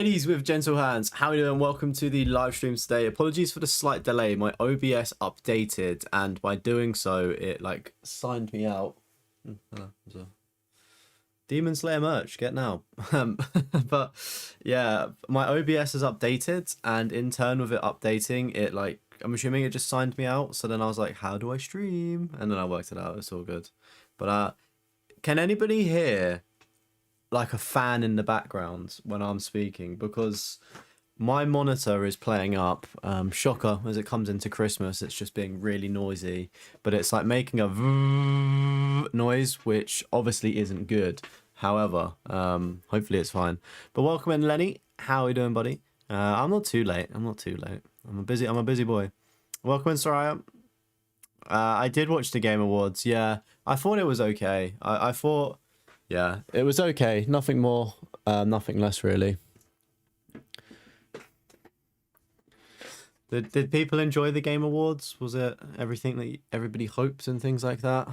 Ladies with gentle hands, how are you doing? Welcome to the live stream today. Apologies for the slight delay. My OBS updated, and by doing so, it signed me out. Hello, Demon Slayer merch, get now. But yeah, my OBS is updated, and in turn with it updating, it I'm assuming it just signed me out. So then I was like, how do I stream? And then I worked it out. It's all good. But can anybody hear like a fan in the background when I'm speaking? Because my monitor is playing up. Shocker, as it comes into Christmas, it's just being really noisy, but it's like making a noise, which obviously isn't good. However, hopefully it's fine. But welcome in, Lenny. How are you doing, buddy? I'm not too late. I'm a busy boy. Welcome in, Soraya. I did watch the Game Awards. Yeah, I thought it was okay. I thought, yeah, it was okay. Nothing more, nothing less, really. Did people enjoy the Game Awards? Was it everything that everybody hoped and things like that?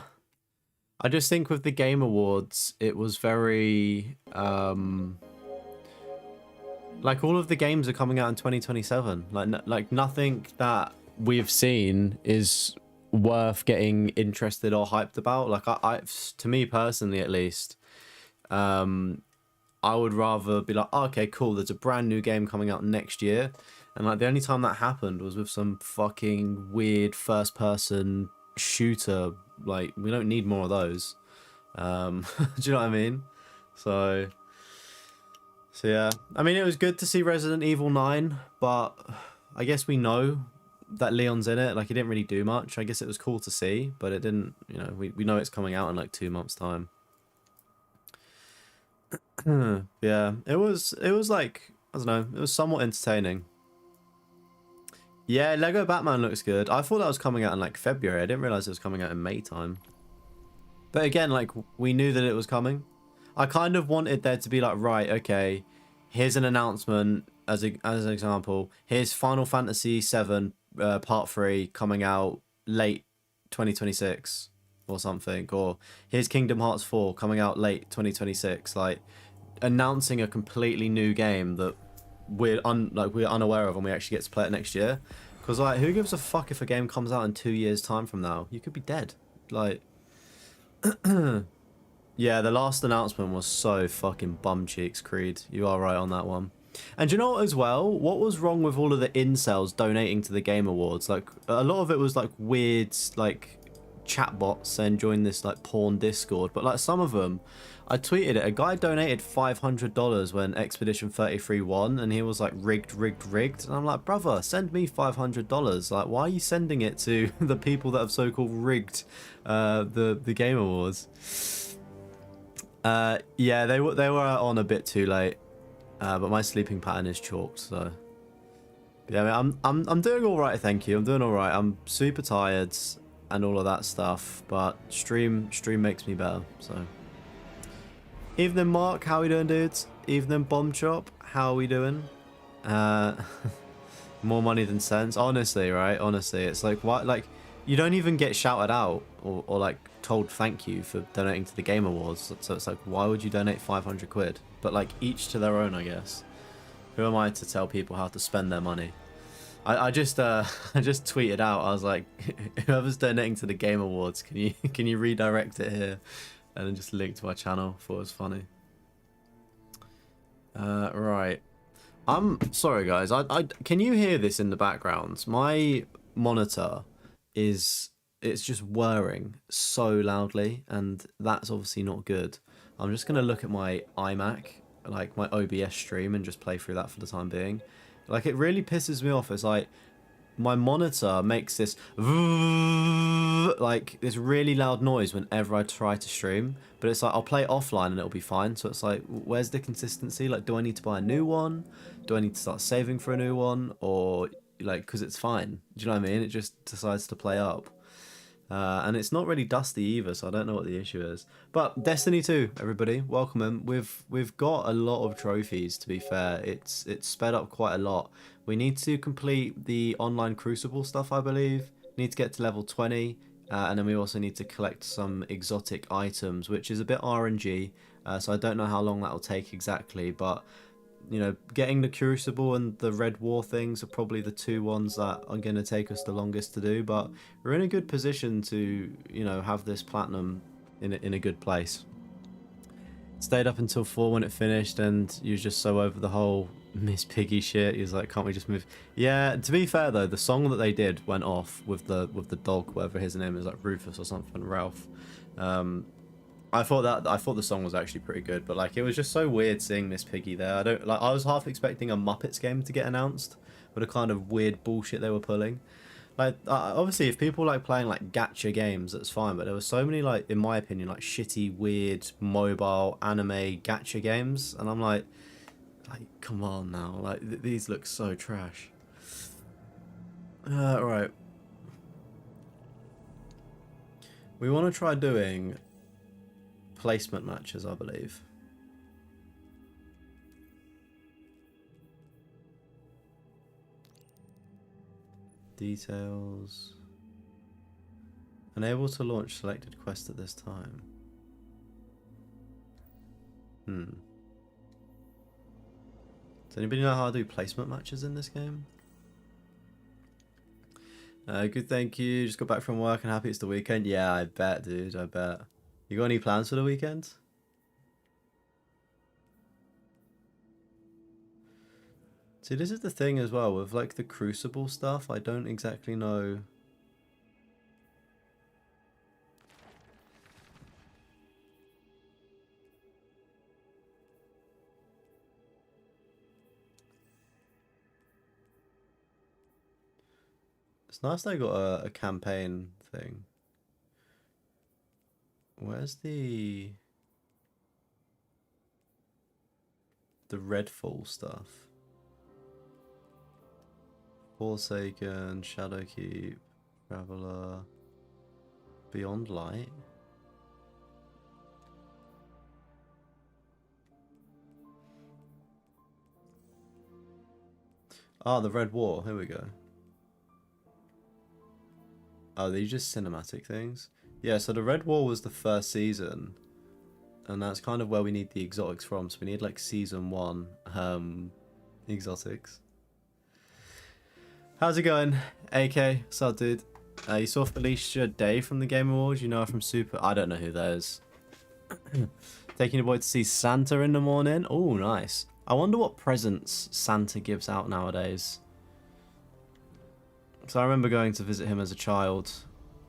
I just think with the Game Awards, it was very like all of the games are coming out in 2027. Like nothing that we've seen is worth getting interested or hyped about. Like I to me personally, at least, I would rather be like, oh, okay, cool, there's a brand new game coming out next year. And like the only time that happened was with some fucking weird first person shooter. Like, we don't need more of those. Do you know what I mean? So yeah. I mean, it was good to see Resident Evil 9, but I guess we know that Leon's in it. Like, he didn't really do much. I guess it was cool to see, but it didn't, you know, we know it's coming out in like 2 months' time. Yeah, it was like, I don't know, it was somewhat entertaining. Yeah, Lego Batman looks good. I thought that was coming out in like February. I didn't realize it was coming out in May time. But again, like, we knew that it was coming. I kind of wanted there to be like, right, okay, here's an announcement as an example. Here's Final Fantasy VII Part 3 coming out late 2026 or something. Or here's Kingdom Hearts 4 coming out late 2026. Like, announcing a completely new game that we're unaware of, and we actually get to play it next year. Because like, who gives a fuck if a game comes out in 2 years time from now? You could be dead. Like, yeah, the last announcement was so fucking bum cheeks, Creed. You are right on that one. And you know what as well? What was wrong with all of the incels donating to the Game Awards? Like, a lot of it was like weird, like, chatbots saying join this like porn Discord, but like some of them, I tweeted it, a guy donated $500 when Expedition 33 won, and he was like, rigged. And I'm like, brother, send me $500. Like, why are you sending it to the people that have so-called rigged the Game Awards? Yeah, they were on a bit too late, but my sleeping pattern is chalked, so yeah, I mean, I'm doing all right, thank you. I'm doing all right. I'm super tired and all of that stuff, but stream makes me better, so. Evening, Mark. How we doing, dudes? Evening, Bomb Chop. How are we doing? More money than sense. Honestly, right? Honestly, it's like, what? Like, you don't even get shouted out or like told thank you for donating to the Game Awards. So it's like, why would you donate 500 quid? But like, each to their own, I guess. Who am I to tell people how to spend their money? I just tweeted out. I was like, whoever's donating to the Game Awards, can you redirect it here? And then just link to my channel. Thought it was funny. Right. I'm sorry, guys. I can you hear this in the background? My monitor it's just whirring so loudly, and that's obviously not good. I'm just gonna look at my iMac, like my OBS stream, and just play through that for the time being. Like, it really pisses me off. It's like, my monitor makes this like this really loud noise whenever I try to stream, but it's like, I'll play offline and it'll be fine. So it's like, where's the consistency? Like, do I need to buy a new one? Do I need to start saving for a new one? Or like, because it's fine, do you know what I mean? It just decides to play up, and it's not really dusty either, so I don't know what the issue is. But Destiny 2, everybody, welcome in. We've got a lot of trophies, to be fair. It's sped up quite a lot. We need to complete the online Crucible stuff, I believe. Need to get to level 20, and then we also need to collect some exotic items, which is a bit RNG, so I don't know how long that will take exactly, but you know, getting the Crucible and the Red War things are probably the two ones that are going to take us the longest to do, but we're in a good position to, you know, have this platinum in a good place. Stayed up until 4 when it finished, and you was just so over the whole Miss Piggy shit. He was like, can't we just move? Yeah, to be fair though, the song that they did went off with the dog, whatever his name is, like Rufus or something, Ralph. I thought the song was actually pretty good, but like it was just so weird seeing Miss Piggy there. I was half expecting a Muppets game to get announced with the kind of weird bullshit they were pulling. Like obviously if people like playing like gacha games, that's fine, but there were so many, like, in my opinion, like shitty, weird mobile anime gacha games, and I'm like come on now, like these look so trash. Right. We want to try doing placement matches, I believe. Details. Unable to launch selected quest at this time. Does anybody know how to do placement matches in this game? Good, thank you. Just got back from work and happy it's the weekend. Yeah, I bet, dude. I bet. You got any plans for the weekend? See, this is the thing as well with like the Crucible stuff. I don't exactly know. It's nice they got a campaign thing. Where's the Redfall stuff? Forsaken, Shadowkeep, Traveler, Beyond Light. Ah, the Red War. Here we go. Oh, these just cinematic things? Yeah, so the Red War was the first season, and that's kind of where we need the exotics from. So we need like season 1 exotics. How's it going, AK? What's up, dude? You saw Felicia Day from the Game Awards. You know her from Super. I don't know who that is. Taking your boy to see Santa in the morning. Oh, nice. I wonder what presents Santa gives out nowadays. So I remember going to visit him as a child,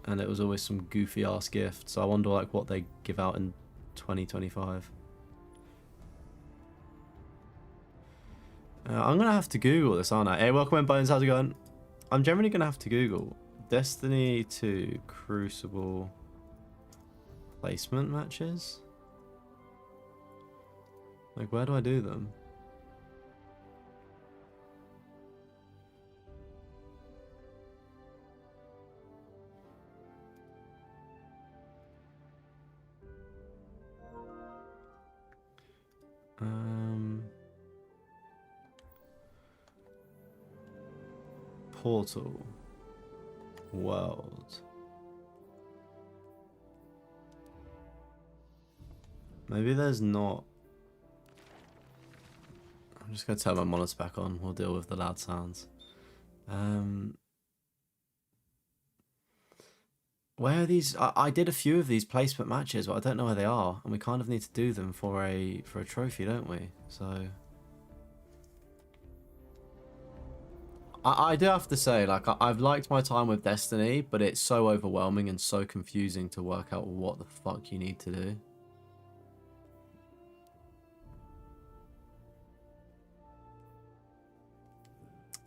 and it was always some goofy ass gift. So I wonder like what they give out in 2025. I'm gonna have to Google this, aren't I? Hey, welcome in, Bones. How's it going? I'm generally gonna have to Google Destiny 2 Crucible placement matches. Like, where do I do them? Portal. World. Maybe there's not. I'm just gonna turn my monitor back on. We'll deal with the loud sounds. Where are these? I did a few of these placement matches, but I don't know where they are, and we kind of need to do them for a trophy, don't we? So I do have to say, like, I've liked my time with Destiny, but it's so overwhelming and so confusing to work out what the fuck you need to do.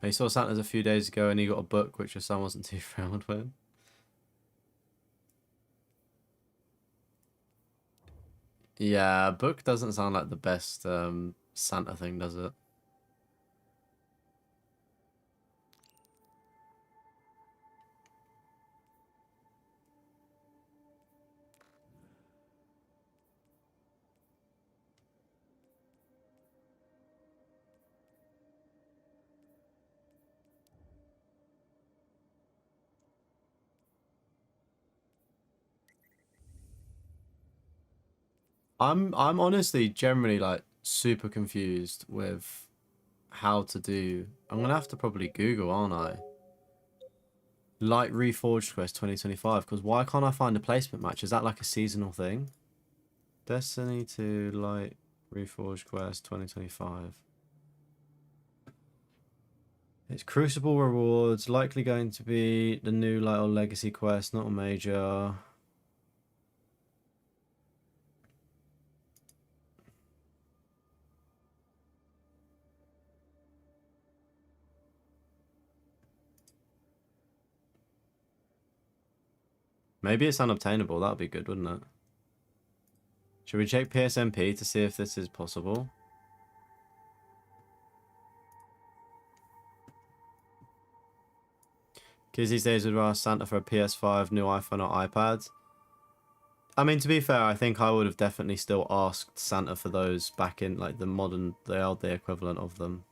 I saw Santa's a few days ago and he got a book which your son wasn't too thrilled with. Yeah, book doesn't sound like the best Santa thing, does it? I'm honestly generally like super confused with how to do. I'm gonna have to probably Google, aren't I? Light Reforged Quest 2025. Because why can't I find a placement match? Is that like a seasonal thing? Destiny 2 Light Reforged Quest 2025. It's Crucible rewards, likely going to be the new Light or Legacy quest, not a major. Maybe it's unobtainable, that would be good, wouldn't it? Should we check PSMP to see if this is possible? Kids these days would ask Santa for a PS5, new iPhone or iPad. I mean, to be fair, I think I would have definitely still asked Santa for those back in, like, the modern, the equivalent of them.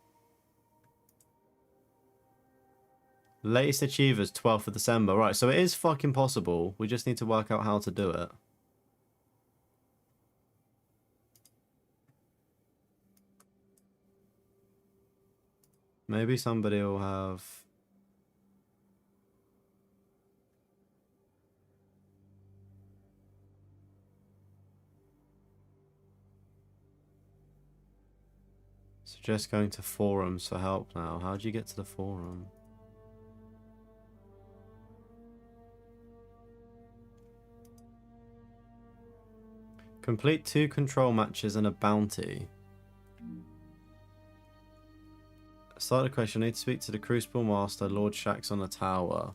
Latest achievers, 12th of December. Right, so it is fucking possible. We just need to work out how to do it. Maybe somebody will have... Suggest going to forums for help now. How do you get to the forum? Complete 2 control matches and a bounty. Start the question. I need to speak to the Crucible Master, Lord Shaxx on the tower.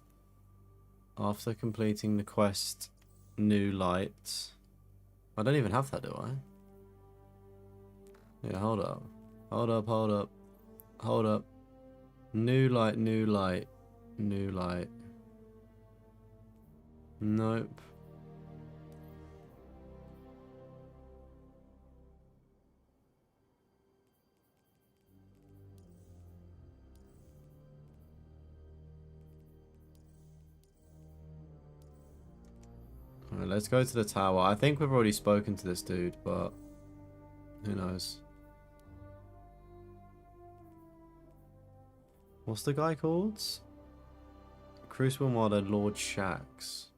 After completing the quest, New Light. I don't even have that, do I? Yeah, hold up. Hold up, hold up. Hold up. New Light, New Light. New Light. Nope. Alright, let's go to the tower. I think we've already spoken to this dude, but who knows? What's the guy called? Crucible Modder, Lord Shaxx.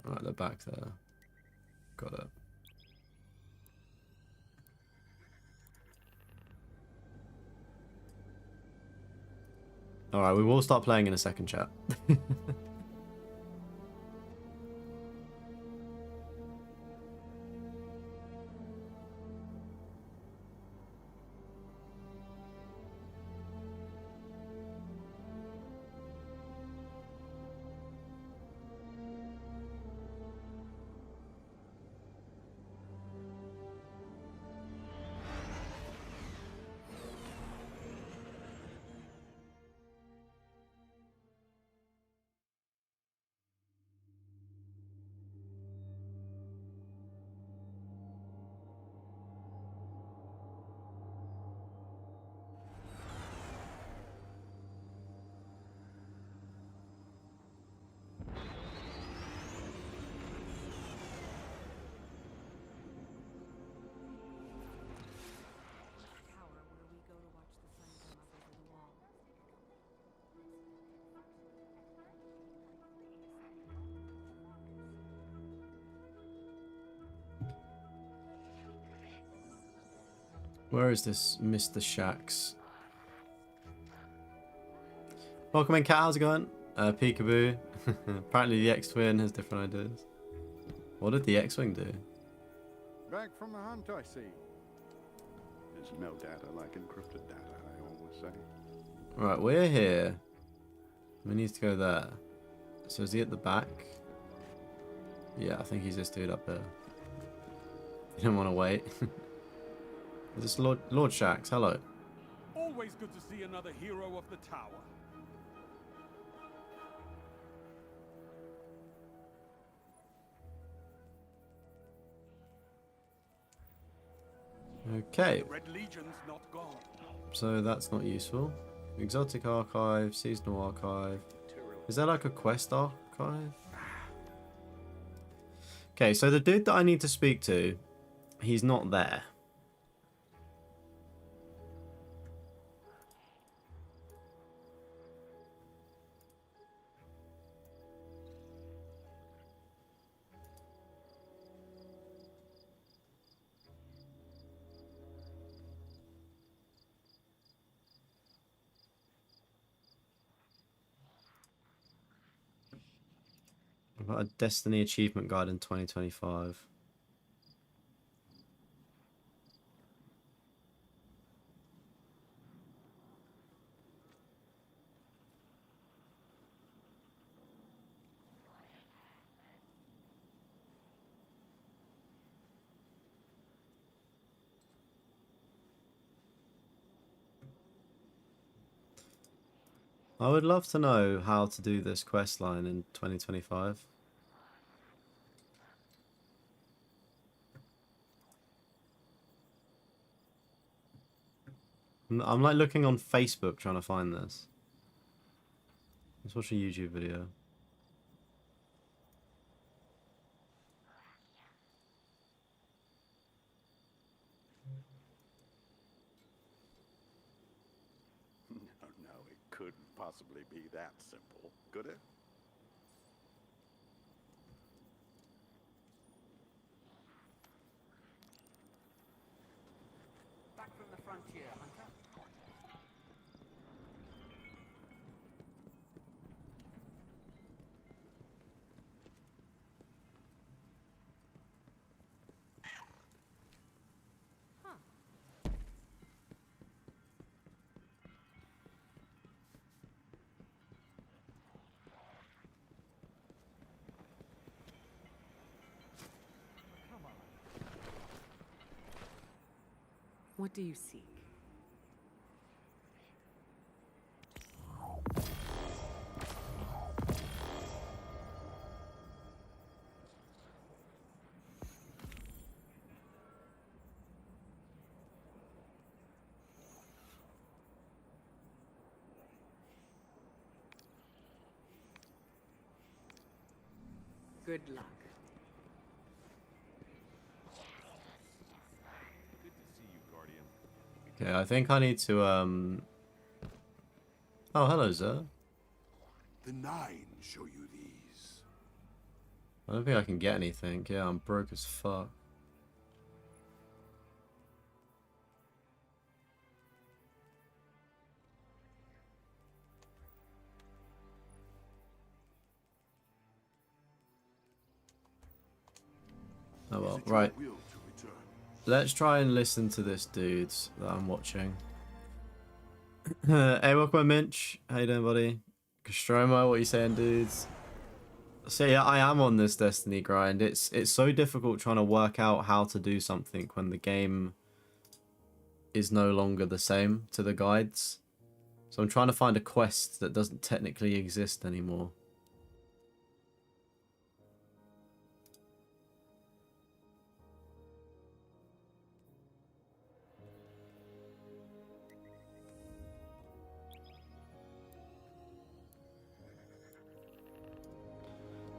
Alright, they're back there. Got it. Alright, we will start playing in a second, chat. Where is this Mr. Shaxx? Welcome in, Cat. How's it going? Peekaboo. Apparently the X-Twin has different ideas. What did the X-Wing do? Back from the hunt, I see. There's no data like encrypted data, I always say. Right, we're here. We need to go there. So is he at the back? Yeah, I think he's this dude up there. You don't want to wait. Is this Lord Shaxx? Hello. Always good to see another hero of the tower. Okay. Red Legion's not gone. So that's not useful. Exotic archive, seasonal archive. Is there like a quest archive? Okay, so the dude that I need to speak to he's not there. I've got a Destiny achievement guide in 2025. I would love to know how to do this quest line in 2025. I'm like looking on Facebook trying to find this. Let's watch a YouTube video. No, it couldn't possibly be that simple, could it? Back from the frontier, hunter. What do you seek? Good luck. Good to see you, Guardian. Okay, I think I need to Oh, hello, sir. The Nine show you these. I don't think I can get anything. Yeah, I'm broke as fuck. Oh well, right. Will to return. Let's try and listen to this dude that I'm watching. Hey, welcome, Minch. How you doing, buddy? Castroma, what you saying, dudes? So yeah, I am on this Destiny grind. It's so difficult trying to work out how to do something when the game is no longer the same to the guides. So I'm trying to find a quest that doesn't technically exist anymore.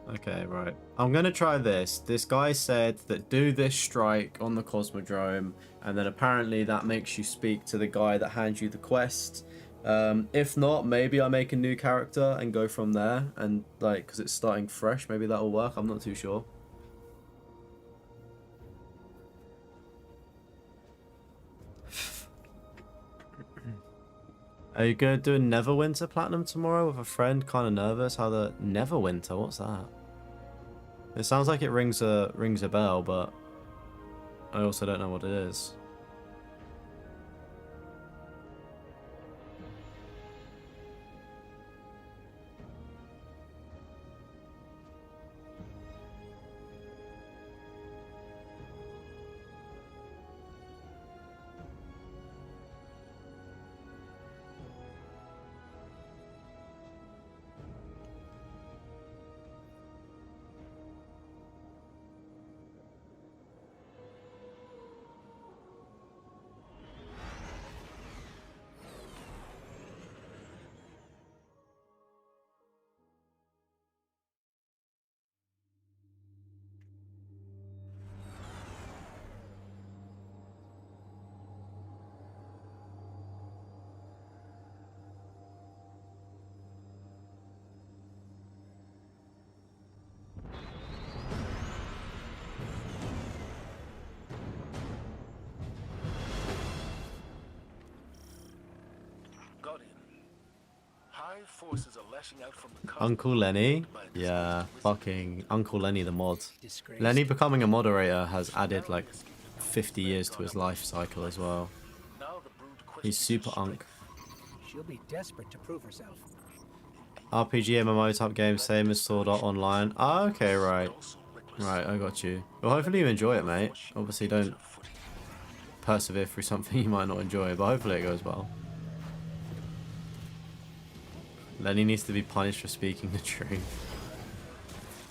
Okay, right. I'm going to try this. This guy said that do this strike on the Cosmodrome, and then apparently that makes you speak to the guy that hands you the quest. If not, maybe I make a new character and go from there, and like, because it's starting fresh, maybe that'll work. I'm not too sure. Are you going to do a Neverwinter Platinum tomorrow with a friend? Kind of nervous. How the Neverwinter? What's that? It sounds like it rings a bell, but I also don't know what it is. Giant forces are lashing out from the Uncle Lenny? Yeah, fucking Uncle Lenny the mod. Lenny becoming a moderator has added like 50 years to his life cycle as well. Now the brood He's questions super his unk. She'll be desperate to prove herself. RPG MMO type game, same as Sword Art Online. Ah, okay, right. Right, I got you. Well, hopefully you enjoy it, mate. Obviously don't persevere through something you might not enjoy, but hopefully it goes well. Lenny needs to be punished for speaking the truth.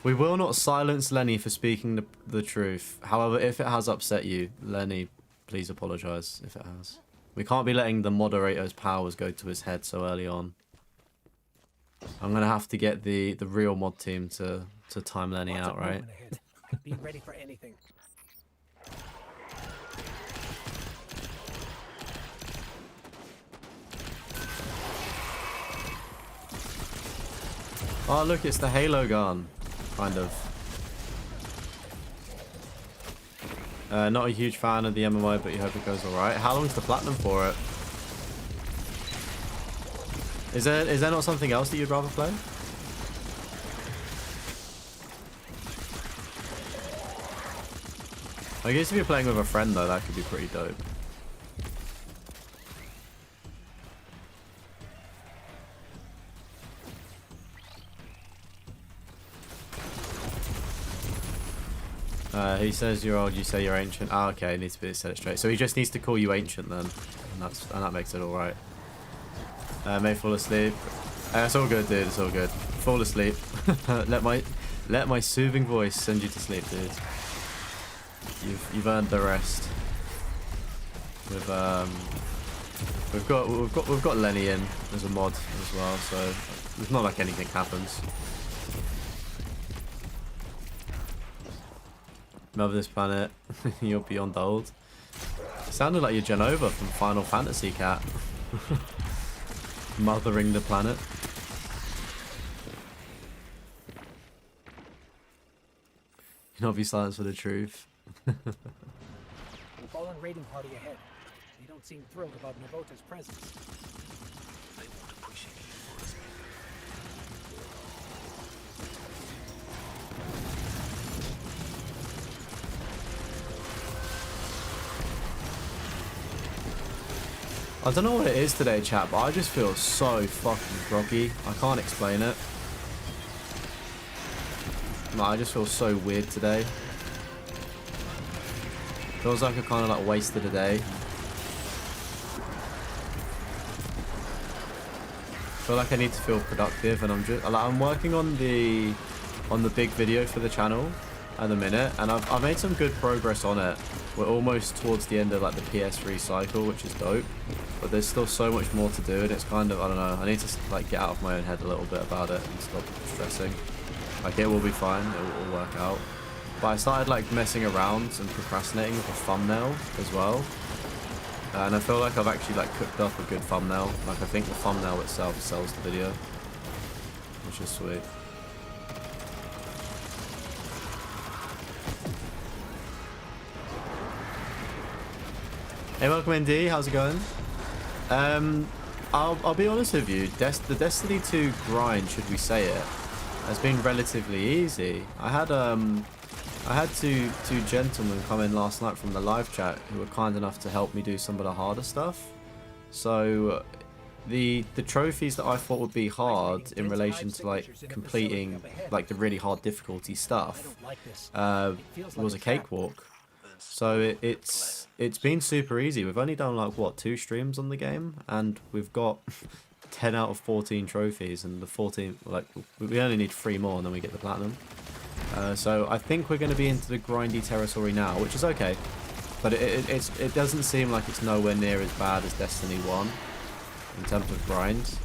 We will not silence Lenny for speaking the truth. However, if it has upset you, Lenny, please apologise if it has. We can't be letting the moderator's powers go to his head so early on. I'm going to have to get the real mod team to time Lenny Lots out, of right? movement ahead. Be ready for anything. Oh, look, it's the Halo gun. Kind of. Not a huge fan of the MMO, but you hope it goes alright. How long's the platinum for it? Is there not something else that you'd rather play? I guess if you're playing with a friend though, that could be pretty dope. He says you're old, you say you're ancient. Ah, okay, needs to be set it straight. So he just needs to call you ancient then, and that makes it all right. May fall asleep. It's all good, dude. It's all good. Fall asleep. let my soothing voice send you to sleep, dude. You've earned the rest. We've got Lenny in as a mod as well, so it's not like anything happens. Love this planet. You're beyond old. Sounded like you're Genova from Final Fantasy, cat. Mothering the planet. You not be silenced for the truth. A fallen raiding party ahead. They don't seem thrilled about Navota's presence. They won't appreciate it for us. I don't know what it is today, chat, but I just feel so fucking groggy. I can't explain it. No, I just feel so weird today. Feels like I kind of like wasted a day. Feel like I need to feel productive, and I'm working on the big video for the channel at the minute, and I've made some good progress on it. We're almost towards the end of like the PS3 cycle, which is dope, but there's still so much more to do, and it's kind of, I don't know, I need to like get out of my own head a little bit about it and stop stressing. Like, it will be fine, it will all work out. But I started like messing around and procrastinating with a thumbnail as well, and I feel like I've actually like cooked up a good thumbnail. Like, I think the thumbnail itself sells the video, which is sweet. Hey, welcome ND, how's it going? I'll be honest with you, the Destiny 2 grind, should we say it, has been relatively easy. I had two gentlemen come in last night from the live chat who were kind enough to help me do some of the harder stuff. So the trophies that I thought would be hard in relation to like completing like the really hard difficulty stuff was a cakewalk. So it's been super easy. We've only done like what, 2 streams on the game, and we've got 10 out of 14 trophies, and the 14, like, we only need 3 more and then we get the platinum. So I think we're going to be into the grindy territory now, which is okay, but it doesn't seem like it's nowhere near as bad as Destiny 1 in terms of grind.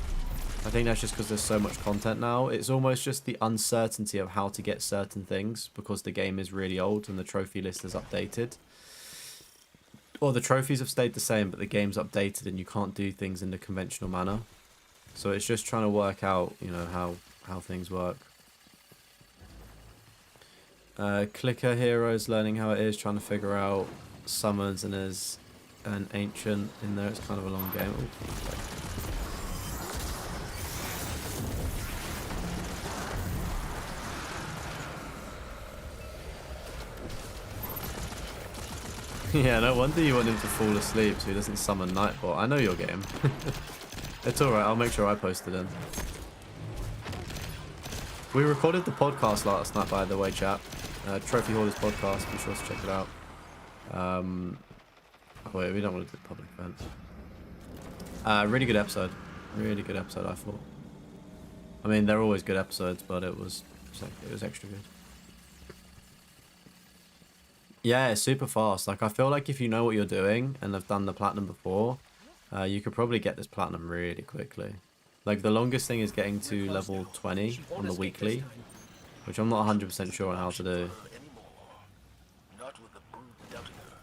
I think that's just because there's so much content now. It's almost just the uncertainty of how to get certain things because the game is really old and the trophy list is updated. Or the trophies have stayed the same, but the game's updated and you can't do things in the conventional manner. So it's just trying to work out, you know, how things work. Clicker Hero is learning how it is, trying to figure out summons, and there's an ancient in there. It's kind of a long game. Ooh, Yeah, no wonder you want him to fall asleep so he doesn't summon Nightbot. I know your game. It's alright, I'll make sure I post it in. We recorded the podcast last night, by the way, chat. Trophy Hoarders podcast, be sure to check it out. Oh, wait, we don't want to do the public event. Really good episode. Really good episode, I thought. I mean, they're always good episodes, but it was extra good. Yeah, it's super fast. Like, I feel like if you know what you're doing and have done the platinum before, you could probably get this platinum really quickly. Like, the longest thing is getting to level 20 on the weekly, which I'm not 100% sure on how to do. Not with the brood doubting her.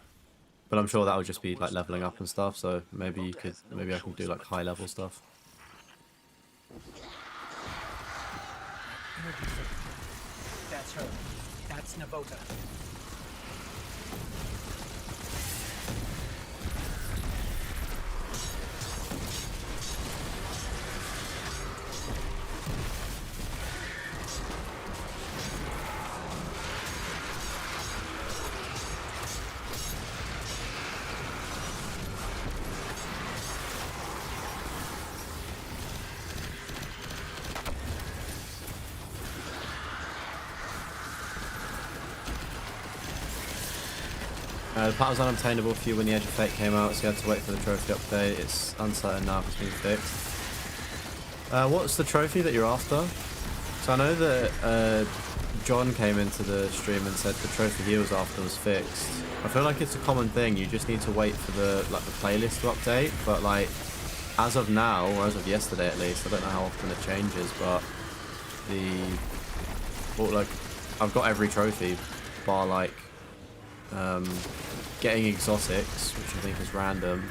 But I'm sure that would just be like leveling up and stuff, so maybe you could, maybe I can do like high level stuff. Energy signal. That's her. That's Navota. The pattern was unobtainable for you when the Edge of Fate came out, so you had to wait for the trophy update. It's uncertain now if it's been fixed. What's the trophy that you're after? So I know that John came into the stream and said the trophy he was after was fixed. I feel like it's a common thing. You just need to wait for the playlist to update. But like, as of now, or as of yesterday at least, I don't know how often it changes, but I've got every trophy bar like getting exotics, which I think is random,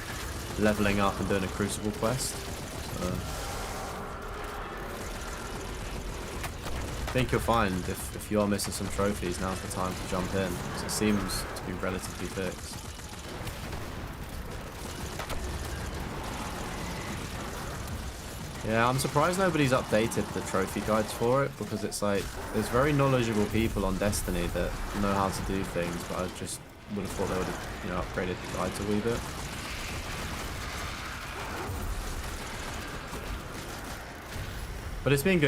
leveling up and doing a crucible quest. So I think you'll find if you are missing some trophies, now's the time to jump in, because it seems to be relatively fixed. Yeah, I'm surprised nobody's updated the trophy guides for it, because it's like, there's very knowledgeable people on Destiny that know how to do things, but I just would have thought they would have, you know, upgraded the guides a wee bit. But it's been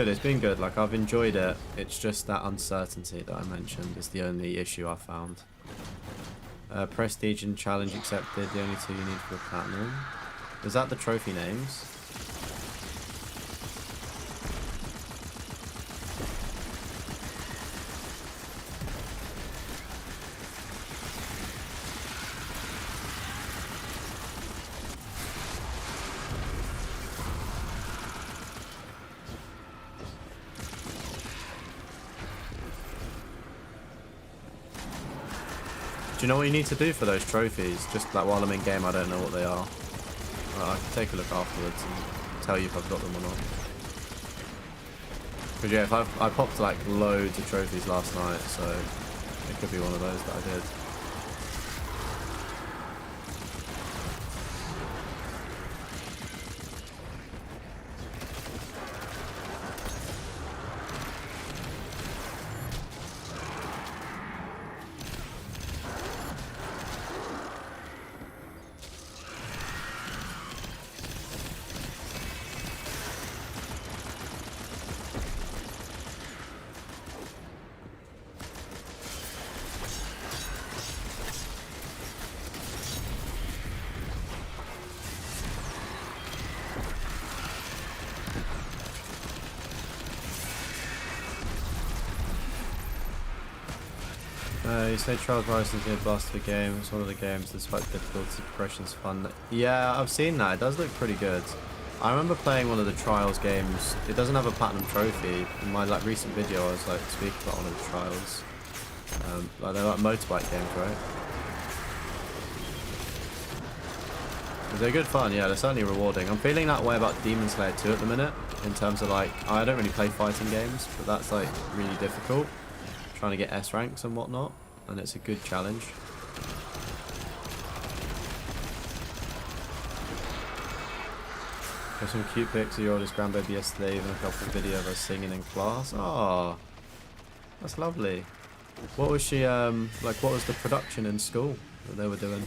good, like I've enjoyed it. It's just that uncertainty that I mentioned is the only issue I found. Prestige and challenge accepted, the only two you need for the platinum. Is that the trophy names? Do you know what you need to do for those trophies? Just like while I'm in game, I don't know what they are. I can take a look afterwards and tell you if I've got them or not. Because yeah, I popped like loads of trophies last night, so it could be one of those that I did. You say Trials Rising is a blast of a game. It's one of the games despite the difficulty, progression's fun. Yeah, I've seen that. It does look pretty good. I remember playing one of the Trials games. It doesn't have a platinum trophy. In my like recent video, I was like speaking about one of the Trials. Like they're like motorbike games, right? They're good fun. Yeah, they're certainly rewarding. I'm feeling that way about Demon Slayer 2 at the minute. In terms of like, I don't really play fighting games, but that's like really difficult. Trying to get S ranks and whatnot, and it's a good challenge. Got some cute pics of your oldest grandbaby yesterday, even a couple of videos of us singing in class. Oh, that's lovely. What was she like? What was the production in school? that they were doing.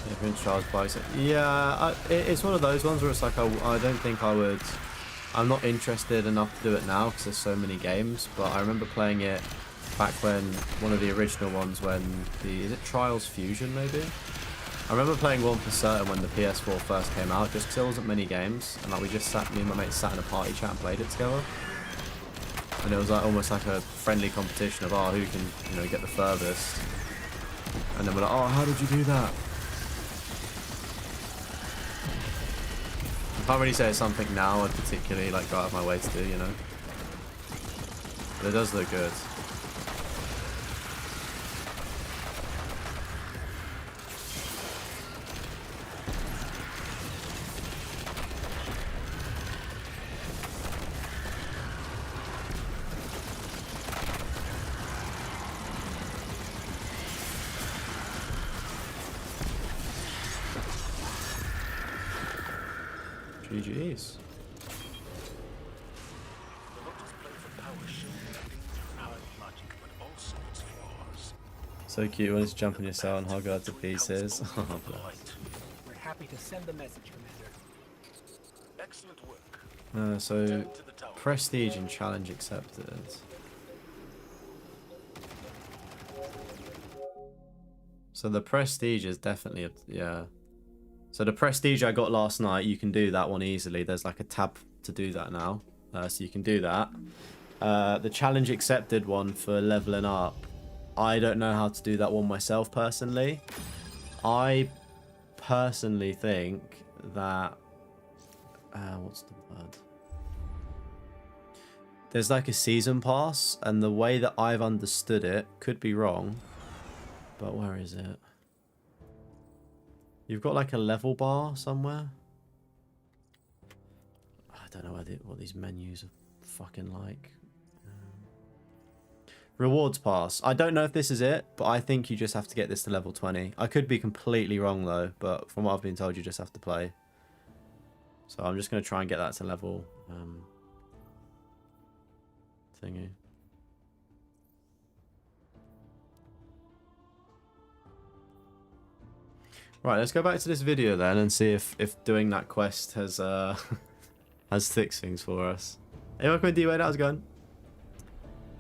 Yeah, Prince Charles Bison. Yeah, it's one of those ones where it's like I don't think I would. I'm not interested enough to do it now because there's so many games. But I remember playing it back when one of the original ones, when is it Trials Fusion maybe? I remember playing one for certain when the PS4 first came out, just because there wasn't many games, and like me and my mates sat in a party chat and played it together. And it was like almost like a friendly competition of who can get the furthest. And then we're like, oh, how did you do that? I can't really say it's something now I'd particularly like go out of my way to do, you know. But it does look good. GG's. The Lotus play for power show powered logic, but also its flaws. So cute when it's jumping your cell and Hogard to pieces. Oh, bless. We're happy to send the message, Commander. Excellent work. So Return to the tower. prestige and challenge accepted. So the prestige is definitely yeah. So the prestige I got last night, you can do that one easily. There's like a tab to do that now, so you can do that. The challenge accepted one for leveling up, I don't know how to do that one myself personally. I personally think that what's the word? There's like a season pass, and the way that I've understood it, could be wrong, but where is it? You've got like a level bar somewhere. I don't know what these menus are fucking like. Rewards pass. I don't know if this is it, but I think you just have to get this to level 20. I could be completely wrong though, but from what I've been told, you just have to play. So I'm just going to try and get that to level thingy. Right, let's go back to this video then and see if doing that quest has has fixed things for us. Hey, welcome to D-Wade, how's it going?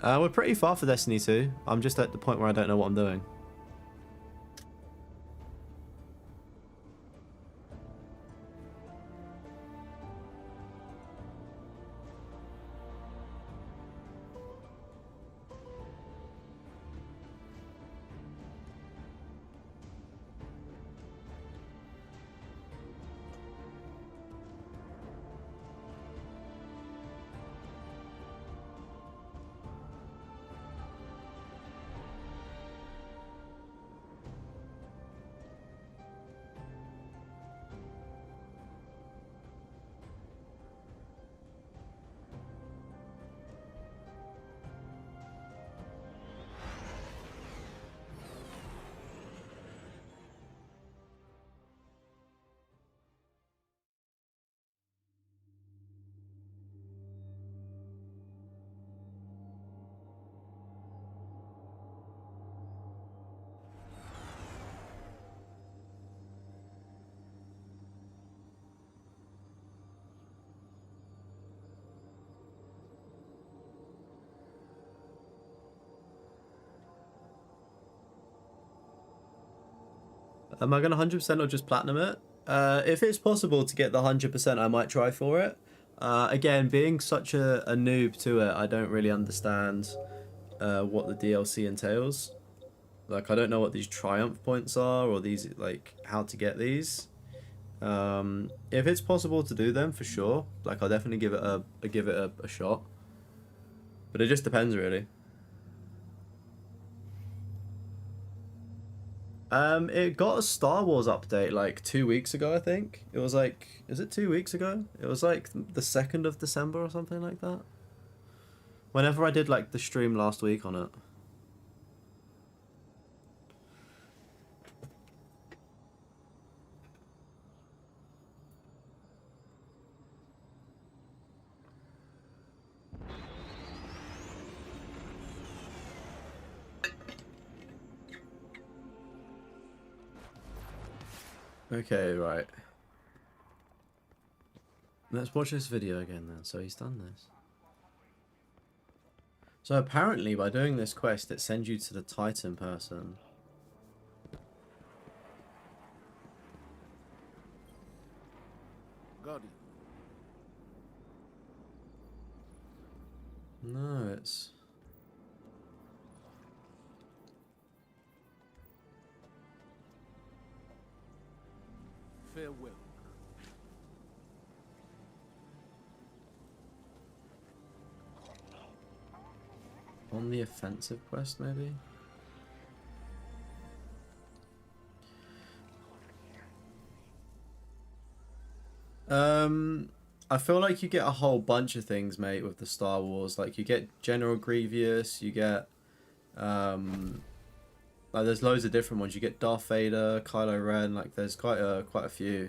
We're pretty far for Destiny 2. I'm just at the point where I don't know what I'm doing. Am I going to 100% or just platinum it? If it's possible to get the 100%, I might try for it. Again, being such a noob to it, I don't really understand what the DLC entails. Like, I don't know what these triumph points are, or these, like, how to get these. If it's possible to do them, for sure. Like, I'll definitely give it a shot. But it just depends, really. It got a Star Wars update like 2 weeks ago, I think. It was like, is it 2 weeks ago? It was like the 2nd of December or something like that. Whenever I did like the stream last week on it. Okay, right. Let's watch this video again then. So he's done this. So apparently by doing this quest it sends you to the Titan person. Guardian. No, it's... Farewell. On the offensive quest, maybe? I feel like you get a whole bunch of things, mate, with the Star Wars. Like, you get General Grievous, you get, like, there's loads of different ones. You get Darth Vader, Kylo Ren, like, there's quite a few.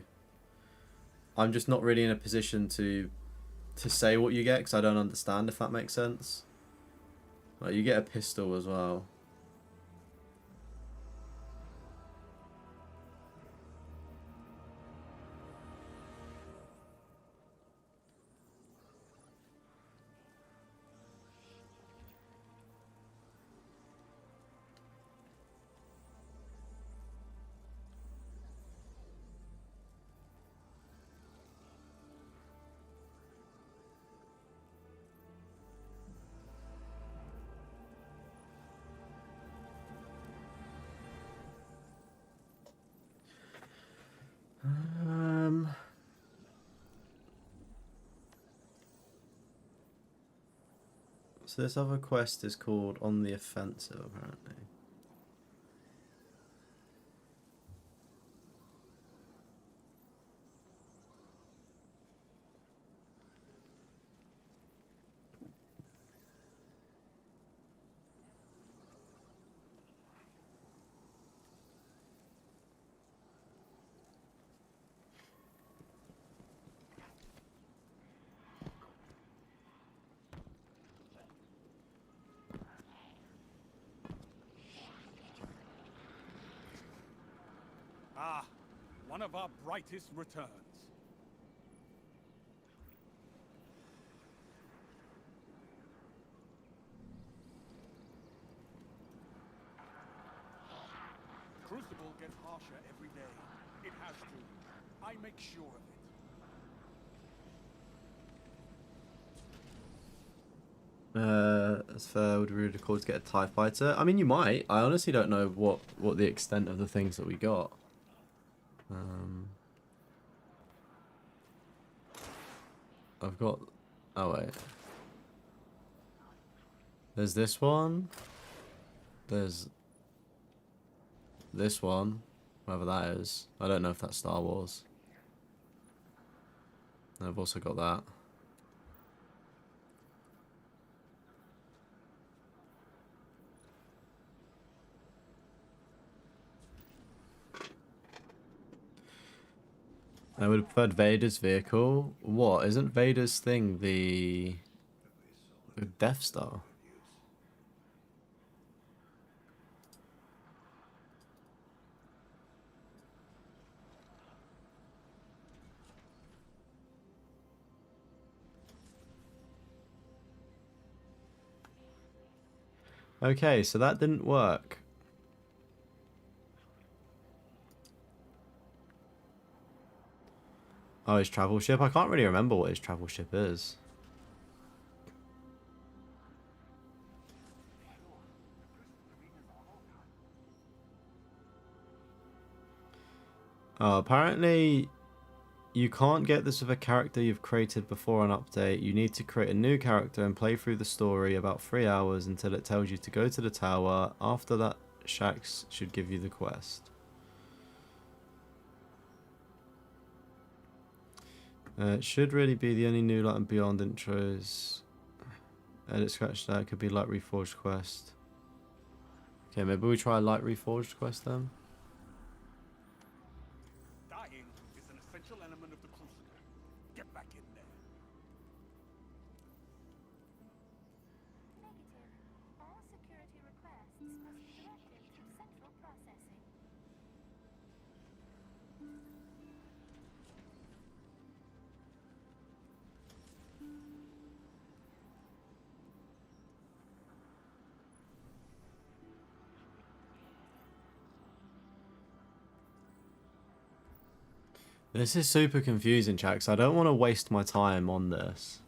I'm just not really in a position to say what you get, because I don't understand, if that makes sense. Like, you get a pistol as well. So this other quest is called On the Offensive, apparently. Ah, one of our brightest returns. Crucible gets harsher every day. It has to. I make sure of it. As fair, would we really call to get a TIE fighter? I mean, you might. I honestly don't know what the extent of the things that we got. I've got... Oh, wait. There's this one. There's this one. Whatever that is. I don't know if that's Star Wars. And I've also got that. I would have preferred Vader's vehicle. What? Isn't Vader's thing the Death Star? Okay, so that didn't work. Oh, his travel ship? I can't really remember what his travel ship is. Oh, apparently you can't get this with a character you've created before an update. You need to create a new character and play through the story about 3 hours until it tells you to go to the tower. After that, Shax should give you the quest. It should really be the only new Light and Beyond intros. Edit scratch that, could be Light Reforged quest. Okay, maybe we try a Light Reforged quest then. Dying is an essential element of the Crucible. Get back in there. Negative. All security requests must be directed through central processing. This is super confusing, chat, 'cause I don't want to waste my time on this.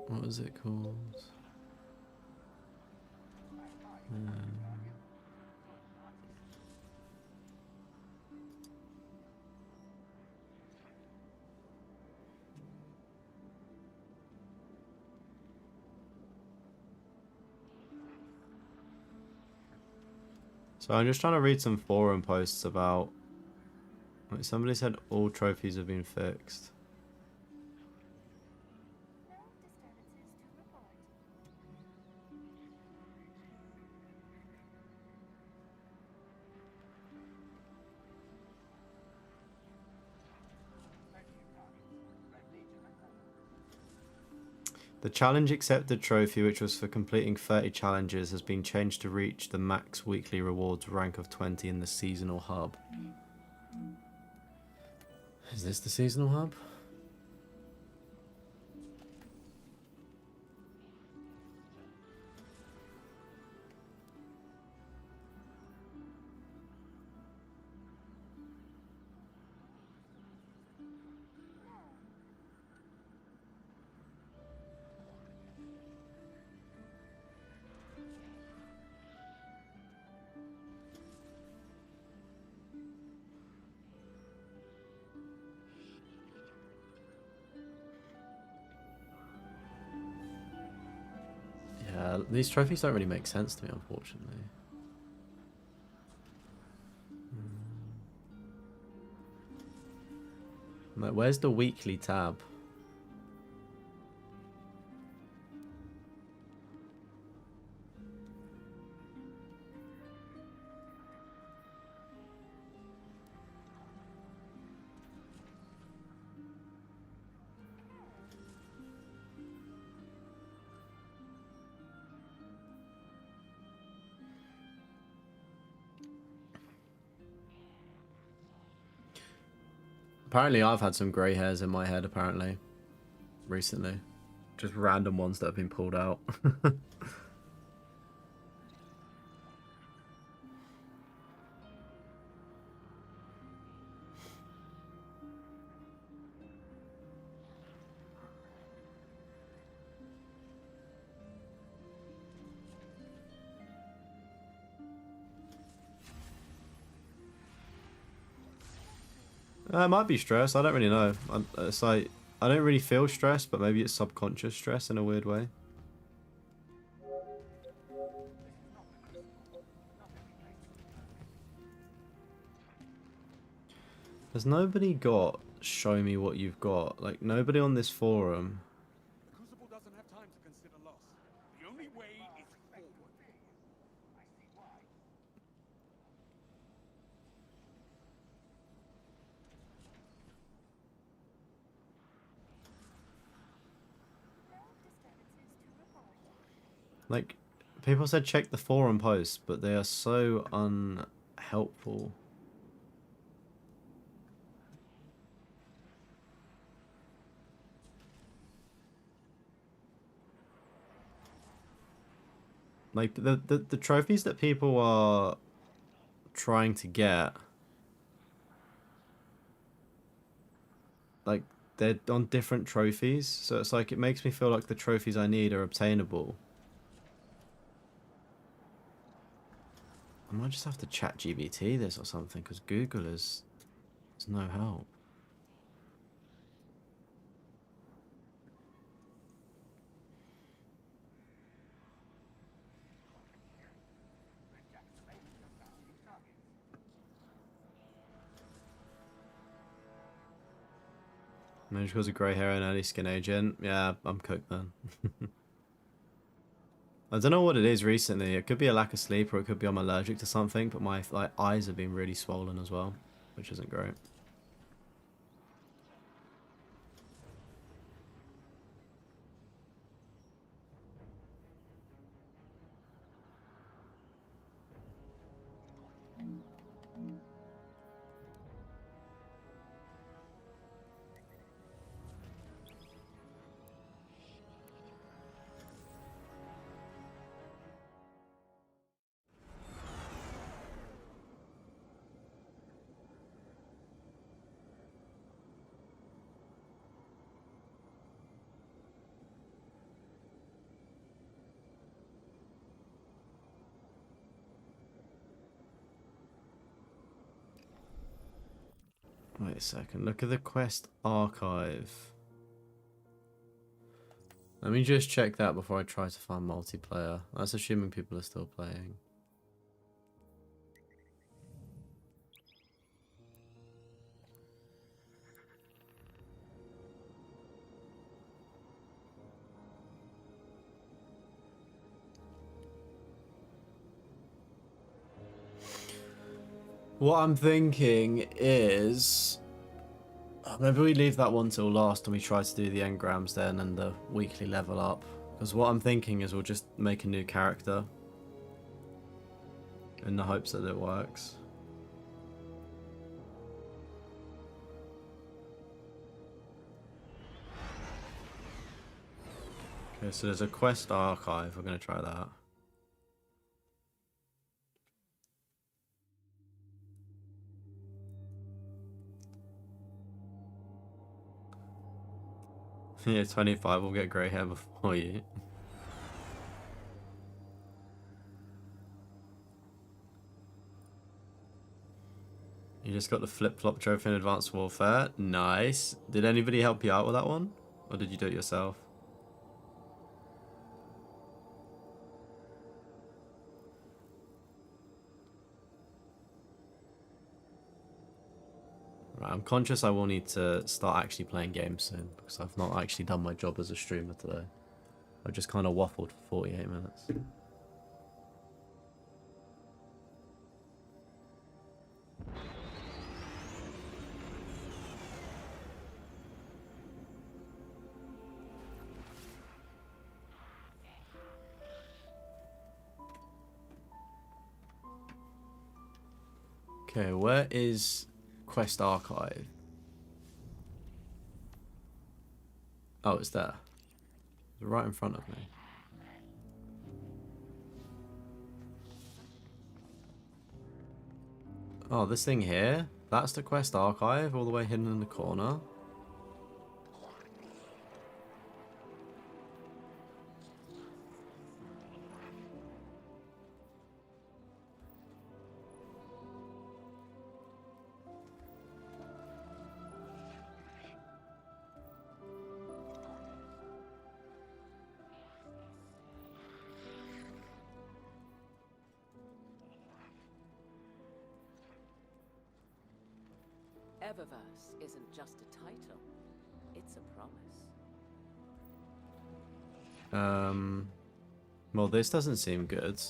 What was it called? So I'm just trying to read some forum posts about. Like, somebody said all trophies have been fixed. No disturbances to report. The challenge accepted trophy, which was for completing 30 challenges, has been changed to reach the max weekly rewards rank of 20 in the seasonal hub. Is this the seasonal hub? Yeah, these trophies don't really make sense to me, unfortunately. Like, where's the weekly tab? Apparently I've had some grey hairs in my head, apparently, recently. Just random ones that have been pulled out. It might be stress, I don't really know. It's like, I don't really feel stress, but maybe it's subconscious stress in a weird way. Has nobody got show me what you've got? Like, nobody on this forum. The Crucible doesn't have time to consider loss. The only way is forward. No disturbances to report. Like, people said check the forum posts, but they are so unhelpful. Like, the trophies that people are trying to get, like, they're on different trophies, so it's like, it makes me feel like the trophies I need are obtainable. I might just have to chat GBT this or something, because Google is no help. Managed to cause a grey hair and early skin agent. Yeah, I'm cooked then. I don't know what it is recently. It could be a lack of sleep or it could be I'm allergic to something, but my eyes have been really swollen as well, which isn't great. Wait a second. Look at the quest archive. Let me just check that before I try to find multiplayer. That's assuming people are still playing. What I'm thinking is maybe we leave that one till last and we try to do the engrams then and the weekly level up. Because what I'm thinking is we'll just make a new character in the hopes that it works. Okay, so there's a quest archive. We're going to try that. Yeah, 25 will get grey hair before you. You just got the flip-flop trophy in Advanced Warfare. Nice. Did anybody help you out with that one? Or did you do it yourself? Right, I'm conscious I will need to start actually playing games soon because I've not actually done my job as a streamer today. I just kind of waffled for 48 minutes. Okay, where is Quest Archive? Oh, it's there. It's right in front of me. Oh, this thing here? That's the Quest Archive, all the way hidden in the corner. Eververse isn't just a title, it's a promise. Well, this doesn't seem good.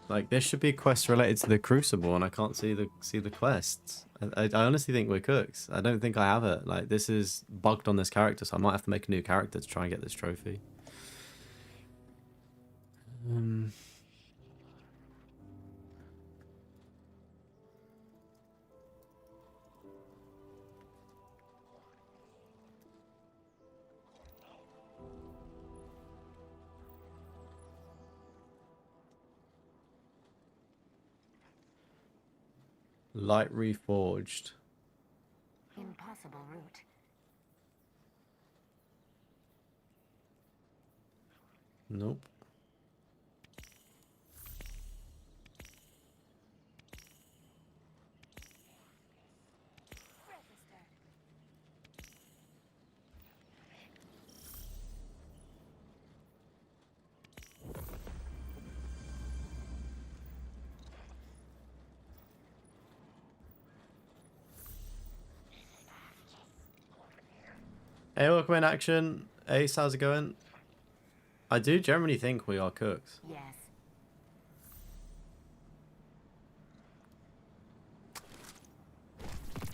Like, this should be a quest related to the Crucible, and I can't see the quests. I honestly think we're cooked. I don't think I have it. Like, this is bugged on this character, so I might have to make a new character to try and get this trophy. Light Reforged. Impossible route. Nope. Register. Hey, welcome in action. Ace, how's it going? I do generally think we are cooked. Yes.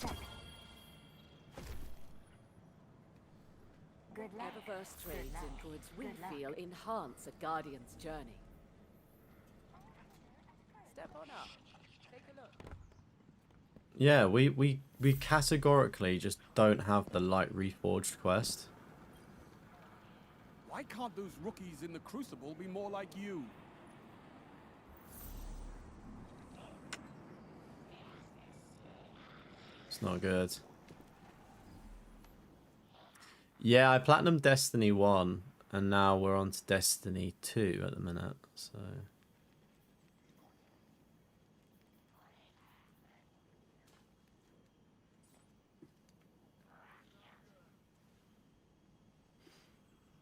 Check. Good luck. Eververse trades luck. in goods we Good luck. feel enhance a Guardian's journey. Step on up. Take a look. Yeah, we categorically just don't have the Light Reforged quest. Why can't those rookies in the Crucible be more like you? It's not good. Yeah, I platinum Destiny 1, and now we're on to Destiny 2 at the minute, so...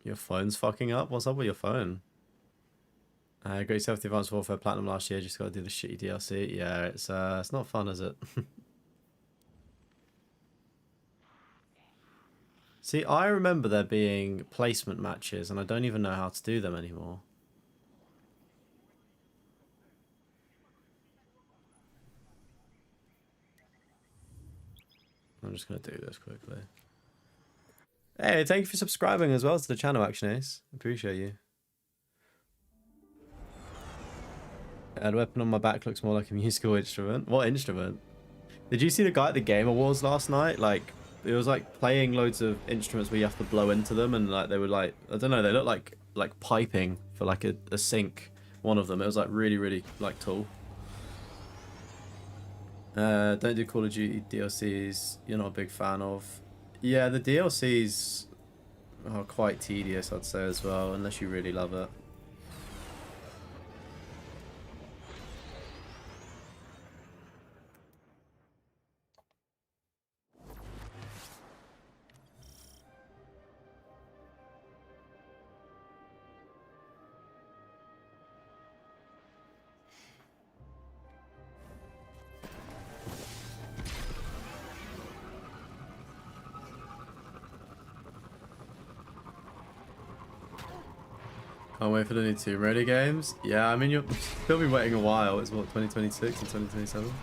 Your phone's fucking up? What's up with your phone? Got yourself the Advanced Warfare Platinum last year, just gotta do the shitty DLC. Yeah, it's not fun, is it? See, I remember there being placement matches, and I don't even know how to do them anymore. I'm just gonna do this quickly. Hey, thank you for subscribing as well to the channel, Action Ace. Appreciate you. A weapon on my back looks more like a musical instrument. What instrument? Did you see the guy at the Game Awards last night? Like, it was like playing loads of instruments where you have to blow into them, and like they were like, I don't know, they look like piping for like a sink. One of them. It was like really like tall. Don't do Call of Duty DLCs. You're not a big fan of. Yeah, the DLCs are quite tedious, I'd say, as well, unless you really love it. Can't wait for the new Tomb Raider games. Yeah, I mean, you'll still be waiting a while. It's what, 2026 and 2027?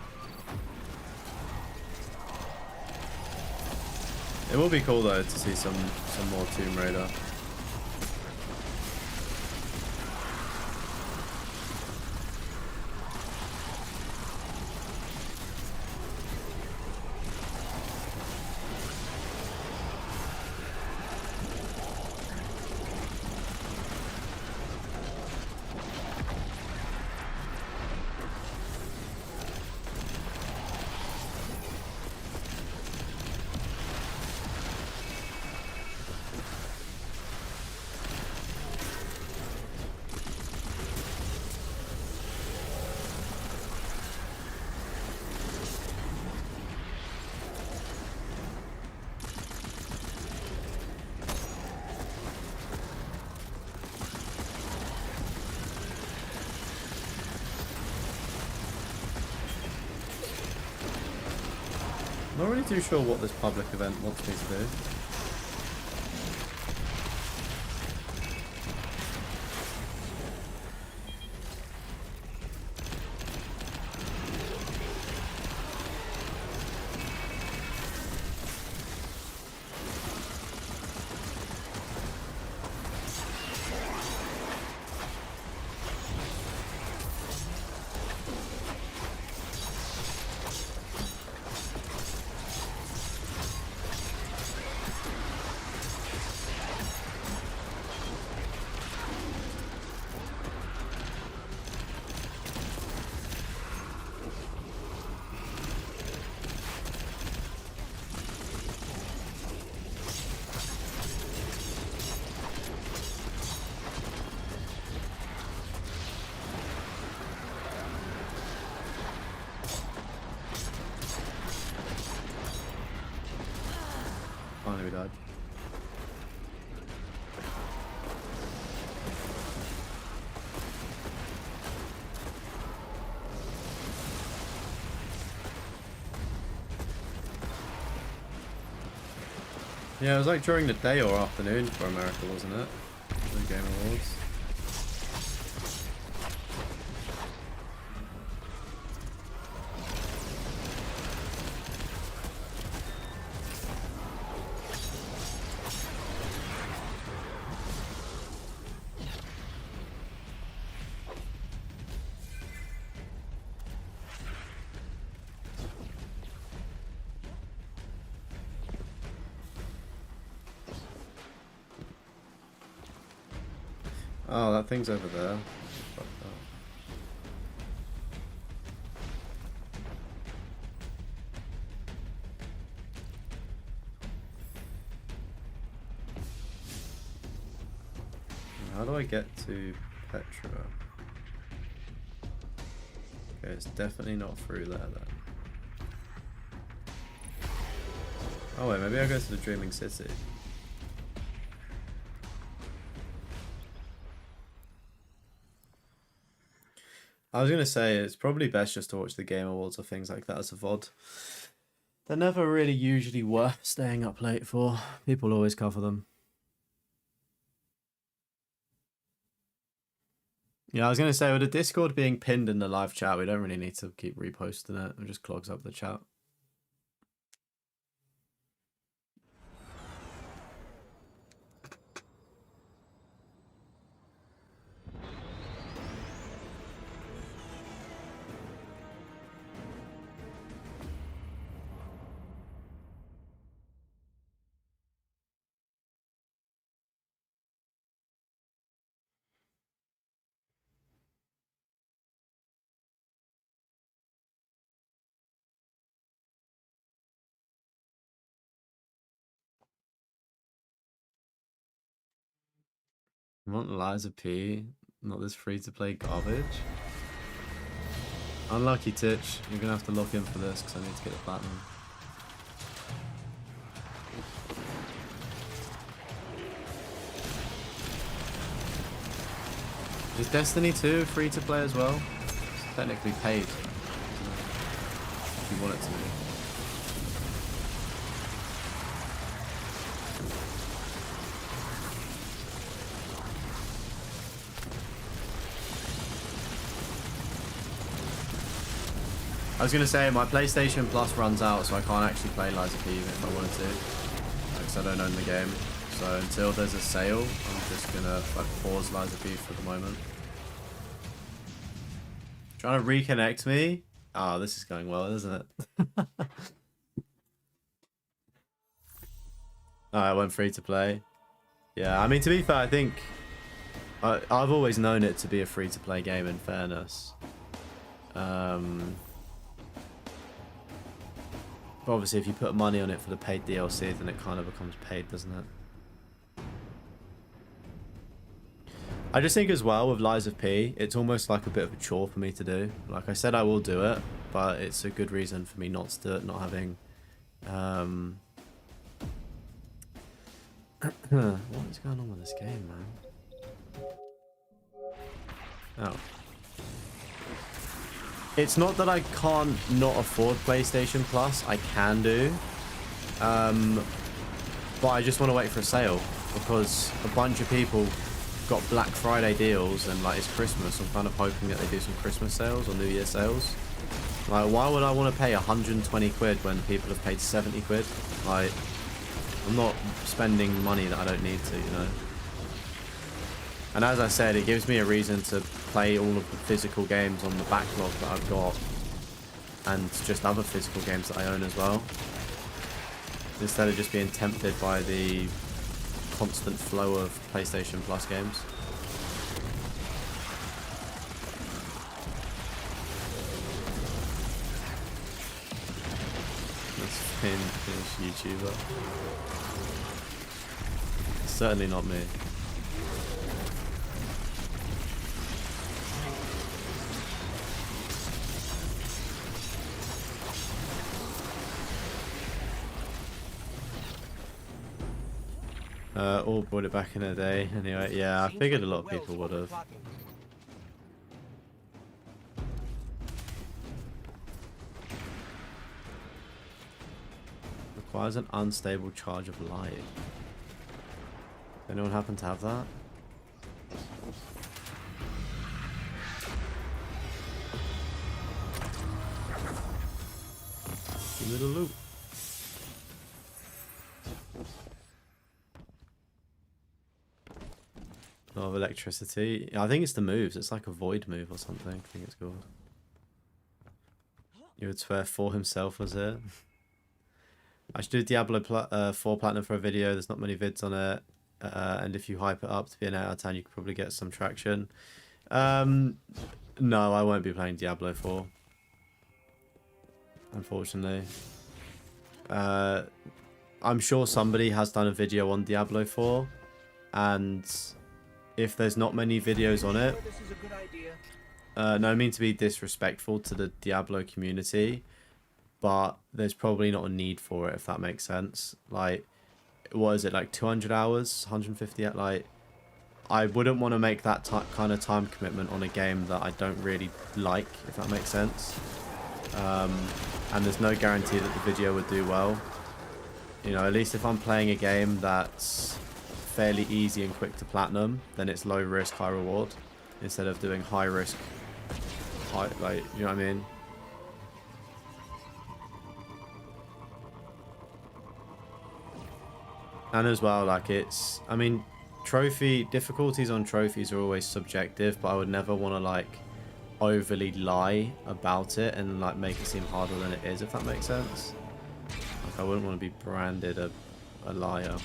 It will be cool though to see some more Tomb Raider. Not really too sure what this public event wants me to do. Finally we died. Yeah, it was like during the day or afternoon for America, wasn't it? The Game Awards. Oh, that thing's over there. Fuck that. How do I get to Petra? Okay, it's definitely not through there then. Oh wait, maybe I'll go to the Dreaming City. I was gonna say it's probably best just to watch the Game Awards or things like that as a VOD. They're never really usually worth staying up late for. People always cover them. Yeah, I was gonna say with the Discord being pinned in the live chat, we don't really need to keep reposting it. It just clogs up the chat. You want Liza P? Not this free-to-play garbage? Unlucky, Titch. You're gonna have to lock in for this because I need to get the platinum. Is Destiny 2 free-to-play as well? It's technically paid. If you want it to be. I was gonna say my PlayStation Plus runs out, so I can't actually play Liza P even if I wanted to, because I don't own the game. So until there's a sale, I'm just gonna like pause Liza P for the moment. Trying to reconnect me? Oh, this is going well, isn't it? I went free to play. Yeah, I mean, to be fair, I think I've always known it to be a free to play game, in fairness. But obviously, if you put money on it for the paid DLC, then it kind of becomes paid, doesn't it? I just think as well with Lies of P, it's almost like a bit of a chore for me to do. Like I said, I will do it, but it's a good reason for me not to do it, not having... What is going on with this game, man? Oh. It's not that I can't not afford PlayStation Plus. I can do. But I just want to wait for a sale because a bunch of people got Black Friday deals and like it's Christmas. I'm kind of hoping that they do some Christmas sales or New Year sales. Like, why would I want to pay 120 quid when people have paid 70 quid? Like, I'm not spending money that I don't need to, you know? And as I said, it gives me a reason to play all of the physical games on the backlog that I've got. And just other physical games that I own as well. Instead of just being tempted by the constant flow of PlayStation Plus games. This famous YouTuber. It's certainly not me. All bought it back in the day. Anyway, yeah, I figured a lot of people would have. Requires an unstable charge of light. Anyone happen to have that? Give me the loot. Of electricity. I think it's the moves. It's like a void move or something. I think it's called. You would swear for himself was it. I should do Diablo 4 Platinum for a video. There's not many vids on it. And if you hype it up to be an 8 out of 10, you could probably get some traction. No, I won't be playing Diablo 4. Unfortunately. I'm sure somebody has done a video on Diablo 4. And... if there's not many videos on it, no, I mean to be disrespectful to the Diablo community, but there's probably not a need for it, if that makes sense. Like, what is it, like 200 hours, 150, like, I wouldn't want to make that kind of time commitment on a game that I don't really like, if that makes sense. And there's no guarantee that the video would do well. You know, at least if I'm playing a game that's fairly easy and quick to platinum, then it's low risk, high reward, instead of doing high risk, high, like, you know what I mean? And as well, like, it's, I mean, difficulties on trophies are always subjective, but I would never want to, like, overly lie about it and, like, make it seem harder than it is, if that makes sense. Like, I wouldn't want to be branded a liar.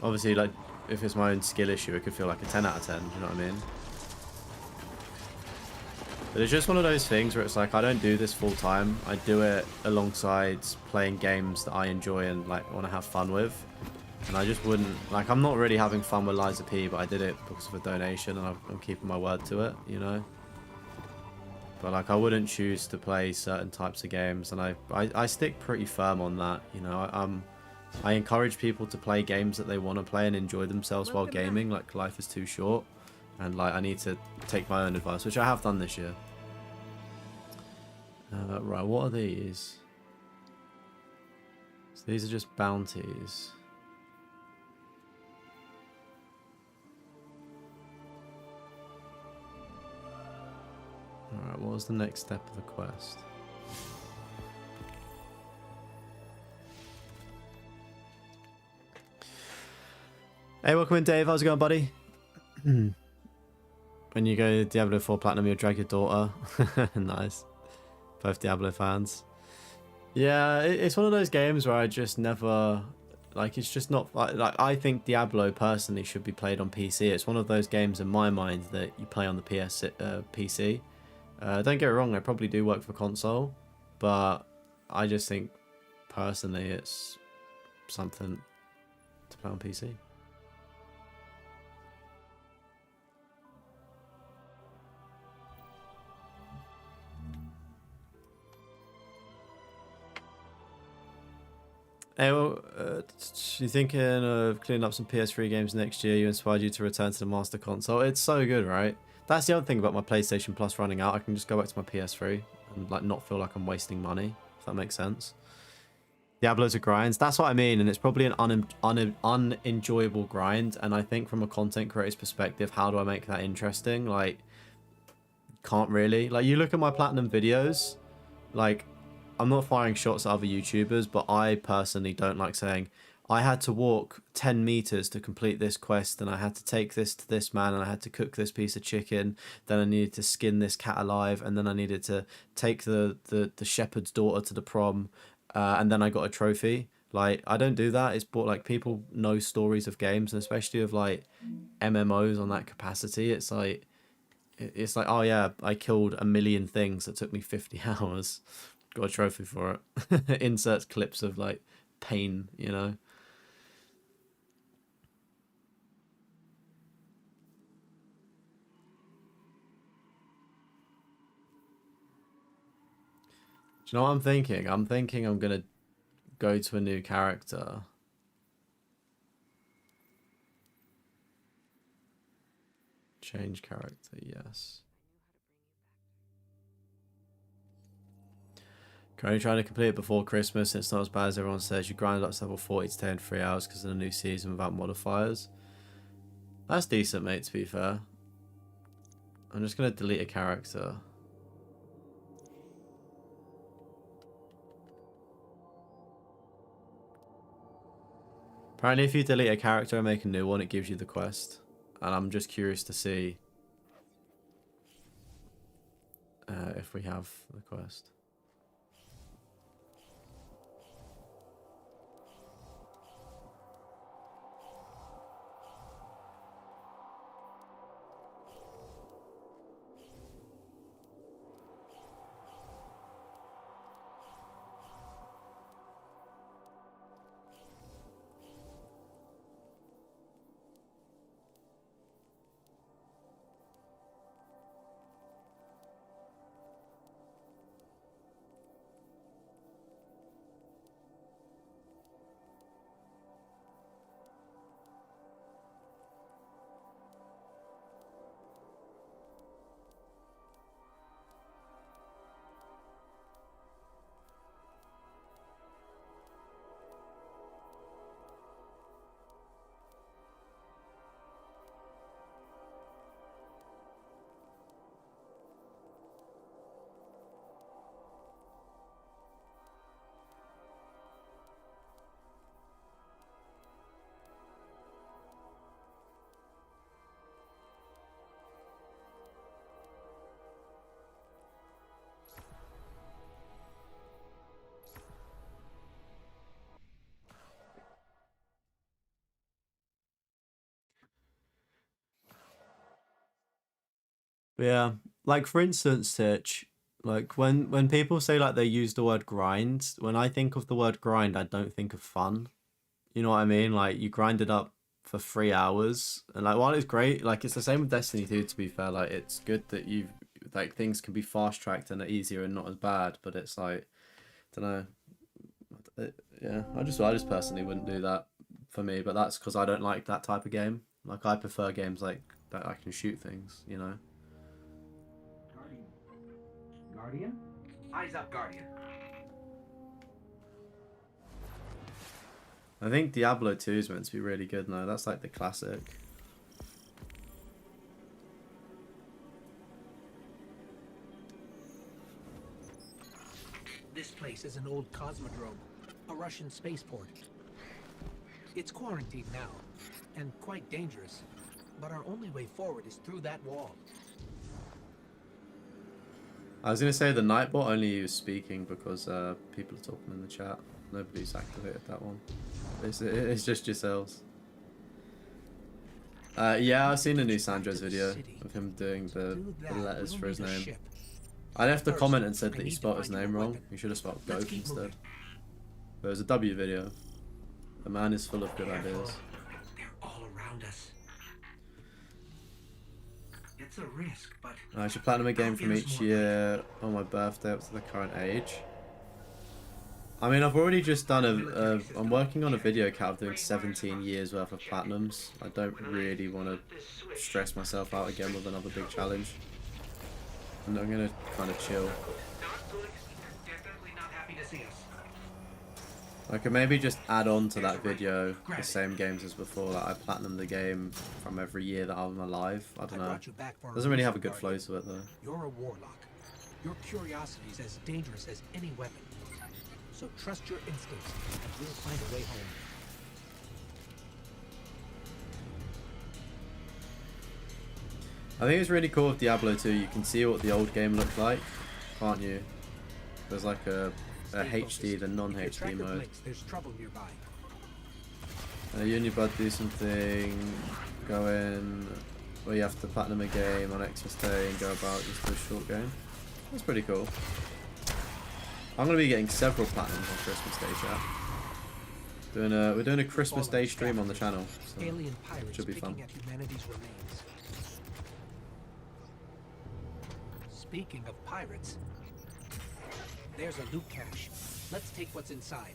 Obviously, like, if it's my own skill issue, it could feel like a 10 out of 10, you know what I mean? But it's just one of those things where it's like, I don't do this full time. I do it alongside playing games that I enjoy and, like, want to have fun with. And I just wouldn't, like, I'm not really having fun with Liza P, but I did it because of a donation and I'm keeping my word to it, you know? But, like, I wouldn't choose to play certain types of games, and I stick pretty firm on that, you know? I encourage people to play games that they want to play and enjoy themselves while gaming. Like, life is too short, and, like, I need to take my own advice, which I have done this year. Right, what are these? So these are just bounties. Alright, what was the next step of the quest? Hey, welcome in, Dave. How's it going, buddy? When you go Diablo 4 Platinum, you'll drag your daughter. Nice. Both Diablo fans. Yeah, it's one of those games where I just never... Like, it's just not... Like, I think Diablo, personally, should be played on PC. It's one of those games, in my mind, that you play on the PC. Don't get it wrong, they probably do work for console. But I just think, personally, it's something to play on PC. Hey, well, you thinking of cleaning up some PS3 games next year? You inspired you to return to the Master Console. It's so good, right? That's the other thing about my PlayStation Plus running out. I can just go back to my PS3 and, like, not feel like I'm wasting money, if that makes sense. Diablo's a grind. That's what I mean, and it's probably an unenjoyable grind. And I think from a content creator's perspective, how do I make that interesting? Like, can't really. Like, you look at my platinum videos, like, I'm not firing shots at other YouTubers, but I personally don't like saying, I had to walk 10 meters to complete this quest, and I had to take this to this man, and I had to cook this piece of chicken, then I needed to skin this cat alive, and then I needed to take the shepherd's daughter to the prom, and then I got a trophy. Like, I don't do that. It's but like, people know stories of games, and especially of, like, MMOs on that capacity. It's like, oh yeah, I killed 1 million things that took me 50 hours. Got a trophy for it. Inserts clips of, like, pain, you know. Do you know what I'm thinking? I'm thinking I'm gonna go to a new character. Change character, yes. Currently trying to complete it before Christmas. It's not as bad as everyone says. You grind up to level 40 to 10 in 3 hours because of the new season without modifiers. That's decent, mate, to be fair. I'm just going to delete a character. Apparently if you delete a character and make a new one, it gives you the quest. And I'm just curious to see if we have the quest. Yeah, like for instance, Titch, like when people say like they use the word grind, when I think of the word grind, I don't think of fun. You know what I mean? Like you grind it up for 3 hours, and like while it's great, like it's the same with Destiny 2. To be fair, like it's good that you like things can be fast tracked and are easier and not as bad, but it's like, I don't know. Yeah, I just personally wouldn't do that for me, but that's because I don't like that type of game. Like I prefer games like that I can shoot things, you know. Guardian? Eyes up, Guardian. I think Diablo 2 is meant to be really good now. That's like the classic. This place is an old cosmodrome, a Russian spaceport. It's quarantined now, and quite dangerous. But our only way forward is through that wall. I was gonna say the Nightbot only used speaking because people are talking in the chat. Nobody's activated that one. It's just yourselves. Yeah, I've seen a new Sandro's video of him doing the letters for his name. I left a comment and said that he spelled his name wrong. He should have spelled Goat instead. But it was a W video. The man is full of good ideas. They're all around us. It's a risk, but I should platinum a game from each year on my birthday up to the current age. I mean, I've already just done I'm working on a video count of doing 17 years worth of platinums. I don't really want to stress myself out again with another big challenge. And I'm going to kind of chill. definitely not happy to see us. I could maybe just add on to that video the same games as before. Like I platinum the game from every year that I'm alive. I don't know. Doesn't really have a good flow to it though. You're a warlock. Your curiosity is as dangerous as any weapon. So trust your instincts, and we'll find a way home. I think it's really cool with Diablo 2. You can see what the old game looked like, can't you? There's like a HD, the non-HD mode. There's trouble nearby. You and your bud do something, go in, where you have to platinum a game on Xmas Day and go about just a short game. That's pretty cool. I'm going to be getting several platinums on Christmas Day, chat. We're doing a Christmas Day stream on the channel, so Alien pirates should be fun. picking at humanity's remains. Speaking of pirates, there's a loot cache. Let's take what's inside.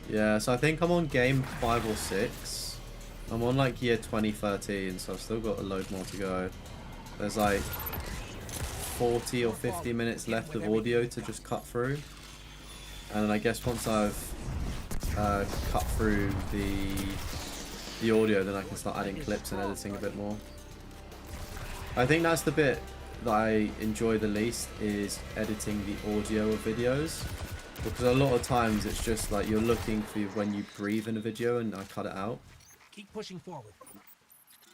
Yeah, so I think I'm on game 5 or 6. I'm on like year 2013, so I've still got a load more to go. There's like 40 or 50 minutes left of audio to just cut through. And then I guess once I've cut through the audio, then I can start adding clips and editing a bit more. I think that's the bit that I enjoy the least, is editing the audio of videos. Because a lot of times it's just like you're looking for when you breathe in a video and I cut it out. Keep pushing forward.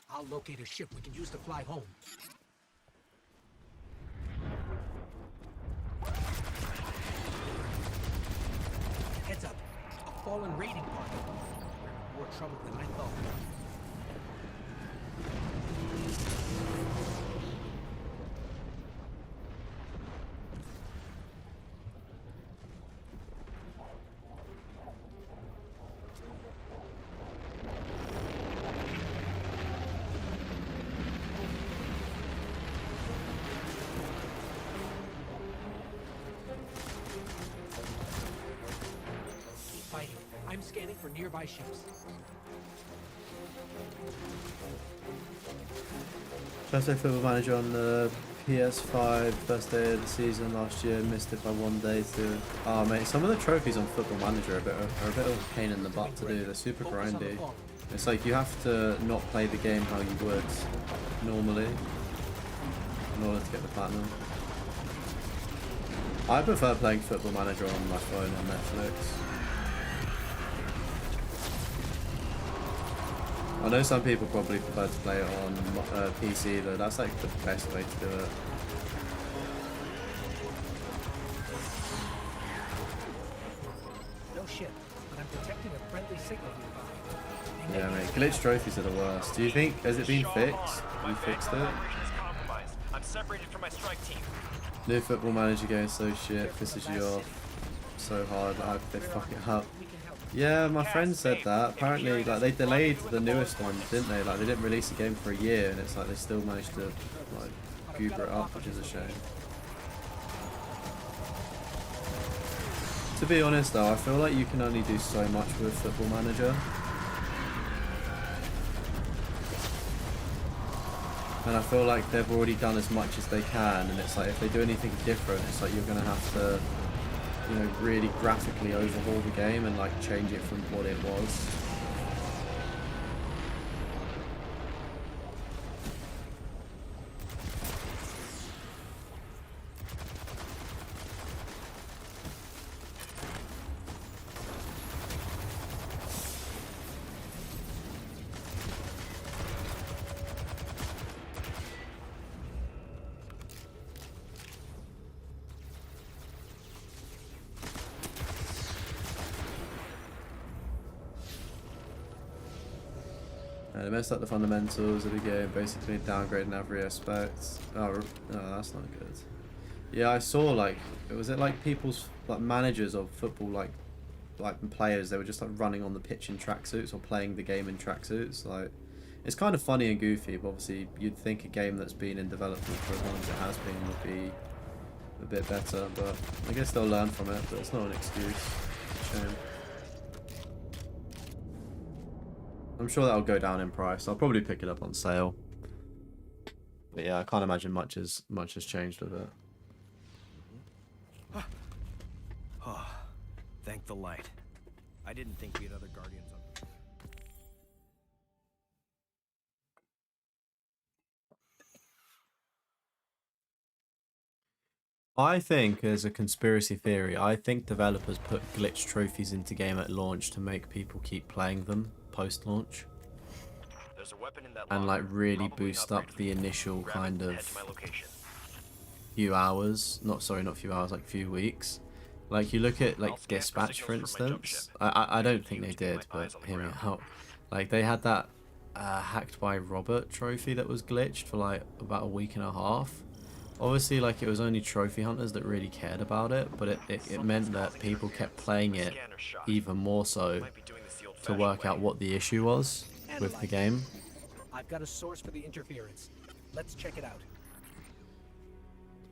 I'll locate a ship we can use to fly home. Heads up. A fallen raiding party. More trouble than I thought. I'm scanning for nearby ships. First day Football Manager on the PS5, first day of the season last year, missed it by 1 day to... Oh mate, some of the trophies on Football Manager are a bit of a pain in the butt to do. They're super grindy. It's like you have to not play the game how you would normally in order to get the platinum. I prefer playing Football Manager on my phone on Netflix. I know some people probably prefer to play it on PC though, that's like the best way to do it. friendly signal nearby. Yeah, mate. Glitch trophies are the worst. Do you think, has it been fixed? Have you fixed it? I'm separated from my strike team. New football manager game so shit, pisses you off so hard, like they fuck it up. Yeah, my friend said that. Apparently, like they delayed the newest one, didn't they? Like they didn't release the game for a year, and it's like they still managed to like goober it up, which is a shame. To be honest though, I feel like you can only do so much with Football Manager. And I feel like they've already done as much as they can, and it's like if they do anything different, it's like you're going to have to, you know, really graphically overhaul the game and like change it from what it was. They messed up the fundamentals of the game, basically downgrading every aspect. Oh, no, that's not good. Yeah, I saw like, was it like people's like managers of football, like players, they were just like running on the pitch in tracksuits or playing the game in tracksuits. Like, it's kind of funny and goofy, but obviously you'd think a game that's been in development for as long as it has been would be a bit better. But I guess they'll learn from it. But it's not an excuse. Shame. I'm sure that'll go down in price. I'll probably pick it up on sale. But yeah, I can't imagine much has changed with it. Oh, thank the light. I didn't think we had other guardians on. I think, as a conspiracy theory, I think developers put glitch trophies into game at launch to make people keep playing them post-launch. And like really boost up the initial kind of few hours. Not few hours, like few weeks. Like you look at like Dispatch, for instance. I don't think they did, but hear me out. Like they had that hacked by Robert trophy that was glitched for like about a week and a half. Obviously, like it was only trophy hunters that really cared about it, but it meant that people kept playing it even more so to work out what the issue was with the game. I've got a source for the interference. Let's check it out.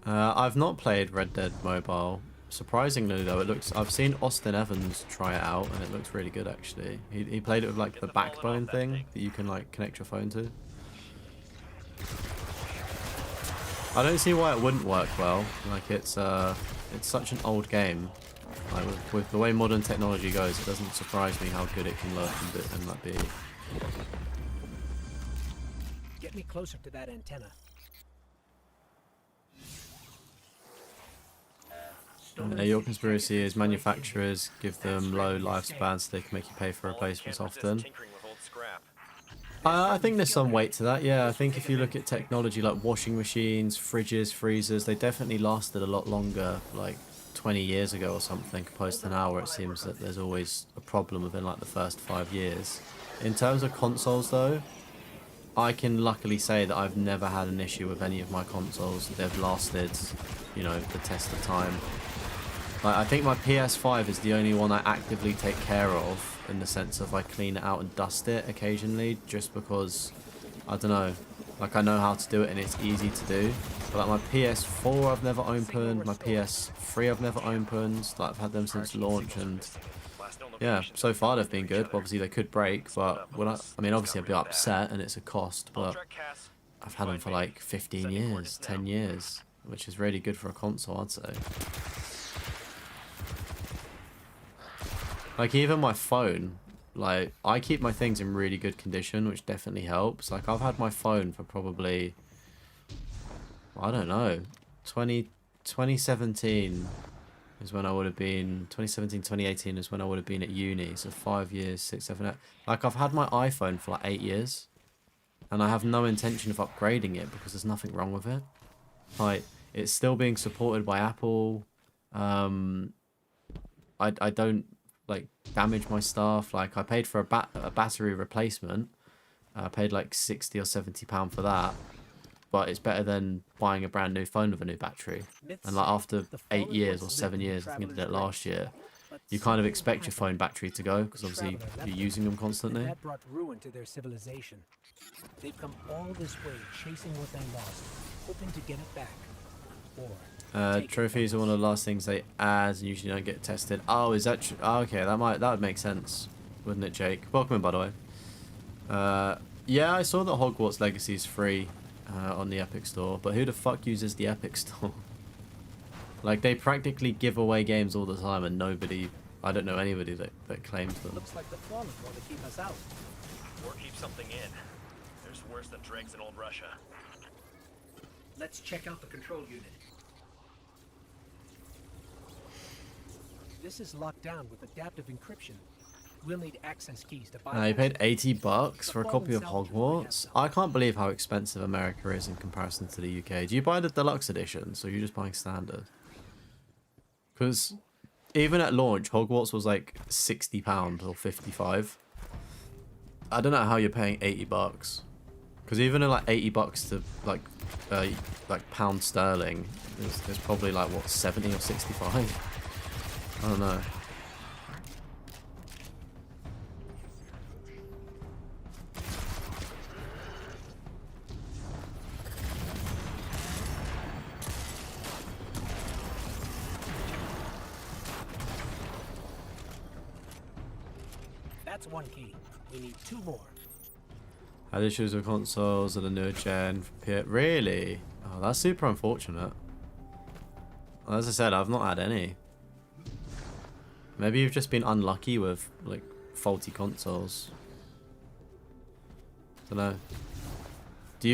I've not played Red Dead Mobile. Surprisingly though, I've seen Austin Evans try it out and it looks really good actually. He played it with like the backbone thing that you can like connect your phone to. I don't see why it wouldn't work well. Like it's such an old game. Like with the way modern technology goes, it doesn't surprise me how good it can look and like be. Get me closer to that antenna. Your conspiracy is manufacturers give them low lifespans so they can make you pay for replacements often. I think there's some weight to that, yeah. I think if you look at technology like washing machines, fridges, freezers, they definitely lasted a lot longer, like 20 years ago or something, opposed to now where it seems that there's always a problem within like the first 5 years. In terms of consoles though, I can luckily say that I've never had an issue with any of my consoles. They've lasted, you know, the test of time. Like, I think my PS5 is the only one I actively take care of, in the sense of I clean it out and dust it occasionally, just because, I don't know, like I know how to do it and it's easy to do. But like my PS4 I've never opened, my PS3 I've never opened, like I've had them since launch, and yeah, so far they've been good. Obviously they could break, but when I mean obviously I'd be upset and it's a cost, but I've had them for like 15 years, 10 years, which is really good for a console, I'd say. Like even my phone, like I keep my things in really good condition, which definitely helps. Like I've had my phone for probably, I don't know, 2017 is when I would have been, 2017, 2018 is when I would have been at uni. So 5 years, 6, 7, 8. Like I've had my iPhone for like 8 years and I have no intention of upgrading it because there's nothing wrong with it. Like it's still being supported by Apple. I don't, like damage my stuff. Like I paid for a battery replacement. I paid like 60 or 70 pound for that. But it's better than buying a brand new phone with a new battery. And like after 8 years or 7 years, I think I did it last year, you kind of expect your phone battery to go because obviously you're using them constantly. That brought ruin to their civilization. They've come all this way chasing what they lost, hoping to get it back. Or trophies are one of the last things they add and usually don't get tested. Oh, is that oh, okay, that would make sense, wouldn't it, Jake? Welcome in, by the way. Yeah, I saw that Hogwarts Legacy is free on the Epic Store, but who the fuck uses the Epic Store? Like, they practically give away games all the time and nobody, I don't know anybody that claims them. looks like the Fallen want to keep us out. Or keep something in. There's worse than dregs in old Russia. Let's check out the control unit. This is locked down with adaptive encryption. We'll need access keys to buy. You paid $80 for a copy of Hogwarts? I can't believe how expensive America is in comparison to the UK. Do you buy the deluxe edition, so you're just buying standard? Because even at launch, Hogwarts was like £60 or 55. I don't know how you're paying $80. Because even at like $80 to like pound sterling, there's probably like what, 70 or 65. I don't know. That's one key. We need 2 more. Had issues with consoles of the newer gen. Really? Oh, that's super unfortunate. Well, as I said, I've not had any. Maybe you've just been unlucky with like faulty consoles. Don't know. Do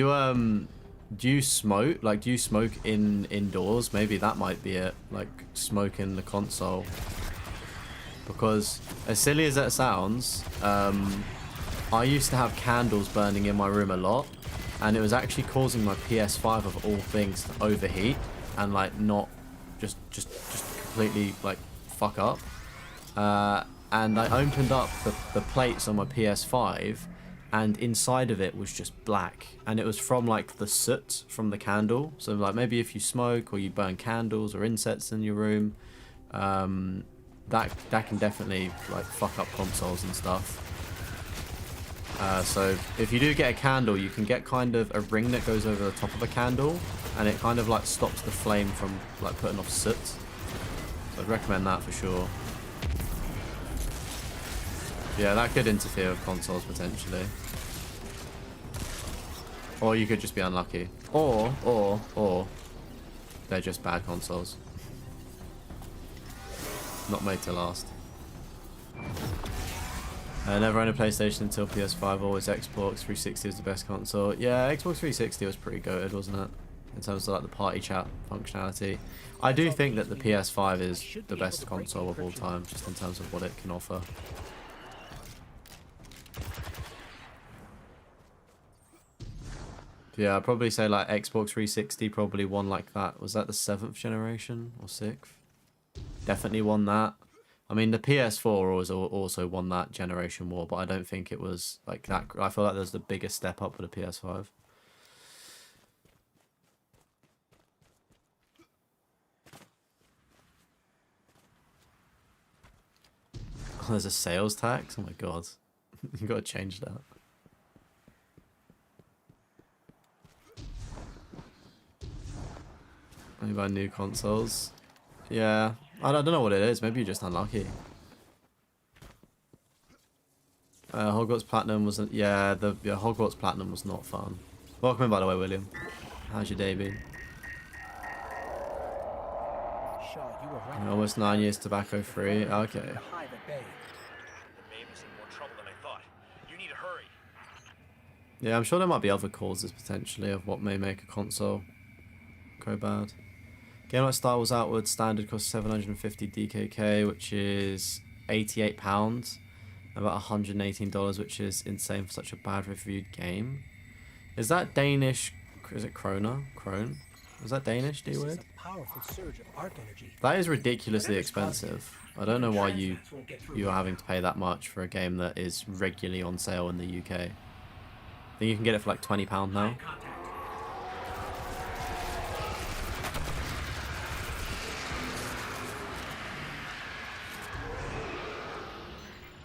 you smoke? Like, do you smoke indoors? Maybe that might be it. Like, smoke in the console. Because as silly as that sounds, I used to have candles burning in my room a lot, and it was actually causing my PS5 of all things to overheat and like not just completely like fuck up. And I opened up the plates on my PS5, and inside of it was just black, and it was from like the soot from the candle. So like maybe if you smoke or you burn candles or insects in your room, that can definitely like fuck up consoles and stuff. So if you do get a candle, you can get kind of a ring that goes over the top of a candle, and it kind of like stops the flame from like putting off soot. So I'd recommend that for sure. Yeah, that could interfere with consoles potentially. Or you could just be unlucky. Or they're just bad consoles. Not made to last. Never owned a PlayStation until PS5, always Xbox 360 was the best console. Yeah, Xbox 360 was pretty goated, wasn't it? In terms of like the party chat functionality. I do think that the PS5 is the best console of all time, just in terms of what it can offer. Yeah, I'd probably say like Xbox 360 probably won like that. Was that the 7th generation or 6th? Definitely won that. I mean, the PS4 also won that generation war, but I don't think it was like that. I feel like there's the biggest step up with the PS5. Oh, there's a sales tax? Oh my god. You gotta change that. Maybe buy new consoles. Yeah, I don't know what it is. Maybe you're just unlucky. Hogwarts Platinum wasn't. Yeah, Hogwarts Platinum was not fun. Welcome in, by the way, William. How's your day been? Shaw, you were right. Almost 9 years tobacco free. Okay. The hive at bay. The Mavis in more trouble than I thought. You need to hurry. Yeah, I'm sure there might be other causes potentially of what may make a console go bad. Game like Star Wars Outward standard costs 750 DKK, which is £88, about $118, which is insane for such a bad reviewed game. Is that Danish? Is it Krona? Krone? Was that Danish, This is D-Word? a powerful surge of arc energy. That is ridiculously expensive. I don't know why you are having to pay that much for a game that is regularly on sale in the UK. I think you can get it for like £20 now.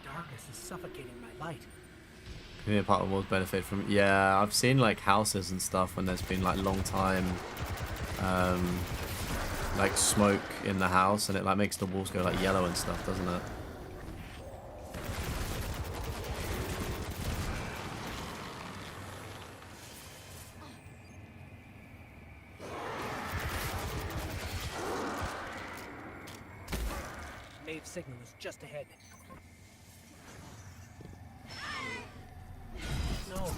Darkness is suffocating my light. Maybe a part of the walls benefit from. Yeah, I've seen like houses and stuff when there's been like long time like smoke in the house, and it like makes the walls go like yellow and stuff, doesn't it? Maeve signal is just ahead. No.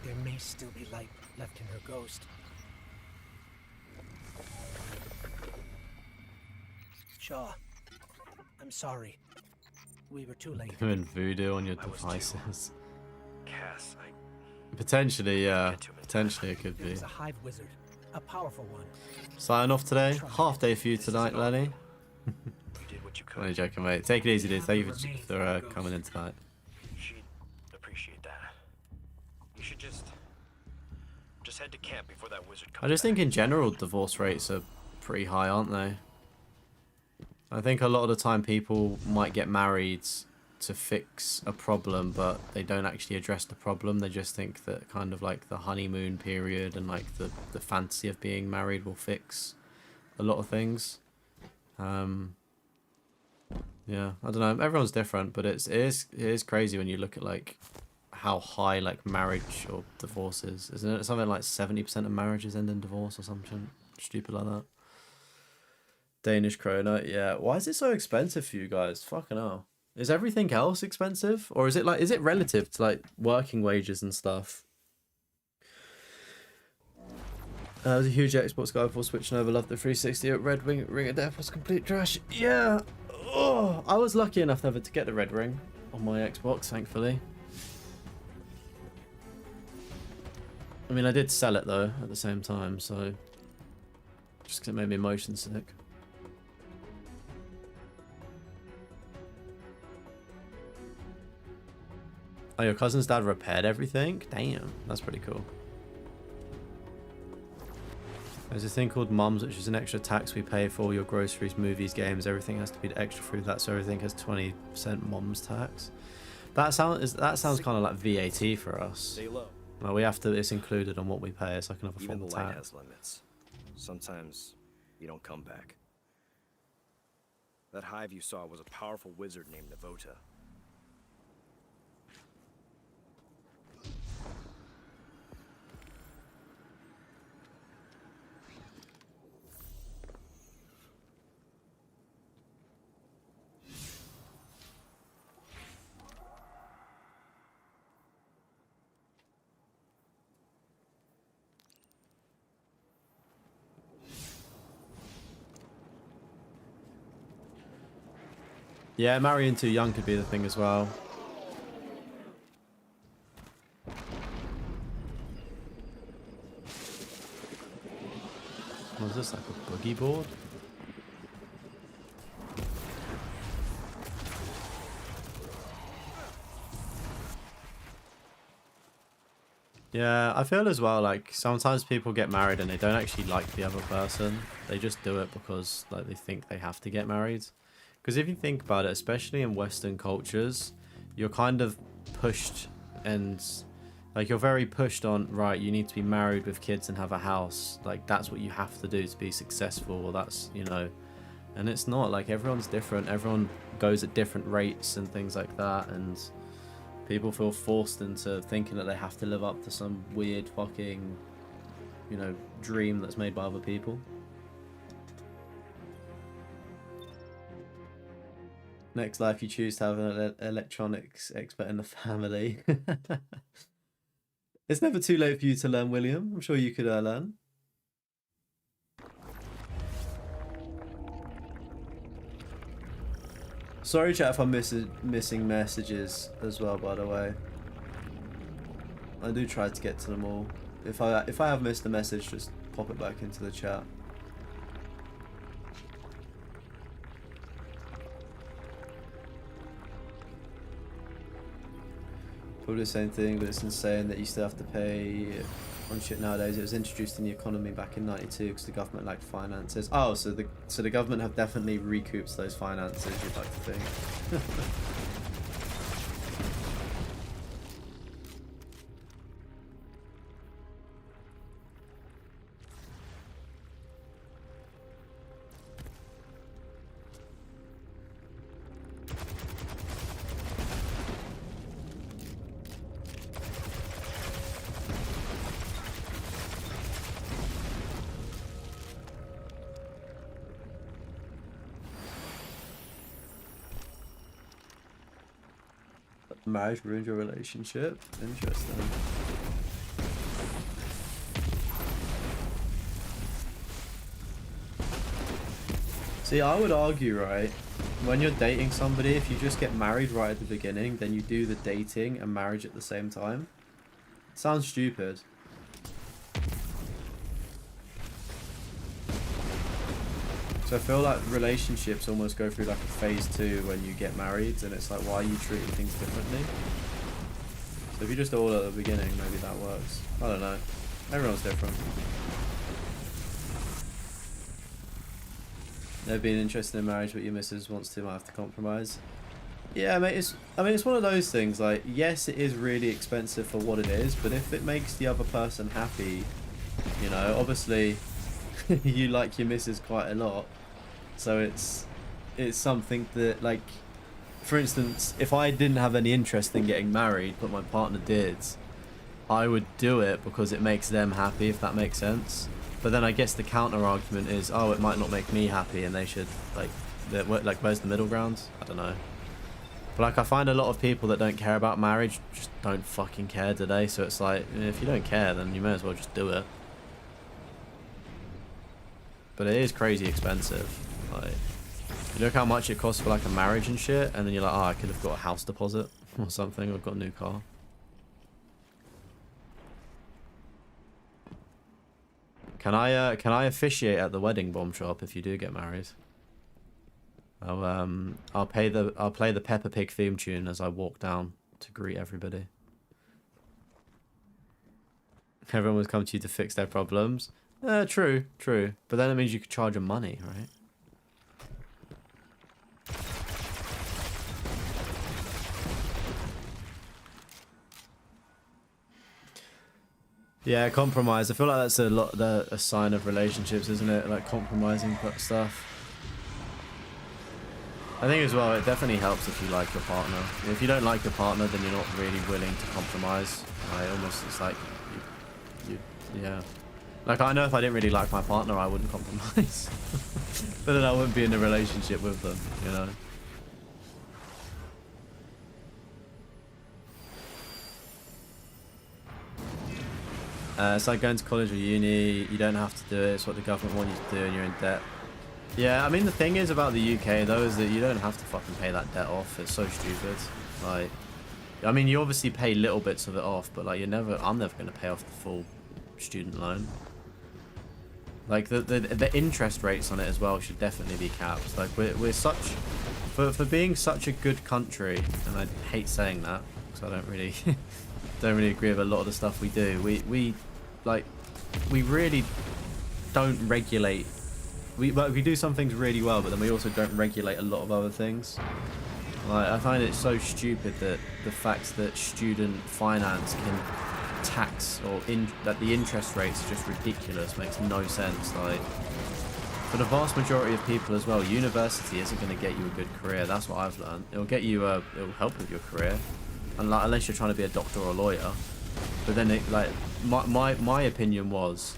There may still be light left in her ghost. Shaw, I'm sorry. We were too late. Doing voodoo on your devices. Cass, Potentially, yeah. Potentially it could There be. was a hive wizard, a powerful one. Sign off today. Half day for you tonight, Lenny. you did what you could. Only joking, mate. Take it easy, dude. Thank you for coming in tonight. She'd appreciate that. You should just head to camp before that wizard comes I just think back. in general divorce rates are pretty high, aren't they? I think a lot of the time people might get married to fix a problem, but they don't actually address the problem. They just think that kind of like the honeymoon period and like the fantasy of being married will fix a lot of things. Yeah, I don't know. Everyone's different, but it is crazy when you look at like how high like marriage or divorce is, isn't it? Something like 70% of marriages end in divorce or something stupid like that. Danish krona, yeah. Why is it so expensive for you guys? Fucking hell. Is everything else expensive, or is it relative to like working wages and stuff? I was a huge Xbox guy before switching over. Loved the 360 at Red Ring of Death was complete trash. Yeah. Oh, I was lucky enough never to get the Red Ring on my Xbox, thankfully. I mean, I did sell it though at the same time, so just because it made me motion sick. Oh, your cousin's dad repaired everything? Damn, that's pretty cool. There's a thing called mums, which is an extra tax we pay for all your groceries, movies, games. Everything has to be extra through that, so everything has 20% mums tax. That sounds kind of like VAT for us. Stay low. Well, we have to. It's included on what we pay. It's like another Even form the of light tax. has limits. Sometimes you don't come back. That hive you saw was a powerful wizard named Navota. Yeah, marrying too young could be the thing as well. What is this, like a boogie board? Yeah, I feel as well, like, sometimes people get married and they don't actually like the other person. They just do it because, like, they think they have to get married. Because if you think about it, especially in Western cultures, you're kind of pushed and, like, you're very pushed on, right, you need to be married with kids and have a house. Like, that's what you have to do to be successful. Or that's, you know, and it's not. Like, everyone's different. Everyone goes at different rates and things like that. And people feel forced into thinking that they have to live up to some weird fucking, you know, dream that's made by other people. Next life you choose to have an electronics expert in the family. It's never too late for you to learn, William. I'm sure you could learn. Sorry chat if I'm missing messages as well, by the way. I do try to get to them all. If I have missed a message, just pop it back into the chat. Probably the same thing, but it's insane that you still have to pay on shit nowadays. It was introduced in the economy back in '92 because the government lacked finances. Oh, so the government have definitely recouped those finances, you'd like to think. Marriage ruined your relationship? Interesting. See, I would argue, right, when you're dating somebody, if you just get married right at the beginning, then you do the dating and marriage at the same time. Sounds stupid. So I feel like relationships almost go through like a phase 2 when you get married, and it's like, why are you treating things differently? So if you just all at the beginning, maybe that works. I don't know. Everyone's different. Never been interested in marriage, but your missus wants to, might have to compromise. Yeah, mate, I mean, it's one of those things, like, yes, it is really expensive for what it is, but if it makes the other person happy, you know, obviously, you like your missus quite a lot. So it's something that, like, for instance, if I didn't have any interest in getting married, but my partner did, I would do it because it makes them happy, if that makes sense. But then I guess the counter argument is, oh, it might not make me happy, and they should, like, where's the middle ground? I don't know. But, like, I find a lot of people that don't care about marriage just don't fucking care, do they? So it's like, if you don't care, then you may as well just do it. But it is crazy expensive. Like, you look how much it costs for like a marriage and shit, and then you're like, oh, I could have got a house deposit or something, or got a new car. Can I officiate at the wedding bomb shop if you do get married? I'll play the Peppa Pig theme tune as I walk down to greet everybody. Everyone would come to you to fix their problems. True. But then it means you could charge them money, right? Yeah, compromise. I feel like that's a sign of relationships, isn't it? Like compromising stuff. I think as well, it definitely helps if you like your partner. If you don't like your partner, then you're not really willing to compromise. It's like, yeah. Like, I know if I didn't really like my partner, I wouldn't compromise. But then I wouldn't be in a relationship with them, you know? It's like going to college or uni. You don't have to do it. It's what the government want you to do, and you're in debt. Yeah, I mean, the thing is about the UK, though, is that you don't have to fucking pay that debt off. It's so stupid. Like, I mean, you obviously pay little bits of it off, but, like, I'm never going to pay off the full student loan. Like, the interest rates on it as well should definitely be capped. Like, we're such... For being such a good country, and I hate saying that, because I don't really... don't really agree with a lot of the stuff we do. We really don't regulate. We do some things really well, but then we also don't regulate a lot of other things. Like, I find it so stupid that the fact that student finance can tax that the interest rates are just ridiculous makes no sense. Like, for the vast majority of people as well, university isn't going to get you a good career. That's what I've learned. It'll get you it'll help with your career. Unless you're trying to be a doctor or a lawyer. But then, my opinion was,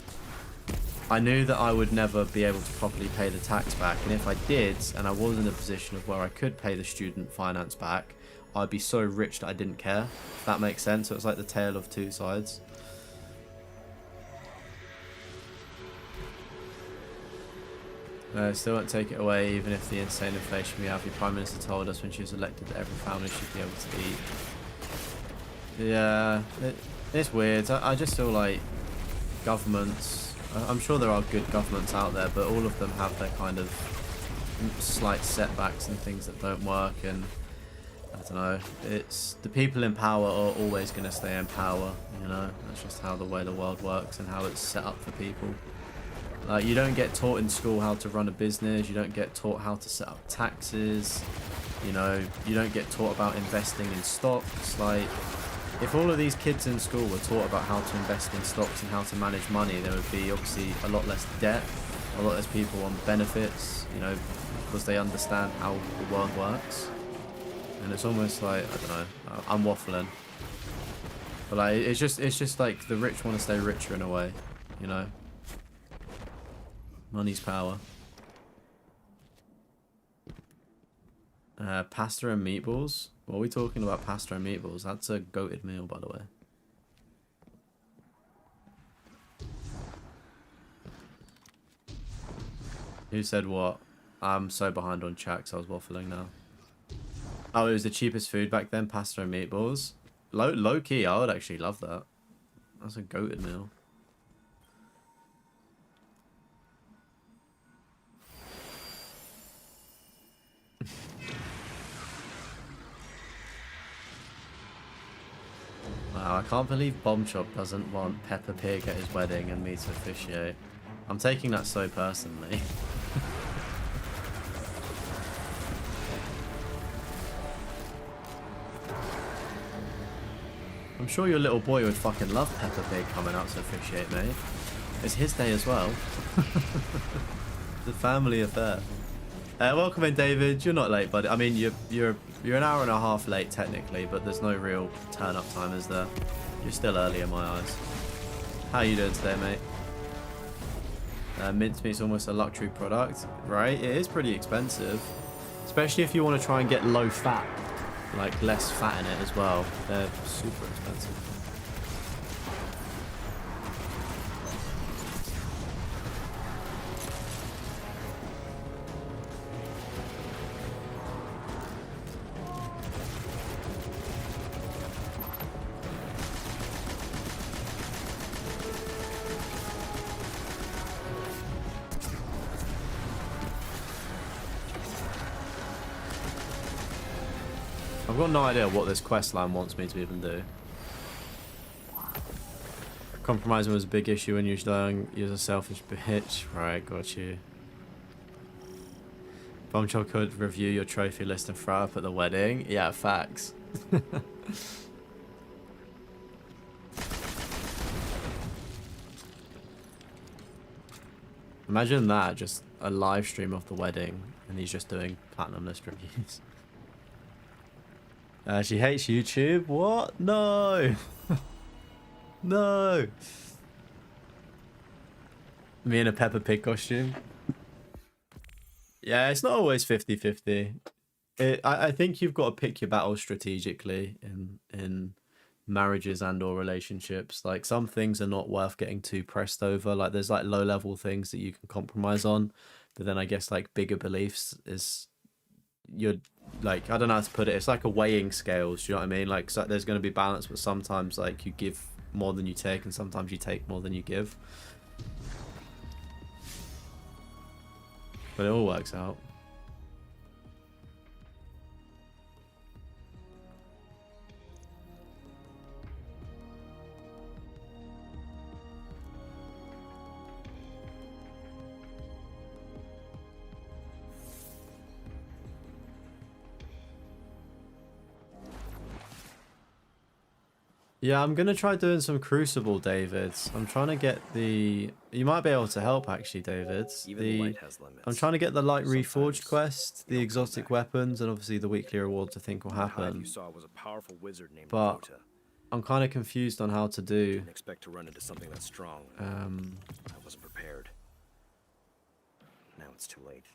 I knew that I would never be able to properly pay the tax back, and if I did, and I was in a position of where I could pay the student finance back, I'd be so rich that I didn't care, if that makes sense. So it's like the tale of two sides. Still won't take it away, even if the insane inflation we have. Your Prime Minister told us when she was elected that every family should be able to eat. Yeah, it's weird. I just feel like governments, I'm sure there are good governments out there, but all of them have their kind of slight setbacks and things that don't work, and I don't know, it's the people in power are always going to stay in power, you know. That's just how the way the world works and how it's set up for people. Like, you don't get taught in school how to run a business, you don't get taught how to set up taxes, you know, you don't get taught about investing in stocks. Like, if all of these kids in school were taught about how to invest in stocks and how to manage money, there would be obviously a lot less debt, a lot less people on benefits, you know, because they understand how the world works. And it's almost like, I don't know, I'm waffling. But like, it's just like the rich want to stay richer in a way, you know. Money's power. Pasta and meatballs? What are we talking about, pasta and meatballs? That's a goated meal, by the way. Who said what? I'm so behind on chat 'cause I was waffling now. Oh, it was the cheapest food back then, pasta and meatballs. Low key, I would actually love that. That's a goated meal. Wow, I can't believe Bomb Shop doesn't want Peppa Pig at his wedding and me to officiate. I'm taking that so personally. I'm sure your little boy would fucking love Peppa Pig coming out to officiate, mate. It's his day as well. It's a family affair. Welcome in, David. You're not late, buddy. I mean, you're an hour and a half late technically, but there's no real turn-up time, is there? You're still early in my eyes. How you doing today, mate? Mincemeat's almost a luxury product, right? It is pretty expensive, especially if you want to try and get low fat, like less fat in it as well. They're super expensive. I've got no idea what this quest line wants me to even do. Compromising was a big issue when you're young. You're a selfish bitch. Right, got you. Bombshell could review your trophy list and throw up at the wedding. Yeah, facts. Imagine that, just a live stream of the wedding and he's just doing platinum list reviews. She hates YouTube. What? No. No. Me in a Peppa Pig costume. Yeah, it's not always 50-50. I think you've got to pick your battles strategically in marriages and or relationships. Like, some things are not worth getting too pressed over. Like, there's like low level things that you can compromise on, but then I guess like bigger beliefs is, you're like, I don't know how to put it, it's like a weighing scales, do you know what I mean? Like, so there's going to be balance, but sometimes like you give more than you take and sometimes you take more than you give, but it all works out. Yeah, I'm going to try doing some Crucible, David. I'm trying to get the... You might be able to help, actually, David. Even the light has limits. I'm trying to get the Light Reforged quest, the exotic weapons, and obviously the weekly rewards I think will happen. You saw was a powerful wizard named But Rota. I'm kind of confused on how to do... Didn't expect to run into something that strong. I wasn't prepared. Now it's too late.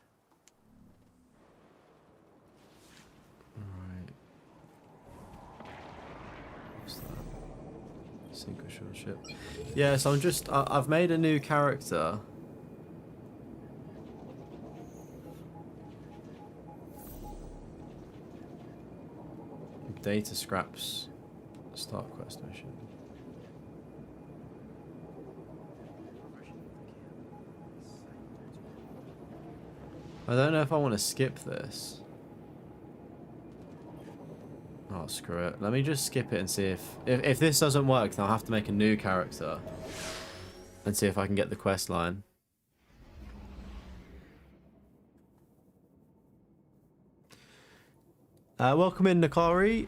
Alright. What's that? Sink or short ship. Yeah, so I'm just... I've made a new character. Data scraps Start quest mission. I don't know if I want to skip this. Oh, screw it. Let me just skip it and see if this doesn't work, then I'll have to make a new character and see if I can get the quest line. Welcome in, Nakari.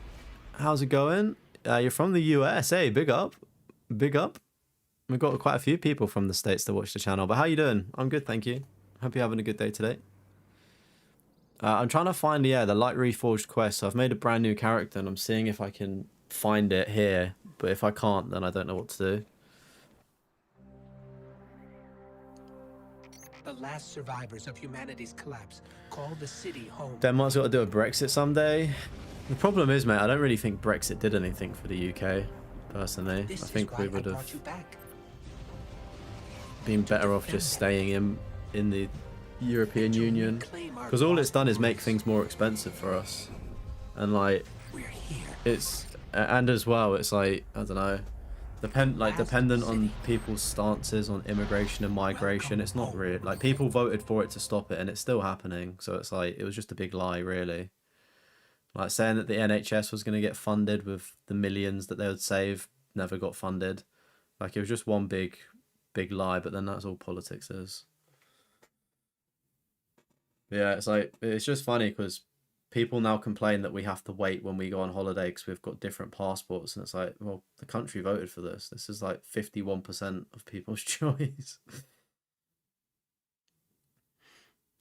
How's it going? You're from the US. Hey, big up. Big up. We've got quite a few people from the States that watch the channel. But how you doing? I'm good, thank you. Hope you're having a good day today. I'm trying to find, the Light Reforged quest. So I've made a brand new character and I'm seeing if I can find it here. But if I can't, then I don't know what to do. The last survivors of humanity's collapse call the city home. Denmark's got to do a Brexit someday. The problem is, mate, I don't really think Brexit did anything for the UK, personally. I think we would have been better off just staying in the European Union. Because all it's done is make things more expensive for us. And, like, it's... And as well, it's like, I don't know... dependent on people's stances on immigration and migration. It's not real. Like, people voted for it to stop it and it's still happening. So it's like, it was just a big lie, really. Like, saying that the NHS was going to get funded with the millions that they would save never got funded. Like, it was just one big lie, but then that's all politics is. Yeah, it's like, it's just funny because people now complain that we have to wait when we go on holiday because we've got different passports. And it's like, well, the country voted for this. This is like 51% of people's choice.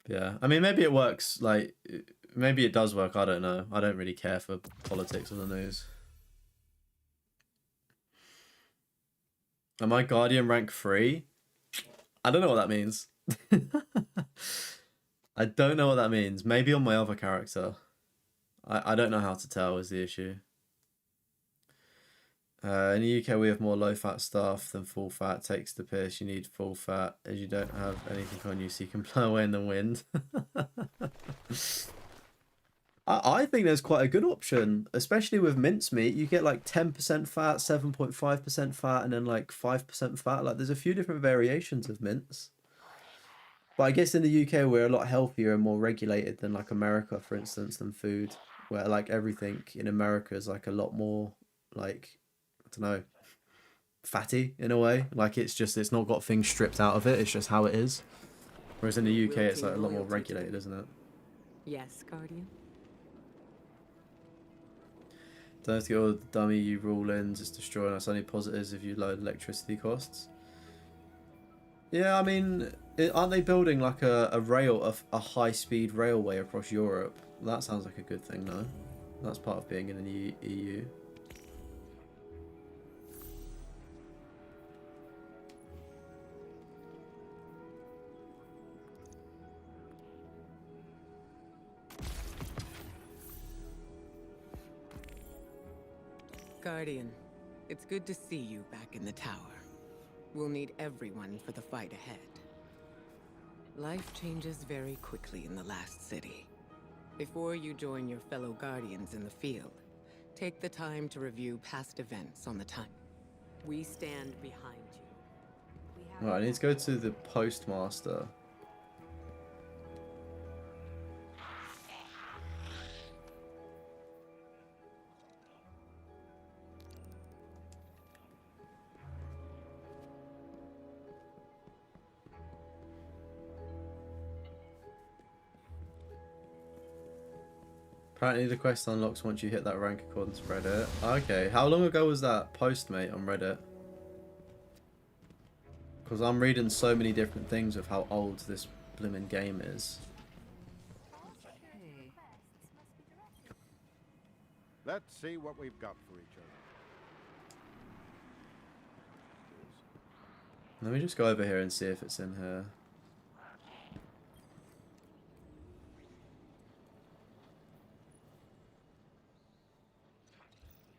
Yeah, I mean, maybe it works. Like, maybe it does work. I don't know. I don't really care for politics or the news. Am I Guardian rank 3? I don't know what that means. I don't know what that means. Maybe on my other character. I don't know how to tell is the issue. In the UK, we have more low-fat stuff than full-fat. Takes the piss. You need full-fat as you don't have anything on you, so you can blow away in the wind. I think there's quite a good option, especially with mincemeat. You get like 10% fat, 7.5% fat, and then like 5% fat. Like, there's a few different variations of mince. But I guess in the UK, we're a lot healthier and more regulated than like America, for instance, than food. Where like everything in America is like a lot more like, I don't know, fatty in a way. Like, it's not got things stripped out of it. It's just how it is. Whereas in the UK, it's like a lot more regulated, isn't it? Yes, Guardian. Don't have to get all the dummy you rule in, just destroying us. Only positives if you load electricity costs. Yeah, I mean, aren't they building like a high-speed railway across Europe? That sounds like a good thing, no? That's part of being in the EU. Guardian, it's good to see you back in the tower. We'll need everyone for the fight ahead. Life changes very quickly in the last city. Before you join your fellow Guardians in the field, take the time to review past events on the time. We stand behind you. Right, I need to go to the postmaster. Apparently the quest unlocks once you hit that rank according to Reddit. Okay, how long ago was that post, mate, on Reddit? Because I'm reading so many different things of how old this blimmin' game is. Let's see what we've got for each other. Let me just go over here and see if it's in here.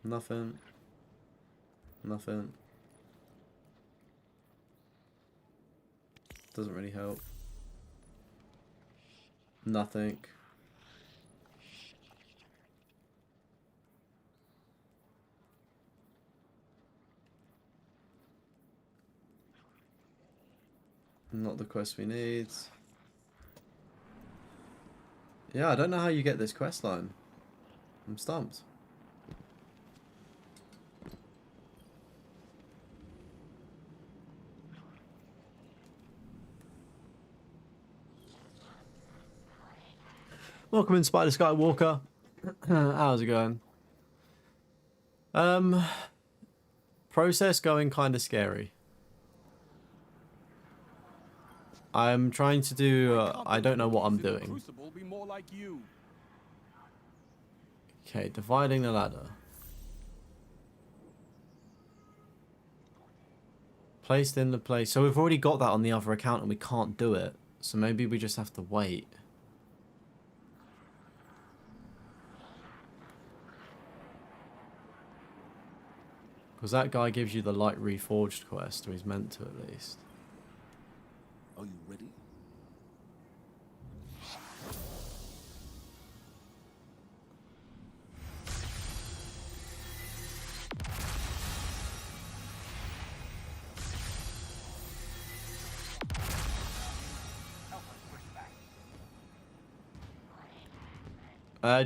Nothing. Nothing. Doesn't really help. Nothing. Not the quest we need. Yeah, I don't know how you get this quest line. I'm stumped. Welcome in, Spider Skywalker. How's it going? Process going kind of scary. I'm trying to do. I don't know what I'm doing. Crucible be more like you. Okay, dividing the ladder. Placed in the place. So we've already got that on the other account and we can't do it. So maybe we just have to wait. Because that guy gives you the light reforged quest, or he's meant to at least. Are you ready?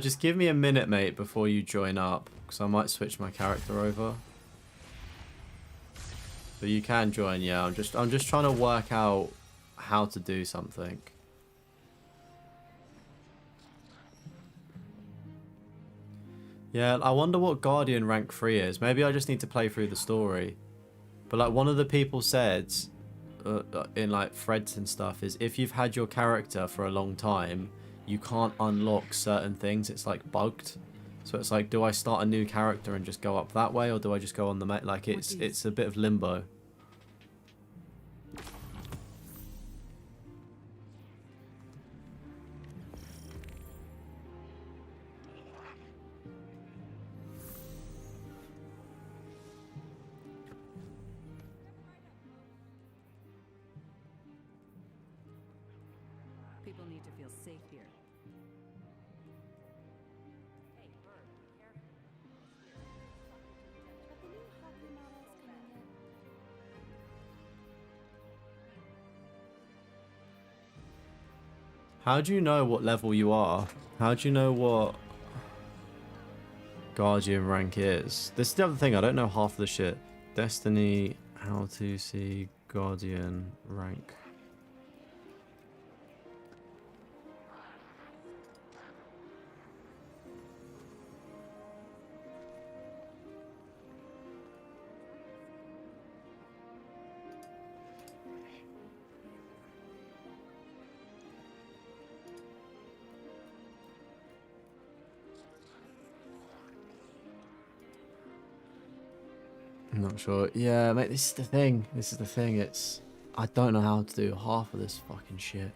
Just give me a minute, mate, before you join up, because I might switch my character over. But you can join, yeah. I'm just trying to work out how to do something. Yeah, I wonder what Guardian rank 3 is. Maybe I just need to play through the story. But like one of the people said in like threads and stuff is if you've had your character for a long time, you can't unlock certain things. It's like bugged. So it's like, do I start a new character and just go up that way, or do I just go on the like it's a bit of limbo. People need to feel safe here. Hey, Bird, be careful. Have the new hockey models come in yet? How do you know what level you are? How do you know what Guardian rank is? This is the other thing, I don't know half of the shit. Destiny, how to see Guardian rank. I'm not sure. Yeah, mate, this is the thing. This is the thing. It's... I don't know how to do half of this fucking shit.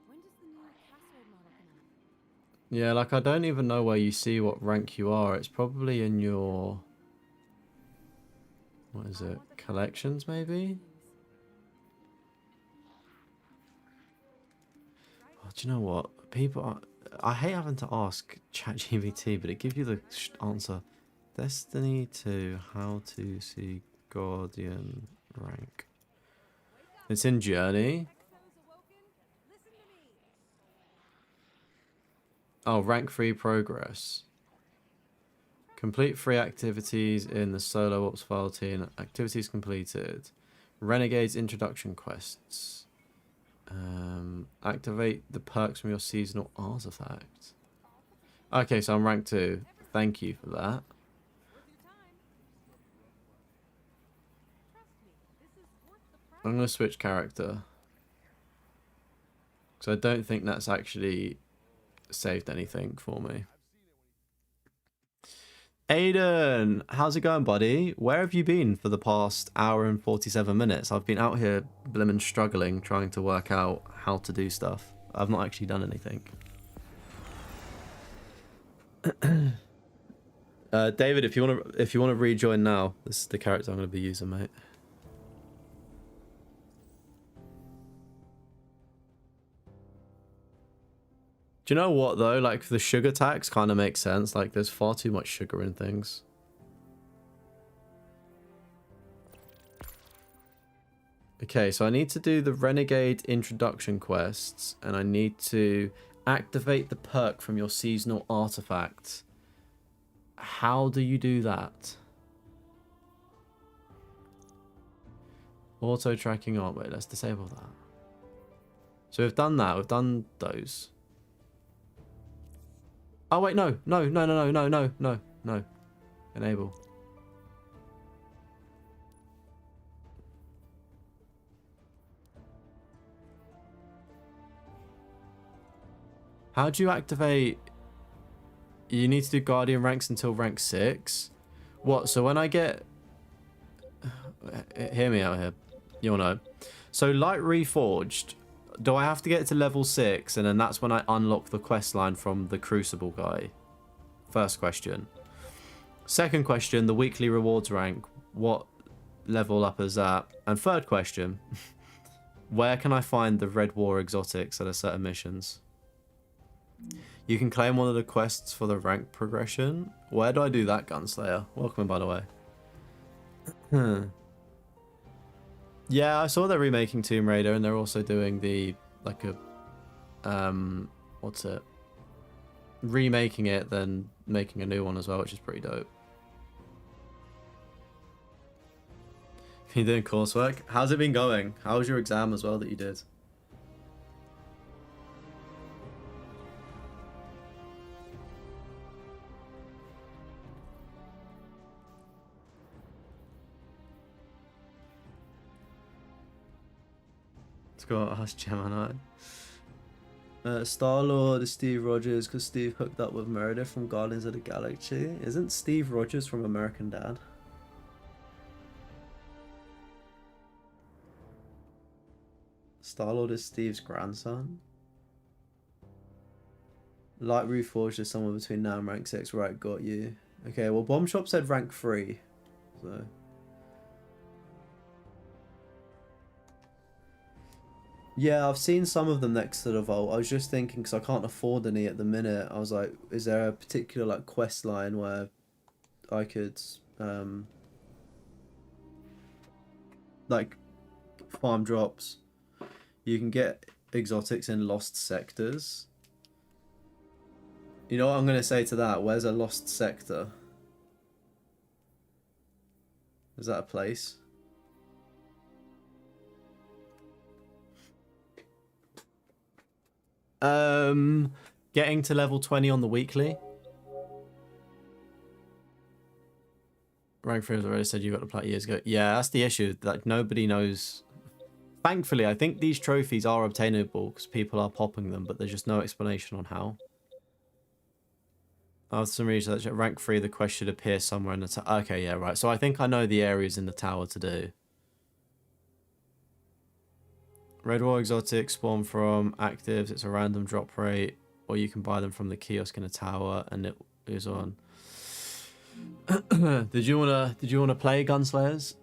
When does the new password model come out? Yeah, like I don't even know where you see what rank you are. It's probably in your... What is it? Collections, maybe? Oh, do you know what? People are... I hate having to ask ChatGPT, but it gives you the answer. Destiny 2, how to see Guardian rank. It's in Journey. Oh, rank 3 progress. Complete 3 activities in the solo ops file team. Activities completed. Renegade's introduction quests. Activate the perks from your seasonal artifact. Okay, so I'm rank 2. Thank you for that. I'm going to switch character. Because I don't think that's actually saved anything for me. Aiden, how's it going, buddy? Where have you been for the past hour and 47 minutes? I've been out here blimmin' struggling, trying to work out how to do stuff. I've not actually done anything. David, if you wanna rejoin now, this is the character I'm gonna be using, mate. Do you know what though? Like the sugar tax kind of makes sense. Like there's far too much sugar in things. Okay, so I need to do the Renegade introduction quests, and I need to activate the perk from your seasonal artifact. How do you do that? Auto tracking on. Wait, let's disable that. So we've done that. We've done those. Oh wait, no. Enable. How do you activate? You need to do Guardian ranks until rank 6. What? So when I get... Hear me out here. You'll know. So Light Reforged, do I have to get to level 6 and then that's when I unlock the quest line from the Crucible guy? First question. Second question, the weekly rewards rank. What level up is that? And third question, where can I find the Red War exotics at certain missions? You can claim one of the quests for the rank progression. Where do I do that, Gunslayer? Welcome, by the way. Yeah, I saw they're remaking Tomb Raider, and they're also doing the like a what's it? Remaking it, then making a new one as well, which is pretty dope. You doing coursework? How's it been going? How was your exam as well that you did? Let's go ask Gemini. Star-Lord is Steve Rogers because Steve hooked up with Meredith from Guardians of the Galaxy. Isn't Steve Rogers from American Dad? Star-Lord is Steve's grandson. Light Reforged is somewhere between now and rank 6. Right, got you. Okay, well Bomb Shop said rank 3. So... Yeah, I've seen some of them next to the vault. I was just thinking, because I can't afford any at the minute, I was like, is there a particular like quest line where I could like farm drops? You can get exotics in lost sectors. You know what I'm going to say to that? Where's a lost sector? Is that a place? Getting to level 20 on the weekly. Rank 3 has already said you got to play years ago. Yeah, that's the issue. Like nobody knows. Thankfully, I think these trophies are obtainable because people are popping them, but there's just no explanation on how. After some research, at rank 3, the quest should appear somewhere in the tower. Okay, yeah, right. So I think I know the areas in the tower to do. Red War exotics spawn from actives. It's a random drop rate, or you can buy them from the kiosk in a tower, and it is on. Did you wanna play Gunslayers?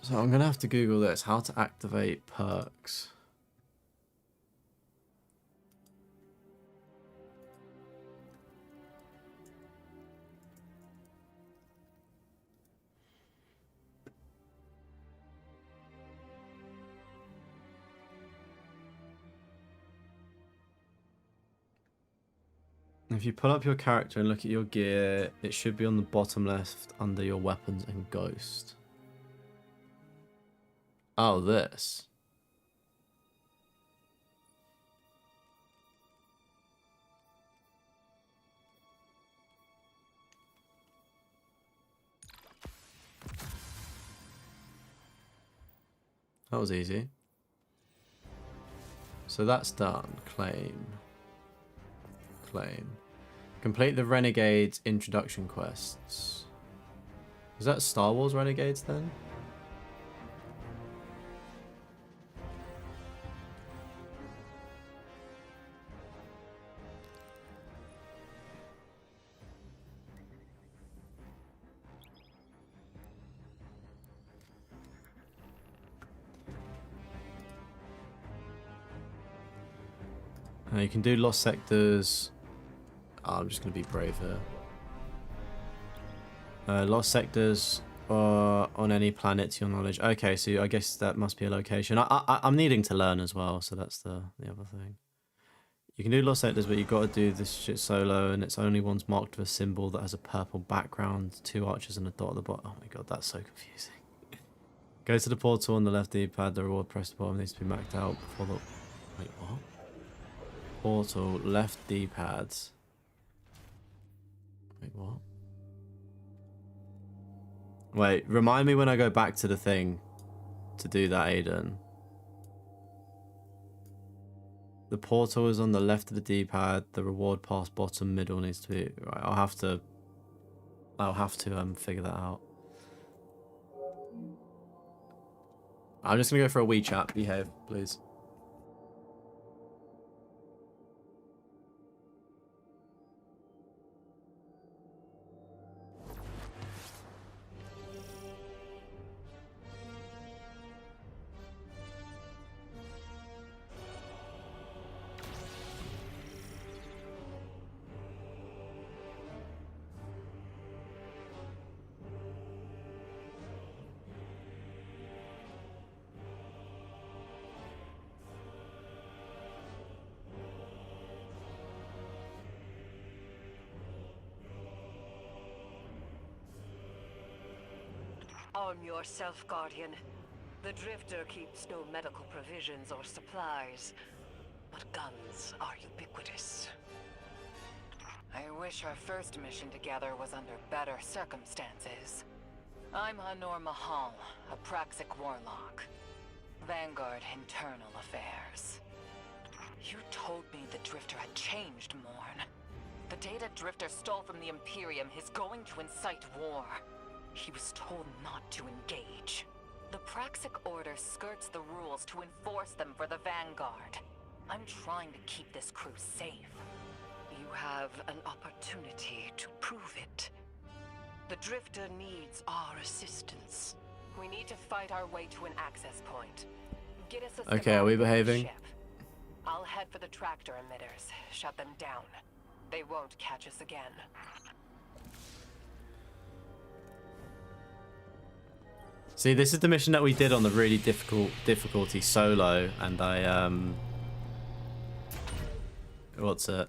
So I'm gonna have to Google this. How to activate perks. If you pull up your character and look at your gear, it should be on the bottom left under your weapons and ghost. Oh, this. That was easy. So that's done. Claim. Claim. Complete the Renegade's introduction quests. Is that Star Wars Renegades then? You can do Lost Sectors. Oh, I'm just going to be brave here. Lost Sectors on any planet to your knowledge. Okay, so I guess that must be a location. I'm needing to learn as well, so that's the other thing. You can do Lost Sectors, but you've got to do this shit solo, and it's only ones marked with a symbol that has a purple background, 2 arches and a dot at the bottom. Oh my god, that's so confusing. Go to the portal on the left D-pad. The reward press the bottom needs to be maxed out before the... Wait, what? Portal, left D-pads. Wait, what? Wait, remind me when I go back to the thing to do that, Aiden. The portal is on the left of the D-pad. The reward pass bottom middle needs to be... Right, I'll have to figure that out. I'm just going to go for a wee chat. Behave, please. Arm yourself, Guardian. The Drifter keeps no medical provisions or supplies, but guns are ubiquitous. I wish our first mission together was under better circumstances. I'm Hanor Mahal, a Praxic warlock. Vanguard Internal Affairs. You told me the Drifter had changed, Morn. The data Drifter stole from the Imperium is going to incite war. He was told not to engage. The Praxic Order skirts the rules to enforce them for the Vanguard. I'm trying to keep this crew safe. You have an opportunity to prove it. The Drifter needs our assistance. We need to fight our way to an access point. Get us a Okay, are we schematic of the behaving? ship. I'll head for the tractor emitters. Shut them down. They won't catch us again. See, this is the mission that we did on the really difficulty solo, and I what's it?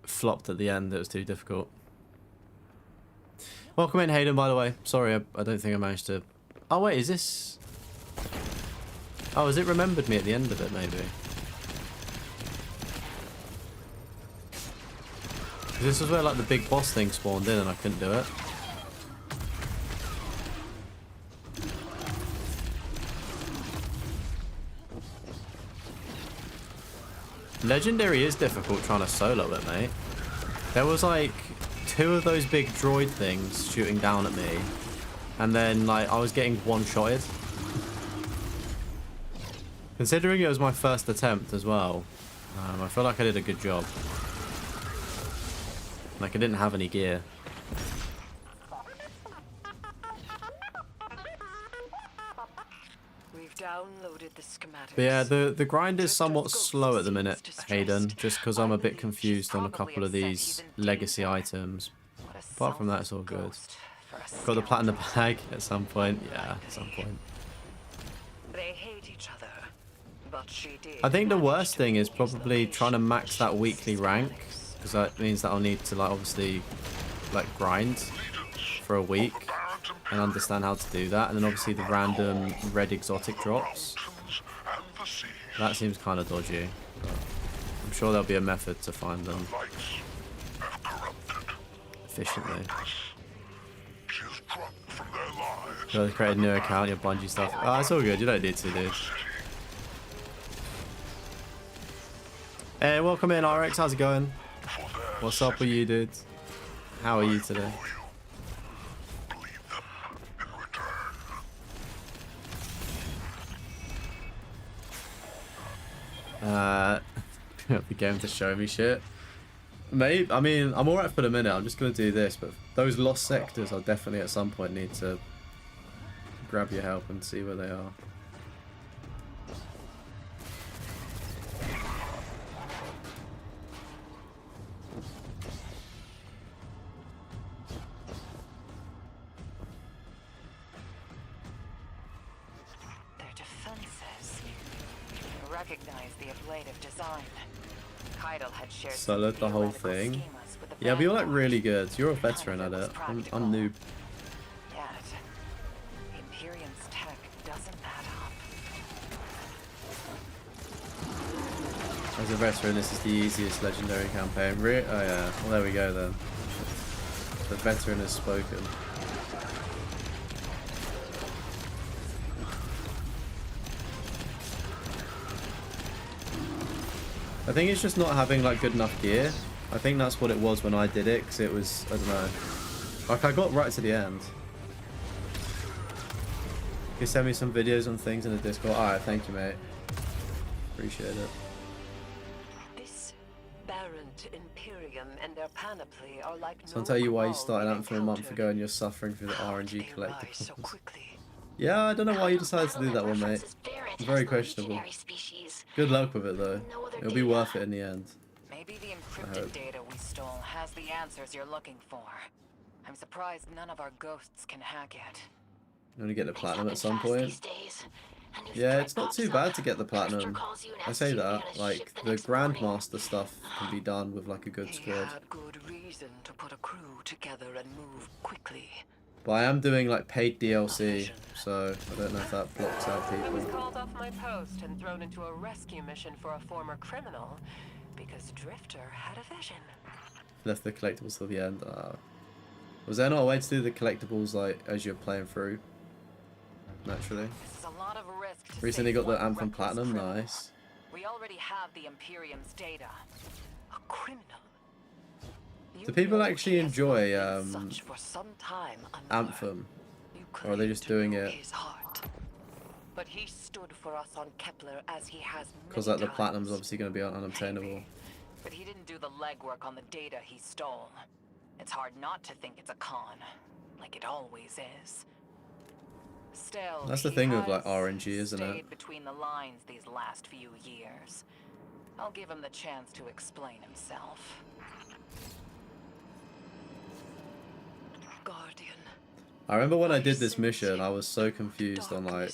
Flopped at the end. It was too difficult. Welcome in, Hayden. By the way, sorry, I don't think I managed to. Oh wait, is this? Oh, has it remembered me at the end of it? Maybe. This was where like the big boss thing spawned in, and I couldn't do it. Legendary is difficult trying to solo it, mate. There was like 2 of those big droid things shooting down at me, and then like I was getting one-shotted. Considering it was my first attempt as well, I feel like I did a good job. Like I didn't have any gear. Downloaded the schematics. But yeah, the grind is somewhat slow at the minute, Hayden, just because I'm a bit confused on a couple of these legacy items. Apart from that, it's all good. Got the platinum bag at some point. Yeah, at some point. They hate each other, but she did. I think the worst thing is probably trying to max that weekly rank, because that means that I'll need to like obviously like grind for a week and understand how to do that, and then obviously the random red exotic drops. That seems kind of dodgy, but I'm sure there'll be a method to find them efficiently. So create a new account, your Bungie stuff. Oh, it's all good, you don't need to, dude. Hey, welcome in, RX, how's it going? What's up with you, dude? How are you today? The game to show me shit. Maybe, I mean, I'm alright for the minute. I'm just gonna do this, but those lost sectors, I'll definitely at some point need to grab your help and see where they are. Their defenses recognize the ablative design. Keitel had shared Soloed the whole thing. Yeah, but you're like really good. You're a veteran at it. I'm noob. Yet, Imperium's tech doesn't add up. As a veteran, this is the easiest legendary campaign. Oh yeah. Well, there we go then. The veteran has spoken. I think it's just not having like good enough gear. I think that's what it was when I did it, because it was, I don't know. Like I got right to the end. You send me some videos on things in the Discord. Alright, thank you, mate. Appreciate it. This Barrent Imperium and their panoply are like So I'll tell you why you started Anthem a month ago and you're suffering through the RNG collectibles. Yeah, I don't know why you decided to do that one, mate. Very questionable. Good luck with it, though. It'll be worth it in the end. Maybe the encrypted data we stole has the answers you're looking for. I'm surprised none of our ghosts can hack it. You want to get the platinum at some point? Yeah, it's not too bad to get the platinum. I say that, like, the Grandmaster stuff can be done with, like, a good squad. He had good reason to put a crew together and move quickly. But I am doing, like, paid DLC, so I don't know if that blocks out I was people. called off my post and thrown into a rescue mission for a former criminal because Drifter had a vision. Left the collectibles till the end. Was there not a way to do the collectibles, like, as you're playing through? Naturally. This is a lot of risk to Recently save got the one Anthem reckless Platinum, criminal. nice. We already have the Imperium's data. A criminal. Do people actually enjoy Such for some time Anthem? Or are they just doing it his heart. But he stood for us on Kepler as he has because many like the times. platinum's obviously going to be unobtainable? But he didn't do the legwork on the data he stole. It's hard not to think it's a con, like it always is. Still, That's the he thing with like has RNG, isn't it? stayed between the lines these last few years. I'll give him the chance to explain himself. Guardian. I remember when I did this mission, I was so confused on like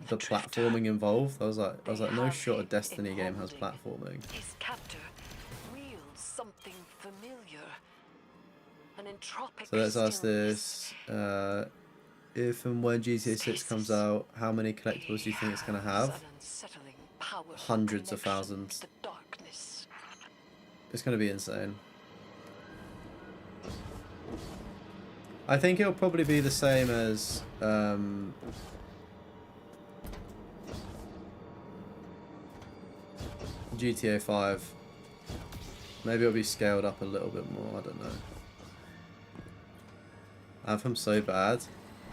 the platforming involved. I was like, no shot a Destiny game has platforming. His captor wields something familiar. An entropic So let's ask stillness. this: if and when GTA 6 comes out, how many collectibles do you think it's going to have? An unsettling, powerful Hundreds of connection thousands. to the darkness. It's going to be insane. I think it'll probably be the same as GTA 5. Maybe it'll be scaled up a little bit more, I don't know. Anthem's so bad.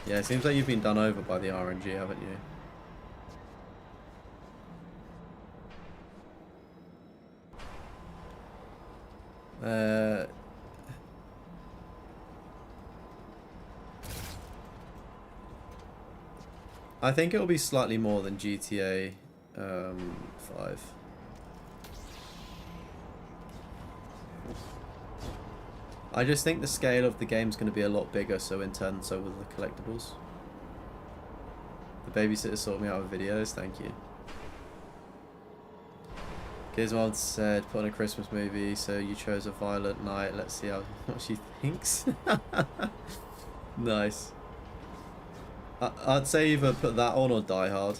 Yeah, it seems like you've been done over by the RNG, haven't you? I think it'll be slightly more than GTA 5. I just think the scale of the game's going to be a lot bigger, so in turn, so will the collectibles. The babysitter sorted me out with videos, thank you. Gizmod said, put on a Christmas movie, so you chose a violent night. Let's see what she thinks. Nice. I'd say either put that on or Die Hard.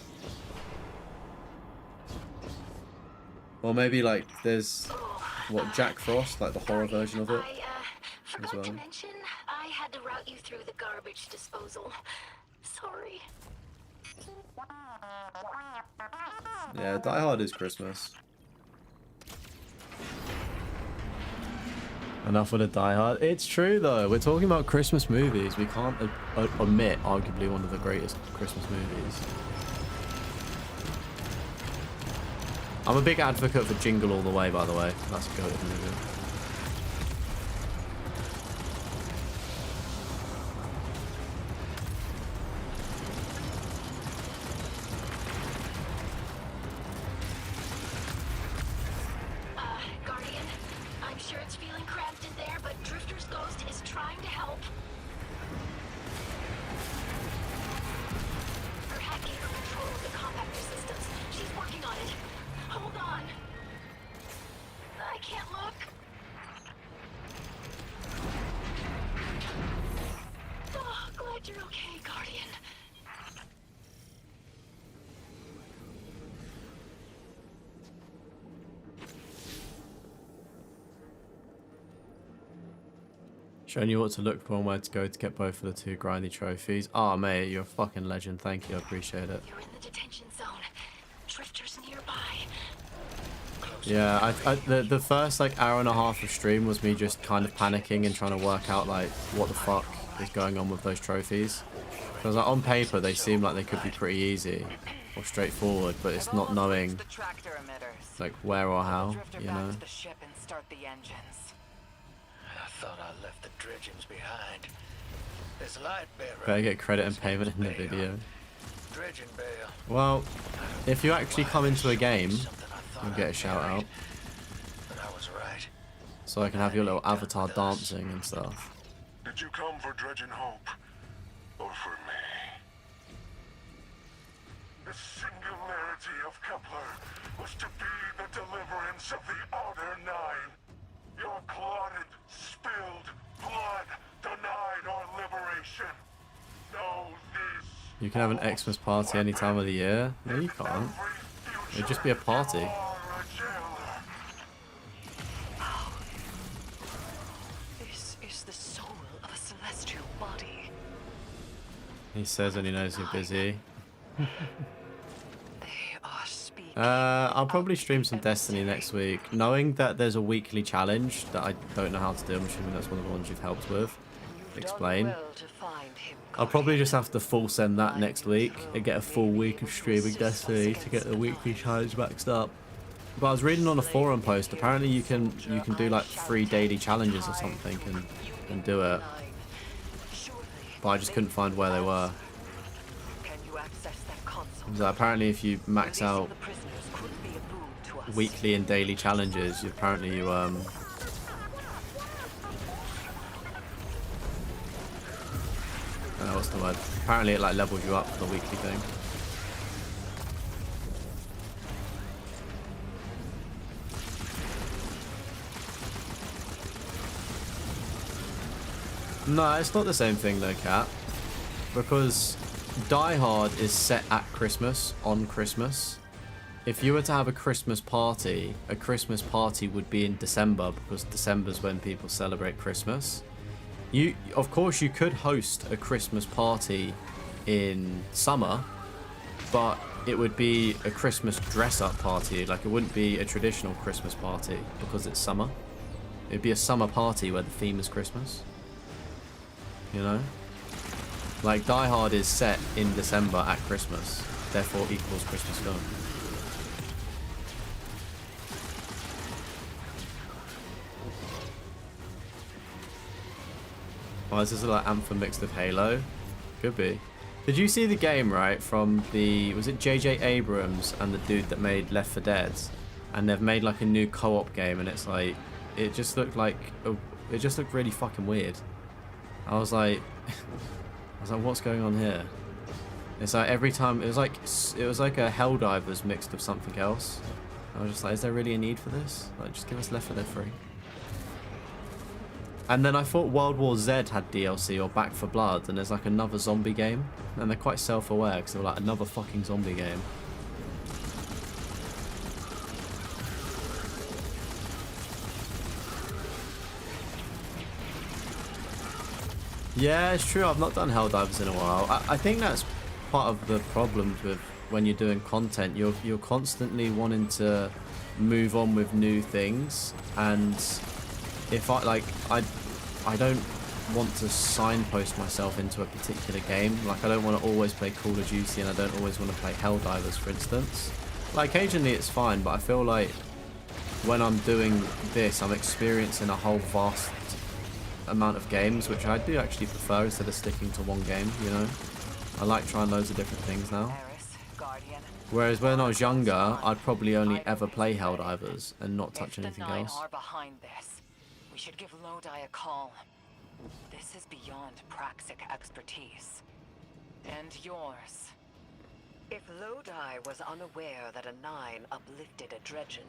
Or maybe like there's, what, Jack Frost, like the horror version of it. Forgot to mention, I had to route you through the garbage disposal. Sorry. Yeah, Die Hard is Christmas. Enough with the Die Hard. It's true though. We're talking about Christmas movies. We can't omit arguably one of the greatest Christmas movies. I'm a big advocate for Jingle All the Way, by the way. That's a good movie. Guardian, I'm sure it's feeling cramped in there, but Drifter's ghost is trying to help. Her hat gave her control of the compactor systems. She's working on it. Hold on. I can't look. Oh, glad you're okay, Guardian. Showing you what to look for and where to go to get both of the 2 grindy trophies. Oh, mate, you're a fucking legend. Thank you. I appreciate it. You're in the detention zone. Drifter's nearby. Yeah, the first like hour and a half of stream was me just kind of panicking and trying to work out like what the fuck is going on with those trophies. Because like on paper they seem like they could be pretty easy or straightforward, but it's not knowing like where or how, you know. I thought I left the dredgings behind. This light bearer. Better get credit and payment in the video. Dredging bale. Well, if you actually come into a game, you'll get a shout out. But I was right. So I can have your little avatar dancing and stuff. Did you come for Dredging Hope? Or for me? The singularity of Kepler was to be the deliverance of the Outer Nine. Your clotted, spilled blood denied our liberation. Know this. You can have an Xmas party any time of the year. No, you can't. It'd just be a party. This is the soul of a celestial body. He says and he knows you're busy. They are speaking. I'll probably stream some Destiny next week, knowing that there's a weekly challenge that I don't know how to do. I'm assuming that's one of the ones you've helped with. Explain. I'll probably just have to full send that next week and get a full week of streaming Destiny to get the weekly challenge maxed up. But I was reading on a forum post, apparently you can do like 3 daily challenges or something and do it. But I just couldn't find where they were. So apparently if you max out weekly and daily challenges, apparently you I don't know what's the word. Apparently it like levels you up for the weekly thing. No, it's not the same thing though, Kat. Because Die Hard is set at Christmas, on Christmas. If you were to have a Christmas party would be in December, because December's when people celebrate Christmas. Of course you could host a Christmas party in summer, but it would be a Christmas dress-up party. Like, it wouldn't be a traditional Christmas party because it's summer. It'd be a summer party where the theme is Christmas. You know? Like, Die Hard is set in December at Christmas, therefore equals Christmas film. Why is this like Anthem mixed with Halo? Could be. Did you see the game, right, from was it J.J. Abrams and the dude that made Left 4 Dead? And they've made like a new co-op game, and it's like, it just looked really fucking weird. I was like, what's going on here? It's like every time, it was like a Helldivers mixed with something else. I was just like, is there really a need for this? Like, just give us Left 4 Dead 3. And then I thought World War Z had DLC or Back 4 Blood, and there's like another zombie game, and they're quite self-aware because they're like, another fucking zombie game. Yeah, it's true. I've not done Helldivers in a while. I think that's part of the problems with when you're doing content. You're constantly wanting to move on with new things, and if I don't want to signpost myself into a particular game. Like, I don't want to always play Call of Duty, and I don't always want to play Helldivers, for instance. Like, occasionally it's fine, but I feel like when I'm doing this, I'm experiencing a whole vast amount of games, which I do actually prefer instead of sticking to one game, you know? I like trying loads of different things now. Whereas when I was younger, I'd probably only ever play Helldivers and not touch anything else. Are behind this. We should give Lodi a call. This is beyond Praxic expertise. And yours. If Lodi was unaware that a 9 uplifted a Dredgen,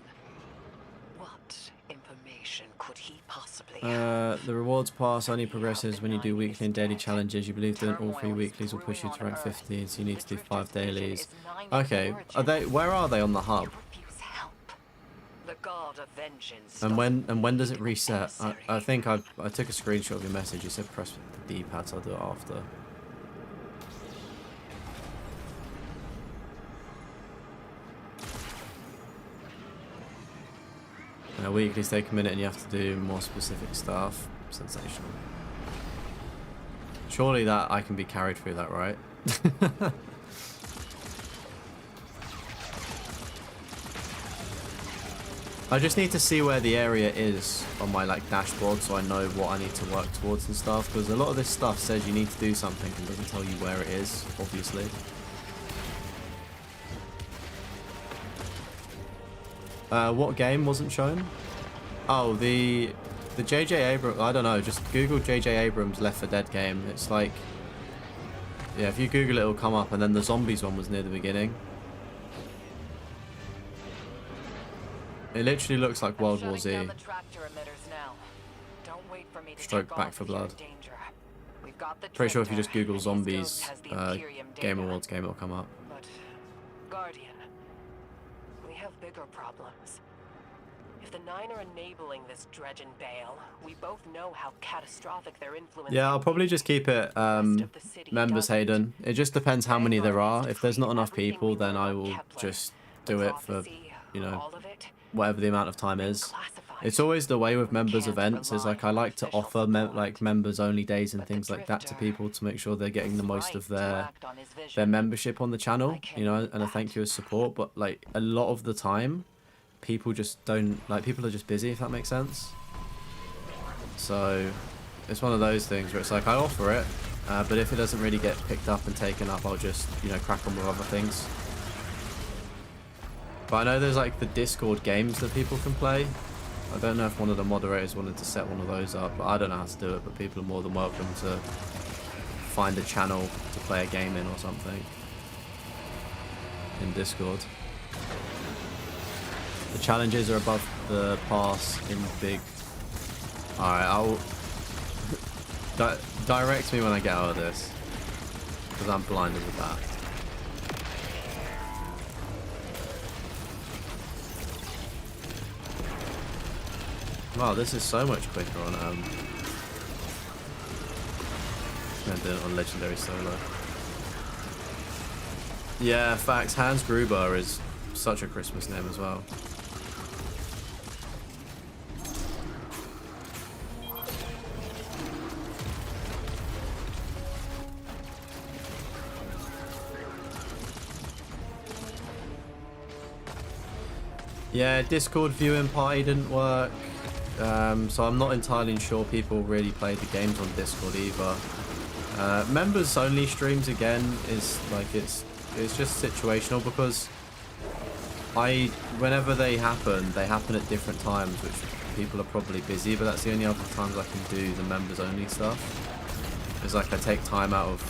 what information could he possibly have? The rewards pass only progresses when you do weekly and daily challenges. You believe that all 3 weeklies will push you to rank 15, so you need to do 5 dailies. Okay, where are they on the hub? The god of vengeance. And when does it reset? I think I took a screenshot of your message. You said press the D-pad, so I'll do it after. Weeklies take a minute and you have to do more specific stuff. Sensational. Surely that I can be carried through that, right? I just need to see where the area is on my dashboard, so I know what I need to work towards and stuff, because a lot of this stuff says you need to do something and doesn't tell you where it is, obviously. What game wasn't shown? Oh, the J.J. Abrams, I don't know, just Google J.J. Abrams Left 4 Dead game. It's like, yeah, if you Google it, it'll come up, and then the zombies one was near the beginning. It literally looks like World War Z. Stroke Back for Blood. Pretty sure if you just Google zombies, Game Awards game, it'll come up. But, Guardian, we have bigger problems. If the 9 are enabling this Dredgen Bale, we both know how catastrophic their influence. Yeah, I'll probably just keep it members, Hayden. It just depends how many there are. If there's not enough people, then I will just do it for, you know, whatever the amount of time is. It's always the way with members events, is like I like to offer members only days and things like that to people to make sure they're getting the most of their membership on the channel, you know, and a thank you as support. But like a lot of the time people just don't, people are just busy, if that makes sense. So it's one of those things where it's like I offer it, but if it doesn't really get picked up and taken up, I'll just, you know, crack on with other things. But I know there's like the Discord games that people can play. I don't know if one of the moderators wanted to set one of those up, but I don't know how to do it. But people are more than welcome to find a channel to play a game in or something in Discord. The challenges are above the pass in big. Alright, I'll direct me when I get out of this, because I'm blinded with that. Wow, this is so much quicker on I'm doing it on Legendary Solo. Yeah, facts. Hans Gruber is such a Christmas name as well. Yeah, Discord viewing party didn't work. So I'm not entirely sure people really play the games on Discord either. Members only streams again is like it's just situational, because whenever they happen at different times, which people are probably busy, but that's the only other times I can do the members only stuff. It's like I take time out of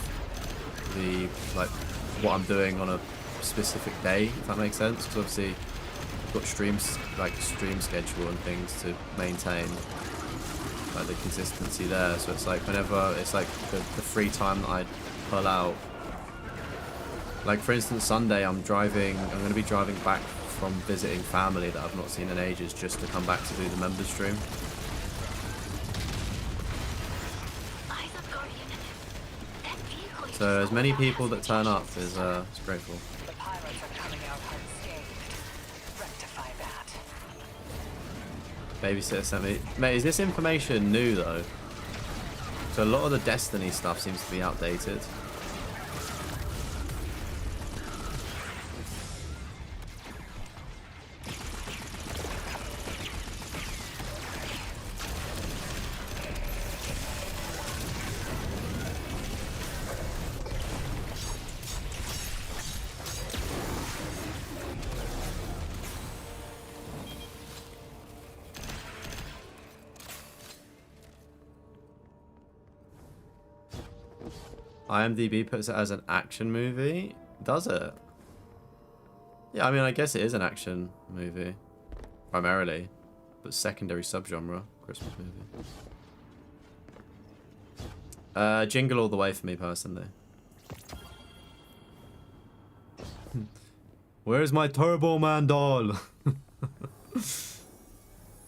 the what I'm doing on a specific day, if that makes sense, because obviously got stream schedule and things to maintain the consistency there. So it's like whenever it's like the free time that I pull out, like for instance Sunday I'm going to be driving back from visiting family that I've not seen in ages, just to come back to do the members stream. So as many people that turn up is grateful. Babysitter sent me. Mate, is this information new though? So a lot of the Destiny stuff seems to be outdated. IMDb puts it as an action movie. Does it? Yeah, I mean, I guess it is an action movie. Primarily. But secondary subgenre. Christmas movie. Jingle all the way for me, personally. Where's my Turbo Man doll?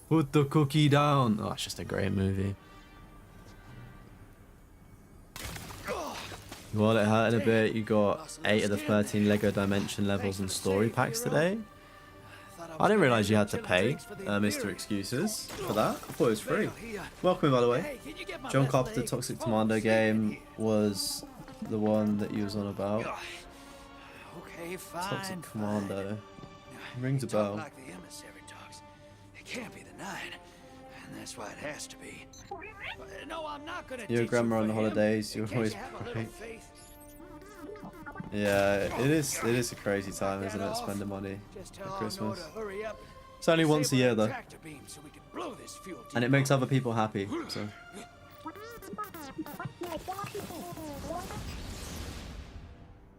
Put the cookie down. Oh, it's just a great movie. Well, it hurt a bit. You got 8 of the 13 Lego Dimension levels and story packs today. I didn't realize you had to pay, Mr. Excuses, for that. I thought it was free. Welcome, by the way. John Carpenter Toxic Commando game was the one that you was on about. Okay, fine. Toxic Commando. Rings a bell. Like the emissary talks. It can't be the 9, and that's why it has to be. No, I'm not gonna. Your grandma on the holidays. You're always great. Yeah, it is a crazy time, isn't it? Spending money at Christmas. It's only once a year though, and it makes other people happy. So.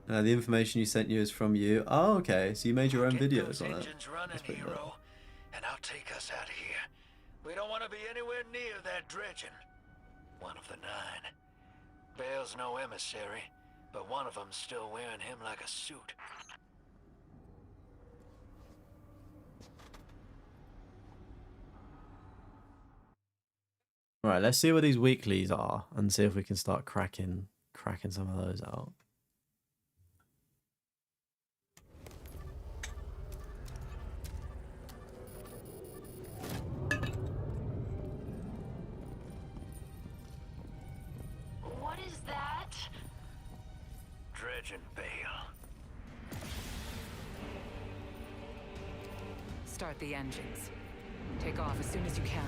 The information you sent you is from you. Oh, okay. So you made your own videos on it. That's pretty cool. And I'll take us out of here. We don't want to be anywhere near that dredging. One of the 9. Bale's no emissary, but one of them's still wearing him like a suit. Alright, let's see what these weeklies are and see if we can start cracking some of those out. Start the engines. Take off as soon as you can.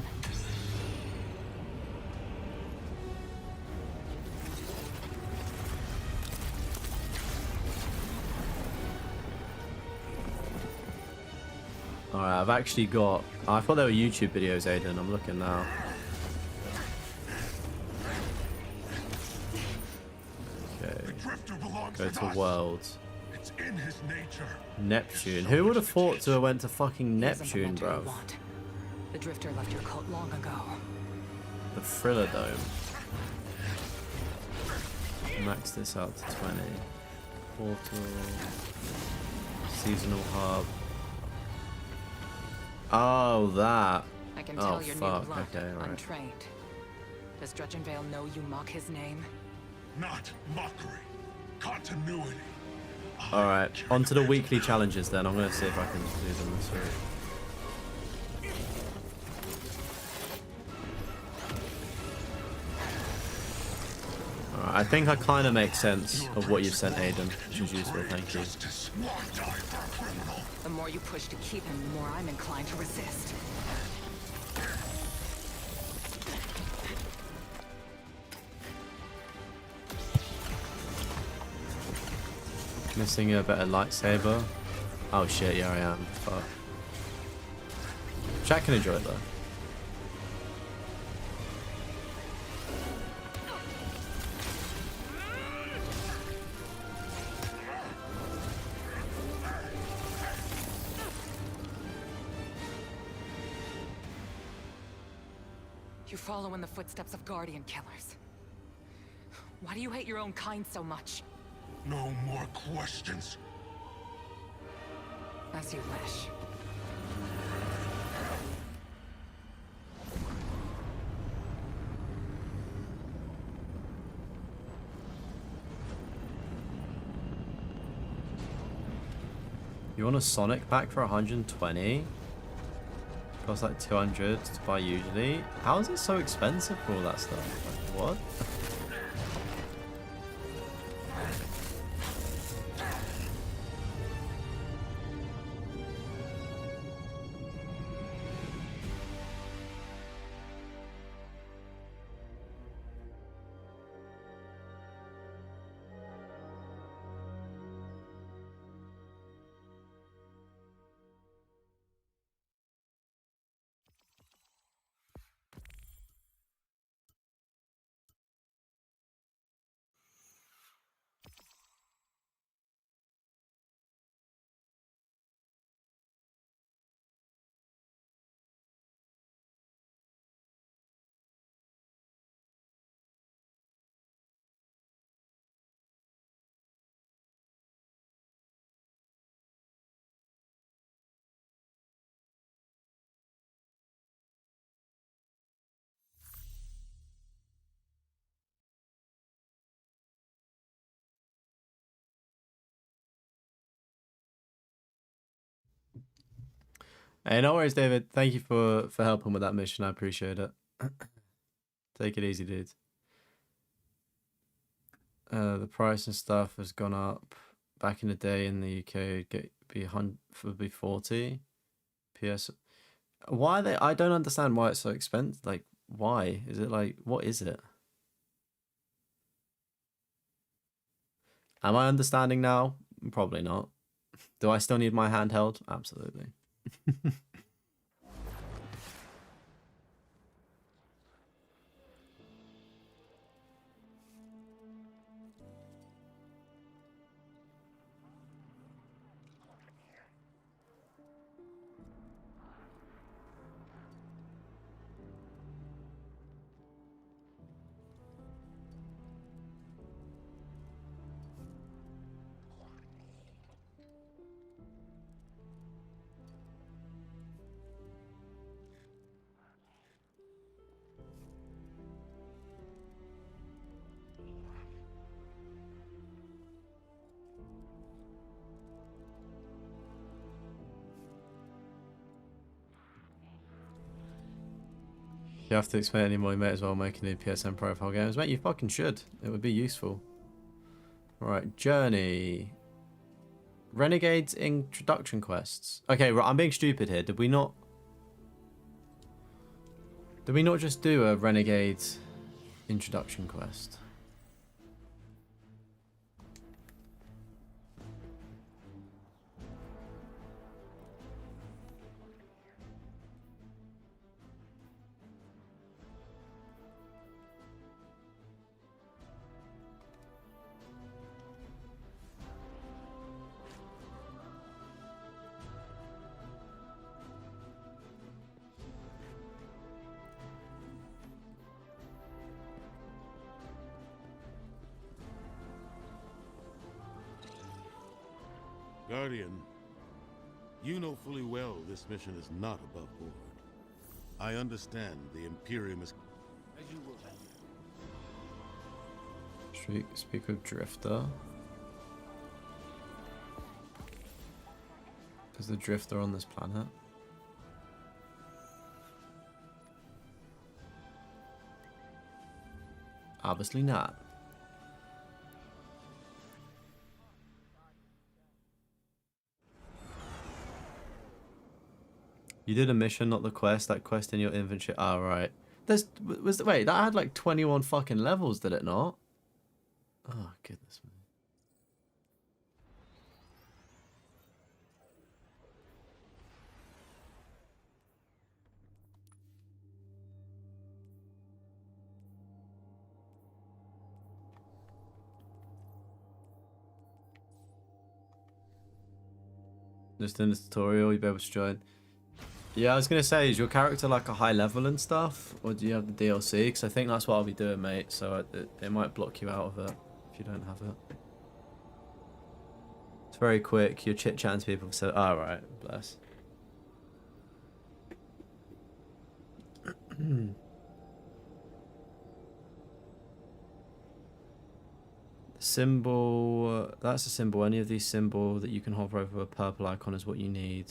Alright, I've actually got... I thought they were YouTube videos, Aiden. I'm looking now. Okay. Go to Worlds. It's in his nature. Neptune. Who would have thought to have went to fucking Neptune, bro? The Drifter left your cult long ago. The Thriller Dome. Max this out to 20. Portal. Seasonal hub. Oh, that. I can tell Oh, you're fuck. new blood, Okay, right. untrained. Does Dredgenvale know you mock his name? Not mockery. Continuity. Alright, on to the weekly challenges then. I'm going to see if I can do them this week. Alright, I think I kind of make sense of what you've sent, Aiden, which is useful, thank you. The more you push to keep him, the more I'm inclined to resist. Missing a better lightsaber. Oh shit, yeah I am. Fuck. Chat can enjoy it though. You follow in the footsteps of Guardian killers. Why do you hate your own kind so much? No more questions. As you wish. You want a Sonic pack for 120? Costs like 200 to buy usually. How is it so expensive for all that stuff? Like, what? Hey, no worries, David. Thank you for helping with that mission. I appreciate it. Take it easy, dude. The price and stuff has gone up. Back in the day in the UK, would be 40 PS. Why they? I don't understand why it's so expensive. Like, why is it like? What is it? Am I understanding now? Probably not. Do I still need my handheld? Absolutely. You have to explain anymore, you may as well make a new PSN profile games. Mate, you fucking should. It would be useful. Alright, journey. Renegades introduction quests. Okay, right, I'm being stupid here. Did we not just do a Renegade introduction quest? Guardian, you know fully well this mission is not above board. I understand the Imperium is... As you will. Speak with Drifter. Is the Drifter on this planet? Obviously not. You did a mission, not the quest. That quest in your inventory. Oh, right. Wait, that had like 21 fucking levels, did it not? Oh, goodness me. Just in the tutorial, you'll be able to join. Yeah, I was going to say, is your character like a high level and stuff? Or do you have the DLC? Because I think that's what I'll be doing, mate. So it might block you out of it if you don't have it. It's very quick. You're chit-chatting to people. So, alright, bless. Symbol, that's a symbol. Any of these symbol that you can hover over a purple icon is what you need.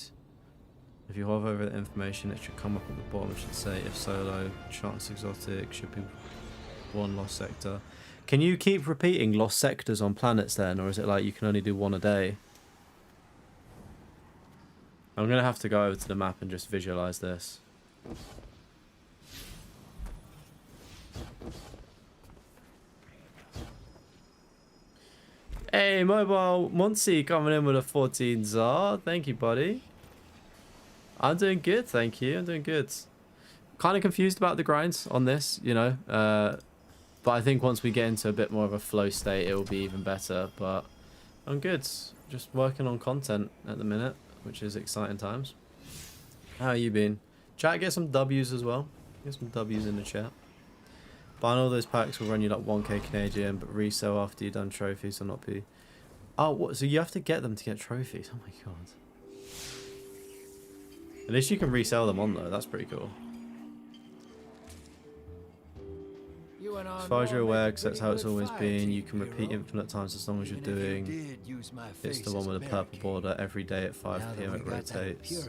If you hover over the information, it should come up at the bottom. It should say if solo, chance exotic, should be one lost sector. Can you keep repeating lost sectors on planets then, or is it like you can only do one a day? I'm gonna have to go over to the map and just visualize this. Hey, Mobile Muncie coming in with a 14 ZAR. Thank you, buddy. I'm doing good, thank you. I'm doing good. Kind of confused about the grinds on this, you know. But I think once we get into a bit more of a flow state, it will be even better. But I'm good. Just working on content at the minute, which is exciting times. How you been? Chat, get some W's as well. Get some W's in the chat. Buying all those packs will run you like 1k Canadian, but resell after you've done trophies will not be... Oh, what? So you have to get them to get trophies? Oh my god. At least you can resell them on though. That's pretty cool. As far as you're aware, because that's how it's always been, you can repeat infinite times as long as you're doing. It's the one with the purple border. Every day at 5 PM it rotates.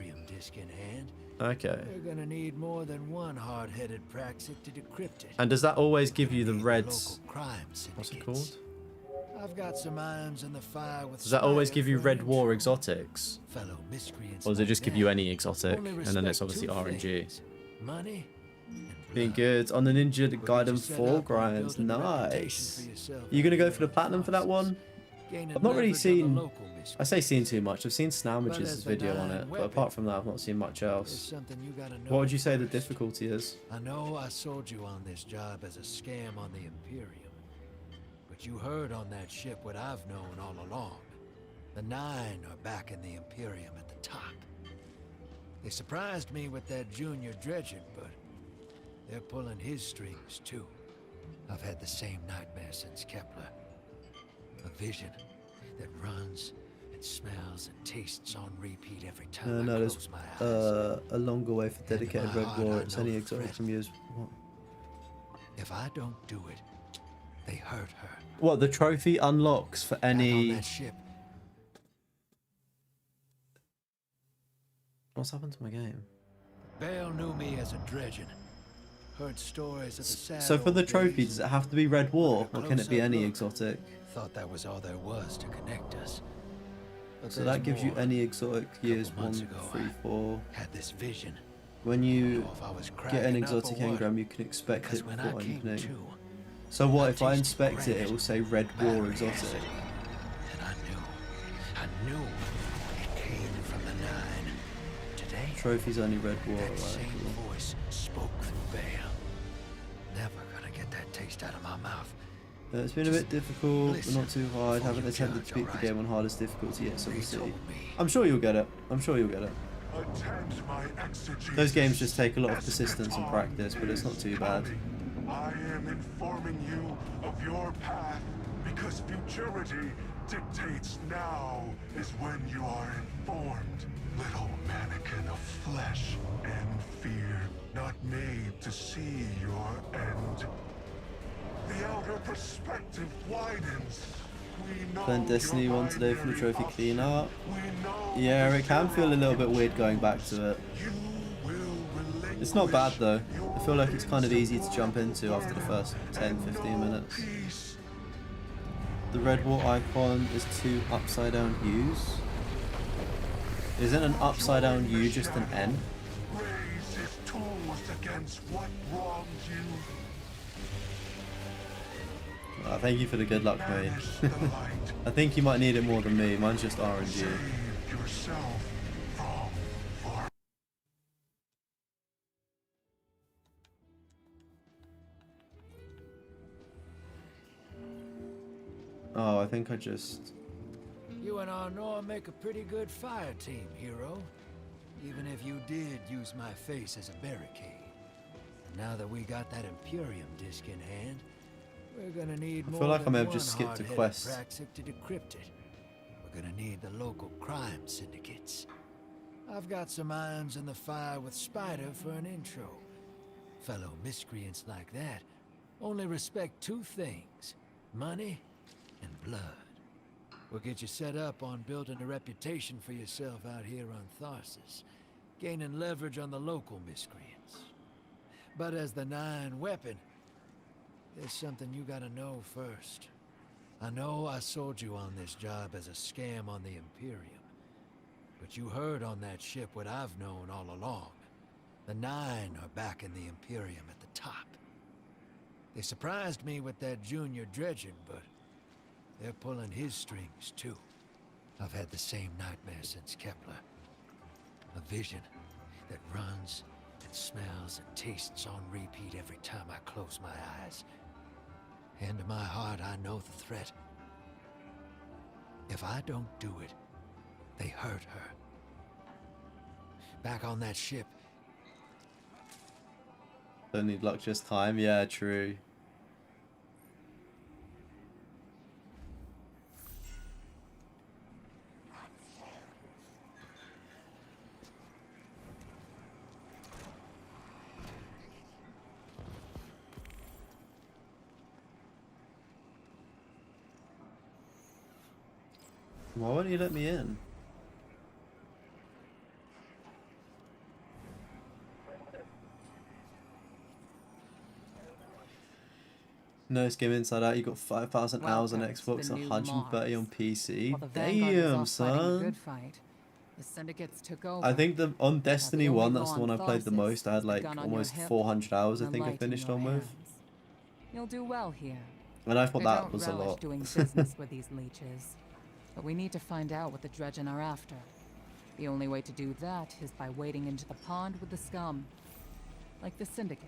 Okay. We're gonna need more than one hard-headed praxic to decrypt it. And does that always give you the reds? What's it called? I've got some irons in the fire with Does that always give you Red War exotics? Or does it just give you any exotic? And then it's obviously RNG. Money. Being good on the Ninja Gaiden 4 grinds. Nice. Are you going to go for the platinum for that one? I've not really seen... I say seen too much. I've seen Snowmage's video on it. But apart from that, I've not seen much else. What would you say the difficulty is? I know I sold you on this job as a scam on the Imperium. But you heard on that ship what I've known all along. The Nine are back in the Imperium at the top. They surprised me with that junior dredger, but they're pulling his strings too. I've had the same nightmare since Kepler. A vision that runs and smells and tastes on repeat every time I close my eyes. A longer way for dedicated Red War. It's any exotic from years. What? If I don't do it, they hurt her. What, the trophy unlocks for any... What's happened to my game? Bale knew me as a dredgen. Heard stories of the sad So for the old trophy, days. does it have to be Red War, or can it be any exotic? Thought that was all there was to connect us. But So there's that gives you more. any exotic years Couple 1, months ago, 3, 4. Had this vision. When you Know if I was get an cracking up or exotic what. engram, you can expect Because it when I before came opening. to, So what if I tasted inspect it? granite, It will say Red War battery exotic. acid. And I knew it came from the Nine. Today, Trophy's only Red War. that Right, same cool. voice spoke through Bale. Never gonna get that taste out of my mouth. It's been a bit difficult, but not too hard. before Haven't you attempted to judge, beat the alright? game on hardest difficulty yet, so we'll see. told I'm sure you'll get it. I'm sure you'll get it. Attend my exegesis. Those games just take a lot of persistence and practice, but it's not too bad. I am informing you of your path because futurity dictates now is when you are informed. Little mannequin of flesh and fear, not made to see your end. The outer perspective widens. We know Playing Destiny your 1 today for the binary trophy option. cleanup. We know Yeah, the it can feel a little bit weird going back to it. You will It's not bad though. relinquish I feel like it's kind of your easy to jump into after the first 10, 15 minutes. The Red War icon is 2 upside down U's. Isn't an upside down U just an N? Raise his tools against what wronged you. Thank you for the good luck, mate. I think you might need it more than me. Mine's just RNG. Save yourself from Oh, I think I just... You and Arnor make a pretty good fire team, hero. Even if you did use my face as a barricade. And now that we got that Imperium disc in hand, we're gonna need I more feel like I than may have one just skipped a hard-headed quest. praxic to decrypt it. We're gonna need the local crime syndicates. I've got some irons in the fire with Spider for an intro. Fellow miscreants like that only respect 2 things: money and blood. We'll get you set up on building a reputation for yourself out here on Tharsis. gaining leverage on the local miscreants. But as the Nine weapon, there's something you gotta know first. I know I sold you on this job as a scam on the Imperium, but you heard on that ship what I've known all along. The Nine are back in the Imperium at the top. They surprised me with that junior dredging, but they're pulling his strings too. I've had the same nightmare since Kepler. A vision that runs and smells and tastes on repeat every time I close my eyes. And in my heart, I know the threat. If I don't do it, they hurt her. Back on that ship. Don't need luck, just time. Yeah, true. Why won't you let me in? No, this game inside out. You got 5,000 hours on Xbox, 130 on PC. Damn, son. The syndicates took over. I think on Destiny 1, that's the one I played the most. I had like almost 400 hours. I think I finished on with. You'll do well here. And I thought that was a lot. Doing business with these leeches, but we need to find out what the Dredgen are after. The only way to do that is by wading into the pond with the scum, like the syndicates.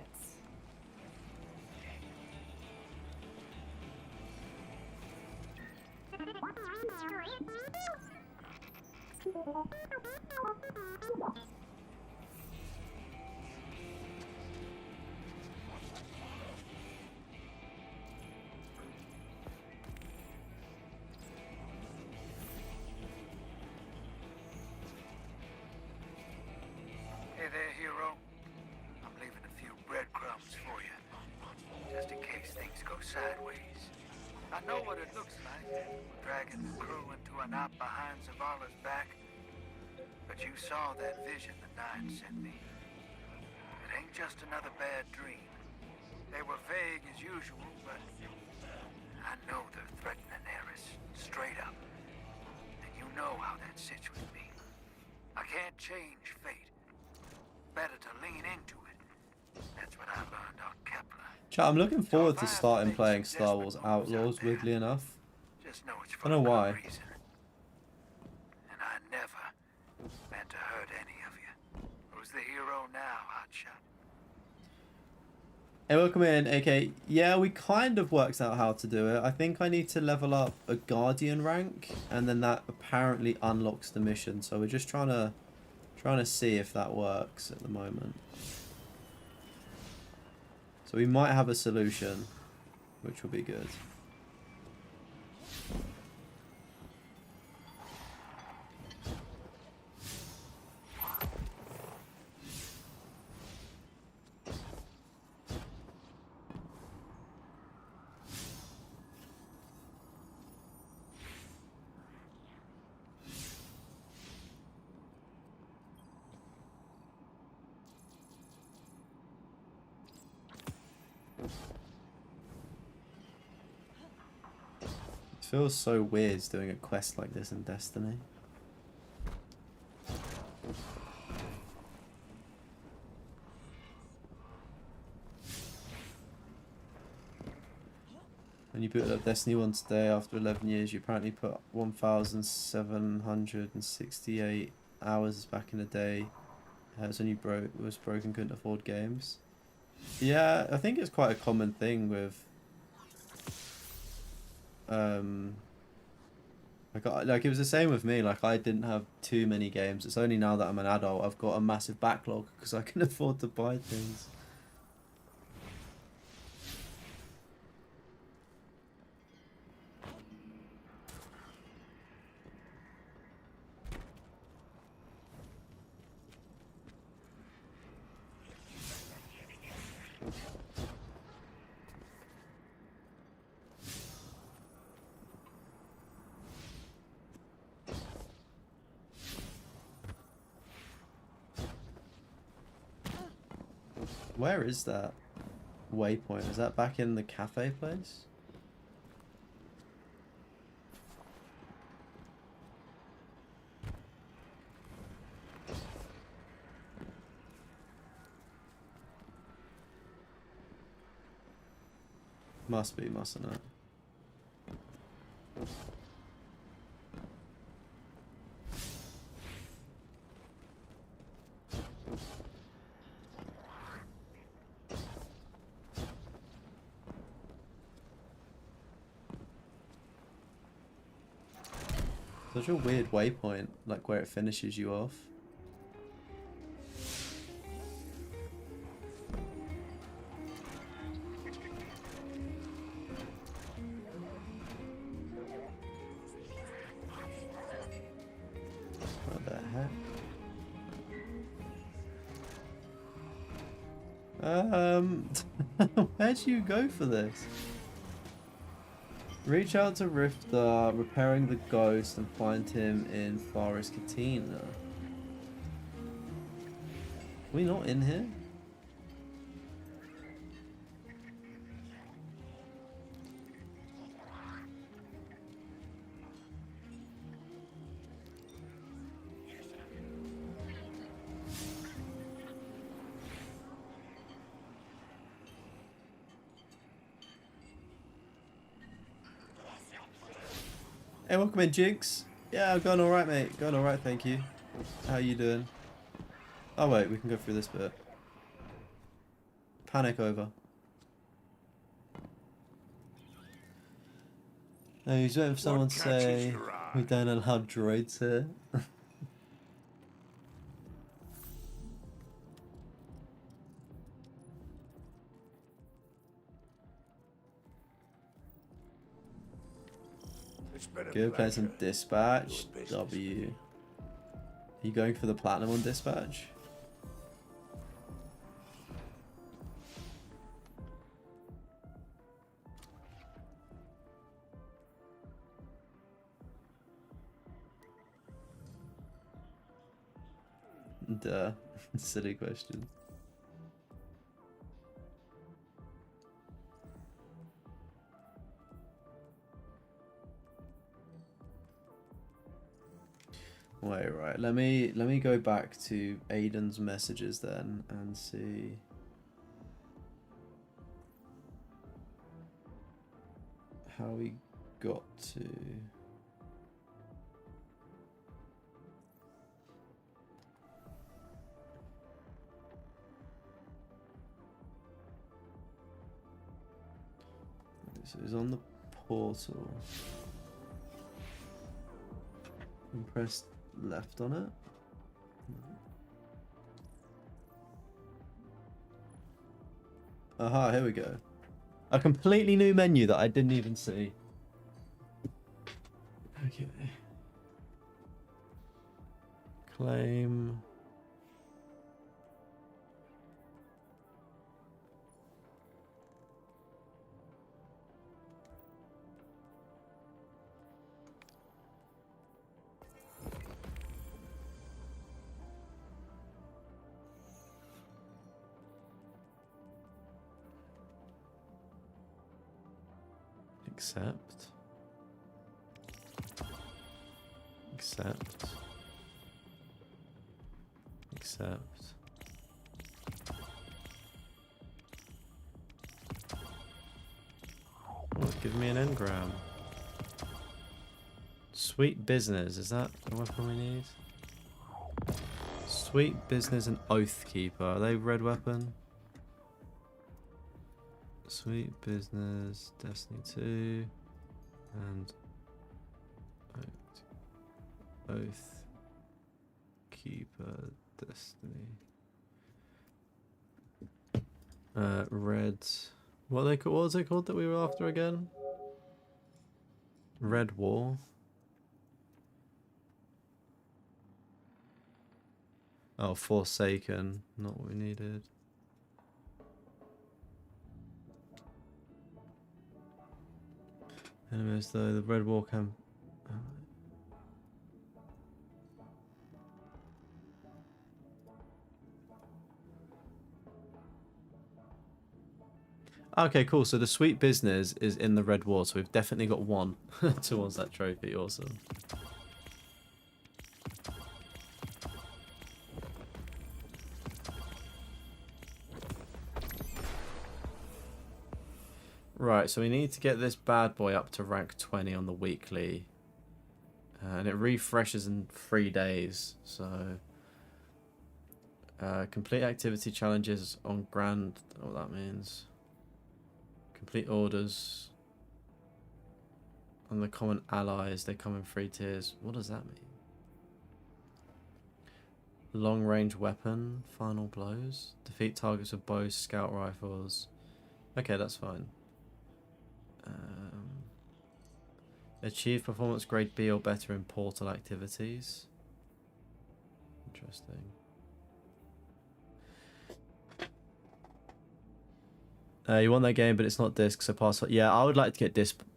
Hey there, hero. I'm leaving a few breadcrumbs for you, just in case things go sideways. I know what it looks like, dragging the crew into a knot behind Zavala's back. But you saw that vision the Nine sent me. It ain't just another bad dream. They were vague as usual, but I know they're threatening Eris, straight up. And you know how that sits with me. I can't change fate. Better to lean into it. That's what I learned on Kepler. Chat, I'm looking forward to starting playing Star Wars Outlaws, weirdly enough. Just know it's I don't know why. reason. And I never meant to hurt any of you. Who's the hero now, Hotshot? Hey, welcome in, AK. Yeah, we kind of worked out how to do it. I think I need to level up a Guardian rank, and then that apparently unlocks the mission. So we're just trying to see if that works at the moment. So we might have a solution, which will be good. It feels so weird doing a quest like this in Destiny. When you booted up Destiny 1 today after 11 years, you apparently put 1,768 hours back in the day. It was when you was broken, couldn't afford games. Yeah, I think it's quite a common thing with like it was the same with me. Like, I didn't have too many games. It's only now that I'm an adult I've got a massive backlog because I can afford to buy things. Where is that waypoint? Is that back in the cafe place? Must be, mustn't it? Such a weird waypoint, like where it finishes you off. What the heck? Where'd you go for this? Reach out to Rifter, repairing the ghost, and find him in Forest Katina. We not in here? Hey, welcome in, Jinx. Yeah, I'm going alright, mate. Going alright, thank you. How you doing? Oh, wait, we can go through this bit. Panic over. Oh, he's waiting for someone to say we don't allow droids here. Good, playing some Dispatch. W. Are you going for the platinum on Dispatch? Duh. Silly question. Wait, right. Let me go back to Aiden's messages then and see. How we got to. So he's on the portal. And press left on it. Aha, here we go. A completely new menu that I didn't even see. Okay. Claim. Accept. Accept. Accept. Oh, give me an engram. Sweet business, is that the weapon we need? Sweet business and oath keeper. Are they red weapon? Sweet business, Destiny 2, and oath keeper, Destiny. Red. What are they called? What was it called that we were after again? Red War. Oh, Forsaken. Not what we needed. Enemies though, the Red War camp. Okay, cool. So the sweet business is in the red wall. So we've definitely got one towards that trophy. Awesome. Right, so we need to get this bad boy up to rank 20 on the weekly. And it refreshes in 3 days. So complete activity challenges on Grand. I don't know what that means. Complete orders on the common allies. They come in 3 tiers. What does that mean? Long range weapon. Final blows. Defeat targets with bows, scout rifles. Okay, that's fine. Achieve performance grade B or better in portal activities. Interesting. You want that game, but it's not disc, so pass. Yeah, I would like to get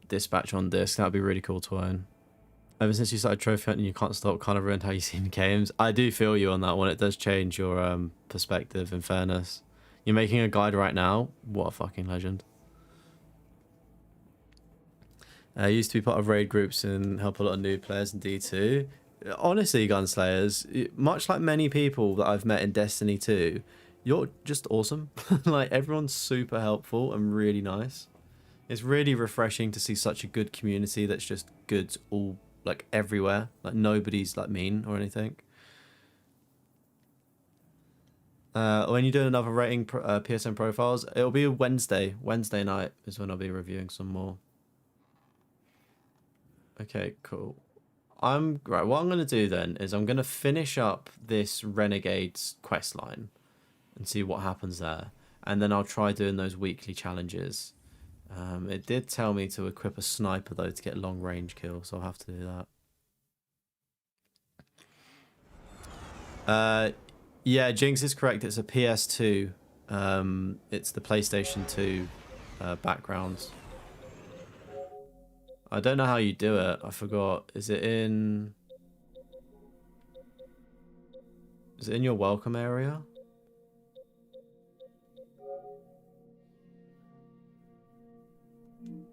dispatch on disc. That would be really cool to own. Ever since you started trophy hunting, you can't stop. Kind of ruined how you see games. I do feel you on that one. It does change your perspective. In fairness, you're making a guide right now. What a fucking legend. I used to be part of raid groups and help a lot of new players in D2. Honestly, Gunslayers, much like many people that I've met in Destiny 2, you're just awesome. Like, everyone's super helpful and really nice. It's really refreshing to see such a good community that's just good all, like, everywhere. Like, nobody's, like, mean or anything. When you're doing another rating PSN profiles, it'll be Wednesday. Wednesday night is when I'll be reviewing some more. Okay, cool. Right, what I'm going to do then is I'm going to finish up this Renegades quest line and see what happens there. And then I'll try doing those weekly challenges. It did tell me to equip a sniper, though, to get long range kills, so I'll have to do that. Yeah, Jinx is correct. It's a PS2. It's the PlayStation 2 backgrounds. I don't know how you do it. I forgot. Is it in your welcome area?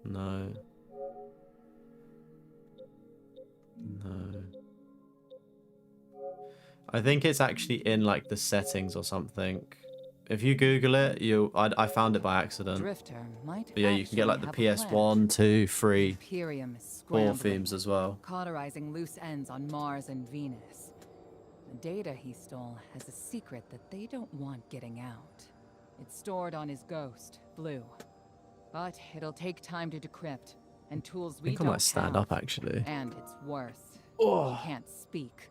No. No. I think it's actually in like the settings or something. If you Google it, I found it by accident. Drifter might But yeah, you can get like the PS1, 2, 3, Imperium is 4 themes as well. Cauterizing loose ends on Mars and Venus. The data he stole has a secret that they don't want getting out. It's stored on his ghost, Blue. But it'll take time to decrypt, and tools we I think I don't might stand have. up actually. And it's worse. Oh. He can't speak.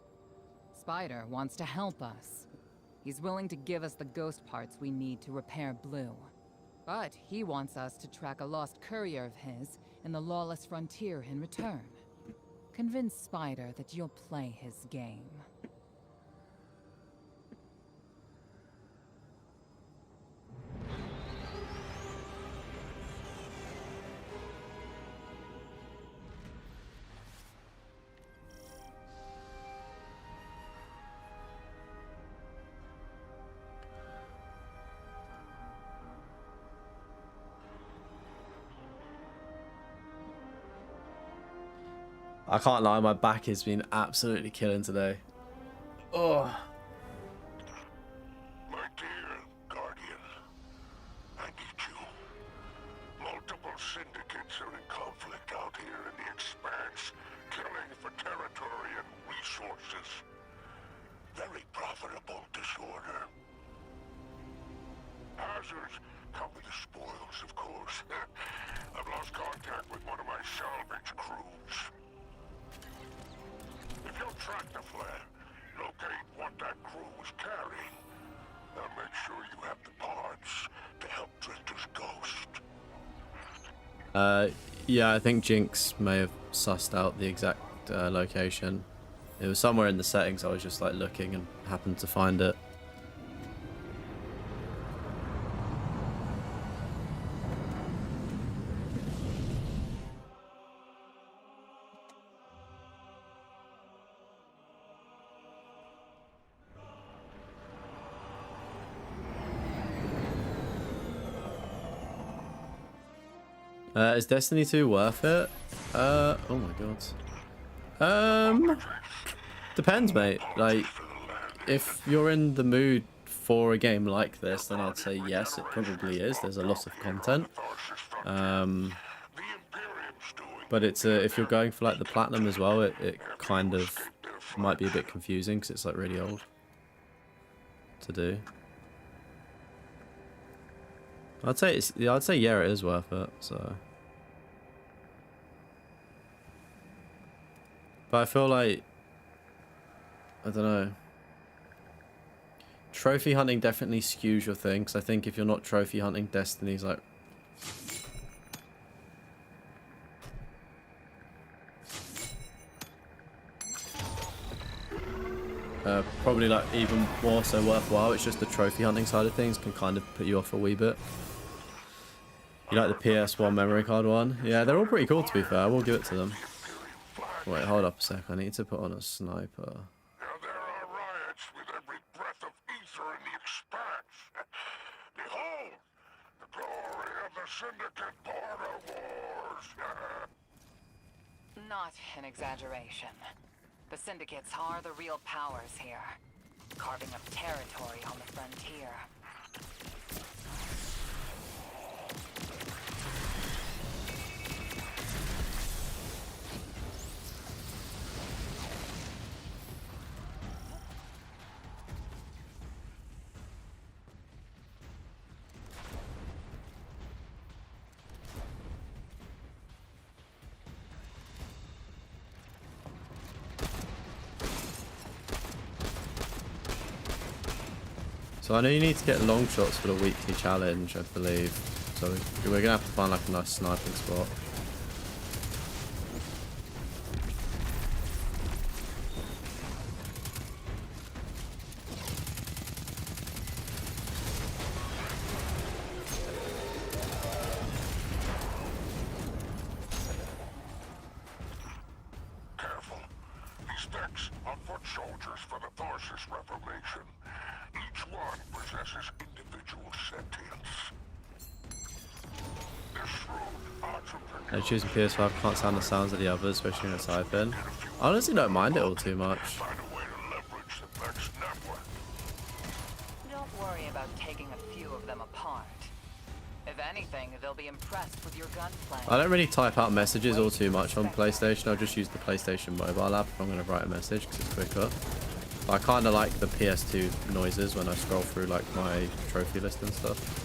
Spider wants to help us. He's willing to give us the ghost parts we need to repair Blue. But he wants us to track a lost courier of his in the lawless frontier in return. Convince Spider that you'll play his game. I can't lie, my back has been absolutely killing today. Oh. My dear Guardian, I need you. Multiple syndicates are in conflict out here in the Expanse, killing for territory and resources. Very profitable disorder. Hazards come with the spoils, of course. I've lost contact with one of my salvage crews. If you'll track the flare, locate what that crew was carrying, I'll make sure you have the parts to help Drifter's ghost. Yeah, I think Jinx may have sussed out the exact location. It was somewhere in the settings. I was just like looking and happened to find it. Is Destiny 2 worth it? Oh my god. Depends, mate. Like, if you're in the mood for a game like this, then I'd say yes, it probably is. There's a lot of content. But it's if you're going for like the platinum as well, it kind of might be a bit confusing because it's like really old to do. I'd say yeah, it is worth it. So, but I feel like I don't know. Trophy hunting definitely skews your thing, because I think if you're not trophy hunting, Destiny's like probably like even more so worthwhile. It's just the trophy hunting side of things can kind of put you off a wee bit. You like the PS1 memory card one? Yeah, they're all pretty cool to be fair. I will give it to them. Wait, hold up a sec. I need to put on a sniper. Now there are riots with every breath of ether in the expanse. Behold, the glory of the Syndicate Border Wars. Not an exaggeration. The Syndicates are the real powers here, carving up territory on the frontier. So I know you need to get long shots for the weekly challenge, I believe. So we're gonna have to find like a nice sniping spot. Careful. These decks are foot soldiers for the Tharsis Reformation. Each one possesses individual sentience. This road, Choosing PS5 can't sound the sounds of the others, especially when it's type in. I honestly don't mind it all too much. Don't worry about taking a few of them apart. If anything, they'll be impressed with your gunplay. I don't really type out messages all too much on PlayStation. I'll just use the PlayStation mobile app if I'm going to write a message because it's quicker. But I kind of like the PS2 noises when I scroll through like my trophy list and stuff.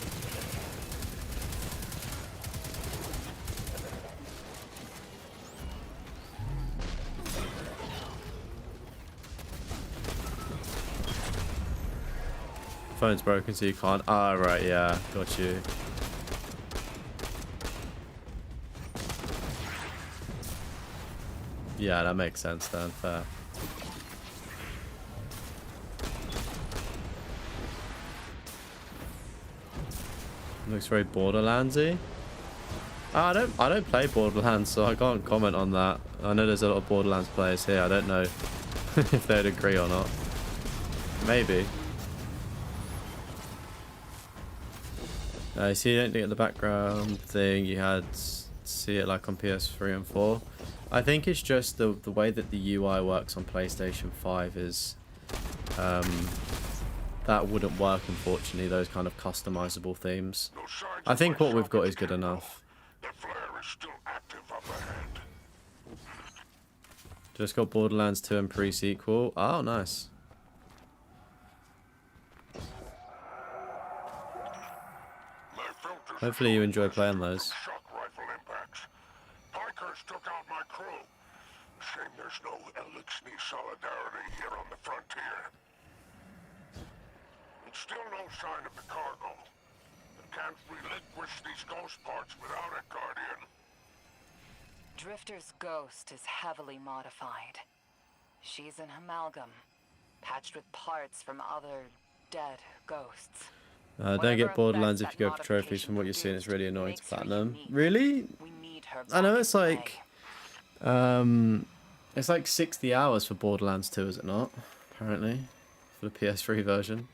Phone's broken so you can't. Ah, right, yeah, got you. Yeah, that makes sense then, fair. Looks very Borderlandsy. I don't play Borderlands, so I can't comment on that. I know there's a lot of Borderlands players here. I don't know if they'd agree or not. Maybe. You see, you don't get the background thing. You had see it like on PS3 and 4. I think it's just the way that the UI works on PlayStation 5 is that wouldn't work, unfortunately, those kind of customizable themes. I think what we've got is good enough. Just got Borderlands 2 and pre-sequel. Oh, nice. Hopefully you enjoy playing those. Pikers took out my crew. Shame there's no Elixir solidarity here on the frontier. And still no sign of the cargo. I can't relinquish these ghost parts without it, Guardian. Drifter's ghost is heavily modified. She's an amalgam, patched with parts from other dead ghosts. Don't get Borderlands if you go for trophies. From what you're seeing, it's really annoying to platinum. Really? I know it's like 60 hours for Borderlands 2, is it not? Apparently, for the PS3 version.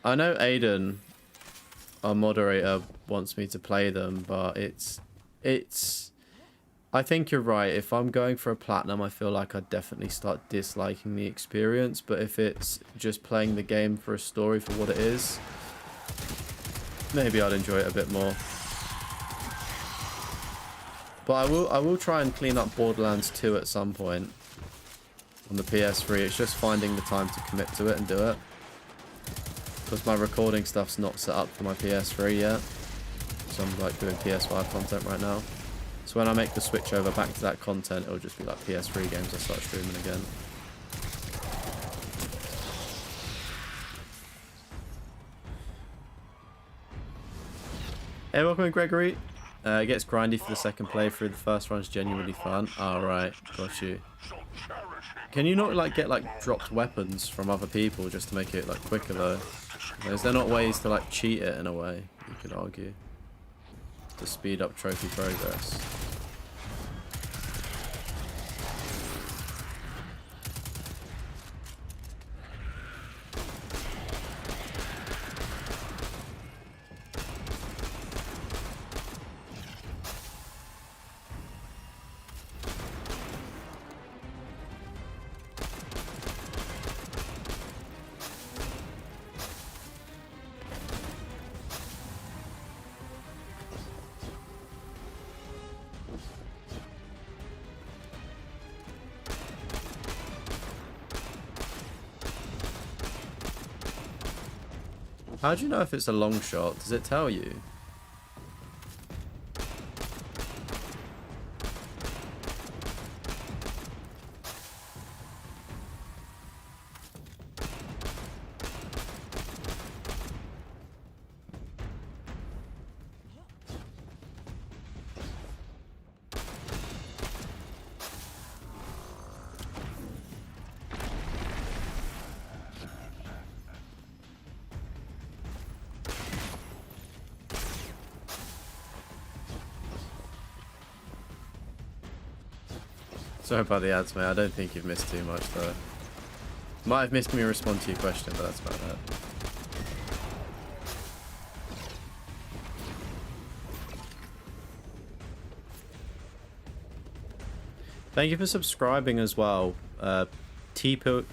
I know Aiden our moderator wants me to play them, but it's I think you're right. If I'm going for a platinum, I feel like I'd definitely start disliking the experience, but if it's just playing the game for a story for what it is, maybe I'd enjoy it a bit more. But I will try and clean up Borderlands 2 at some point on the PS3. It's just finding the time to commit to it and do it. Because my recording stuff's not set up for my PS3 yet. So I'm like doing PS5 content right now. So when I make the switch over back to that content, it'll just be like PS3 games I start streaming again. Hey, welcome in, Gregory. It gets grindy for the second playthrough. The first one's genuinely fun. Alright, got you. Can you not like get like dropped weapons from other people just to make it like quicker though? Is there not ways to like cheat it in a way, you could argue, to speed up trophy progress? How do you know if it's a long shot? Does it tell you? Sorry about the ads, mate. I don't think you've missed too much, though. Might have missed me respond to your question, but that's about that. Thank you for subscribing as well. TPO.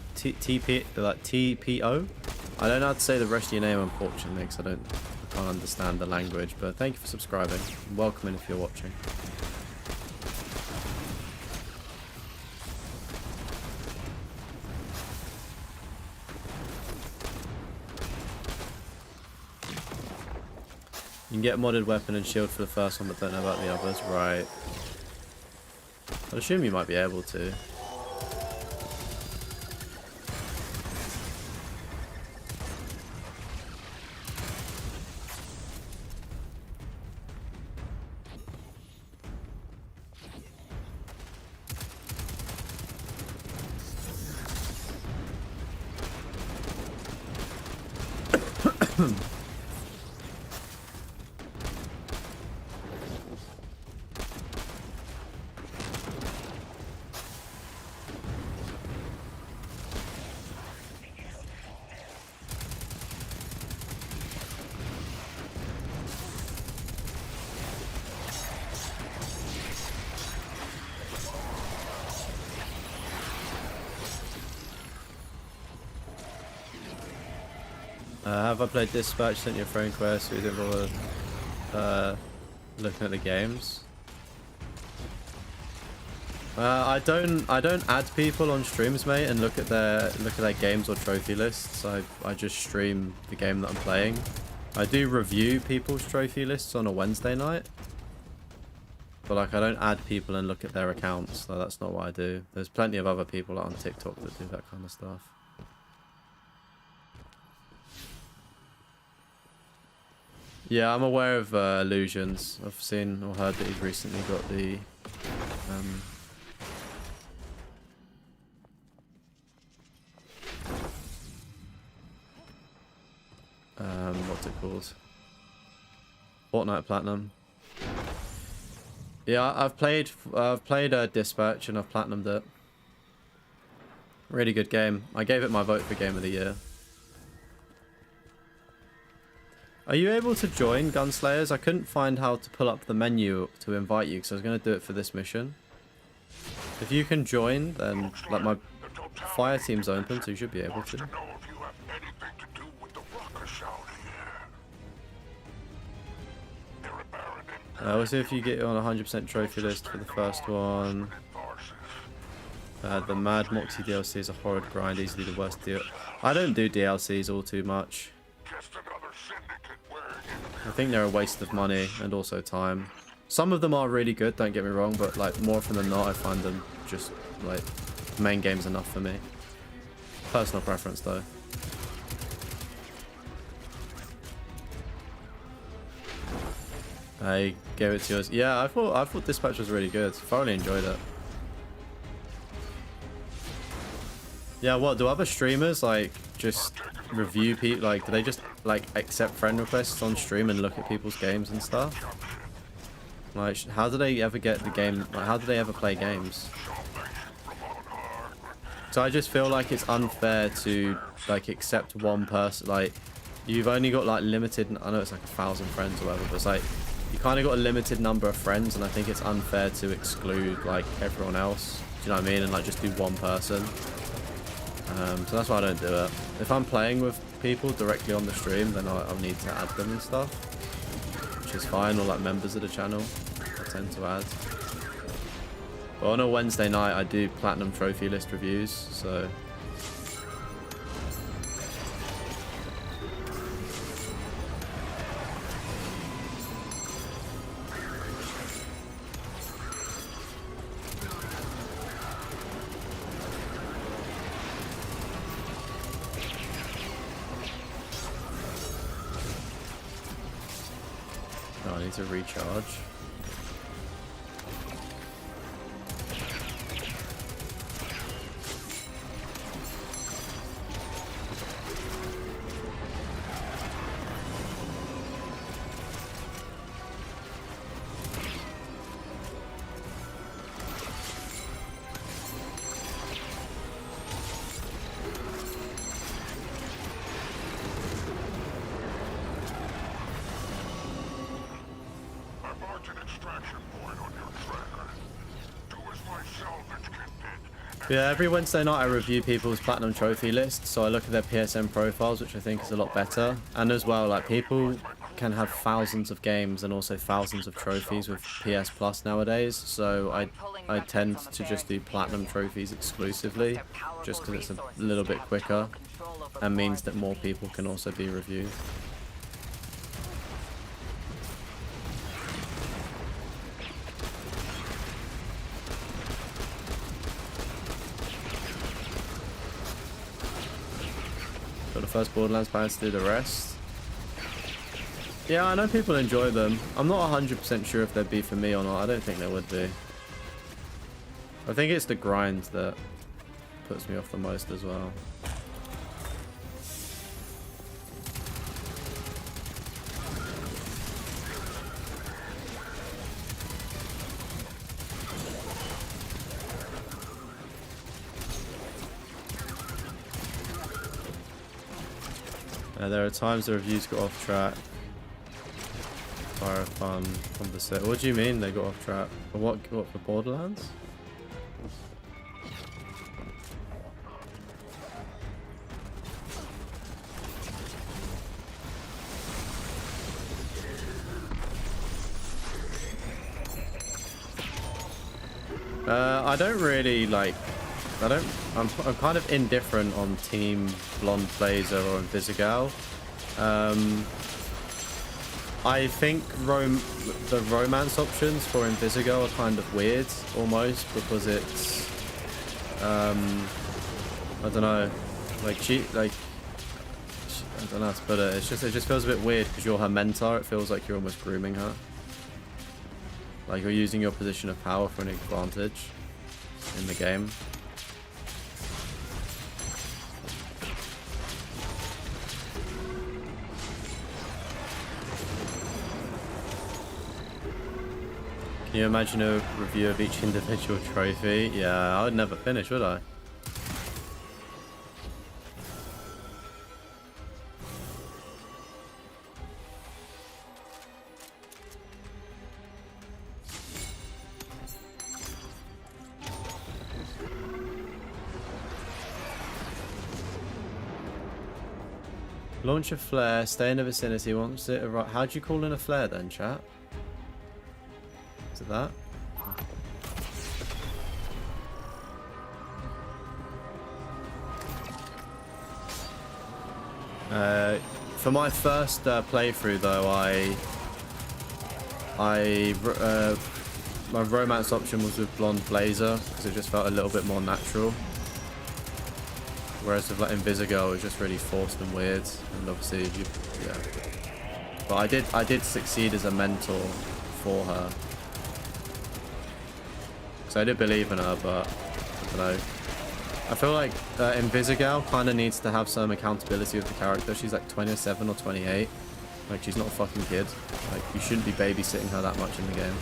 I don't know how to say the rest of your name, unfortunately, because I can't understand the language. But thank you for subscribing. Welcome in if you're watching. You can get a modded weapon and shield for the first one, but don't know about the others. Right. I'd assume you might be able to. Have I played Dispatch? Sent you a friend request. We didn't bother looking at the games. I don't add people on streams, mate, and look at their games or trophy lists. I just stream the game that I'm playing. I do review people's trophy lists on a Wednesday night, but like I don't add people and look at their accounts. So that's not what I do. There's plenty of other people on TikTok that do that kind of stuff. Yeah, I'm aware of Illusions. I've seen or heard that he's recently got the what's it called? Fortnite Platinum. Yeah, I've played Dispatch and I've platinumed it. Really good game. I gave it my vote for Game of the Year. Are you able to join Gunslayers? I couldn't find how to pull up the menu to invite you because I was going to do it for this mission. If you can join, then like my fire team's open, so you should be able to. We'll see if you get on a 100% trophy list for the first one. The Mad Moxie DLC is a horrid grind, easily the worst deal. I don't do DLCs all too much. I think they're a waste of money and also time. Some of them are really good, don't get me wrong, but like more often than not I find them just like main game's enough for me. Personal preference though. I gave it to yours. Yeah, I thought Dispatch was really good. Thoroughly enjoyed it. Yeah, what do other streamers like just review people? Like, do they just like accept friend requests on stream and look at people's games and stuff? Like, how do they ever get the game? Like, how do they ever play games? So I just feel like it's unfair to like accept one person. Like, you've only got like limited. I know it's like 1,000 friends or whatever, but it's like you kind of got a limited number of friends, and I think it's unfair to exclude like everyone else. Do you know what I mean? And like just do one person. So that's why I don't do it. If I'm playing with people directly on the stream, then I'll need to add them and stuff, which is fine, or like members of the channel I tend to add. But on a Wednesday night I do platinum trophy list reviews, so I need to recharge. Yeah, every Wednesday night I review people's platinum trophy lists, so I look at their PSN profiles, which I think is a lot better. And as well, like, people can have thousands of games and also thousands of trophies with PS Plus nowadays, so I tend to just do platinum trophies exclusively, just because it's a little bit quicker and means that more people can also be reviewed. The first Borderlands plans to do the rest. Yeah, I know people enjoy them. I'm not 100% sure if they'd be for me or not. I don't think they would be. I think it's the grind that puts me off the most as well. There are times the reviews got off track. Fire fun conversation. What do you mean they got off track? For what for Borderlands? I don't really like. I'm kind of indifferent on Team Blonde Blazer or Invisigal. I think the romance options for Invisigal are kind of weird, almost, because it's I don't know, I don't know how to put it. It just feels a bit weird because you're her mentor. It feels like you're almost grooming her, like you're using your position of power for an advantage in the game. Can you imagine a review of each individual trophy? Yeah, I would never finish, would I? Launch a flare, stay in the vicinity, once it arrives. How'd you call in a flare then, chat? Is it that? For my first playthrough though, my romance option was with Blonde Blazer because it just felt a little bit more natural. Whereas with like Invisigirl, it was just really forced and weird, and obviously, yeah. But I did succeed as a mentor for her, because I did believe in her, but I don't know. I feel like Invisigirl kind of needs to have some accountability with the character. She's like 27 or 28. Like, she's not a fucking kid. Like, you shouldn't be babysitting her that much in the game.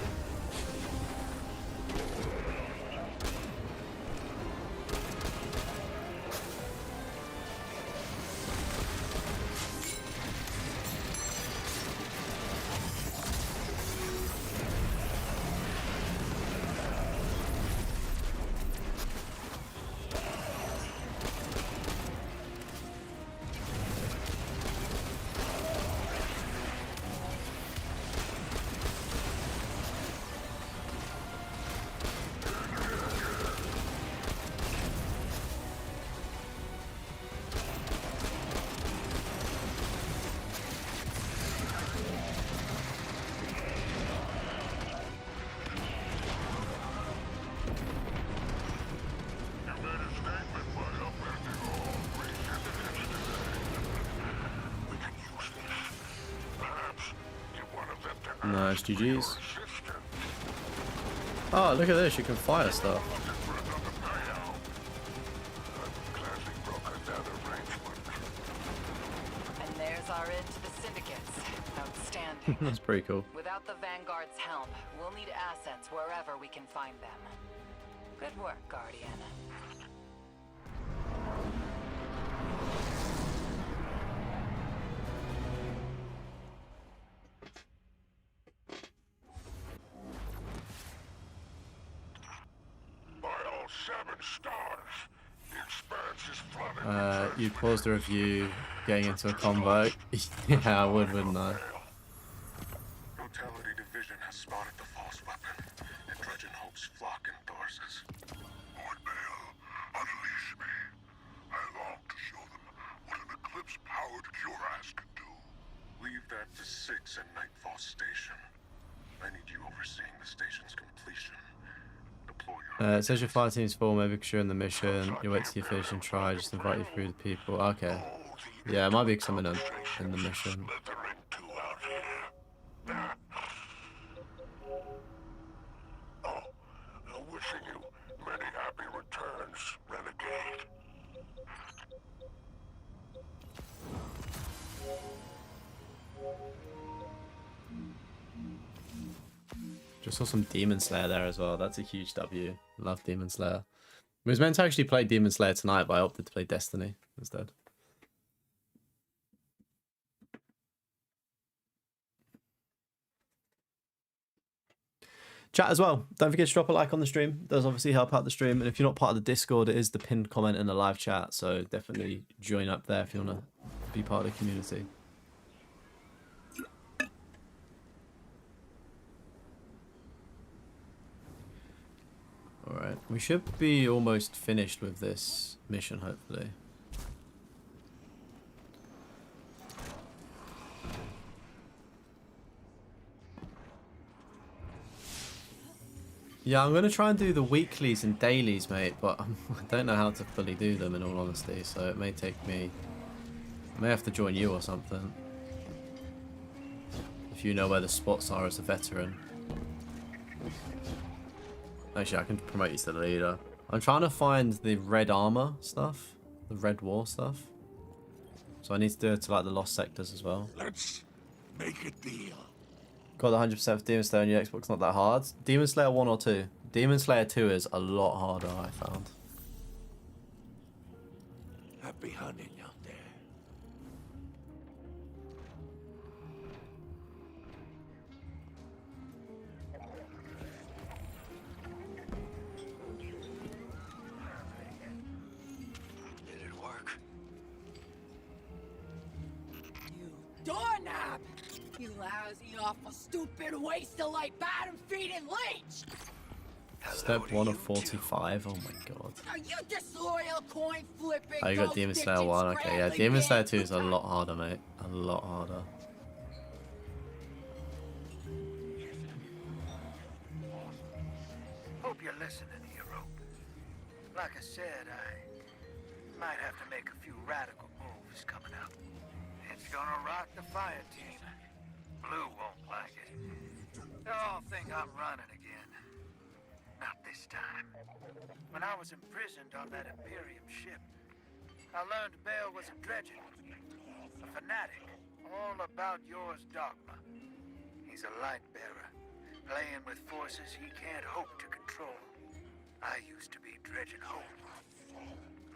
Nice, GG's. Oh, look at this, you can fire stuff. And there's our end to the syndicates. Outstanding. That's pretty cool. Without the Vanguard's help, we'll need assets wherever we can find them. Good work, Guardian. You'd pause the review getting into a convo. Yeah, I would, wouldn't I? Brutality Division has spotted the false weapon, and Dredgen hopes flock endorses. Lord Bale, unleash me. I long to show them what an Eclipse-powered cuirass can do. Leave that to 6 at Nightfall Station. I need you overseeing the station's completion. It says your fire team's full, maybe because you're in the mission. You wait till you finish and try, just invite you through the people. Okay. Yeah, it might be because I'm in the mission. Wishing you many happy returns, Renegade. Just saw some Demon Slayer there as well. That's a huge W. Love Demon Slayer. We was meant to actually play Demon Slayer tonight, but I opted to play Destiny instead. Chat as well. Don't forget to drop a like on the stream. It does obviously help out the stream. And if you're not part of the Discord, it is the pinned comment in the live chat. So definitely join up there if you want to be part of the community. Alright, we should be almost finished with this mission, hopefully. Yeah, I'm going to try and do the weeklies and dailies, mate, but I don't know how to fully do them in all honesty, so it may take me... I may have to join you or something. If you know where the spots are as a veteran. Actually, I can promote you to the leader. I'm trying to find the red armor stuff. The red war stuff. So I need to do it to like the lost sectors as well. Let's make a deal. Got the 100% for Demon Slayer on your Xbox, not that hard. Demon Slayer 1 or 2? Demon Slayer 2 is a lot harder, I found. Happy hunting out there. Did it work? lousy, awful, stupid, waste of light, bottom-feeding leech! Step 1 of 45. Oh my god. Are you disloyal, coin-flipping, Oh, you got Demon Slayer 1. Okay, yeah. Demon Slayer 2 is a lot harder, mate. A lot harder. Hope you're listening here, Rope. Like I said, I might have to make a few radical moves coming up. It's gonna rock the fire team. Blue won't like it. They'll all think I'm running again. Not this time. When I was imprisoned on that Imperium ship, I learned Bale was a dredgen, a fanatic, all about yours dogma. He's a light bearer, playing with forces he can't hope to control. I used to be dredging hope.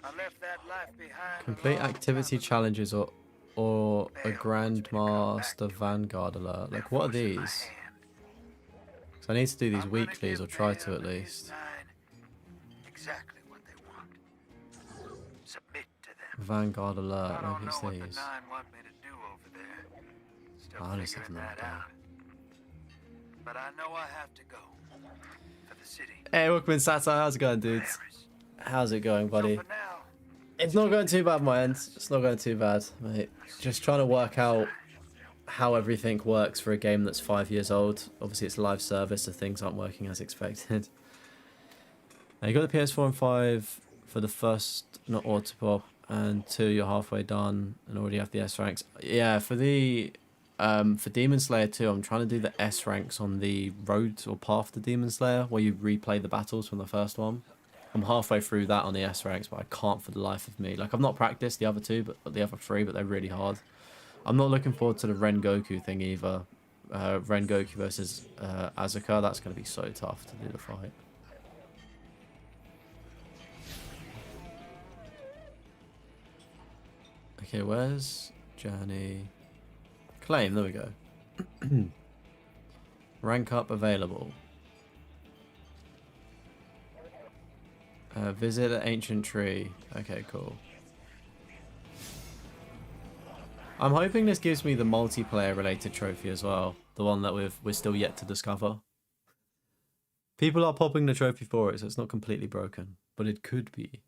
I left that life behind. Complete activity challenges or a Grandmaster Vanguard alert. Like, what are these? Because I need to do these weeklies, or try to at least. Exactly what they want. Submit to them. Vanguard alert. Maybe it's What the these. Nine want me to do over there. Still I honestly have figuring no that idea. out. But I know I have to go. For the city. Hey, welcome in, Satire. How's it going, dudes? How's it going, buddy? It's not going too bad, my end. It's not going too bad, mate. Just trying to work out how everything works for a game that's 5 years old. Obviously, it's live service, so things aren't working as expected. Now, you got the PS4 and 5 for the first, not Autopop, and 2, you're halfway done, and already have the S ranks. Yeah, for the for Demon Slayer 2, I'm trying to do the S ranks on the road or path to Demon Slayer, where you replay the battles from the first one. I'm halfway through that on the S ranks, but I can't for the life of me. Like, I've not practiced the other two, but the other three, but they're really hard. I'm not looking forward to the Ren Goku thing either. Ren Goku versus Asuka, that's going to be so tough to do the fight. Okay, where's Journey? Claim, there we go. Rank up available. Visit an ancient tree. Okay, cool. I'm hoping this gives me the multiplayer related trophy as well. The one that we're still yet to discover. People are popping the trophy for it, so it's not completely broken. But it could be.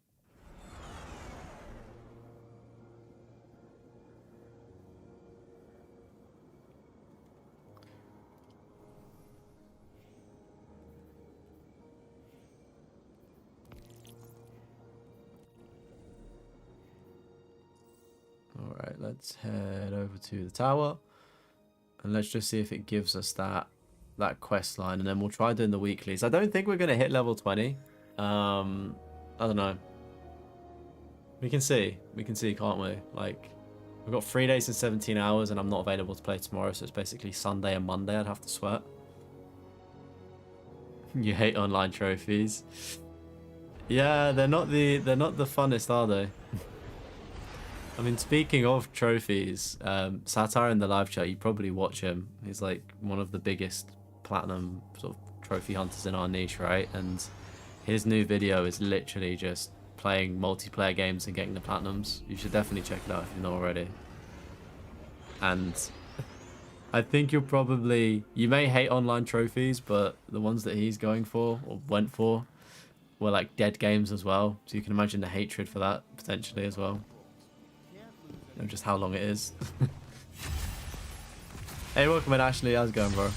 Alright, let's head over to the tower. And let's just see if it gives us that quest line. And then we'll try doing the weeklies. I don't think we're going to hit level 20. I don't know. We can see. We can see, can't we? Like, we've got 3 days and 17 hours and I'm not available to play tomorrow. So it's basically Sunday and Monday I'd have to sweat. You hate online trophies. Yeah, they're not the funnest, are they? I mean, speaking of trophies, Satire in the live chat, you probably watch him. He's like one of the biggest platinum sort of trophy hunters in our niche, right? And his new video is literally just playing multiplayer games and getting the platinums. You should definitely check it out if you're not already. And I think you may hate online trophies, but the ones that he's going for or went for were like dead games as well. So you can imagine the hatred for that potentially as well. And just how long it is. Hey, welcome in, Ashley. How's it going, bro?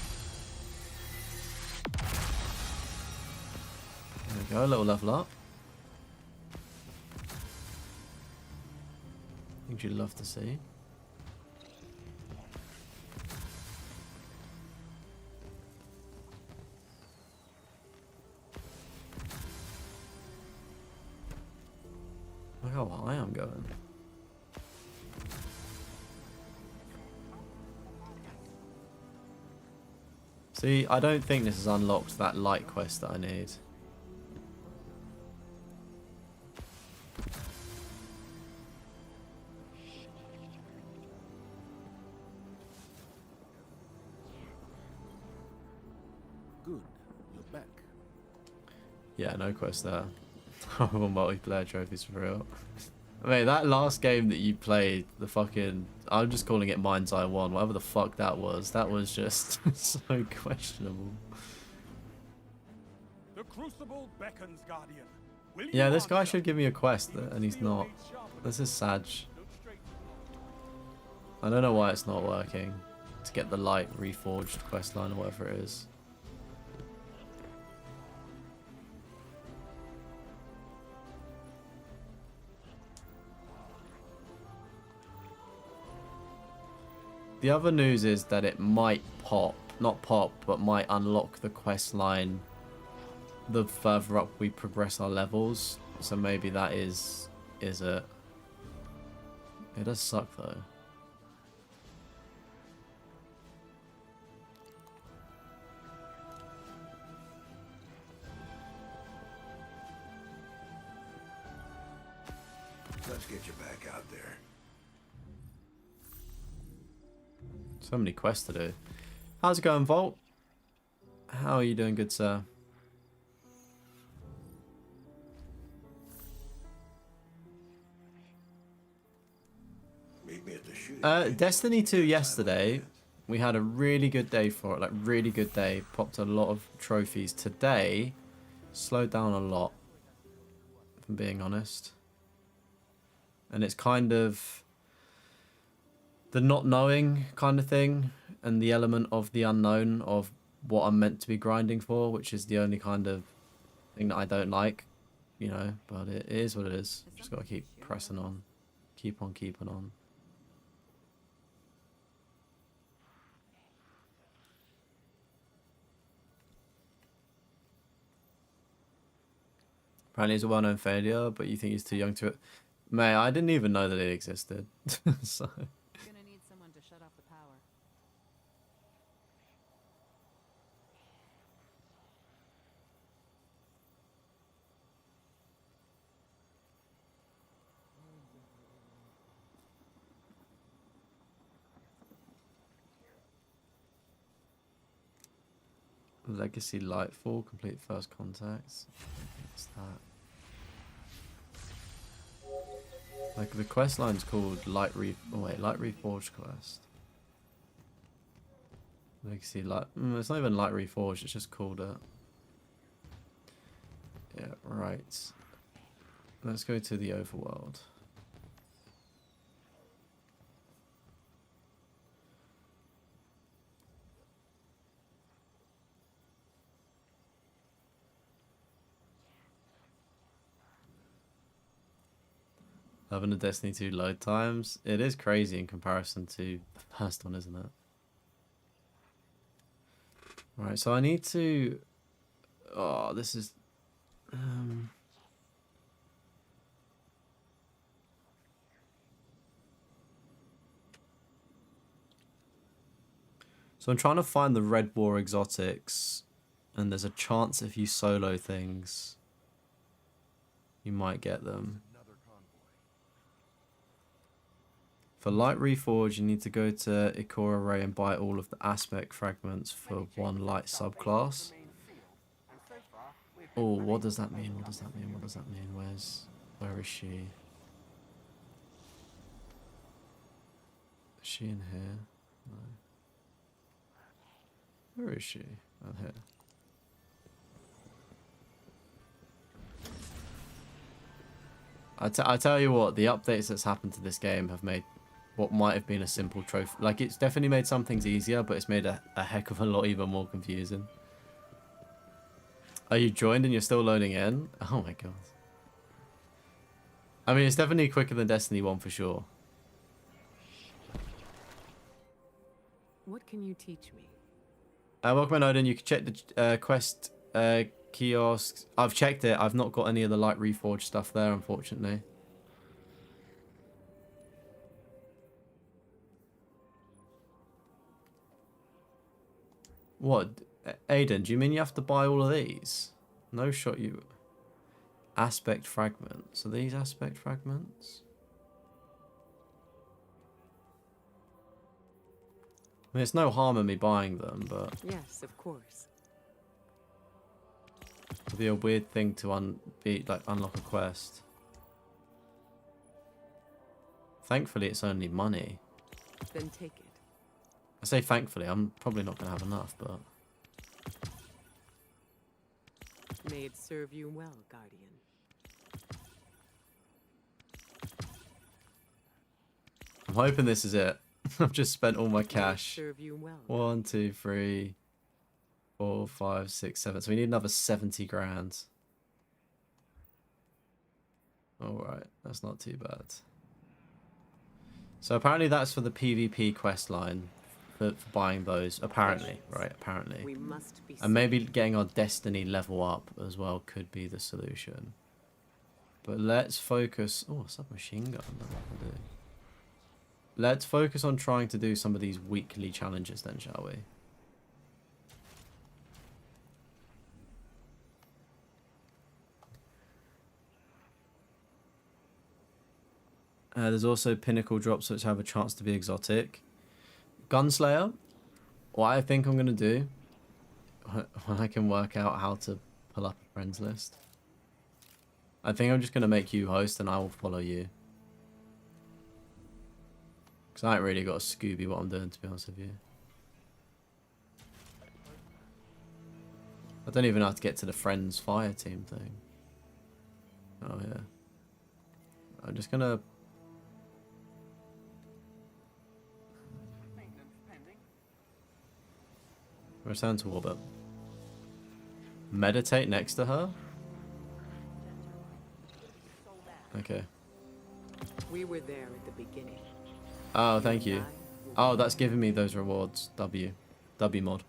There we go, a little level up. I think you'd love to see. Look how high I'm going. See, I don't think this has unlocked that light quest that I need. Good, you're back. Yeah, no quest there. Horrible multiplayer trophies for real. Mate, that last game that you played, the fucking I'm just calling it Mind's Eye 1. Whatever the fuck that was just so questionable. The Crucible beckons, Guardian. Will Yeah, you this guy answer? should give me a quest, and he's not. This is sad. I don't know why it's not working. To get the light reforged quest line or whatever it is. The other news is that it might pop, not pop, but might unlock the quest line the further up we progress our levels. So maybe that is it. It does suck though. Let's get you back out there. So many quests to do. How's it going, Volt? How are you doing, good sir? Meet me at the shooting. Destiny 2 yesterday, we had a really good day for it, like really good day. Popped a lot of trophies. Today, slowed down a lot, if I'm being honest. And it's kind of the not knowing kind of thing, and the element of the unknown of what I'm meant to be grinding for, which is the only kind of thing that I don't like, you know, but it is what it is. Just gotta keep pressing on. Keep on keeping on. Apparently it's a well-known failure, but you think he's too young to it. Mate, I didn't even know that it existed. So... Gonna need someone to shut off the power. Legacy Lightfall, complete first contacts. What's that? Like the quest line's called Light Reforged quest. Legacy Light. It's not even Light Reforged. It's just called it. Yeah, right. Let's go to the overworld. Having the Destiny 2 load times, it is crazy in comparison to the first one, isn't it? Right, so I need to... Oh, this is... So I'm trying to find the Red War exotics, and there's a chance if you solo things, you might get them. For Light Reforge, you need to go to Ikora Ray and buy all of the aspect fragments for one light subclass. Oh, what does that mean? What does that mean? What does that mean? Where is she? Is she in here? No. Where is she? Oh, here. I tell you what, the updates that's happened to this game have made what might have been a simple trophy. Like, it's definitely made some things easier, but it's made a heck of a lot even more confusing. Are you joined and you're still loading in? Oh my god. I mean, it's definitely quicker than Destiny 1 for sure. What can you teach me? Welcome, Odin. You can check the quest kiosks. I've checked it. I've not got any of the Light Reforged stuff there, unfortunately. What? Aiden, do you mean you have to buy all of these? No shot you... Aspect fragments. Are these aspect fragments? I mean, it's no harm in me buying them, but... Yes, of course. It'd be a weird thing to unlock a quest. Thankfully, it's only money. Then take it. I say thankfully, I'm probably not going to have enough, but... May it serve you well, Guardian. I'm hoping this is it. I've just spent all my cash. Serve you well. 1, 2, 3, 4, 5, 6, 7. So we need another 70 grand. Alright, that's not too bad. So apparently that's for the PvP quest line. For buying those. Apparently. Right, apparently. We must be and maybe getting our Destiny level up as well could be the solution. But let's focus... Oh, submachine gun. That I can do. Let's focus on trying to do some of these weekly challenges then, shall we? There's also pinnacle drops which have a chance to be exotic. Gunslayer, what I think I'm going to do when I can work out how to pull up a friends list. I think I'm just going to make you host and I will follow you. Because I ain't really got a Scooby what I'm doing, to be honest with you. I don't even know how to get to the Friends Fire Team thing. Oh, yeah. I'm just going to... Return to orbit. Meditate next to her? Okay. We were there at the beginning. Oh, thank you. Oh, that's giving me those rewards. W mod.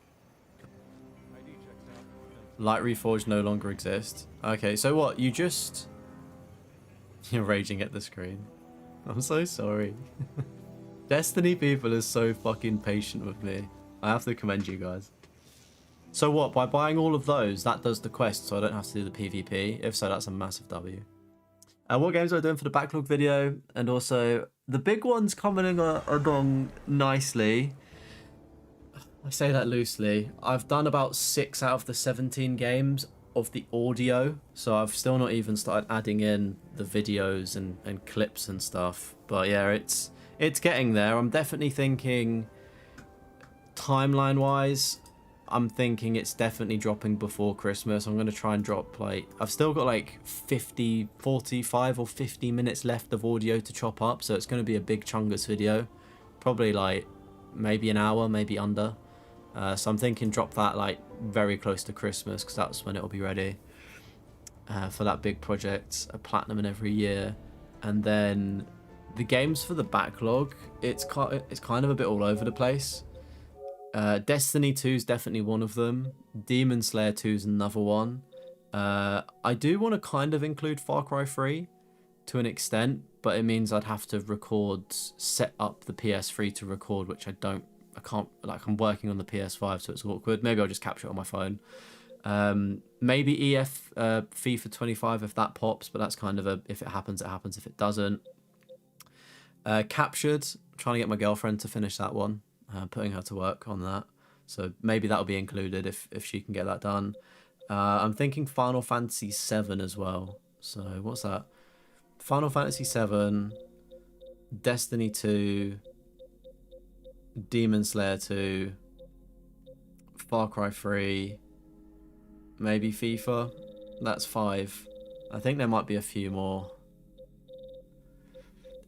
Light Reforged no longer exists. Okay, so what? You just... You're raging at the screen. I'm so sorry. Destiny people are so fucking patient with me. I have to commend you guys. So what? By buying all of those, that does the quest, so I don't have to do the PvP. If so, that's a massive W. What games am I doing for the backlog video? And also, the big one's coming along nicely. I say that loosely. I've done about 6 out of the 17 games of the audio, so I've still not even started adding in the videos and clips and stuff. But yeah, it's getting there. I'm definitely thinking, timeline-wise, I'm thinking it's definitely dropping before Christmas. I'm going to try and drop, like... I've still got, like, 45 or 50 minutes left of audio to chop up, so it's going to be a big chungus video. Probably, like, maybe an hour, maybe under. So I'm thinking drop that, like, very close to Christmas, because that's when it'll be ready. For that big project, a platinum in every year. And then the games for the backlog, it's kind of a bit all over the place. Destiny 2 is definitely one of them. Demon Slayer 2 is another one. I do want to kind of include Far Cry 3 to an extent, but it means I'd have to set up the PS3 to record, which I can't, like, I'm working on the PS5, so it's awkward. Maybe I'll just capture it on my phone. Maybe FIFA 25 if that pops, but that's kind of if it happens, it happens. If it doesn't. Captured, trying to get my girlfriend to finish that one. Putting her to work on that, so maybe that'll be included if she can get that done. I'm thinking Final Fantasy 7 as well. So what's that? Final Fantasy 7, Destiny 2, Demon Slayer 2, Far Cry 3, maybe FIFA. That's 5. I think there might be a few more.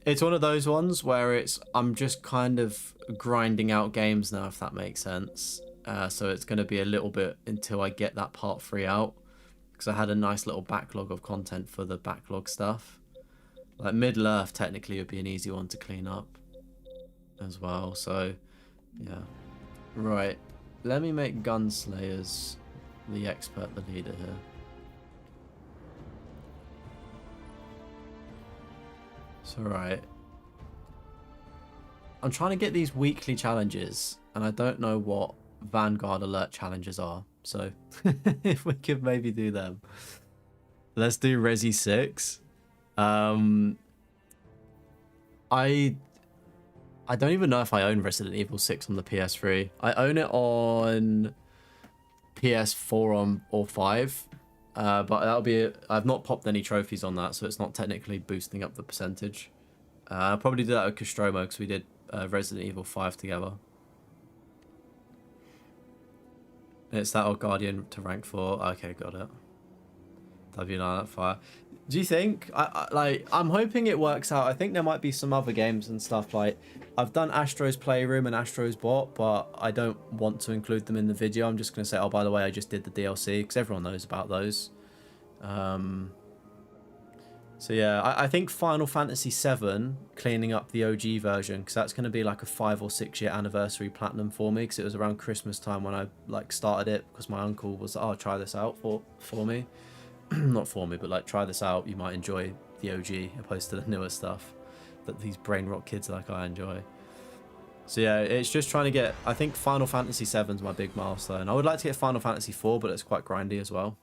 It's one of those ones where I'm just kind of grinding out games now, if that makes sense. So it's going to be a little bit until I get that part 3 out, because I had a nice little backlog of content for the backlog stuff. Like Middle-earth technically would be an easy one to clean up as well. So yeah, right. Let me make Gunslayers the expert, the leader here. So right, I'm trying to get these weekly challenges, and I don't know what Vanguard alert challenges are. So if we could maybe do them. Let's do Resi 6. I don't even know if I own Resident Evil 6 on the PS3. I own it on PS4 or 5. But that'll be I've not popped any trophies on that, so it's not technically boosting up the percentage. I'll probably do that with Nostromo, because we did Resident Evil 5 together. It's that old Guardian to rank 4. Okay, got it. W9 fire. Do you think I'm hoping it works out? I think there might be some other games and stuff. Like, I've done Astro's Playroom and Astro's Bot, but I don't want to include them in the video. I'm just gonna say, oh, by the way, I just did the DLC, because everyone knows about those. So yeah, I think Final Fantasy VII, cleaning up the OG version, because that's going to be like a 5 or 6 year anniversary platinum for me, because it was around Christmas time when I like started it, because my uncle was, oh, try this out for me. Not for me, but like, try this out, you might enjoy the OG opposed to the newer stuff that these brain rot kids like I enjoy. So yeah, it's just trying to get, I think Final Fantasy VII is my big milestone. I would like to get Final Fantasy IV, but it's quite grindy as well.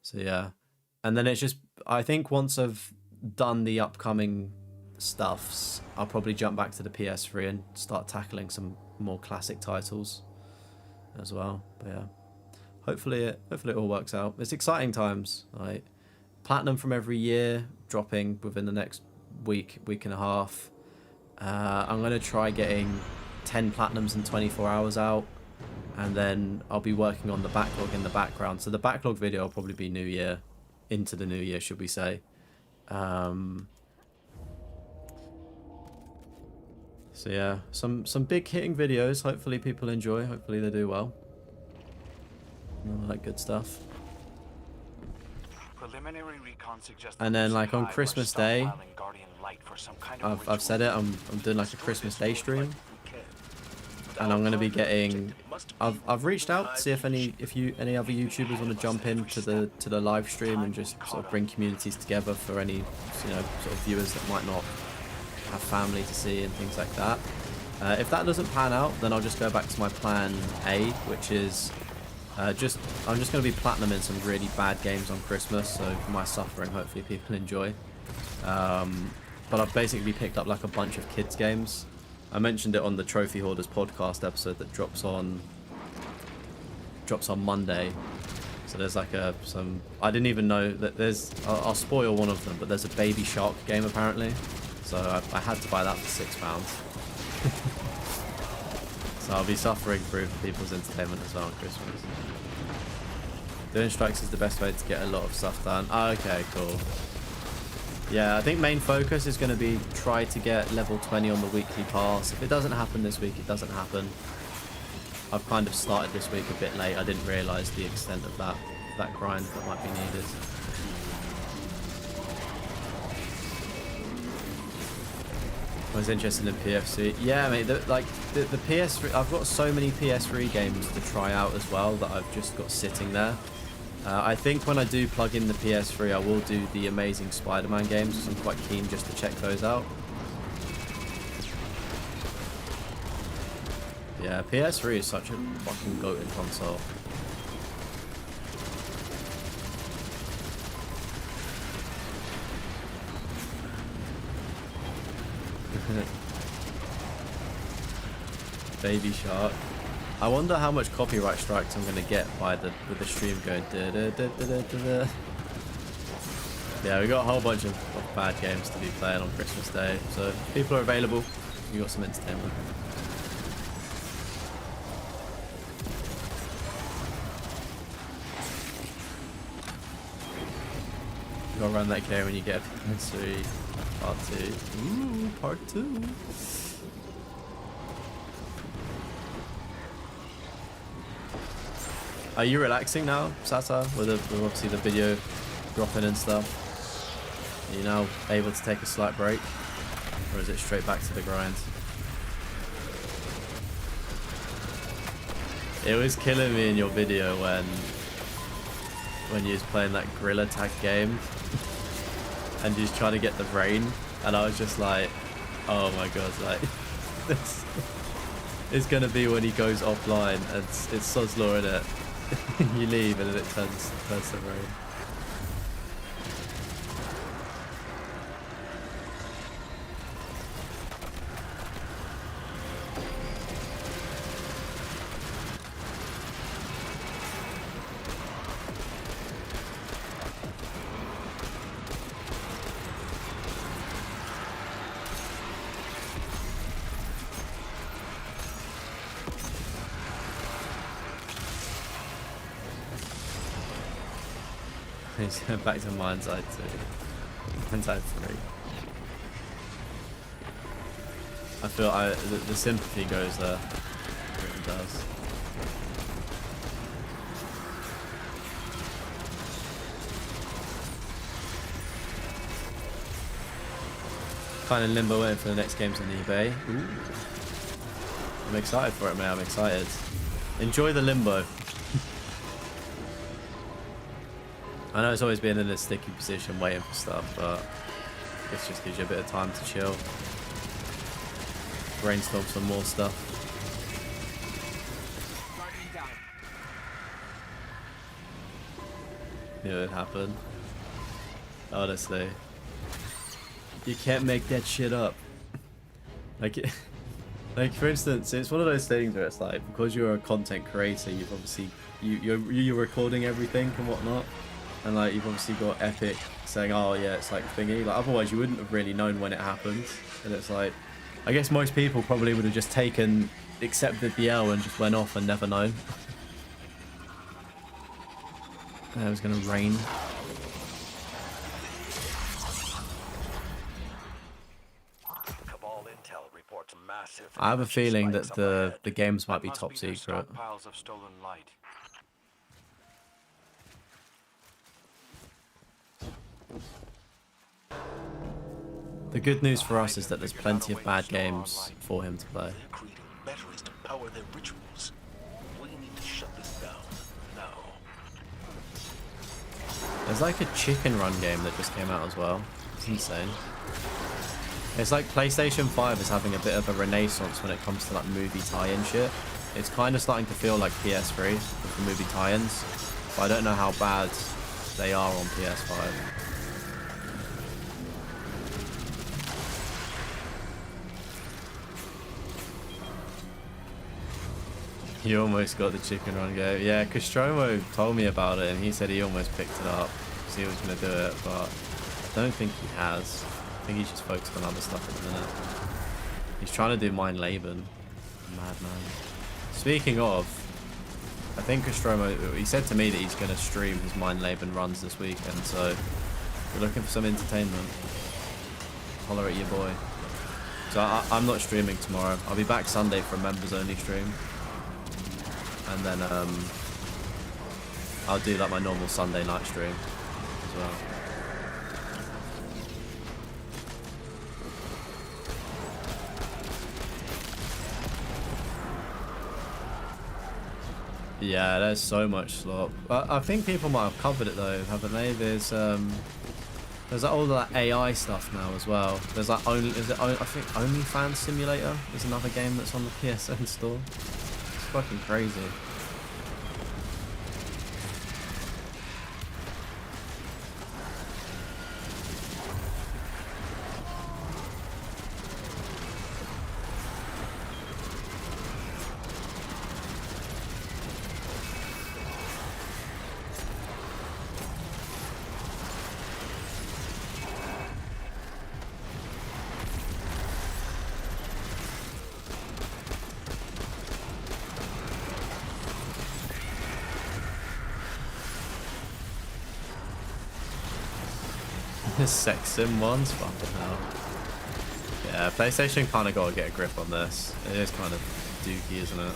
So yeah. And then it's just, I think once I've done the upcoming stuffs, I'll probably jump back to the PS3 and start tackling some more classic titles as well. But yeah, hopefully it all works out. It's exciting times. Like, platinum from every year dropping within the next week and a half. I'm gonna try getting 10 platinums in 24 hours out, and then I'll be working on the backlog in the background. So the backlog video will probably be New Year. Into the new year, should we say. So yeah, some big hitting videos. Hopefully people enjoy. Hopefully they do well. All that good stuff. Preliminary recon suggests And then like on Christmas Day, I've said it, I'm doing like a Christmas Day stream. And I'm going to be getting, I've reached out to see if any other YouTubers want to jump into the live stream and just sort of bring communities together for any, you know, sort of viewers that might not have family to see and things like that. If that doesn't pan out, then I'll just go back to my plan A, which is I'm just going to be platinum in some really bad games on Christmas, so for my suffering, hopefully people enjoy. But I've basically picked up like a bunch of kids games. I mentioned it on the Trophy Hoarders podcast episode that drops on Monday. So there's like some, I didn't even know that there's, I'll spoil one of them, but there's a Baby Shark game apparently. So I had to buy that for £6. So I'll be suffering through for people's entertainment as well on Christmas. Doing strikes is the best way to get a lot of stuff done. Oh, okay, cool. Yeah, I think main focus is going to be try to get level 20 on the weekly pass. If it doesn't happen this week, it doesn't happen. I've kind of started this week a bit late. I didn't realise the extent of that grind that might be needed. I was interested in PFC. Yeah, mate, the PS3, I've got so many PS3 games to try out as well that I've just got sitting there. I think when I do plug in the PS3, I will do the Amazing Spider-Man games, so I'm quite keen just to check those out. Yeah, PS3 is such a fucking goated console. Baby Shark. I wonder how much copyright strikes I'm going to get with the stream going da da da da da da. Yeah, we got a whole bunch of bad games to be playing on Christmas Day, so if people are available, you got some entertainment. You gotta run that game when you get PS3 part 2. Ooh, part 2. Are you relaxing now, Sata, with obviously the video dropping and stuff? Are you now able to take a slight break? Or is it straight back to the grind? It was killing me in your video when you was playing that gorilla tag game and you was trying to get the rain, and I was just like, oh my god, like this is gonna be when he goes offline and it's Sod's Law in it. You leave and then it turns to rain. He's back to Mindside 2. Mindside 3. I feel the sympathy goes there. It really does. Kind of limbo waiting for the next games on eBay. Ooh. I'm excited for it, man. I'm excited. Enjoy the limbo. I know it's always been in a sticky position waiting for stuff, but this just gives you a bit of time to chill. Brainstorm some more stuff. Knew it'd happen. Honestly. You can't make that shit up. Like for instance, it's one of those things where it's like, because you're a content creator, you've obviously you're recording everything and whatnot. And like you've obviously got Epic saying, oh yeah, it's like thingy. Like otherwise you wouldn't have really known when it happened. And it's like, I guess most people probably would have just accepted the L and just went off and never known. And it was gonna rain. Cabal intel reports massive. I have a feeling that the games might be top secret. Stockpiles of stolen light. The good news for us is that there's plenty of bad games for him to play. Batteries to power their rituals. We need to shut this down now. There's like a chicken run game that just came out as well. It's insane. It's like PlayStation 5 is having a bit of a renaissance when it comes to like movie tie-in shit. It's kind of starting to feel like PS3 with the movie tie-ins, but I don't know how bad they are on PS5. You almost got the chicken run go. Yeah, Nostromo told me about it and he said he almost picked it up because he was going to do it, but I don't think he has. I think he's just focused on other stuff at the minute. He's trying to do Mine Laban. Madman. Speaking of, I think Nostromo, he said to me that he's going to stream his Mine Laban runs this weekend, so if you're looking for some entertainment, holler at your boy. So I'm not streaming tomorrow. I'll be back Sunday for a members only stream. And then I'll do like my normal Sunday night stream as well. Yeah, there's so much slop. I think people might have covered it though, haven't they? There's like all that AI stuff now as well. There's like I think OnlyFans Simulator is another game that's on the PSN store. It's fucking crazy. Sex sim ones, fucking hell. Yeah, PlayStation kind of got to get a grip on this. It is kind of dookie, isn't it?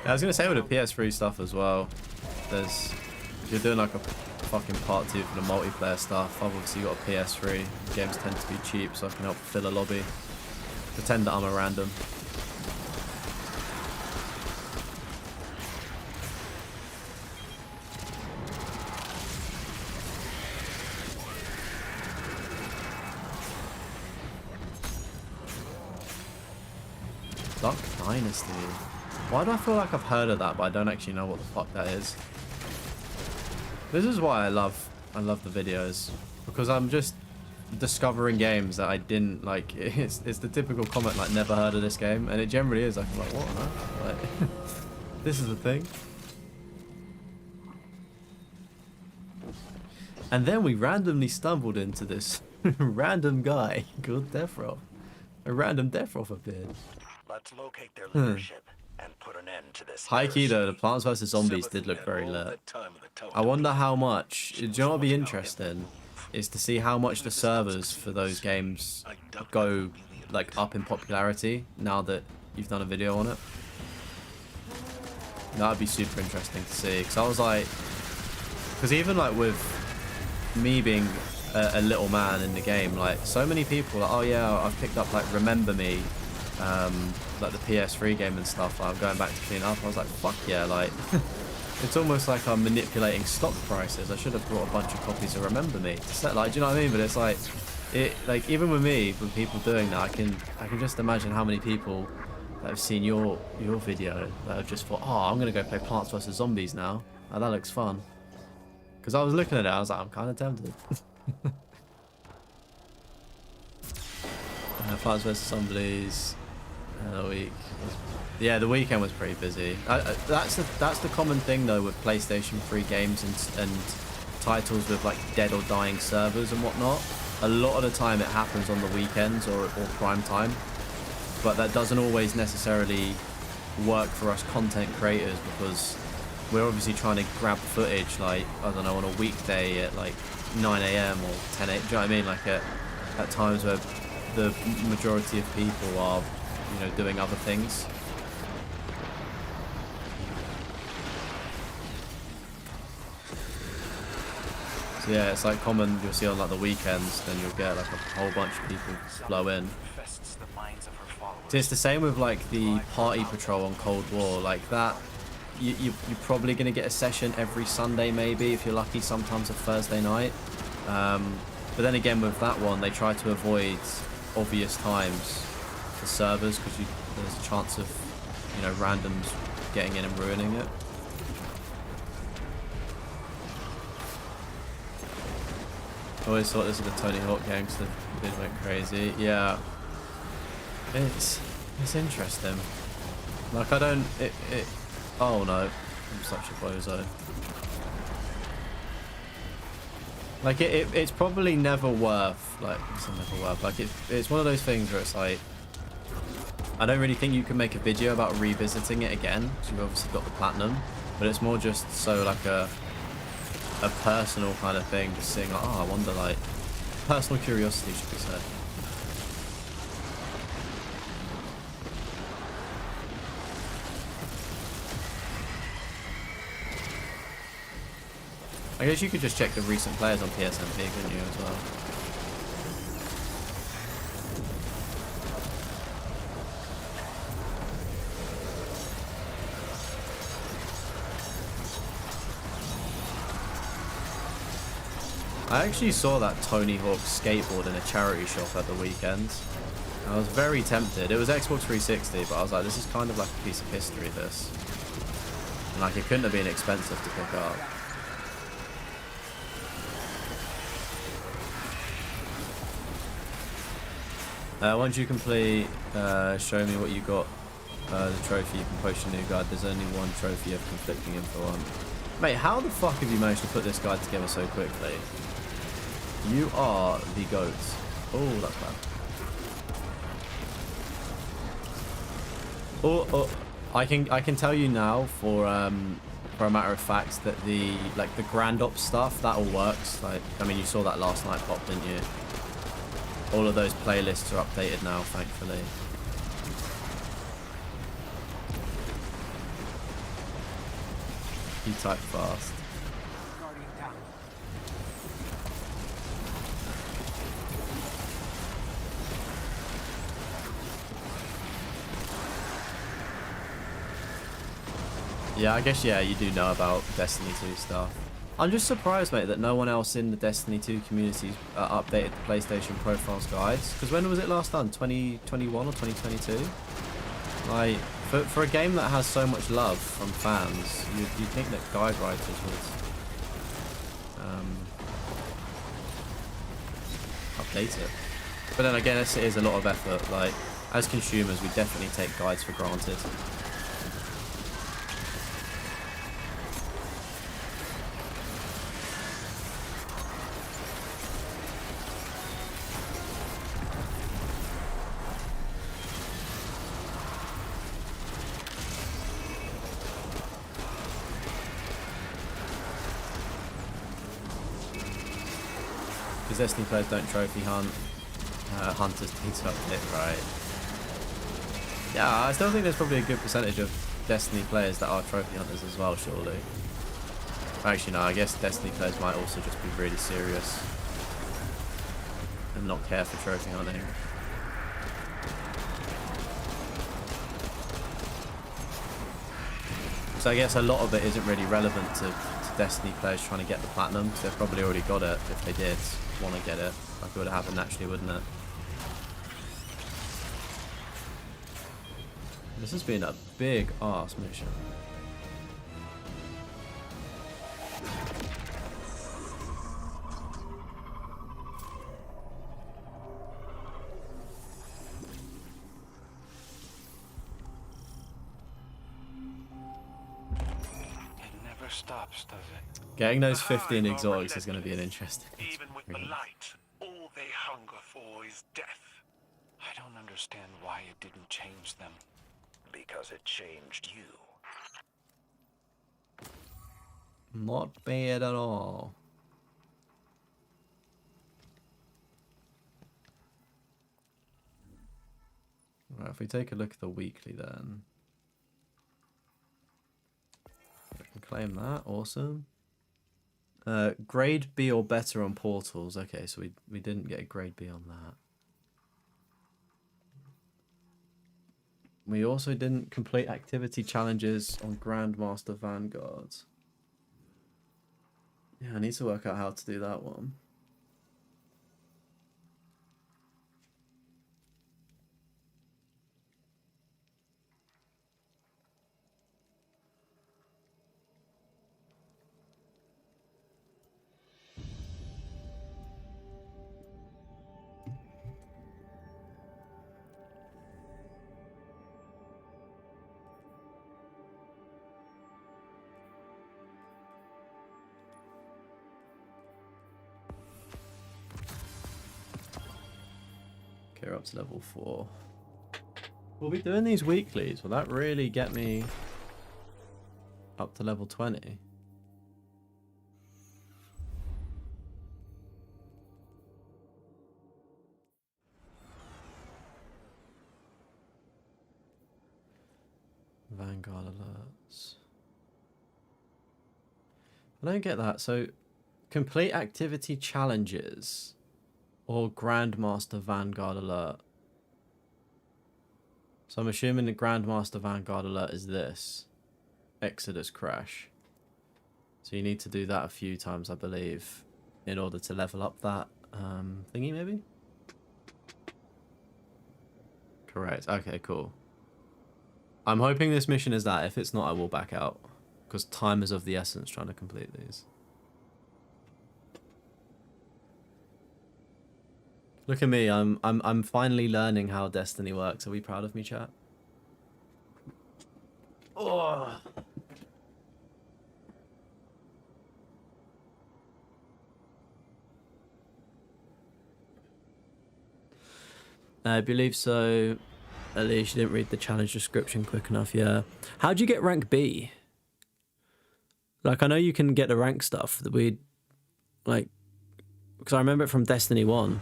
Yeah, I was gonna say with the PS3 stuff as well. If you're doing like a fucking part 2 for the multiplayer stuff, I've obviously got a PS3. Games tend to be cheap, so I can help fill a lobby. Pretend that I'm a random. Duck Dynasty. Why do I feel like I've heard of that, but I don't actually know what the fuck that is? This is why I love the videos, because I'm just discovering games that I didn't like. It's the typical comment like never heard of this game, and it generally is like I'm like what on earth? Like this is the thing. And then we randomly stumbled into this Random guy called Deathroff. A random Deathroff appeared. Let's locate their leadership and put an end to this. High key though, the Plants vs Zombies did look very lit. I wonder how much. Do you know what would be interesting? Is to see how much the servers for those games go like up in popularity now that you've done a video on it. That would be super interesting to see. Because I was like, because even like with me being a little man in the game, like so many people like, oh yeah, I've picked up like Remember Me, like the PS3 game and stuff. Like, I'm going back to clean up. I was like, fuck yeah, like it's almost like I'm manipulating stock prices. I should have brought a bunch of copies of Remember Me to set, like, do you know what I mean? But it's like, like even with me, with people doing that, I can just imagine how many people that have seen your video that have just thought, oh, I'm gonna go play Plants vs Zombies now. Oh, that looks fun. Because I was looking at it, I was like, I'm kind of tempted. Plants vs Zombies the week. Yeah, the weekend was pretty busy. That's the common thing though with PlayStation 3 games and titles with like dead or dying servers and whatnot. A lot of the time it happens on the weekends or prime time, but that doesn't always necessarily work for us content creators because we're obviously trying to grab footage, like, I don't know, on a weekday at like 9 AM or 10 AM, do you know what I mean? Like at times where the majority of people are, you know, doing other things. So yeah, it's like common, you'll see on like the weekends, then you'll get like a whole bunch of people flow in. So it's the same with like the party patrol on Cold War, like that. You're probably going to get a session every Sunday maybe, if you're lucky, sometimes a Thursday night. But then again with that one, they try to avoid obvious times for servers because there's a chance of, you know, randoms getting in and ruining it. I always thought this was a Tony Hawk game because the vid went crazy. Yeah, it's interesting. Like I don't oh no, I'm such a bozo. Like it's probably never worth, like, it's never worth, like it's one of those things where it's like, I don't really think you can make a video about revisiting it again, because you've obviously got the platinum, but it's more just so like a personal kind of thing, just seeing like, oh, I wonder, like, personal curiosity should be said. I guess you could just check the recent players on PSMP, couldn't you, as well? I actually saw that Tony Hawk skateboard in a charity shop at the weekend. I was very tempted. It was Xbox 360, but I was like, this is kind of like a piece of history, this. And like, it couldn't have been expensive to pick up. Once you complete, show me what you got, the trophy, you can post your new guide. There's only one trophy of conflicting info on. Mate, how the fuck have you managed to put this guide together so quickly? You are the GOAT. Oh, that's bad. Oh, I can tell you now for a matter of fact that the Grand Ops stuff, that all works. Like, I mean, you saw that last night pop, didn't you? All of those playlists are updated now, thankfully. You type fast. Yeah, I guess, yeah, you do know about Destiny 2 stuff. I'm just surprised, mate, that no one else in the Destiny 2 community updated the PlayStation Profiles guides. Because when was it last done? 2021 or 2022? Like, for a game that has so much love from fans, you'd think that guide writers would update it. But then again, it is a lot of effort. Like, as consumers, we definitely take guides for granted. Because Destiny players don't trophy hunt. Hunters need to update, right? Yeah, I still think there's probably a good percentage of Destiny players that are trophy hunters as well, surely. Actually, no, I guess Destiny players might also just be really serious and not care for trophy hunting. So I guess a lot of it isn't really relevant to Destiny players trying to get the platinum, because they've probably already got it if they did want to get it. Like it would have happened naturally, wouldn't it? This has been a big ass mission. Stops, does it? Getting those 15 exotics is going to be an interesting Even with the light, all they hunger for is death. I don't understand why it didn't change them. Because it changed you. Not bad at all. Right, if we take a look at the weekly then. I can claim that, awesome. Grade B or better on portals. Okay, so we didn't get a grade B on that. We also didn't complete activity challenges on Grandmaster Vanguard. Yeah, I need to work out how to do that one. Okay, we're up to level 4. We'll be doing these weeklies. Will that really get me up to level 20? Vanguard alerts. I don't get that. So, complete activity challenges or Grandmaster Vanguard alert. So I'm assuming the Grandmaster Vanguard alert is this. Exodus crash. So you need to do that a few times, I believe, in order to level up that thingy, maybe? Correct. Okay, cool. I'm hoping this mission is that. If it's not, I will back out. Because time is of the essence trying to complete these. Look at me, I'm finally learning how Destiny works. Are we proud of me, chat? Oh. I believe so. At least you didn't read the challenge description quick enough, yeah. How'd you get rank B? Like, I know you can get the rank stuff that we... Like... Because I remember it from Destiny 1.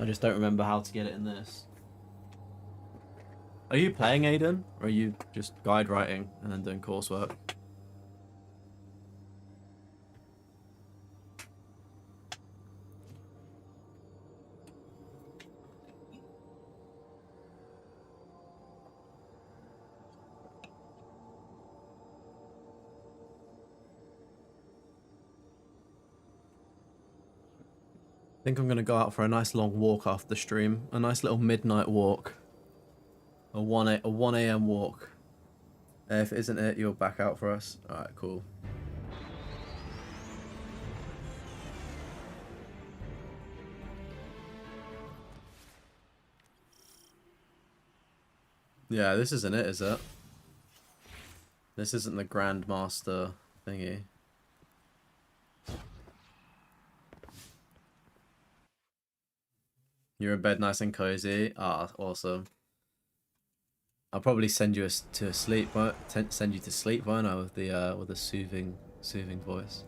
I just don't remember how to get it in this. Are you playing, Aiden? Or are you just guide writing and then doing coursework? I think I'm going to go out for a nice long walk after the stream. A nice little midnight walk. A 1 a.m. walk. If it isn't it, you'll back out for us. Alright, cool. Yeah, this isn't it, is it? This isn't the Grandmaster thingy. You're in bed nice and cozy. Ah, awesome. I'll probably send you to sleep, send you to sleep, won't I, with a soothing voice.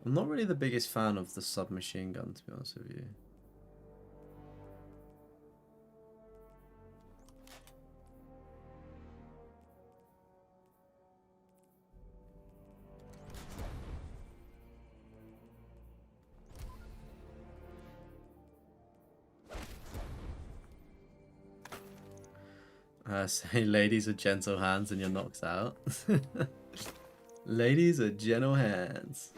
I'm not really the biggest fan of the submachine gun, to be honest with you. Say ladies with gentle hands and you're knocked out. Ladies with gentle hands.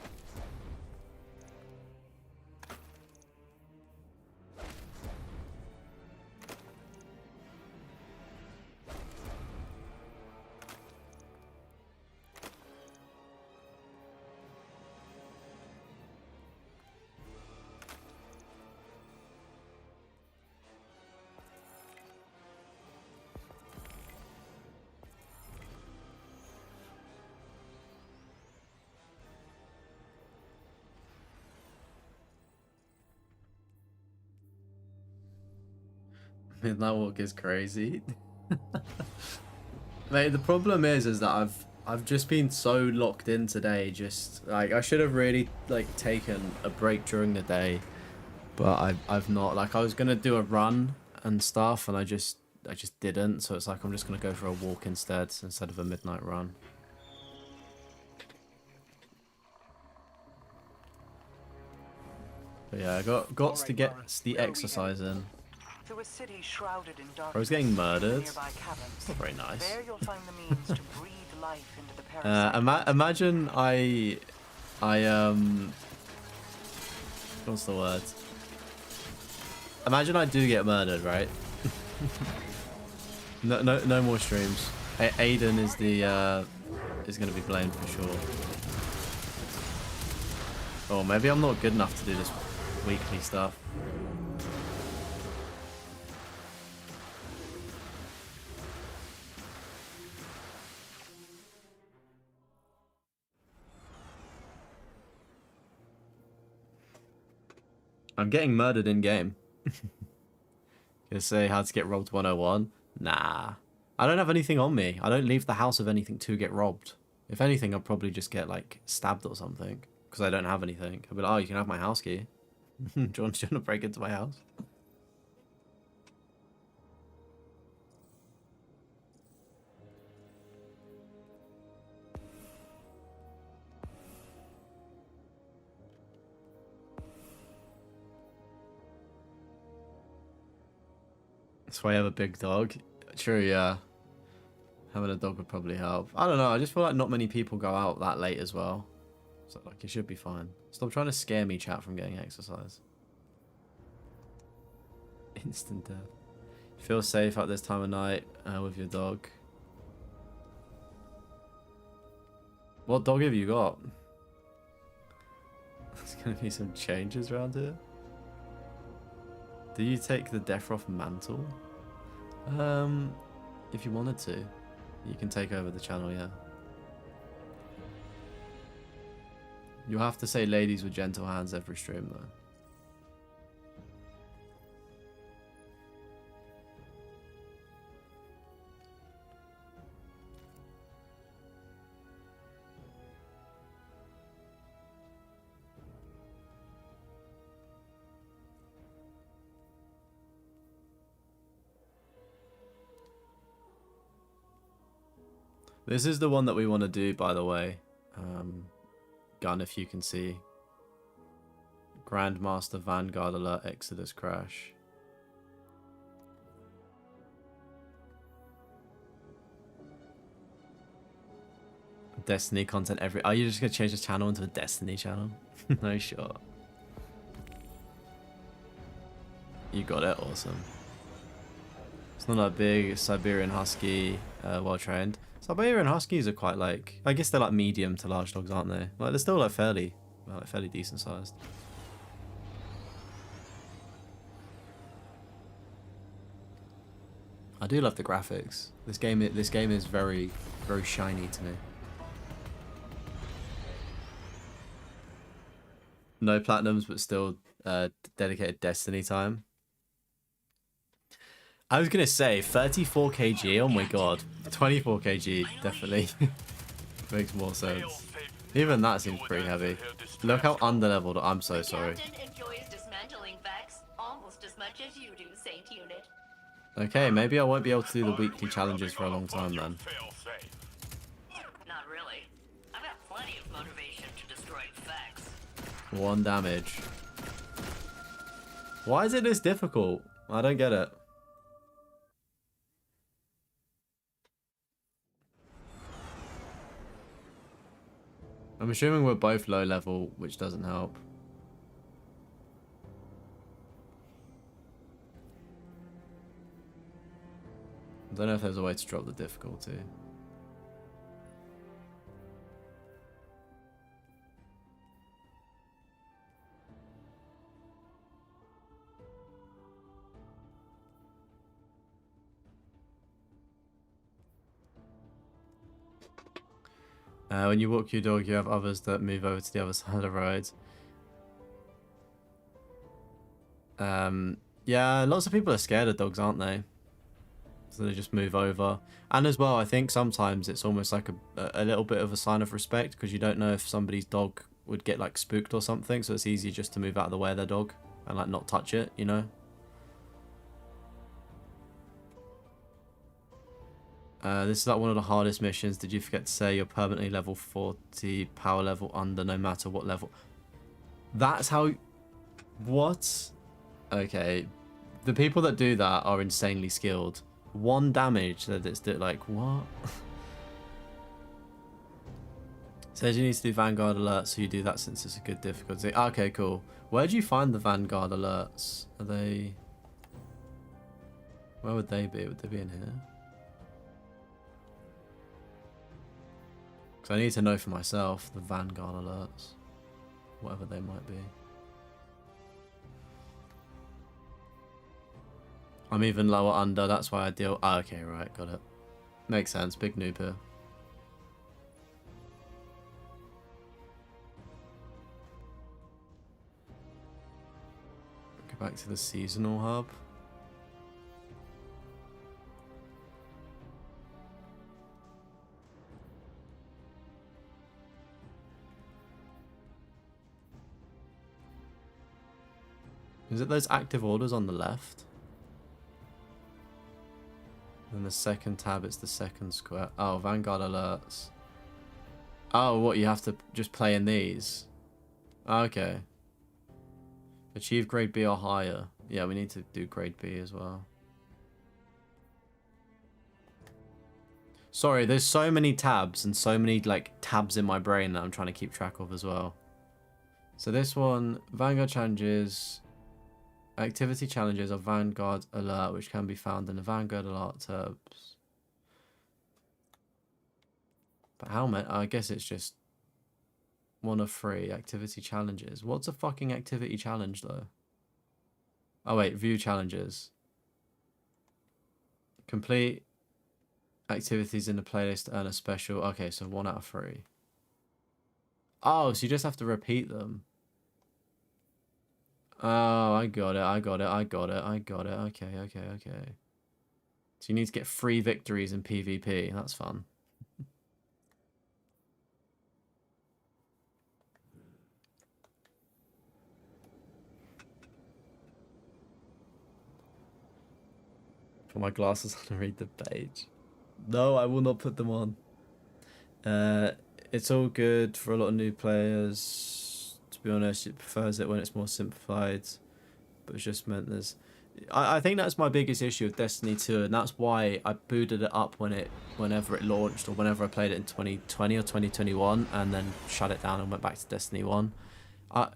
Midnight Walk is crazy. Mate, the problem is that I've just been so locked in today. Just like I should have really like taken a break during the day, but I've not. Like I was gonna do a run and stuff, and I just didn't. So it's like I'm just gonna go for a walk instead of a midnight run. But yeah, I got to get the exercise in. Through a city shrouded in darkness, I was getting murdered. nearby caverns. Not very nice. There you'll find the means to breathe life into the parasite. Imagine I what's the word? Imagine I do get murdered, right? No more streams. Aiden is the is gonna be blamed for sure. Oh, maybe I'm not good enough to do this weekly stuff. I'm getting murdered in game. Gonna say how to get robbed 101. Nah. I don't have anything on me. I don't leave the house with anything to get robbed. If anything, I'll probably just get like stabbed or something. Because I don't have anything. I'll be like, oh, you can have my house key. Do you want to break into my house? That's why I have a big dog. True, yeah. Having a dog would probably help. I don't know. I just feel like not many people go out that late as well. So like it should be fine. Stop trying to scare me, chat, from getting exercise. Instant death. Feel safe at this time of night with your dog. What dog have you got? There's gonna be some changes around here. Do you take the Deathroff mantle? If you wanted to, you can take over the channel, yeah. You'll have to say ladies with gentle hands every stream, though. This is the one that we want to do, by the way. Gun, if you can see. Grandmaster Vanguard Alert Exodus Crash. Destiny content every... Are you just going to change the channel into a Destiny channel? No shot. You got it, awesome. It's not that big. Siberian Husky, well trained. Siberian Huskies are quite like, I guess they're like medium to large dogs, aren't they? Like they're still like fairly decent sized. I do love the graphics. This game is very, very shiny to me. No platinums, but still dedicated Destiny time. I was gonna say 34 kg. Oh my god, 24 kg definitely makes more sense. Even that seems pretty heavy. Look how underleveled. I'm so sorry. Captain enjoys dismantling Vex almost as much as you do, Saint Unit. Okay, maybe I won't be able to do the weekly challenges for a long time then. Not really. I've got plenty of motivation to destroy Vex. 1 damage. Why is it this difficult? I don't get it. I'm assuming we're both low level, which doesn't help. I don't know if there's a way to drop the difficulty. When you walk your dog, you have others that move over to the other side of the road. Yeah, lots of people are scared of dogs, aren't they? So they just move over. And as well, I think sometimes it's almost like a little bit of a sign of respect, because you don't know if somebody's dog would get like spooked or something, so it's easy just to move out of the way of their dog and like not touch it, you know? This is like one of the hardest missions. Did you forget to say you're permanently level 40, power level under, no matter what level? That's how... What? Okay. The people that do that are insanely skilled. 1 damage, that it's like, what? Says you need to do Vanguard alerts, so you do that since it's a good difficulty. Okay, cool. Where do you find the Vanguard alerts? Are they... Where would they be? Would they be in here? Because I need to know for myself the Vanguard alerts. Whatever they might be. I'm even lower under, that's why I deal... Oh, okay, right, got it. Makes sense, big noob here. Go back to the seasonal hub. Is it those active orders on the left? Then the second tab, it's the second square. Oh, Vanguard alerts. Oh, what, you have to just play in these? Okay. Achieve grade B or higher. Yeah, we need to do grade B as well. Sorry, there's so many tabs and so many like tabs in my brain that I'm trying to keep track of as well. So this one, Vanguard challenges... Activity challenges are Vanguard alert, which can be found in the Vanguard alert tabs. But how many? I guess it's just 1 of 3 activity challenges. What's a fucking activity challenge though? Oh wait, view challenges. Complete activities in the playlist to earn a special. Okay, so 1 out of 3. Oh, so you just have to repeat them. Oh, I got it, I got it, I got it, I got it. Okay, okay, okay. So you need to get 3 victories in PvP. That's fun. Put my glasses on and read the page. No, I will not put them on. It's all good for a lot of new players. To be honest, it prefers it when it's more simplified, but it's just meant there's... I think that's my biggest issue with Destiny 2, and that's why I booted it up whenever it launched, or whenever I played it in 2020 or 2021, and then shut it down and went back to Destiny 1. I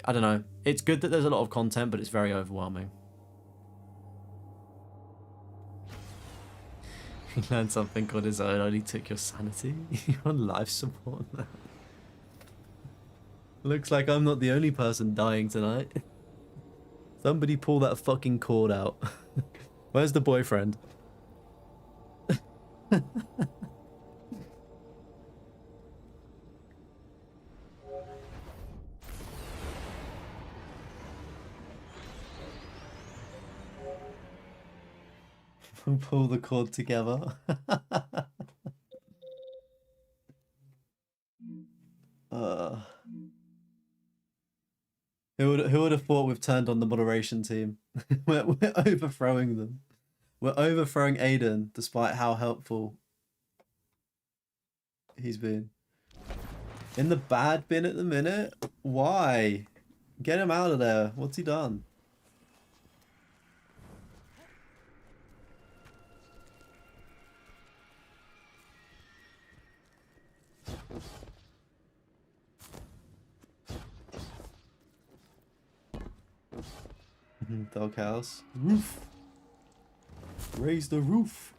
don't know. It's good that there's a lot of content, but it's very overwhelming. He learned something on his own, only took your sanity. You're on life support now. Looks like I'm not the only person dying tonight. Somebody pull that fucking cord out. Where's the boyfriend? Pull the cord together. Who would have thought we've turned on the moderation team? we're overthrowing them. We're overthrowing Aiden, despite how helpful he's been. In the bad bin at the minute? Why? Get him out of there. What's he done? Doghouse. Roof. Raise the roof.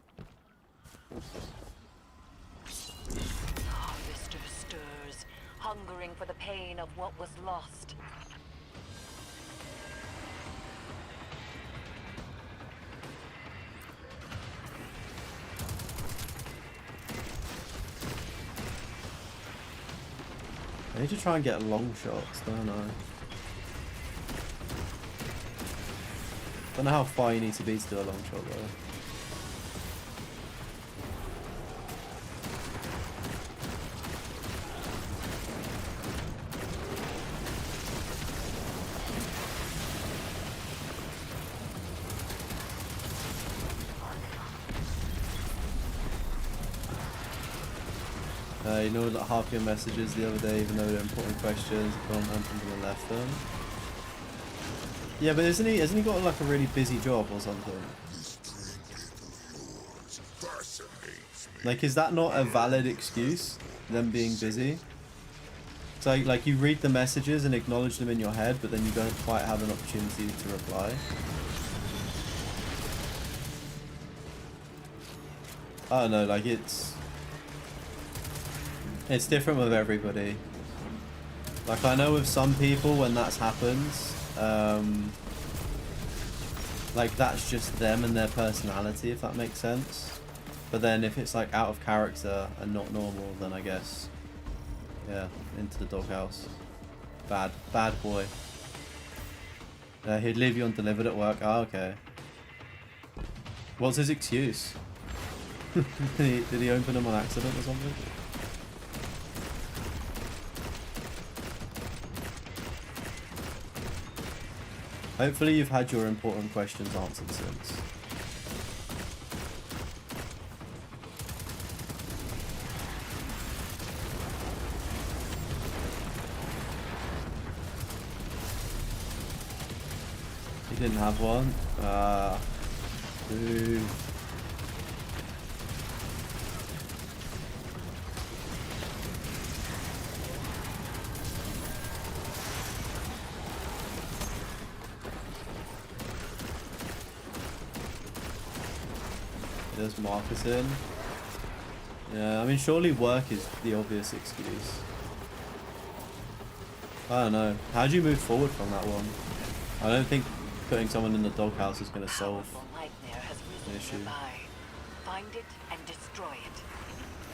Harvester stirs, hungering for the pain of what was lost. I need to try and get long shots, don't I? Don't know how far you need to be to do a long shot though. You know, like half your messages the other day, even though they're important questions, gone and left them. Yeah, but hasn't he got like a really busy job or something? Like, is that not a valid excuse, them being busy? So like you read the messages and acknowledge them in your head, but then you don't quite have an opportunity to reply. I don't know, like it's different with everybody. Like I know with some people when that happens, like that's just them and their personality, if that makes sense. But then if it's like out of character and not normal, then I guess, yeah, into the doghouse. Bad boy. He'd leave you undelivered at work. Oh, okay. What's his excuse? did he open them on accident or something? Hopefully you've had your important questions answered since. You didn't have one? Boo. There's Marcus. Yeah, I mean, surely work is the obvious excuse. I don't know. How do you move forward from that one? I don't think putting someone in the doghouse is going to solve the issue. Find it and destroy it.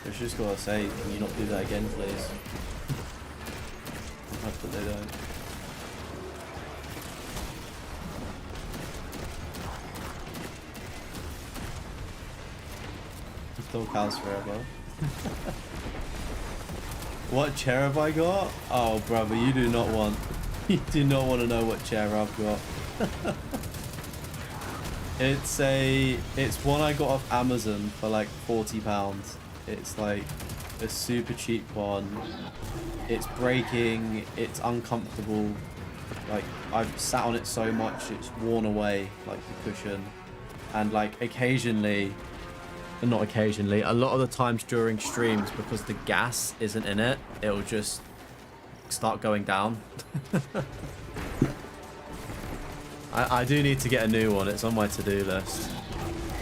It's just gotta say, can you not do that again, please? I hope that they don't. Doghouse forever. What chair have I got? Oh, brother, you do not want to know what chair I've got. It's one I got off Amazon for like £40. It's like a super cheap one. It's breaking. It's uncomfortable. Like I've sat on it so much, it's worn away, like the cushion, and like not occasionally, a lot of the times during streams, because the gas isn't in it, it'll just start going down. I do need to get a new one. It's on my to-do list.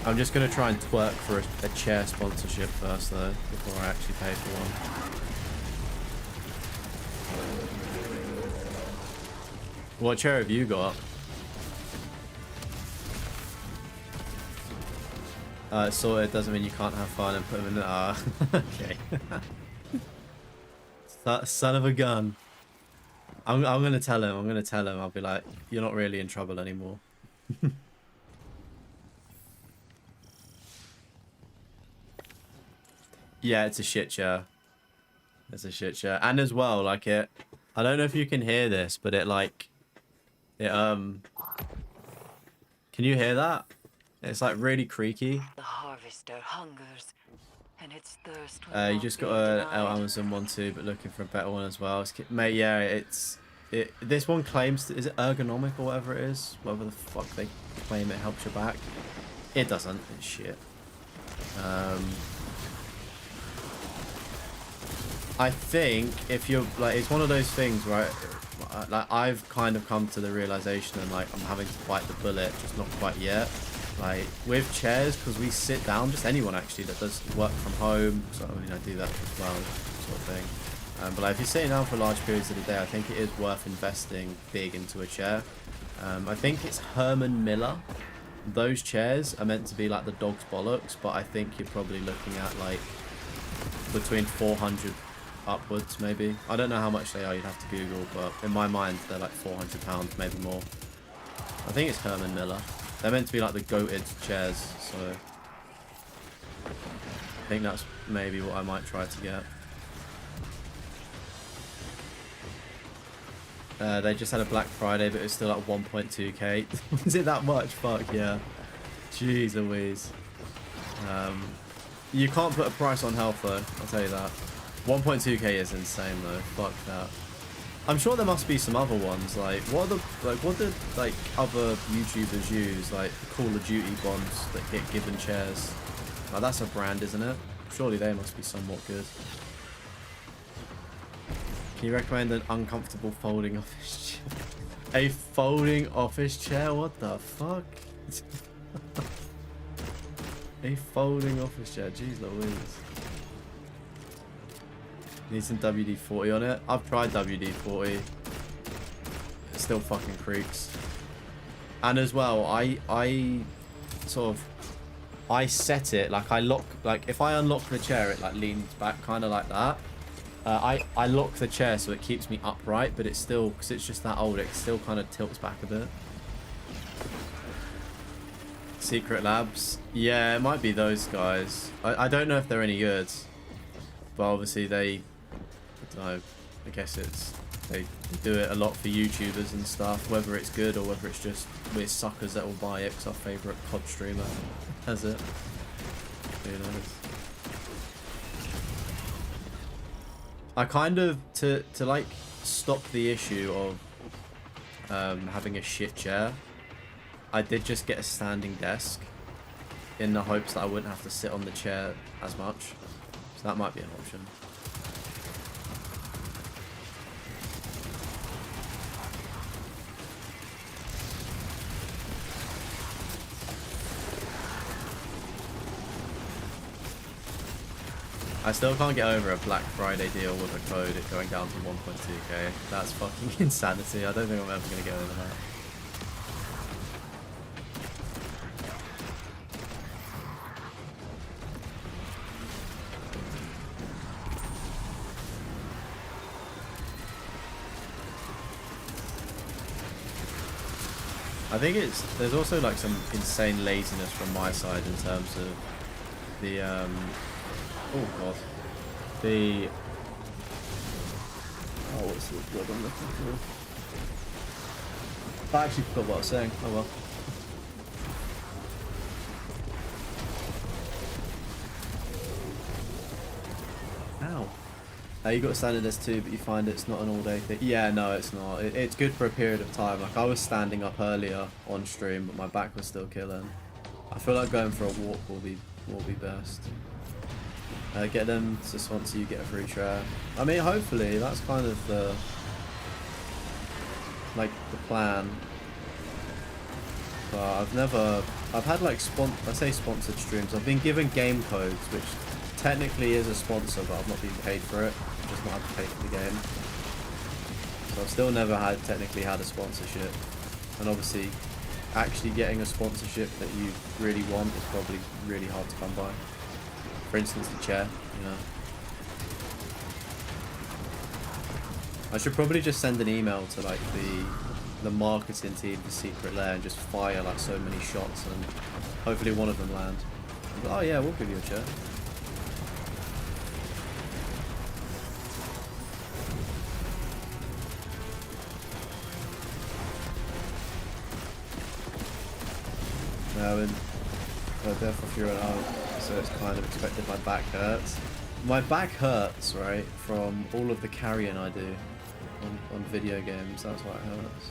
I'm just going to try and twerk for a chair sponsorship first, though, before I actually pay for one. What chair have you got? Sorted doesn't mean you can't have fun and put them in the... okay. Son of a gun. I'm going to tell him. I'll be like, you're not really in trouble anymore. Yeah, it's a shit chair. It's a shit chair. And as well, like I don't know if you can hear this, but can you hear that? It's like really creaky. The harvester hungers, and its thirst You just got a Amazon one too, but looking for a better one as well. Mate, yeah, this one claims, is it ergonomic or whatever it is? Whatever the fuck they claim it helps your back. It doesn't. It's shit. I think if you're like, it's one of those things, right? Like I've kind of come to the realization, and like I'm having to bite the bullet, just not quite yet. Like with chairs, because we sit down, just anyone actually that does work from home. So I mean, I do that as well, sort of thing. But like, if you're sitting down for large periods of the day, I think it is worth investing big into a chair. I think it's Herman Miller. Those chairs are meant to be like the dog's bollocks, but I think you're probably looking at like between 400 upwards, maybe. I don't know how much they are, you'd have to Google, but in my mind, they're like £400, maybe more. I think it's Herman Miller. They're meant to be like the goated chairs, so I think that's maybe what I might try to get. They just had a Black Friday, but it was still at 1.2k. Was it that much? Fuck yeah. Jeez Louise. You can't put a price on health though, I'll tell you that. 1.2k is insane though. Fuck that. I'm sure there must be some other ones. Like what did other YouTubers use? Like Call of Duty ones that get given chairs. Like, that's a brand, isn't it? Surely they must be somewhat good. Can you recommend an uncomfortable folding office chair? A folding office chair? What the fuck? A folding office chair. Jeez Louise. Need some WD-40 on it. I've tried WD-40. It still fucking creaks. And as well, I set it like if I unlock the chair, it like leans back kind of like that. I lock the chair so it keeps me upright, but it's still, because it's just that old, it still kind of tilts back a bit. Secret Labs. Yeah, it might be those guys. I don't know if they're any good, but obviously they, I don't know, I guess they do it a lot for YouTubers and stuff, whether it's good or whether it's just we're suckers that will buy it because our favourite COD streamer has it. Who knows? I kind of, to like stop the issue of having a shit chair, I did just get a standing desk in the hopes that I wouldn't have to sit on the chair as much. So that might be an option. I still can't get over a Black Friday deal with a code it going down to 1.2k. That's fucking insanity. I don't think I'm ever going to get over that. I think there's also like some insane laziness from my side in terms of the oh god. What's the word I'm looking for? I actually forgot what I was saying. Oh well. Ow. You got standing desk too, but you find it's not an all-day thing. Yeah, no, it's not. It's good for a period of time. Like I was standing up earlier on stream, but my back was still killing. I feel like going for a walk will be best. Get them to sponsor you, get a free chair. I mean, hopefully that's kind of the plan. But I've had like I say sponsored streams. I've been given game codes, which technically is a sponsor, but I've not been paid for it. I've just not had to pay for the game. So I've still never technically had a sponsorship. And obviously, actually getting a sponsorship that you really want is probably really hard to come by. For instance, the chair, you know. I should probably just send an email to like the marketing team for Secret Lair and just fire like so many shots and hopefully one of them land. But, oh yeah, we'll give you a chair. when Deathroff you're out, so it's kind of expected my back hurts. My back hurts, right, from all of the carrying I do on video games. That's why it hurts.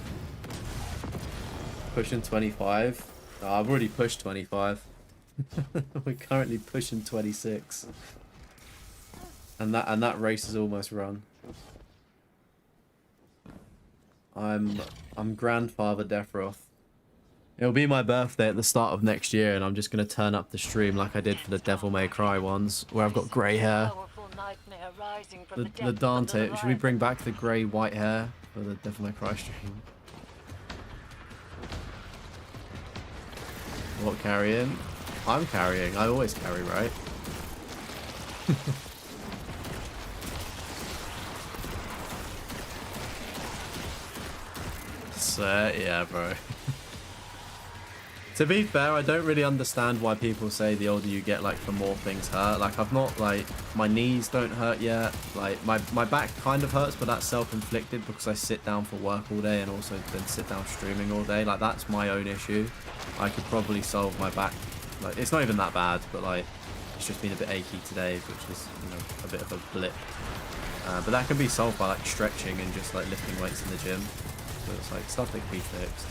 Pushing 25. Oh, I've already pushed 25. We're currently pushing 26. And that race is almost run. I'm grandfather Deathroff. It'll be my birthday at the start of next year, and I'm just gonna turn up the stream like I did for the Devil May Cry ones, where I've got grey hair. The Dante. Should we bring back the grey white hair for the Devil May Cry stream? What, carrying? I'm carrying. I always carry, right? So, yeah, bro. To be fair, I don't really understand why people say the older you get, like, the more things hurt. Like, I've not, like, my knees don't hurt yet. Like, my back kind of hurts, but that's self-inflicted because I sit down for work all day and also then sit down streaming all day. Like, that's my own issue. I could probably solve my back. Like, it's not even that bad, but, like, it's just been a bit achy today, which is, you know, a bit of a blip. But that can be solved by, like, stretching and just, like, lifting weights in the gym. So it's, like, stuff that can be fixed.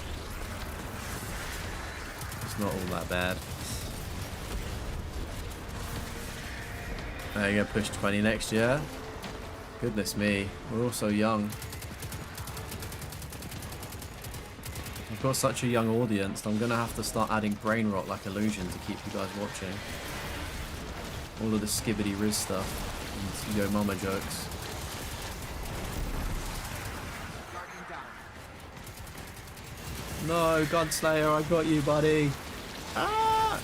Not all that bad. Are you gonna push 20 next year? Goodness me, we're all so young. I've got such a young audience, I'm gonna have to start adding brain rot like Illusion to keep you guys watching. All of the skibbity riz stuff and yo mama jokes. No, Godslayer, I got you, buddy. Ah!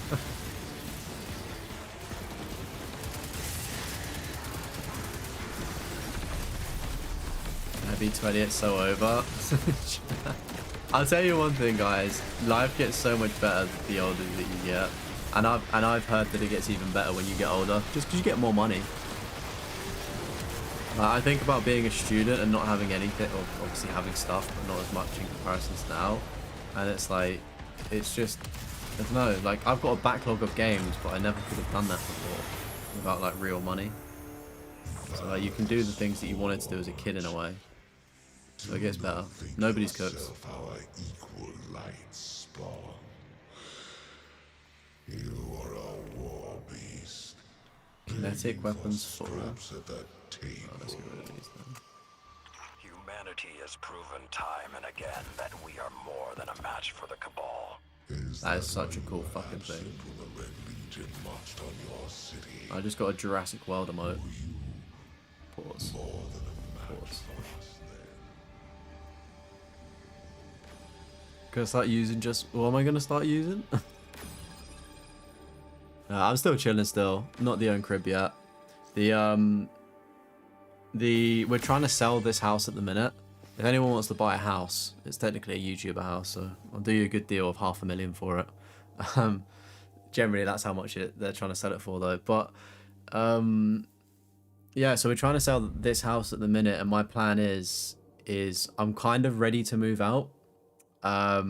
Maybe 20, it's so over. I'll tell you one thing, guys. Life gets so much better the older that you get, and I've heard that it gets even better when you get older, just because you get more money. I think about being a student and not having anything, or obviously having stuff, but not as much in comparison to now. And it's like, it's just, I don't know, like, I've got a backlog of games, but I never could have done that before without, like, real money. So, like, you can do the things that you wanted to do as a kid in a way. So it gets better. Nobody's cooked. You are a war beast. Kinetic weapons full. Oh, let's get rid of these then. Humanity has proven time and again that we are more than a match for the Cabal. That is such a cool fucking thing. I just got a Jurassic World emote. Pause. Pause. Gonna start using just... What am I gonna start using? I'm still chilling still. Not the own crib yet. We're trying to sell this house at the minute. If anyone wants to buy a house, it's technically a YouTuber house, so I'll do you a good deal of $500,000 for it. Generally, that's how much they're trying to sell it for, though. But yeah, so we're trying to sell this house at the minute, and my plan is I'm kind of ready to move out. As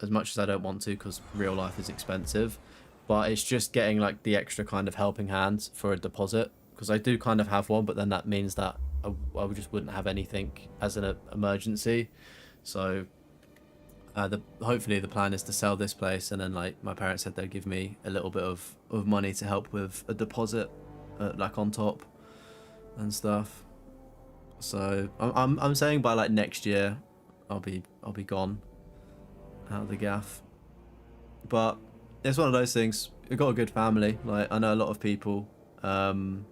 much as I don't want to, because real life is expensive. But it's just getting like the extra kind of helping hand for a deposit, because I do kind of have one, but then that means that I just wouldn't have anything as an emergency. So hopefully the plan is to sell this place, and then like my parents said they'd give me a little bit of money to help with a deposit, like on top and stuff. So I'm saying by like next year I'll be gone out of the gaff. But it's one of those things. We've got a good family. Like, I know a lot of people, you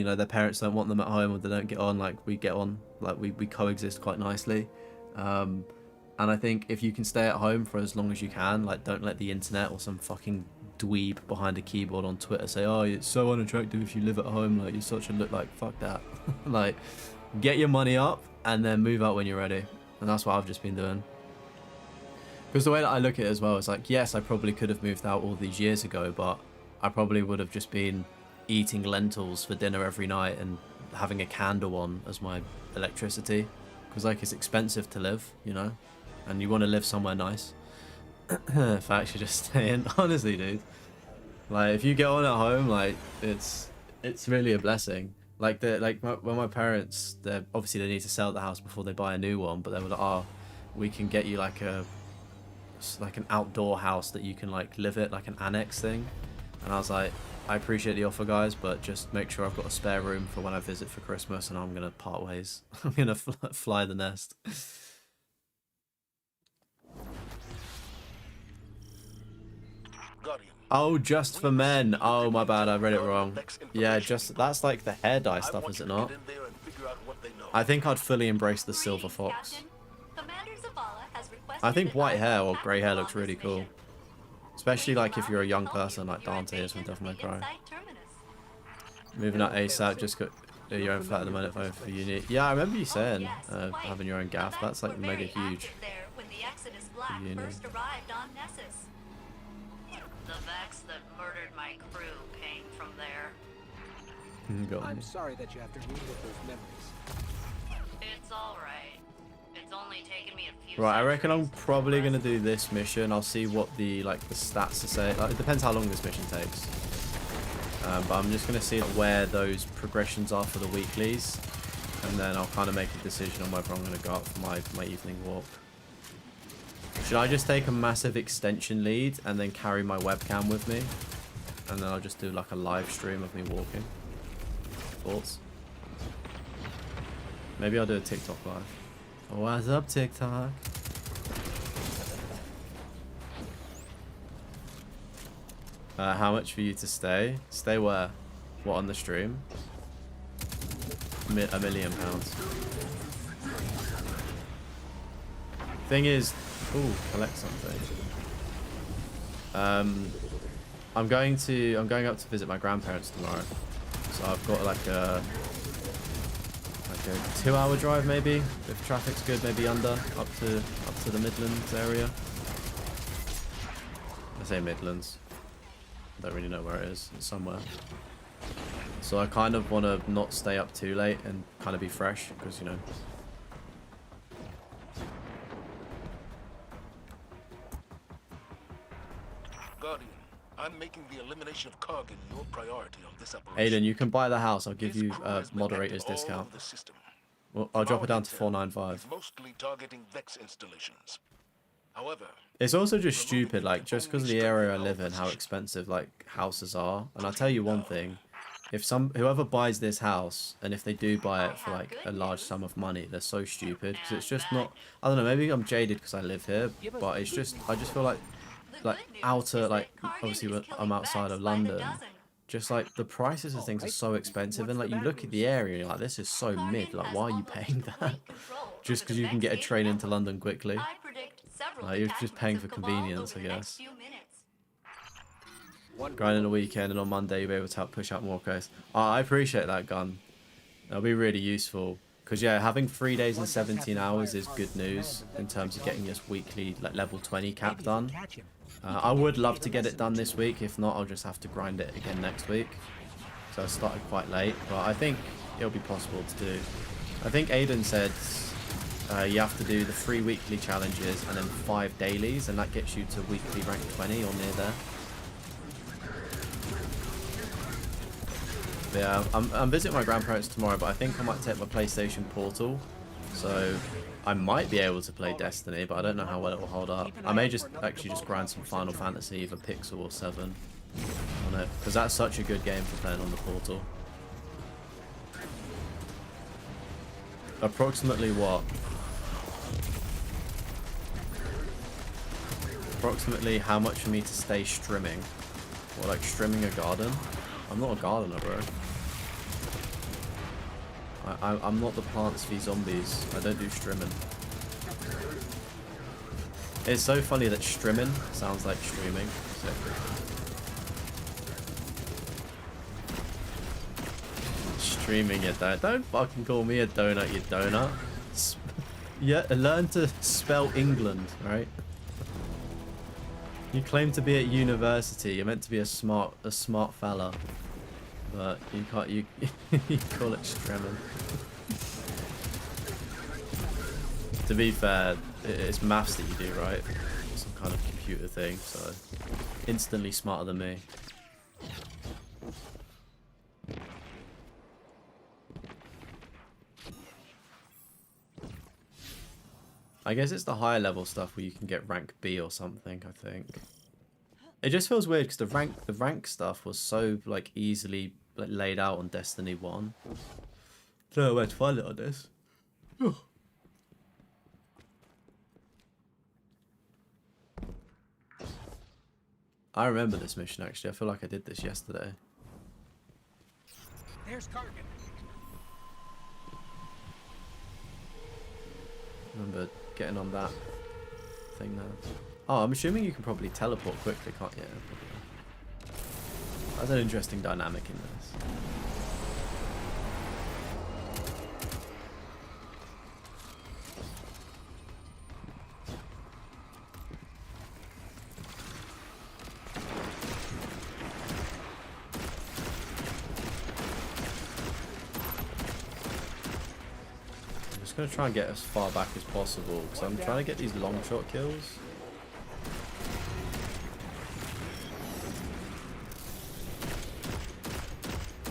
know, their parents don't want them at home, or they don't get on. Like, we get on. Like, we coexist quite nicely. And I think if you can stay at home for as long as you can, like, don't let the internet or some fucking dweeb behind a keyboard on Twitter say, oh, it's so unattractive if you live at home, like, you're such a look. Like, fuck that. Like, get your money up and then move out when you're ready. And that's what I've just been doing. Because the way that I look at it as well is like, yes, I probably could have moved out all these years ago, but I probably would have just been eating lentils for dinner every night and having a candle on as my electricity. Because, like, it's expensive to live, you know? and you want to live somewhere nice, if I actually just stay in, honestly, dude. Like, if you get on at home, like, it's really a blessing. Like, when my parents, they obviously they need to sell the house before they buy a new one, but they were like, oh, we can get you like an outdoor house that you can like live it, like an annex thing. And I was like, I appreciate the offer, guys, but just make sure I've got a spare room for when I visit for Christmas, and I'm gonna part ways. I'm gonna fly the nest. Oh, just for men. Oh, my bad. I read it wrong. Yeah, just that's like the hair dye stuff, is it not? I think I'd fully embrace the silver fox. I think white hair or grey hair looks really cool. Especially like if you're a young person like Dante is from Devil May Cry. Moving out ASAP, just got your own flat at the moment for uni. Yeah, I remember you saying having your own gaff. That's like mega huge. Uni. The Vex that murdered my crew came from there. I'm sorry that you have to relive those memories. It's alright. It's only taken me a few Right, I reckon I'm probably gonna do this mission. I'll see what the stats are saying. Like, it depends how long this mission takes. But I'm just gonna see where those progressions are for the weeklies, and then I'll kind of make a decision on whether I'm gonna go out for my evening walk. Should I just take a massive extension lead and then carry my webcam with me? And then I'll just do like a live stream of me walking. Thoughts? Maybe I'll do a TikTok live. Oh, what's up, TikTok? How much for you to stay? Stay where? What, on the stream? £1 million. Thing is, ooh, collect something. I'm going up to visit my grandparents tomorrow, so I've got like a 2-hour drive maybe, if traffic's good, maybe under up to the Midlands area. I say Midlands. I don't really know where it is. It's somewhere. So I kind of want to not stay up too late and kind of be fresh, because, you know. Guardian, I'm making the elimination of Kargan your priority on this operation. Aiden, you can buy the house. I'll give you a moderator's discount. Well, I'll drop it down to 495. Mostly targeting Vex installations. However, it's also just stupid, like, just because of the area I live in, how expensive like houses are. And I'll tell you one thing, if whoever buys this house, and if they do buy it for like a large sum of money, they're so stupid, because it's just not, I don't know, maybe I'm jaded because I live here, but it's just, I just feel like outer, like, obviously I'm outside of London, just like the prices of things are so expensive, and like you look at the area and you're like, this is so mid, like why are you paying that? Just because you can get a train into London quickly. Like, you're just paying for convenience, I guess. Grinding the weekend, and on Monday you'll be able to help push out more quests. Oh, I appreciate that, Gun. That'll be really useful. Because, yeah, having 3 days and 17 hours is good news in terms of getting this weekly like level 20 cap done. I would love to get it done this week. If not, I'll just have to grind it again next week. So I started quite late, but I think it'll be possible to do. I think Aiden said you have to do the 3 weekly challenges and then 5 dailies, and that gets you to weekly rank 20 or near there. But yeah, I'm visiting my grandparents tomorrow, but I think I might take my PlayStation Portal, so I might be able to play Destiny, but I don't know how well it will hold up. I may just actually just grind some Final Fantasy, either Pixel or 7 on it, because that's such a good game for playing on the Portal. Approximately what? Approximately how much for me to stay strimming? Or like strimming a garden? I'm not a gardener, bro. I'm not the Plants v Zombies. I don't do strimming. It's so funny that strimming sounds like streaming. So. Streaming your donut. Don't fucking call me a donut, you donut. Yeah, learn to spell England, right? You claim to be at university. You're meant to be a smart fella, but you can't. You call it streaming. To be fair, it's maths that you do, right? Some kind of computer thing, so instantly smarter than me. I guess it's the higher level stuff where you can get rank B or something, I think. It just feels weird because the rank stuff was so like easily like laid out on Destiny 1. I don't know where to find it on this. I remember this mission actually. I feel like I did this yesterday. There's Kargan. Remember getting on that thing now. Oh, I'm assuming you can probably teleport quickly, can't you? Yeah, that's an interesting dynamic in this. I'm going to try and get as far back as possible because I'm trying to get these long shot kills.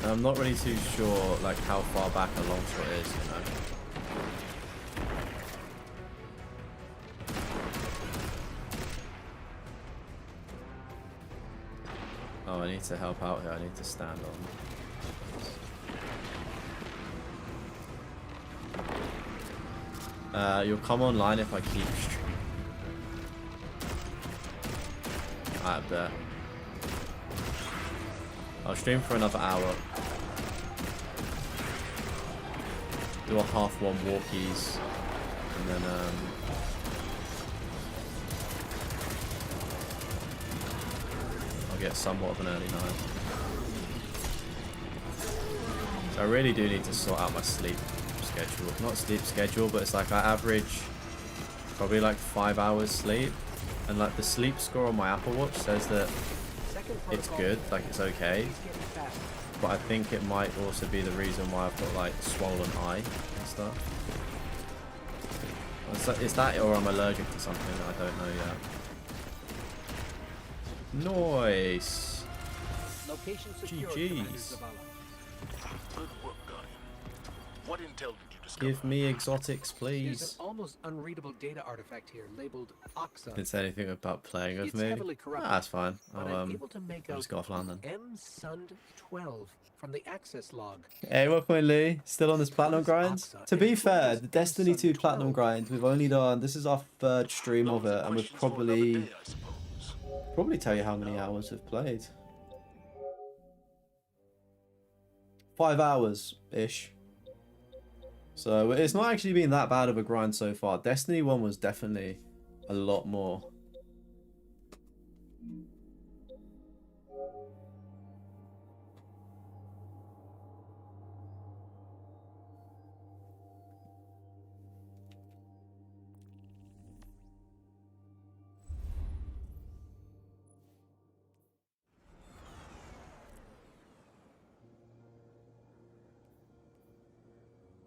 And I'm not really too sure like how far back a long shot is, you know. Oh, I need to help out here. I need to stand on. You'll come online if I keep streaming. I bet. I'll stream for another hour. Do a half one walkies, and then I'll get somewhat of an early night. So I really do need to sort out my sleep schedule. Not sleep schedule, but it's like I average probably like 5 hours sleep, and like the sleep score on my Apple Watch says that it's good, like it's okay, but I think it might also be the reason why I've got like swollen eye and stuff. Is that, or I'm allergic to something that I don't know yet. Nice. Location secured, GG's. Good work, Guardian. What intel did you discover? Give me exotics, There's please. an almost unreadable data artifact here labeled Oxa. Didn't say anything about playing with It's me. heavily corrupted, That's fine. but I'm able to make I'll out just go offline then. M-Sund 12 from the access log. Hey, welcome in, Lee. Still on this platinum grind? To be fair, the Destiny 2 platinum grind, we've only done, this is our third stream of it, and we've probably tell you how many hours we've played. 5 hours-ish. So it's not actually been that bad of a grind so far. Destiny 1 was definitely a lot more.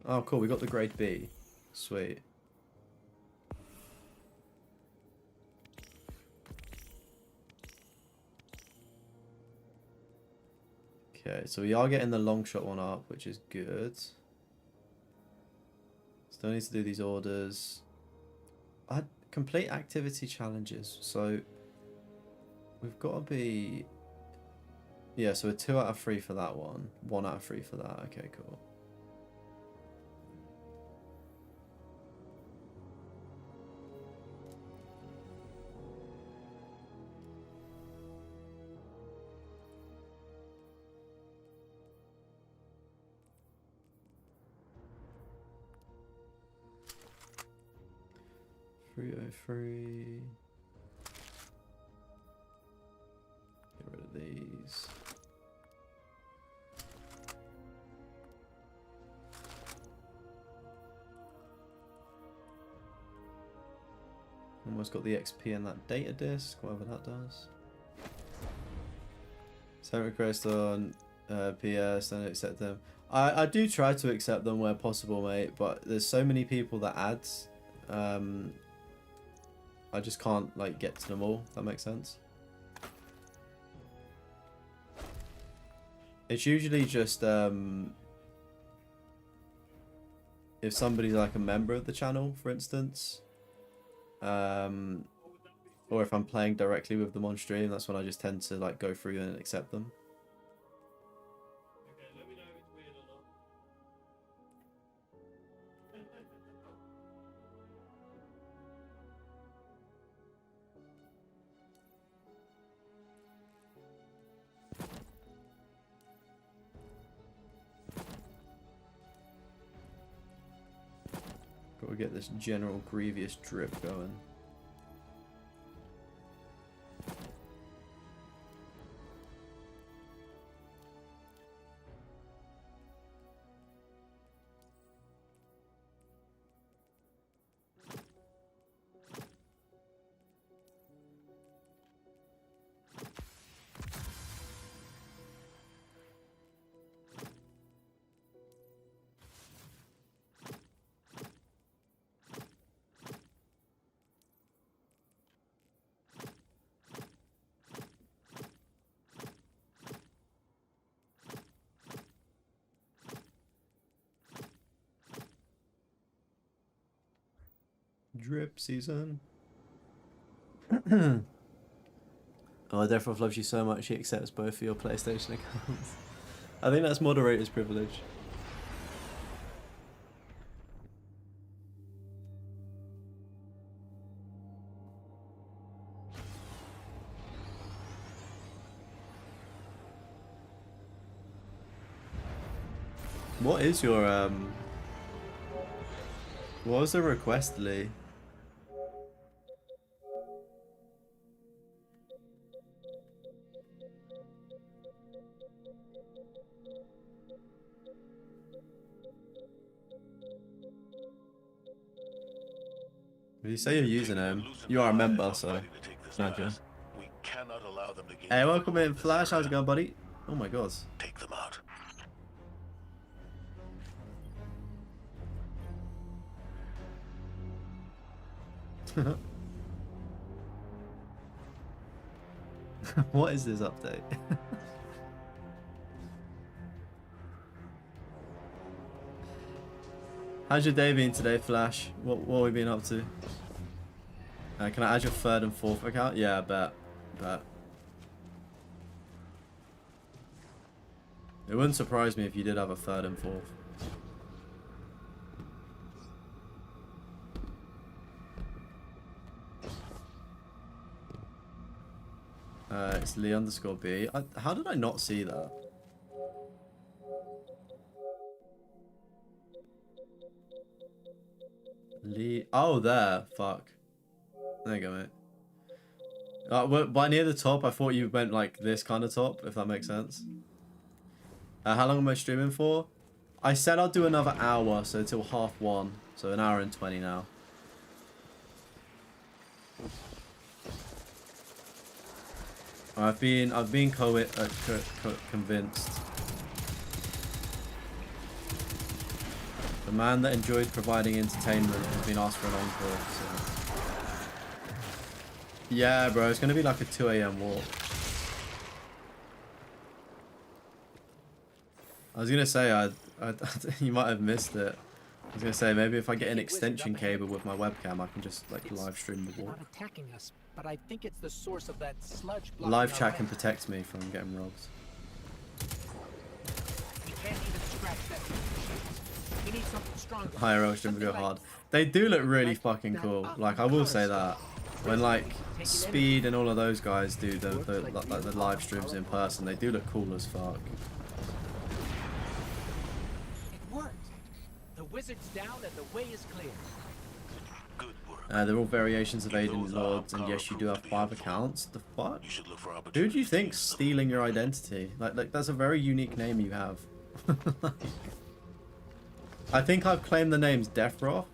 Oh, cool. We got the grade B. Sweet. Okay, so we are getting the long shot one up, which is good. Still need to do these orders. Complete activity challenges. So we've got to be... Yeah, so we're 2 out of 3 for that one. 1 out of 3 for that. Okay, cool. Free. Get rid of these. Almost got the XP in that data disk, whatever that does. Send request on PS, don't accept them. I do try to accept them where possible, mate, but there's so many people that add I just can't like get to them all. If that makes sense. It's usually just if somebody's like a member of the channel, for instance, or if I'm playing directly with them on stream, that's when I just tend to like go through and accept them. Gotta get this general grievous drip going. Drip season. Oh, Deathroff loves you so much he accepts both of your PlayStation accounts. I think that's moderator's privilege. What is your what was the request, Lee? If you say your username, you are a member, so imagine. Hey, welcome in, Flash. How's it going, buddy? Oh my god. Take them out. What is this update? How's your day been today, Flash? What have we been up to? Can I add your third and fourth account? Yeah, I bet. It wouldn't surprise me if you did have a third and fourth. It's Lee_B. How did I not see that? Lee. Oh, there. Fuck. There you go, mate. By near the top, I thought you went like this kind of top, if that makes sense. How long am I streaming for? I said I'll do another hour, so till 1:30. So an hour and 20 now. I've been convinced. The man that enjoys providing entertainment has been asked for an encore. So. Yeah, bro, it's gonna be like a 2 AM walk. I was gonna say you might have missed it. I was gonna say maybe if I get an extension cable with my webcam, I can just like live stream the walk. Not attacking us, but I think it's the source of that sludge. Live chat can protect me from getting robbed. We can't even scratch that. We need something stronger. IRL stream will go hard. They do look really fucking cool. Like I will say that. When like Speed and all of those guys do the live streams in person, they do look cool as fuck. It worked. The wizard's down and the way is clear. They're all variations of Aiden Lords, and yes, you do have 5 accounts. The fuck? Who do you think's stealing your identity? Like that's a very unique name you have. I think I've claimed the names Deathroff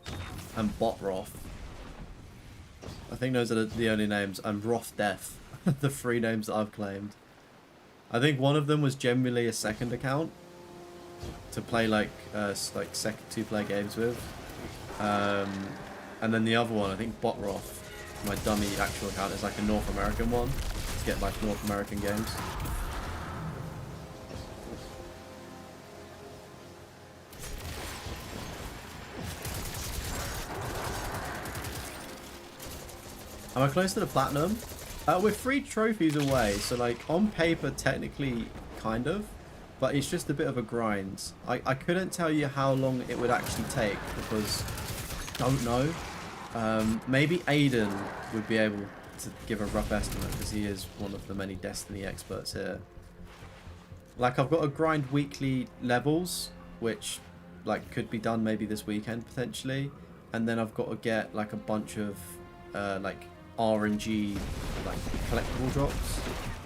and Botroff. I think those are the only names. And Roth Death. The 3 names that I've claimed. I think one of them was generally a second account to play like second 2-player games with. And And then the other one, I think Deathroff, my dummy actual account, is like a North American one to get like North American games. Am I close to the platinum? We're 3 trophies away, so like on paper technically kind of, but it's just a bit of a grind. I couldn't tell you how long it would actually take because don't know. Maybe Aiden would be able to give a rough estimate because he is one of the many Destiny experts here. Like I've got to grind weekly levels, which like could be done maybe this weekend potentially, and then I've got to get like a bunch of like RNG like collectible drops.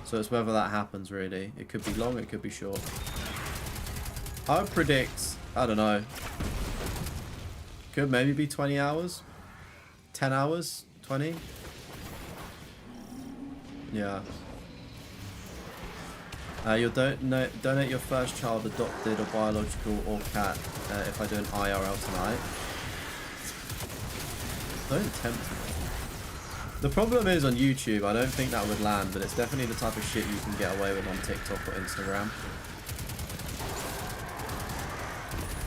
So it's whether that happens really. It could be long, it could be short. I would predict, I don't know, could maybe be 20 hours, 10 hours, 20. Yeah. You'll donate your first child, adopted or biological or cat, if I do an IRL tonight. Don't tempt me. The problem is on YouTube, I don't think that would land, but it's definitely the type of shit you can get away with on TikTok or Instagram.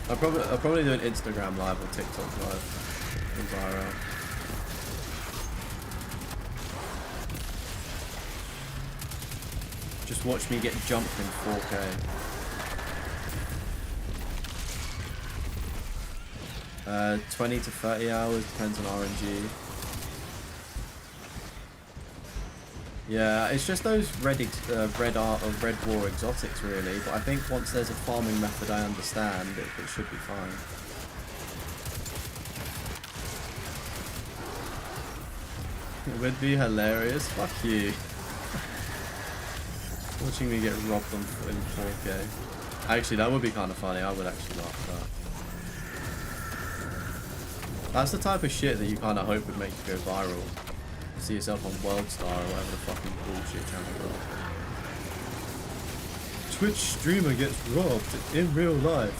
I'll probably do an Instagram live or TikTok live in IRL. Just watch me get jumped in 4K. 20 to 30 hours, depends on RNG. Yeah, it's just those red war exotics really, but I think once there's a farming method I understand, it should be fine. It would be hilarious. Fuck you. Watching me get robbed in 4K. Actually, that would be kind of funny. I would actually laugh at that. That's the type of shit that you kind of hope would make you go viral. See yourself on WorldStar or whatever the fucking bullshit channel got. Twitch streamer gets robbed in real life.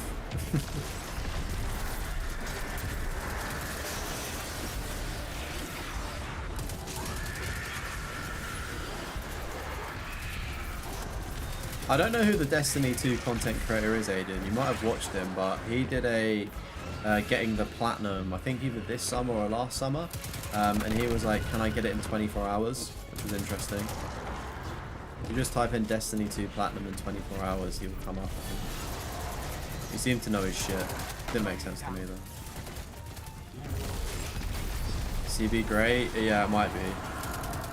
I don't know who the Destiny 2 content creator is, Aiden. You might have watched him, but he did a getting the platinum, I think either this summer or last summer. And he was like, can I get it in 24 hours? Which was interesting. If you just type in Destiny 2 platinum in 24 hours, he will come up. He seemed to know his shit. Didn't make sense to me though. CB great? Yeah, it might be.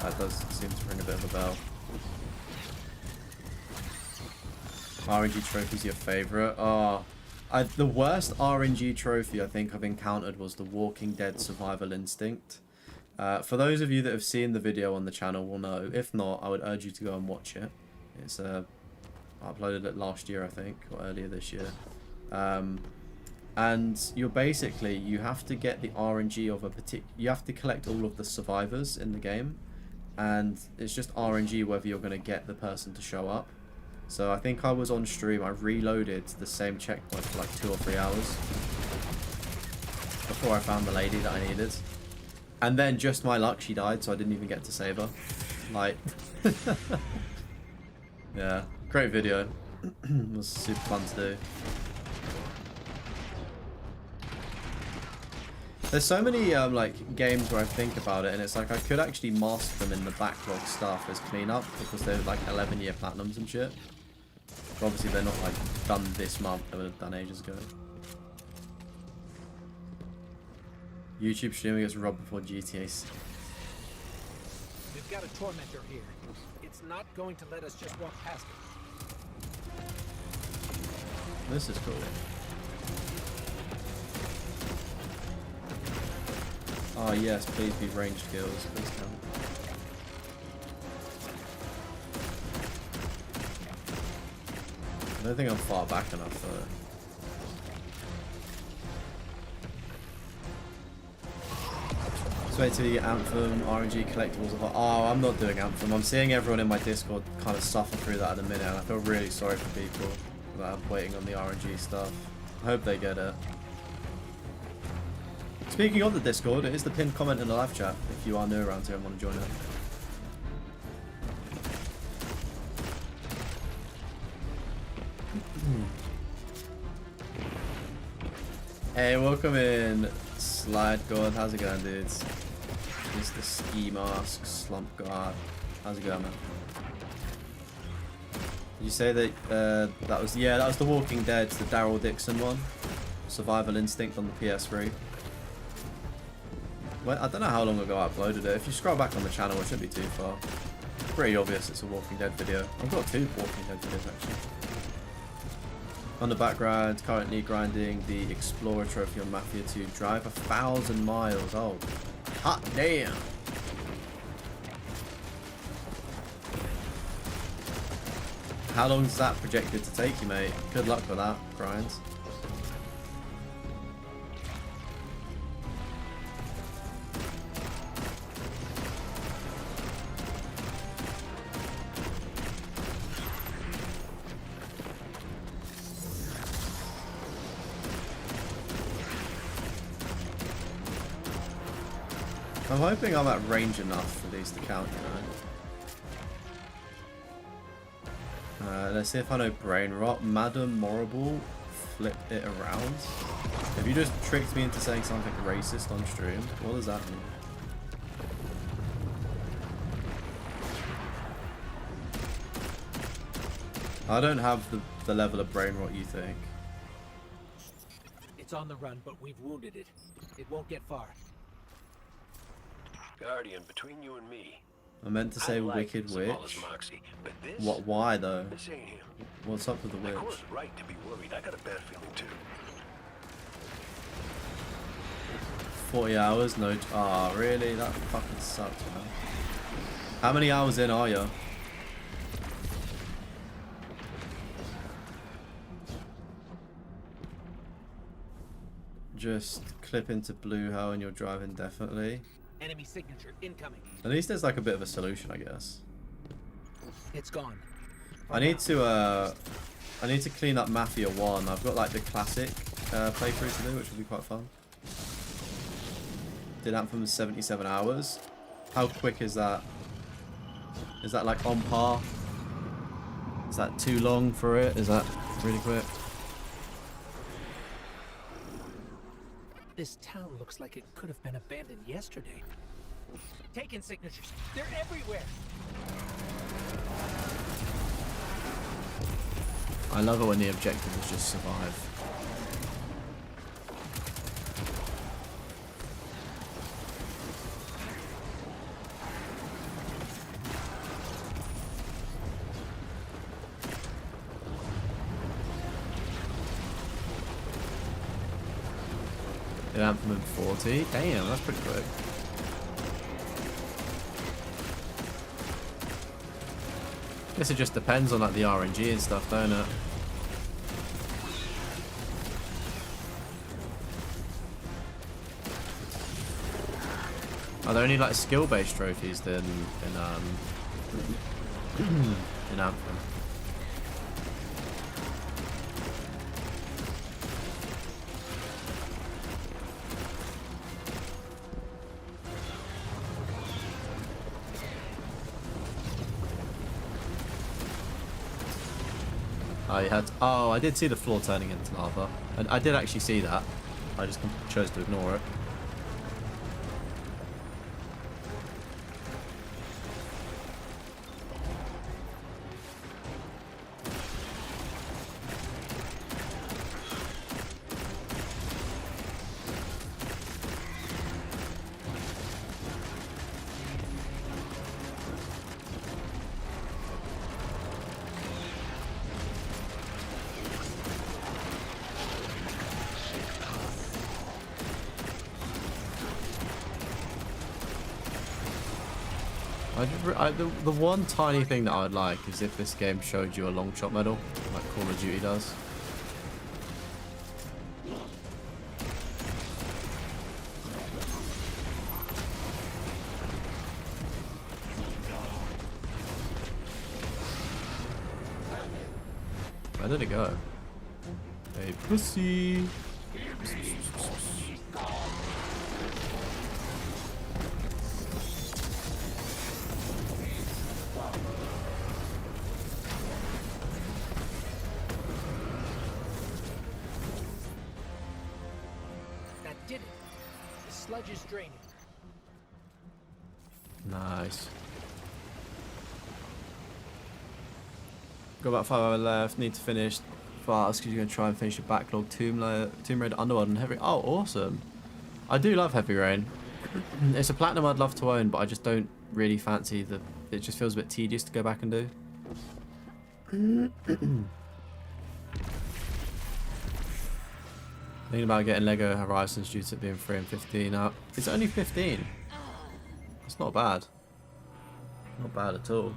That does seem to ring a bit of a bell. RNG trophy's your favorite? Oh, the worst RNG trophy I think I've encountered was the Walking Dead Survival Instinct. For those of you that have seen the video on the channel will know. If not, I would urge you to go and watch it. It's I uploaded it last year, I think, or earlier this year. And you're basically, you have to get the RNG of a you have to collect all of the survivors in the game, and it's just RNG whether you're going to get the person to show up. So I think I was on stream, I reloaded the same checkpoint for like 2 or 3 hours before I found the lady that I needed. And then just my luck, she died, so I didn't even get to save her. Like, yeah, great video. It was super fun to do. There's so many like games where I think about it and it's like I could actually master them in the backlog stuff as cleanup because they're like 11-year platinums and shit. But obviously they're not like done this month, they would have done ages ago. YouTube streamer gets robbed before GTA 6. We've got a tormentor here. It's not going to let us just walk past it. This is cool. Oh yes, please be ranged kills, please come. I don't think I'm far back enough though. Just wait till you get Anthem, RNG collectibles. Oh, I'm not doing Anthem. I'm seeing everyone in my Discord kind of suffer through that at the minute and I feel really sorry for people that are waiting on the RNG stuff. I hope they get it. Speaking of the Discord, it is the pinned comment in the live chat if you are new around here and want to join it. Hey, welcome in, Slide God. How's it going, dudes? Mr. Ski Mask, Slump God. How's it going, man? Did you say that that was The Walking Dead, the Daryl Dixon one, Survival Instinct on the PS3. Well, I don't know how long ago I uploaded it. If you scroll back on the channel, it shouldn't be too far. It's pretty obvious it's a Walking Dead video. I've got 2 Walking Dead videos actually. On the background, currently grinding the Explorer trophy on Mafia 2. Drive 1,000 miles. Oh, hot damn. How long is that projected to take you, mate? Good luck with that, grinds. I'm hoping I'm at range enough for these to count, you know. Let's see if I know Brain Rot. Madam Morrible, flip it around. Have you just tricked me into saying something racist on stream? What does that mean? I don't have the level of Brain Rot you think. It's on the run, but we've wounded it. It won't get far. Guardian, between you and me, I meant to say Wicked Witch. Moxie, but this, What? Why though? this ain't him. What's up with the witch? Cora's right to be worried. I got a bad feeling too. 40 hours, no. Ah, really? That fucking sucks, man. How many hours in are you? Just clip into Blue Hell and you're driving definitely. Enemy signature incoming. At least there's like a bit of a solution, I guess. It's gone. I need to clean up Mafia 1. I've got like the classic playthrough to do, which will be quite fun. Did Anthem in 77 hours. How quick is that? Is that like on par? Is that too long for it? Is that really quick? This town looks like it could have been abandoned yesterday. Taking signatures. They're everywhere. I love it when the objective is just survive. Anthem in 40. Damn, that's pretty quick. Guess it just depends on like the RNG and stuff, don't it? Are there any like skill-based trophies then in Anthem? Oh, I did see the floor turning into lava. And I did actually see that. I just chose to ignore it. The one tiny thing that I would like is if this game showed you a long shot medal, like Call of Duty does. Where did it go? Hey, pussy! did it. The sludge is draining. Nice. Got about 5 hours left. Need to finish fast because you're going to try and finish your backlog. Tomb Raid, Underworld, and Heavy. Oh, awesome. I do love Heavy Rain. It's a platinum I'd love to own, but I just don't really fancy the... It just feels a bit tedious to go back and do. Thinking about getting Lego Horizons due to it being free and 15 up. It's only 15. That's not bad. Not bad at all.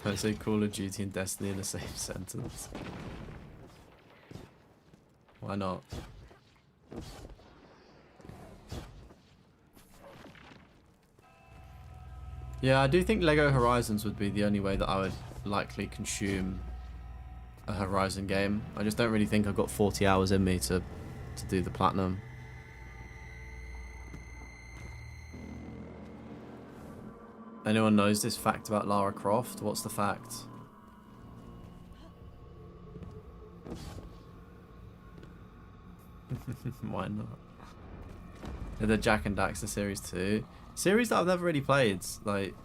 Don't say Call of Duty and Destiny in the same sentence. Why not? Yeah, I do think Lego Horizons would be the only way that I would likely consume a Horizon game. I just don't really think I've got 40 hours in me to do the platinum. Anyone knows this fact about Lara Croft? What's the fact? Why not? The Jack and Daxter Series 2. Series that I've never really played. Like,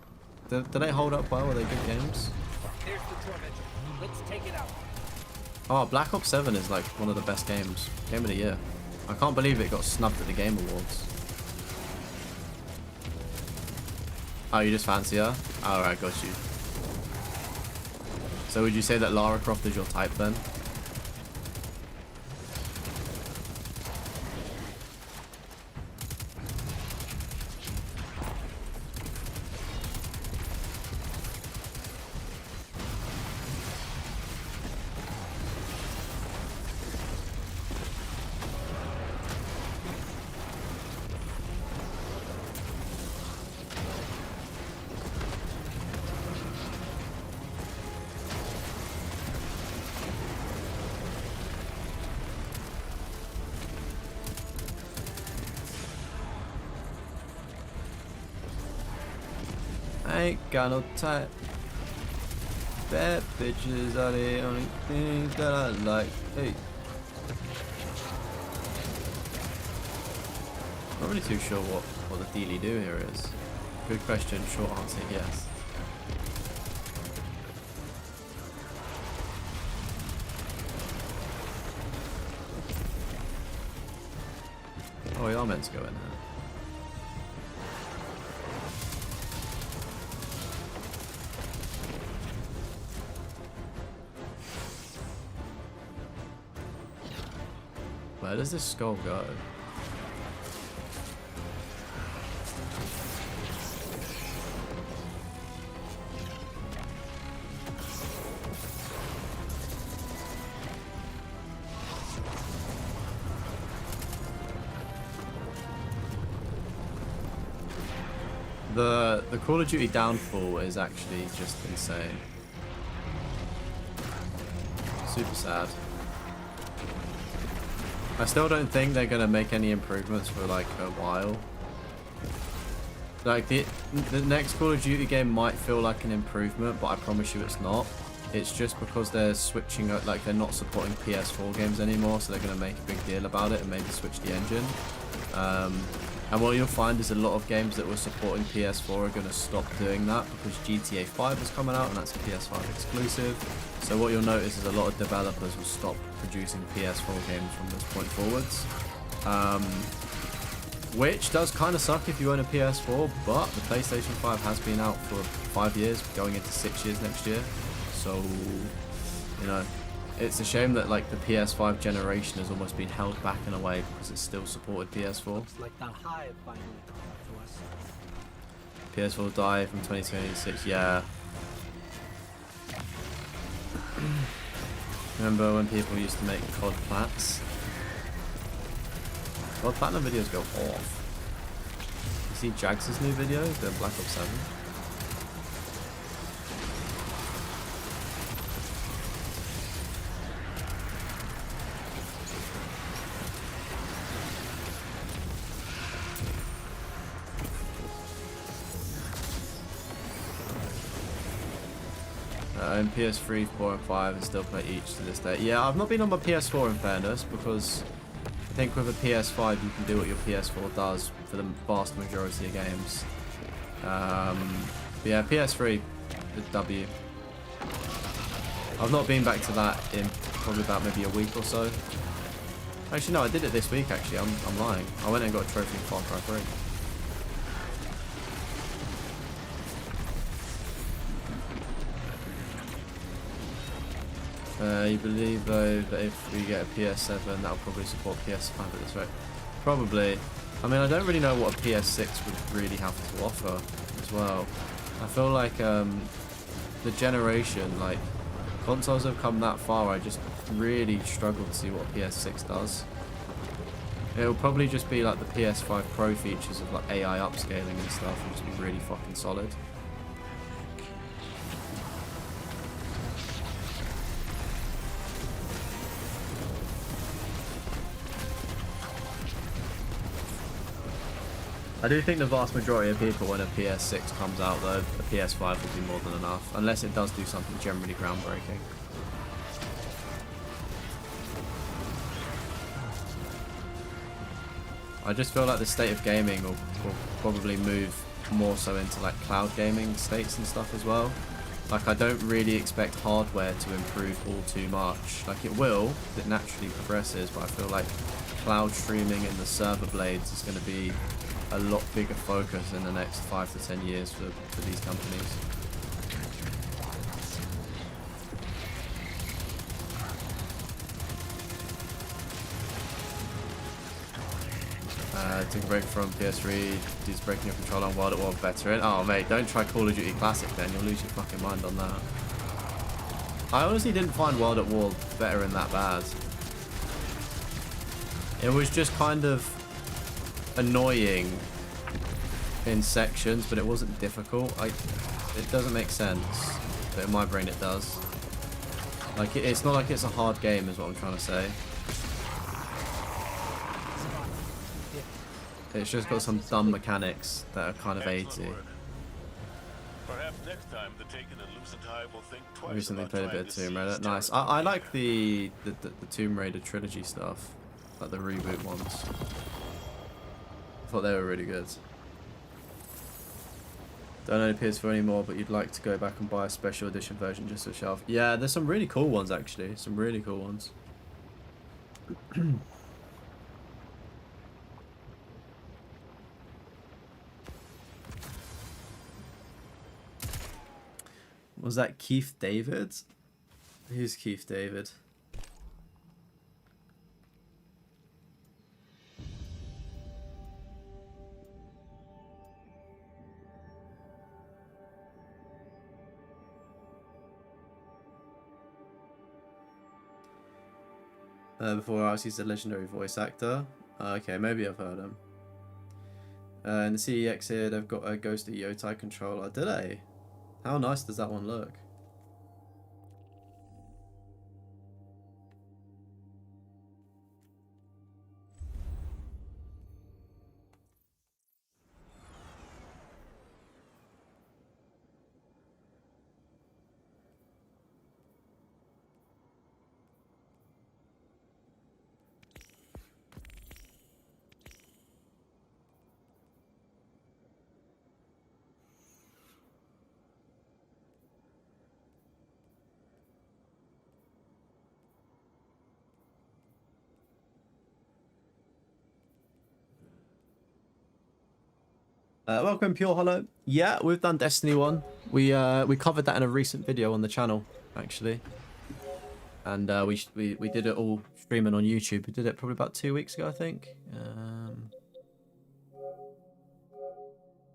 do they hold up well? Are they good games? There's the tormentor. Let's take it out. Oh, Black Ops 7 is like one of the best games. Game of the year. I can't believe it got snubbed at the Game Awards. Oh, you just fancy her? Alright, got you. So would you say that Lara Croft is your type then? I ain't got no type. Bad bitches are the only things that I like. Hey. Not really too sure what the dealy do here is. Good question, short answer, yes. Oh, we are meant to go in here. Where does this skull go? The Call of Duty downfall is actually just insane. Super sad. I still don't think they're gonna make any improvements for like a while. Like the next Call of Duty game might feel like an improvement, but I promise you it's not. It's just because they're switching, like they're not supporting PS4 games anymore, so they're gonna make a big deal about it and maybe switch the engine. And what you'll find is a lot of games that were supporting PS4 are going to stop doing that because GTA 5 is coming out and that's a PS5 exclusive. So what you'll notice is a lot of developers will stop producing PS4 games from this point forwards. Which does kind of suck if you own a PS4, but the PlayStation 5 has been out for 5 years, going into 6 years next year. So, you know, it's a shame that like the PS5 generation has almost been held back in a way because it's still supported PS4. Looks like the hive finally caught to us. PS4 die from 2026, yeah. Remember when people used to make COD plats? COD Platinum videos go off. You see Jags' new video, the Black Ops 7? I own PS3, 4, and 5 and still play each to this day. Yeah, I've not been on my PS4 in fairness, because I think with a PS5 you can do what your PS4 does for the vast majority of games. But yeah, PS3, the W. I've not been back to that in probably about maybe a week or so. Actually, no, I did it this week, actually. I'm lying. I went and got a trophy in Far Cry 3. You believe, though, that if we get a PS7, that'll probably support PS5 at this rate? Probably. I mean, I don't really know what a PS6 would really have to offer as well. I feel like the generation, like, consoles have come that far, I just really struggle to see what PS6 does. It'll probably just be like the PS5 Pro features of like AI upscaling and stuff, which will be really fucking solid. I do think the vast majority of people, when a PS6 comes out though, a PS5 will be more than enough, unless it does do something generally groundbreaking. I just feel like the state of gaming will probably move more so into like cloud gaming states and stuff as well. Like, I don't really expect hardware to improve all too much. Like, it will, it naturally progresses, but I feel like cloud streaming and the server blades is going to be a lot bigger focus in the next 5 to 10 years for these companies. Took a break from PS3, just breaking your controller on World at War veteran. Oh mate, don't try Call of Duty Classic then, you'll lose your fucking mind on that. I honestly didn't find World at War veteran that bad. It was just kind of annoying in sections, but it wasn't difficult. It doesn't make sense, but in my brain it does. Like, it's not like it's a hard game is what I'm trying to say. It's just got some dumb mechanics that are kind of AIDS-y. Perhaps next time the Taken and Lucent Hive will think twice. Recently played a bit of Tomb Raider. Nice. I like the Tomb Raider trilogy stuff, like the reboot ones. I thought they were really good. Don't own a PS4 anymore, but you'd like to go back and buy a special edition version just for the shelf. Yeah, there's some really cool ones actually. Some really cool ones. Was that Keith David? Who's Keith David? Before I was, he's a legendary voice actor. Okay, maybe I've heard him. In the CEX here, they've got a Ghost of Yotai controller. Did they? How nice does that one look? Welcome, Pure Hollow. Yeah, we've done Destiny 1. We covered that in a recent video on the channel, actually. And we did it all streaming on YouTube. We did it probably about 2 weeks ago, I think.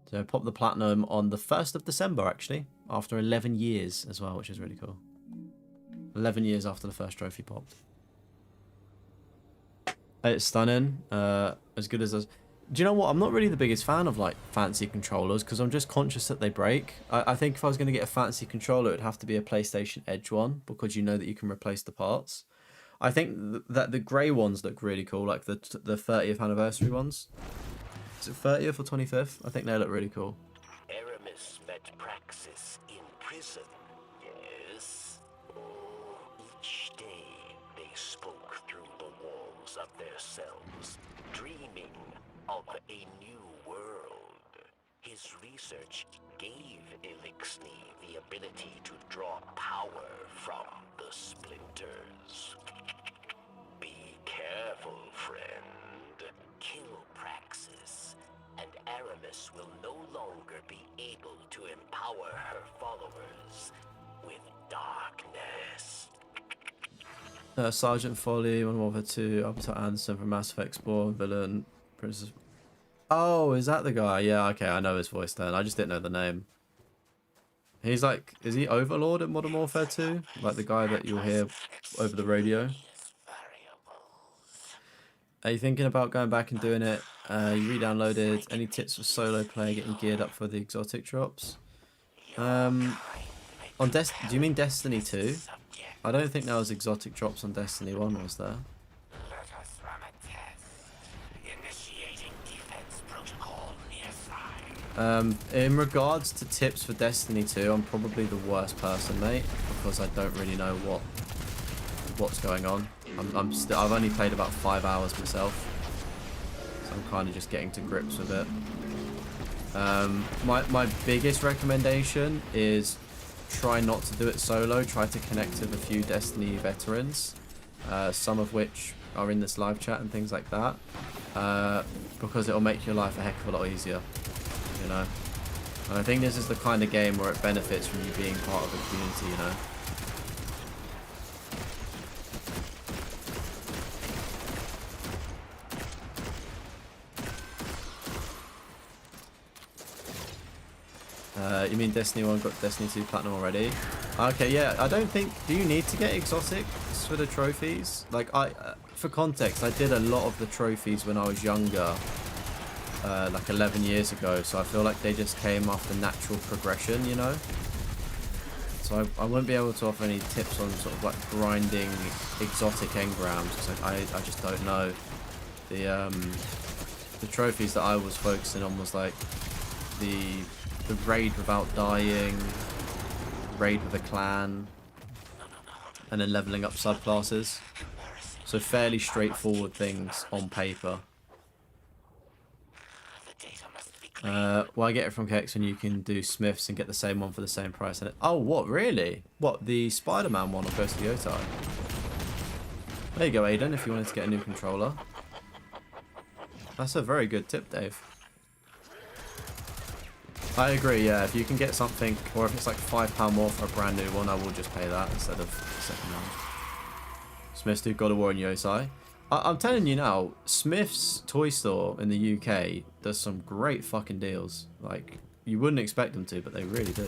So I popped the platinum on the 1st of December, actually, after 11 years as well, which is really cool. 11 years after the first trophy popped. It's stunning. As good as us. Do you know what? I'm not really the biggest fan of like fancy controllers because I'm just conscious that they break. I think if I was going to get a fancy controller, it'd have to be a PlayStation Edge one because you know that you can replace the parts. I think that the grey ones look really cool, like the 30th anniversary ones. Is it 30th or 25th? I think they look really cool. Aramis met Praxis in prison. Yes. spoke through the walls of their cells, dreaming of a new world. His research gave Elixni the ability to draw power from the splinters. Be careful, friend. Kill Praxis, and Aramis will no longer be able to empower her followers with darkness. Sergeant Folly, Modern Warfare 2, Albert Anderson from Mass Effect Spawn, villain, Princess. Oh, is that the guy? Yeah, okay, I know his voice then. I just didn't know the name. He's like, is he Overlord in Modern Warfare 2? Like the guy that you'll hear over the radio? Are you thinking about going back and doing it? You re-downloaded. Any tips for solo play, getting geared up for the exotic drops? Do you mean Destiny 2? I don't think there was exotic drops on Destiny 1, was there? In regards to tips for Destiny 2, I'm probably the worst person, mate, because I don't really know what's going on. I've only played about 5 hours myself, so I'm kind of just getting to grips with it. My biggest recommendation is try not to do it solo. Try to connect with a few Destiny veterans, some of which are in this live chat and things like that, because it'll make your life a heck of a lot easier, you know. And I think this is the kind of game where it benefits from you being part of a community, you know. You mean Destiny 1 got Destiny 2 Platinum already? Okay, yeah, I don't think... Do you need to get exotics for the trophies? Like, for context, I did a lot of the trophies when I was younger, like 11 years ago, so I feel like they just came after natural progression, you know? So I won't be able to offer any tips on sort of like grinding exotic engrams, because I just don't know. The trophies that I was focusing on was like the raid without dying, raid with a clan, and then leveling up subclasses. So fairly straightforward things on paper. Well, I get it from Kex, and you can do Smiths and get the same one for the same price. Oh, what, really? What, the Spider-Man one or Ghost of Yotai? There you go, Aiden, if you wanted to get a new controller. That's a very good tip, Dave. I agree, yeah, if you can get something, or if it's like £5 more for a brand new one, I will just pay that instead of second hand. Smiths do God of War and Yosai. I'm telling you now, Smith's toy store in the UK does some great fucking deals. Like, you wouldn't expect them to, but they really do.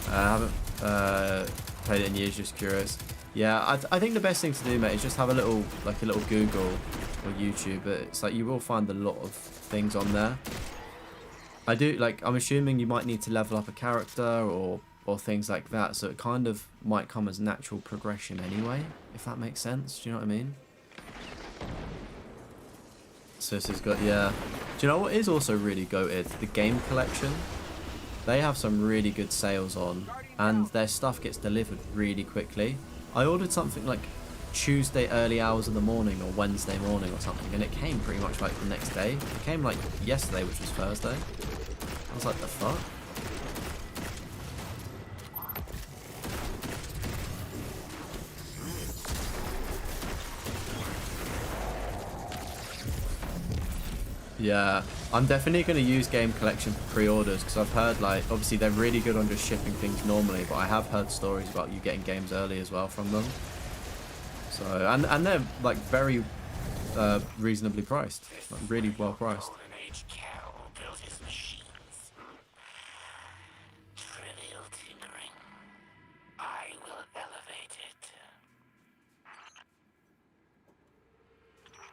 I haven't played it in years, just curious. Yeah, I think the best thing to do, mate, is just have a little Google or YouTube. But it's like you will find a lot of things on there. I'm assuming you might need to level up a character or things like that, so it kind of might come as natural progression anyway, if that makes sense. Do you know what I mean? So this has got, yeah. Do you know what is also really goated? The game collection. They have some really good sales on, and their stuff gets delivered really quickly. I ordered something like Tuesday early hours of the morning or Wednesday morning or something, and it came pretty much like the next day. It came like yesterday, which was Thursday. I was like, the fuck? Yeah, I'm definitely going to use game collection for pre-orders, because I've heard, like, obviously they're really good on just shipping things normally, but I have heard stories about you getting games early as well from them. So, and they're like very reasonably priced, like really well priced.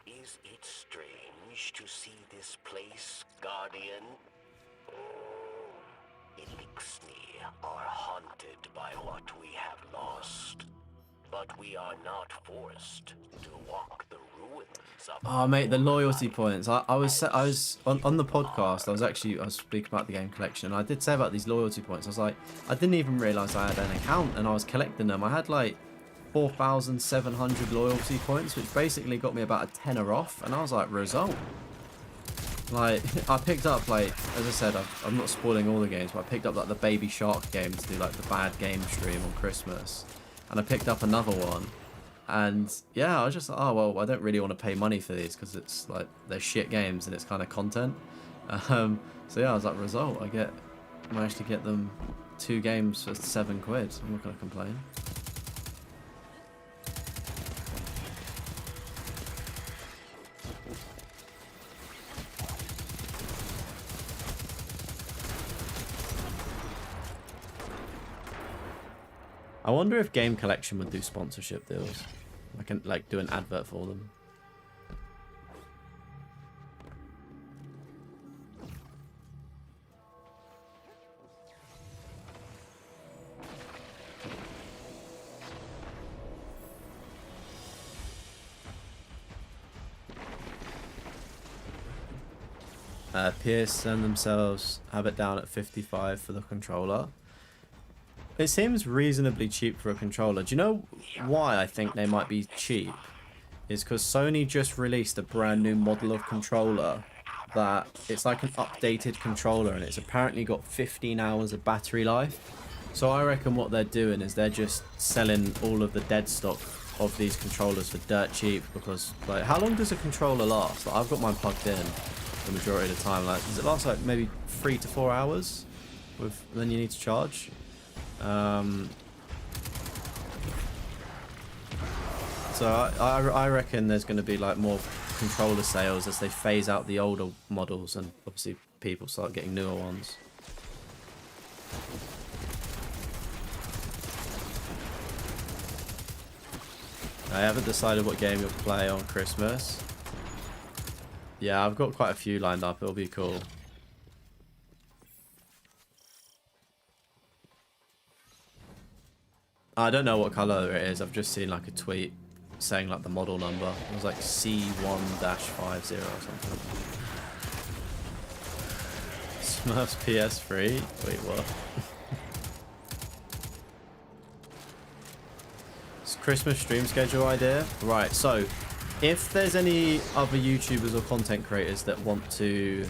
Is it strange to see this place, Guardian? Elixni are haunted by what we have lost, but we are not forced to walk the ruins of... Oh, mate, the loyalty points. I was on the podcast. I was speaking about the game collection. And I did say about these loyalty points. I was like, I didn't even realize I had an account, and I was collecting them. I had like 4,700 loyalty points, which basically got me about a tenner off, and I was like, result. Like, I picked up, like, as I said, I'm not spoiling all the games, but I picked up like the Baby Shark game to do like the bad game stream on Christmas, and I picked up another one, and yeah, I was just like, oh well, I don't really want to pay money for these because it's like they're shit games and it's kind of content. So yeah, I was like, result, managed to get them 2 games for 7 quid. I'm not gonna complain. I wonder if Game Collection would do sponsorship deals. I can like do an advert for them. PSN themselves have it down at 55 for the controller. It seems reasonably cheap for a controller. Do you know why I think they might be cheap? Is because Sony just released a brand new model of controller that it's like an updated controller, and it's apparently got 15 hours of battery life. So I reckon what they're doing is they're just selling all of the dead stock of these controllers for dirt cheap, because like, how long does a controller last? Like, I've got mine plugged in the majority of the time. Like, does it last like maybe 3 to 4 hours? Then you need to charge. So I reckon there's going to be like more controller sales as they phase out the older models, and obviously people start getting newer ones. I haven't decided what game you'll play on Christmas. Yeah, I've got quite a few lined up. It'll be cool. I don't know what color it is. I've just seen like a tweet saying like the model number. It was like C1-50 or something. Smurfs PS3? Wait, what? Christmas stream schedule idea? Right, so if there's any other YouTubers or content creators that want to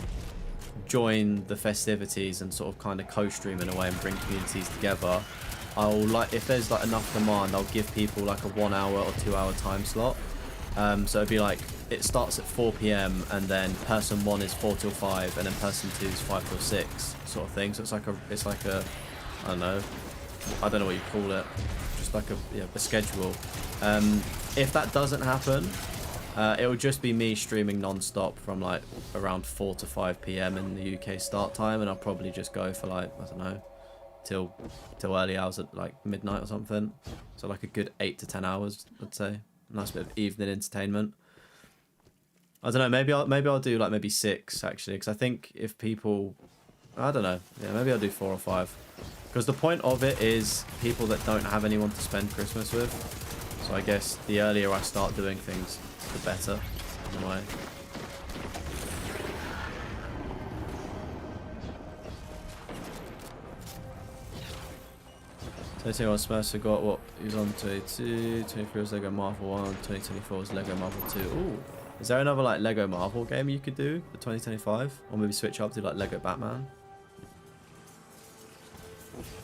join the festivities and sort of kind of co-stream in a way and bring communities together, if there's like enough demand, I'll give people like a 1 hour or 2 hour time slot. So it'd be like, it starts at 4 PM and then person 1 is 4 till 5 and then person 2 is 5 till 6 sort of thing. So it's like a I don't know what you call it, just like a schedule. If that doesn't happen, it will just be me streaming non-stop from like around 4 to 5 PM in the UK start time, and I'll probably just go for like, I don't know, till early hours at like midnight or something. So like a good 8 to 10 hours, I'd say. Nice bit of evening entertainment. I don't know, maybe I'll do like maybe 6 actually, because I think if people, I don't know, yeah, maybe I'll do 4 or 5, because the point of it is people that don't have anyone to spend Christmas with. So I guess the earlier I start doing things, the better in a way. So 2021 Smurfs forgot what he was on 22, 23 was Lego Marvel 1, 2024 was Lego Marvel 2. Ooh, is there another like Lego Marvel game you could do for 2025? Or maybe switch up to like Lego Batman?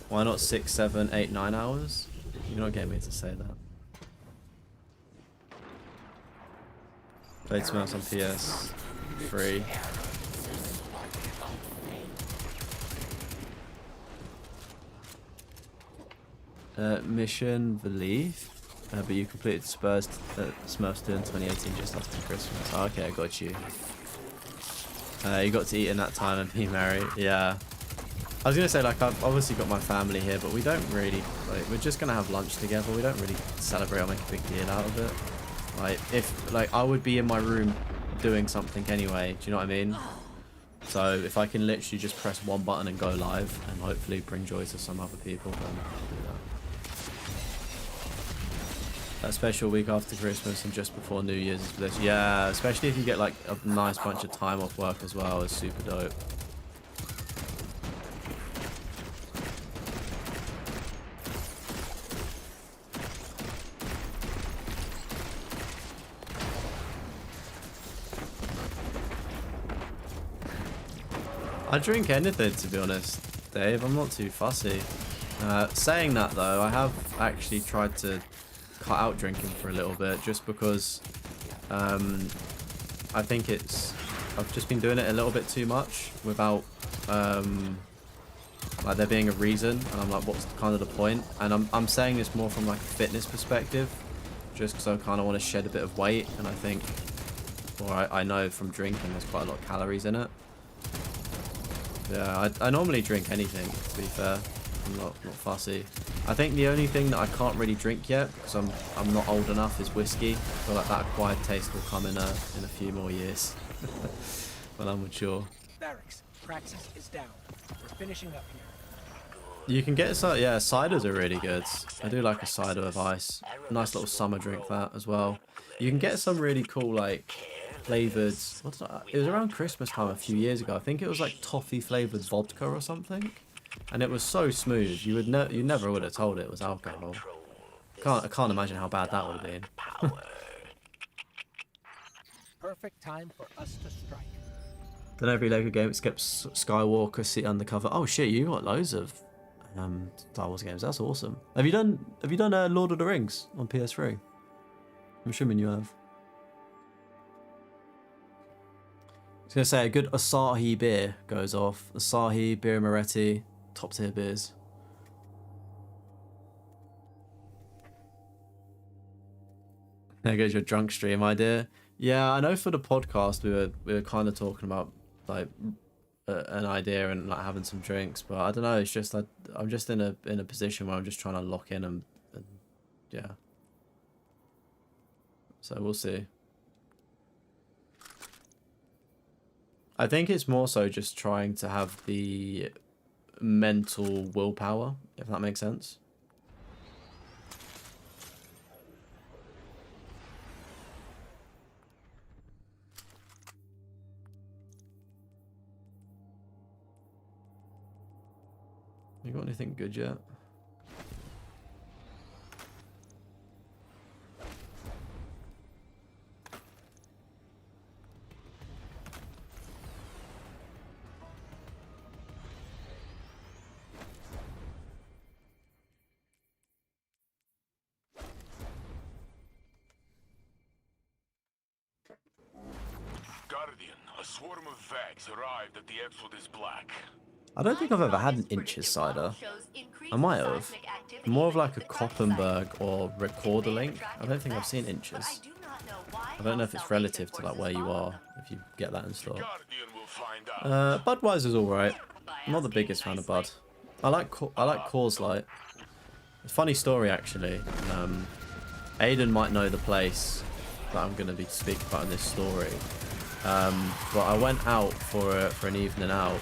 Why not 6, 7, 8, 9 hours? You're not getting me to say that. Played Smurfs on PS3. Mission Belief, but you completed Smurfs 2 in 2018 just after Christmas. Oh, okay, I got you. You got to eat in that time and be merry. Yeah. I was gonna say, like, I've obviously got my family here, but we don't really, like, we're just gonna have lunch together. We don't really celebrate or make a big deal out of it. Like, if, like, I would be in my room doing something anyway, do you know what I mean? So if I can literally just press one button and go live and hopefully bring joy to some other people, then I'll do that. That special week after Christmas and just before New Year's is this. Yeah, especially if you get like a nice bunch of time off work as well, is super dope. I drink anything, to be honest, Dave. I'm not too fussy. Saying that, though, I have actually tried to cut out drinking for a little bit, just because I think I've just been doing it a little bit too much without like there being a reason, and I'm like, what's kind of the point? And I'm saying this more from like a fitness perspective, just because I kind of want to shed a bit of weight, and I think, or I know from drinking there's quite a lot of calories in it. Yeah, I normally drink anything, to be fair. I'm not fussy. I think the only thing that I can't really drink yet, because I'm not old enough, is whiskey. I feel like that acquired taste will come in a few more years when I'm mature. Barracks. Praxis is down. We're finishing up here. You can get yeah, ciders are really good. I do like a cider with ice. Nice little summer drink that as well. You can get some really cool like flavored. It was around Christmas time a few years ago. I think it was like toffee flavored vodka or something, and it was so smooth. You never would have told it was alcohol. I can't imagine how bad that would have been. Perfect time for us to strike. Then every Lego game skips Skywalker, City Undercover. Oh shit, you got loads of Star Wars games. That's awesome. Have you done Lord of the Rings on PS3? I'm assuming you have. I was gonna say a good Asahi beer goes off. Asahi, Birra Moretti, top tier beers. There goes your drunk stream idea. Yeah, I know for the podcast we were kind of talking about like an idea and like having some drinks, but I don't know. It's just I'm just in a position where I'm just trying to lock in and yeah. So we'll see. I think it's more so just trying to have the mental willpower, if that makes sense. You got anything good yet? Guardian, a swarm of vags arrived at the Exodus Black. I don't think I've ever had an Inches cider. I might have. More of like a Koppenberg or Recorder Link. I don't think I've seen Inches. I don't know if it's relative to like where you are, if you get that in store. Budweiser's alright. I'm not the biggest fan of Bud. I like Coors Light. A funny story actually. Aiden might know the place that I'm going to be speaking about in this story. But I went out for an evening out.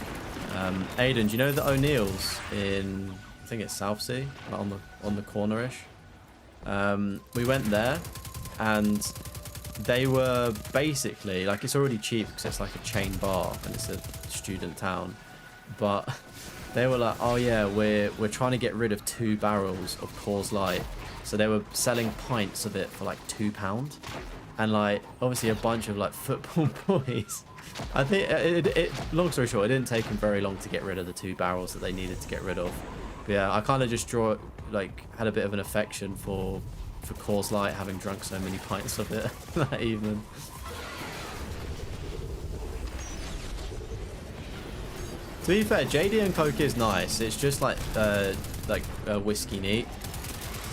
Aiden, do you know the O'Neill's in, I think it's Southsea, like on the corner-ish? We went there, and they were basically, like, it's already cheap because it's like a chain bar and it's a student town, but they were like, oh yeah, we're trying to get rid of 2 barrels of Coors Light. So they were selling pints of it for like £2. And like, obviously a bunch of like football boys. I think, long story short, it didn't take them very long to get rid of the 2 barrels that they needed to get rid of. But yeah, I kind of just had a bit of an affection for Coors Light, having drunk so many pints of it that evening. To be fair, JD and Coke is nice. It's just like whiskey neat.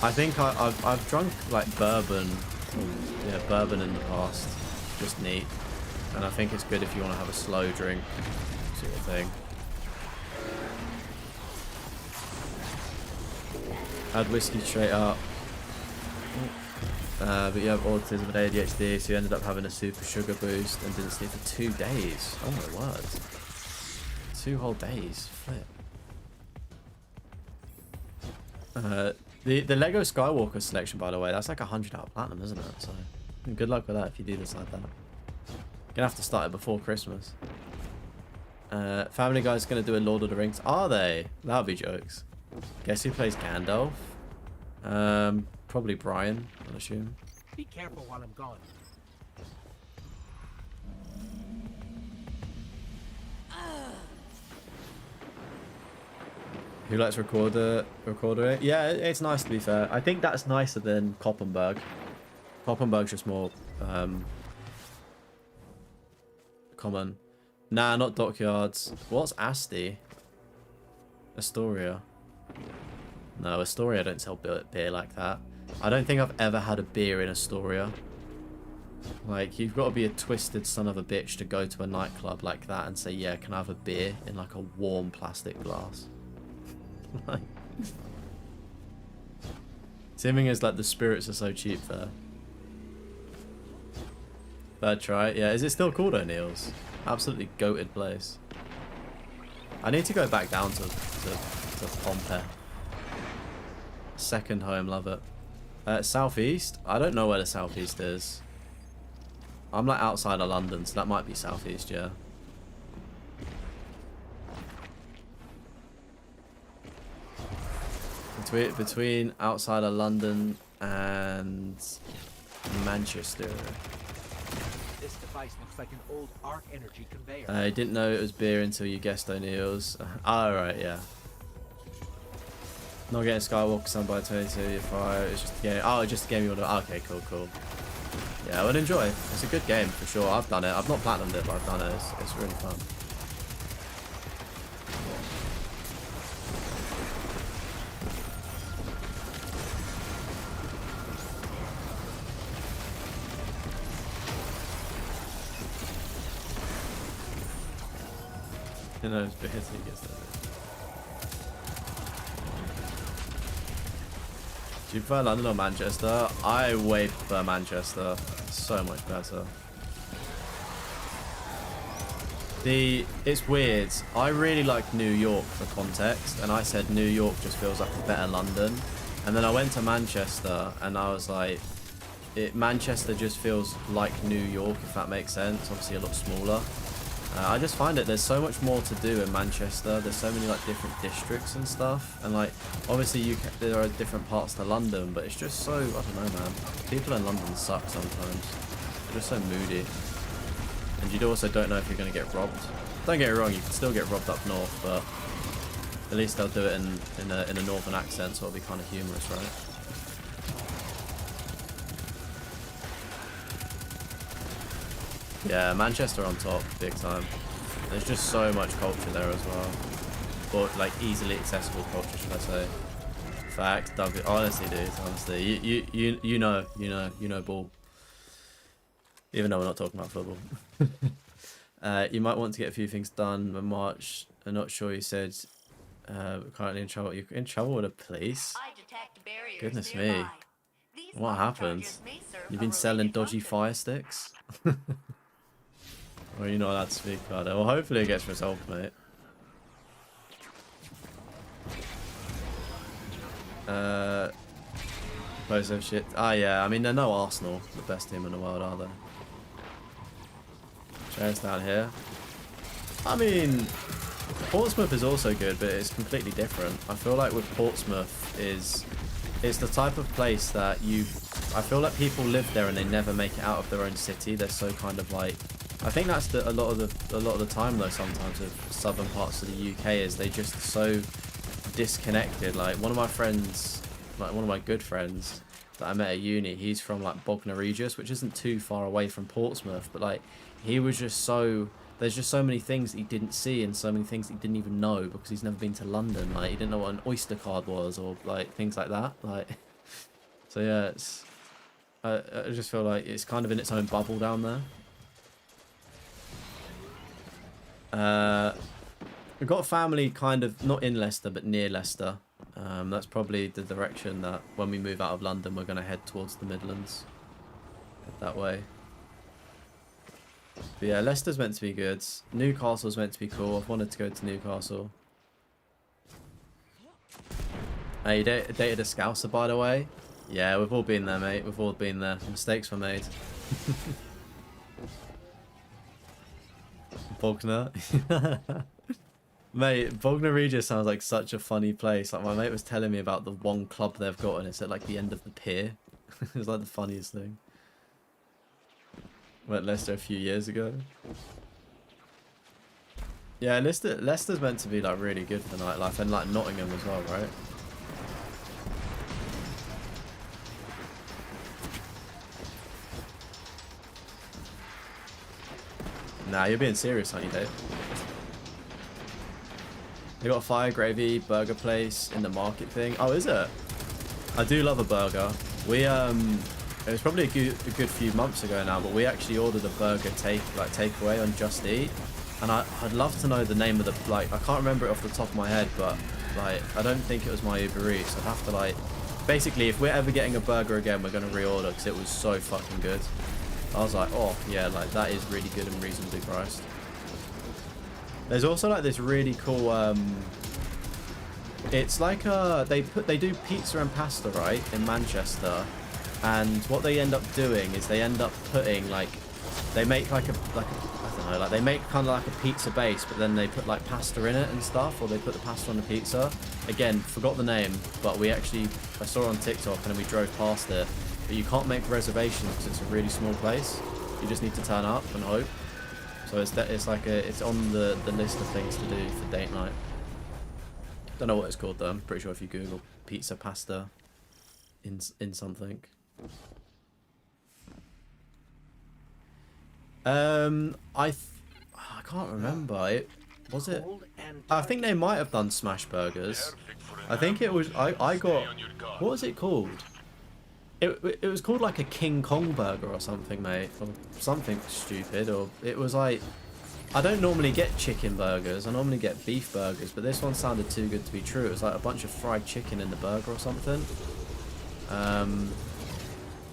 I think I've drunk like bourbon. Yeah, bourbon in the past, just neat, and I think it's good if you want to have a slow drink sort of thing. Had whiskey straight up, but you have autism and ADHD, so you ended up having a super sugar boost and didn't sleep for 2 days. Oh my word, 2 whole days, flip. The Lego Skywalker selection, by the way, that's like 100 out of platinum, isn't it? So good luck with that if you do decide that. Gonna have to start it before Christmas. Family Guy's gonna do a Lord of the Rings. Are they? That would be jokes. Guess who plays Gandalf? Probably Brian, I'd assume. Be careful while I'm gone. Who likes recorder it? Yeah, it's nice to be fair. I think that's nicer than Koppenberg. Koppenberg's just more common. Nah, not dockyards. What's Asti? Astoria. No, Astoria don't sell beer like that. I don't think I've ever had a beer in Astoria. Like, you've got to be a twisted son of a bitch to go to a nightclub like that and say, yeah, can I have a beer in like a warm plastic glass? Like, seeming as like the spirits are so cheap there. Third try. Yeah, is it still called O'Neill's? Absolutely goated place. I need to go back down to Pompeii. Second home, love it. Southeast? I don't know where the southeast is. I'm like outside of London, so that might be southeast, yeah. Between outside of London and Manchester. This device looks like an old arc energy conveyor. I didn't know it was beer until you guessed O'Neill's. Alright, yeah. Not getting Skywalker Sun by 22, you're fire. It's just a game. Oh, just a game you want to. Okay, cool. Yeah, I would enjoy. It's a good game for sure. I've done it. I've not platinumed it, but I've done it. It's really fun. You know, it's because he gets that. Do you prefer London or Manchester? I way prefer Manchester. It's so much better. It's weird. I really like New York for context, and I said New York just feels like a better London. And then I went to Manchester, and I was like, Manchester just feels like New York, if that makes sense. Obviously a lot smaller. I just find it there's so much more to do in Manchester. There's so many like different districts and stuff, and like obviously there are different parts to London, but it's just so, I don't know, man. People in London suck sometimes. They're just so moody, and you also don't know if you're gonna get robbed. Don't get me wrong, you can still get robbed up north, but at least they'll do it in a northern accent, so it'll be kind of humorous, right? Yeah, Manchester on top, big time. There's just so much culture there as well. Or like easily accessible culture, should I say. Fact, honestly dude, honestly. You know ball. Even though we're not talking about football. You might want to get a few things done by March. I'm not sure, you said currently in trouble. You're in trouble with the police? Goodness me. What happened? You've been selling dodgy fire sticks? Well, you're not allowed to speak about it. Well, hopefully it gets resolved, mate. Most of shit. Ah, yeah. I mean, they're no Arsenal, the best team in the world, are they? Chairs down here. I mean, Portsmouth is also good, but it's completely different. I feel like with Portsmouth it's the type of place that I feel like people live there and they never make it out of their own city. They're so kind of like, I think that's a lot of the time though. Sometimes with southern parts of the UK is they just so disconnected. Like one of my friends, like one of my good friends that I met at uni, he's from like Bognor Regis, which isn't too far away from Portsmouth, but like he was just so, there's just so many things that he didn't see and so many things he didn't even know because he's never been to London. Like he didn't know what an Oyster card was or like things like that. Like, so yeah, it's I just feel like it's kind of in its own bubble down there. We've got a family kind of not in Leicester but near Leicester. That's probably the direction that when we move out of London we're going to head towards the Midlands. Head that way. But yeah, Leicester's meant to be good. Newcastle's meant to be cool. I've wanted to go to Newcastle. Hey, you dated a Scouser, by the way? Yeah, we've all been there, mate. We've all been there. Mistakes were made. Bognor. Mate, Bognor Regis sounds like such a funny place. Like, my mate was telling me about the one club they've got, and it's at, like, the end of the pier. It's, like, the funniest thing. Went Leicester a few years ago. Yeah, Leicester's meant to be like really good for nightlife, and like Nottingham as well, right? Nah, you're being serious, aren't you, Dave? They got a fire gravy burger place in the market thing. Oh, is it? I do love a burger. We it was probably a good few months ago now, but we actually ordered a burger takeaway on Just Eat, and I'd love to know the name of the, like, I can't remember it off the top of my head, but like I don't think it was my Uber Eats. I'd have to like, basically if we're ever getting a burger again, we're gonna reorder because it was so fucking good. I was like, oh yeah, like that is really good and reasonably priced. There's also like this really cool it's like they do pizza and pasta, right, in Manchester, and what they end up doing is they end up putting like, they make like a I don't know, like they make kind of like a pizza base, but then they put like pasta in it and stuff, or they put the pasta on the pizza. Again, forgot the name, but I saw it on TikTok and then we drove past it. But you can't make reservations because it's a really small place. You just need to turn up and hope. So it's on the list of things to do for date night. Don't know what it's called though. I'm pretty sure if you Google pizza pasta in something. I can't remember. Was it? I think they might have done smash burgers. I think it was. I got. What was it called? It was called like a King Kong burger or something, mate, or something stupid. Or it was like, I don't normally get chicken burgers. I normally get beef burgers, but this one sounded too good to be true. It was like a bunch of fried chicken in the burger or something.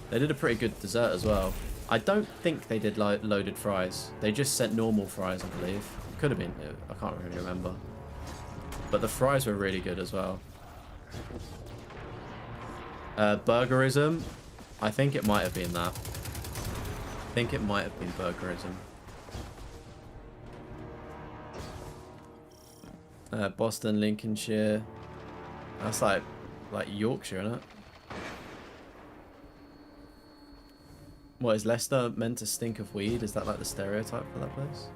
They did a pretty good dessert as well. I don't think they did like loaded fries. They just sent normal fries, I believe. Could have been. I can't really remember. But the fries were really good as well. Burgerism. I think it might have been that. I think it might have been Burgerism. Boston, Lincolnshire. That's like Yorkshire, isn't it? What, is Leicester meant to stink of weed? Is that like the stereotype for that place?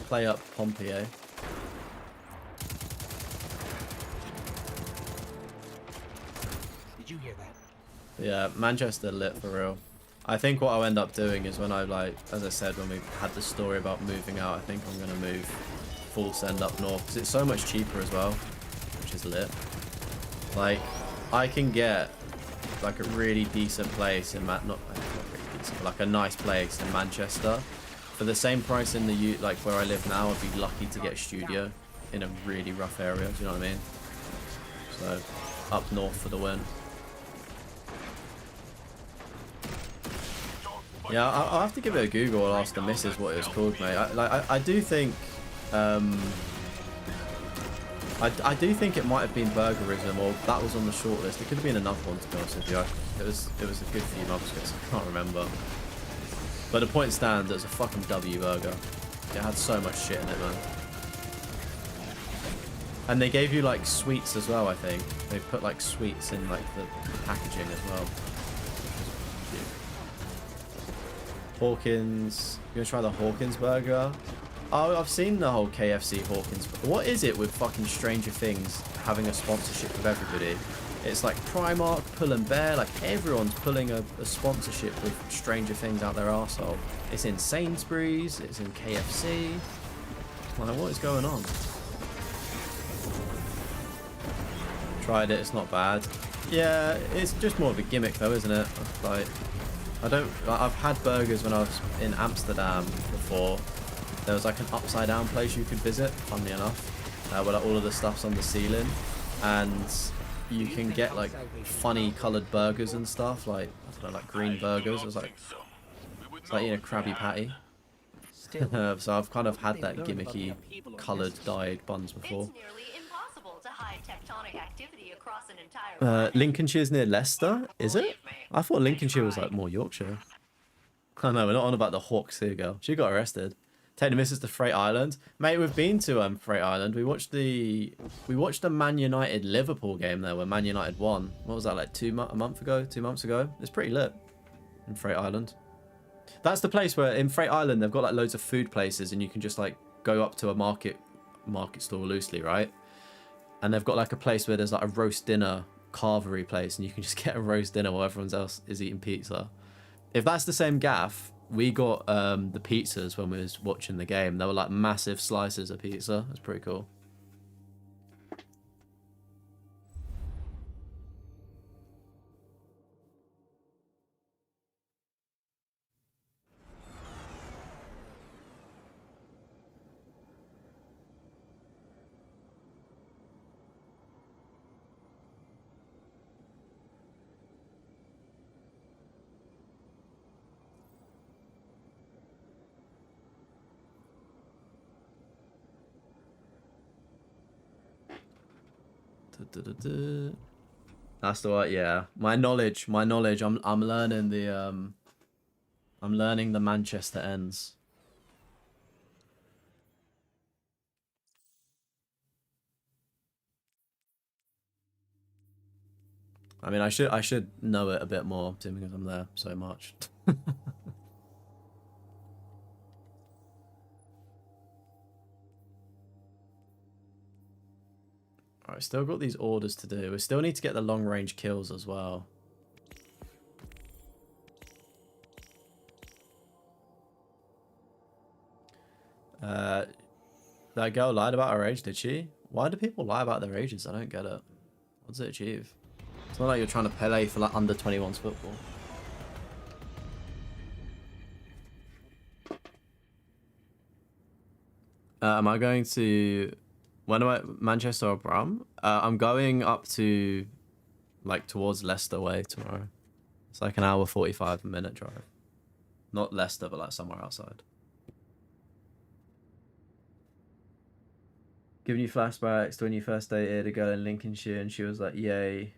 Play up Pompey, eh? Did you hear that? Yeah, Manchester lit for real. I think what I'll end up doing is when I, like, as I said, when we had the story about moving out, I think I'm going to move full send up north because it's so much cheaper as well, which is lit. Like, I can get like a really decent place in not really decent, but like a nice place in Manchester for the same price in the like where I live now. I'd be lucky to get a studio in a really rough area. Do you know what I mean? So up north for the win. Yeah, I'll have to give it a Google. I'll ask the missus what it was called, mate. I do think I do think it might have been Burgerism, or that was on the shortlist. It could have been another one, to be honest with you. It was a good few months ago, so I can't remember. But the point stands, it was a fucking W burger. It had so much shit in it, man. And they gave you like sweets as well, I think. They put like sweets in like the packaging as well. Hawkins. You gonna try the Hawkins burger? Oh, I've seen the whole KFC Hawkins. What is it with fucking Stranger Things having a sponsorship with everybody? It's like Primark, Pull and Bear, like everyone's pulling a sponsorship with Stranger Things out their arsehole. It's in Sainsbury's, it's in KFC. Like, what is going on? Tried it, it's not bad. Yeah, it's just more of a gimmick though, isn't it? Like, I've had burgers when I was in Amsterdam before. There was like an upside down place you could visit, funnily enough, where like all of the stuff's on the ceiling, and you can get like funny coloured burgers and stuff, like I don't know, like green burgers. It's like you know, Krabby Patty. So I've kind of had that gimmicky coloured dyed buns before. Lincolnshire's near Leicester, is it? I thought Lincolnshire was like more Yorkshire. I know, we're not on about the Hawks here, girl. She got arrested. Take the missus to Freight Island. Mate, we've been to Freight Island. We watched the Man United Liverpool game there where Man United won. What was that, like 2 months ago? It's pretty lit in Freight Island. That's the place where in Freight Island they've got like loads of food places, and you can just like go up to a market stall loosely, right? And they've got like a place where there's like a roast dinner carvery place, and you can just get a roast dinner while everyone else is eating pizza. If that's the same gaff, we got the pizzas when we was watching the game. They were like massive slices of pizza. It's pretty cool. That's the right, yeah. My knowledge. I'm learning the I'm learning the Manchester ends. I mean, I should know it a bit more, because I'm there so much. Alright, still got these orders to do. We still need to get the long range kills as well. That girl lied about her age, did she? Why do people lie about their ages? I don't get it. What does it achieve? It's not like you're trying to play for like under 21s football. Am I going to... When am I... Manchester or Brum? I'm going up to... like towards Leicester way tomorrow. It's like an hour 45-minute drive. Not Leicester, but like somewhere outside. Giving you flashbacks to when you first dated a girl in Lincolnshire and she was like, yay.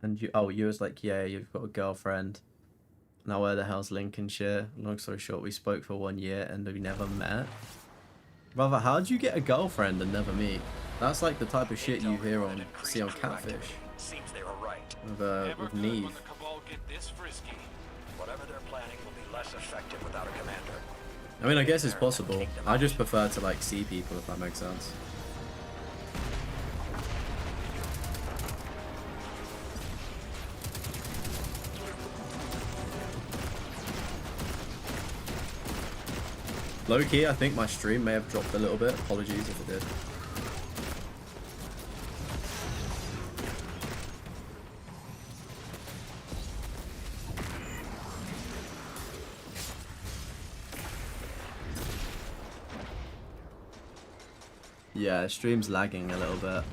And you was like, yay, you've got a girlfriend. Now where the hell's Lincolnshire? Long story short, we spoke for 1 year and we never met. Brother, how'd you get a girlfriend and never meet? That's like the type of shit you hear on Catfish. Seems they were right. With Neve. Whatever they're planning will be less effective without a commander. I mean, I guess it's possible. I just prefer to like see people, if that makes sense. Low key, I think my stream may have dropped a little bit. Apologies if it did. Yeah, stream's lagging a little bit.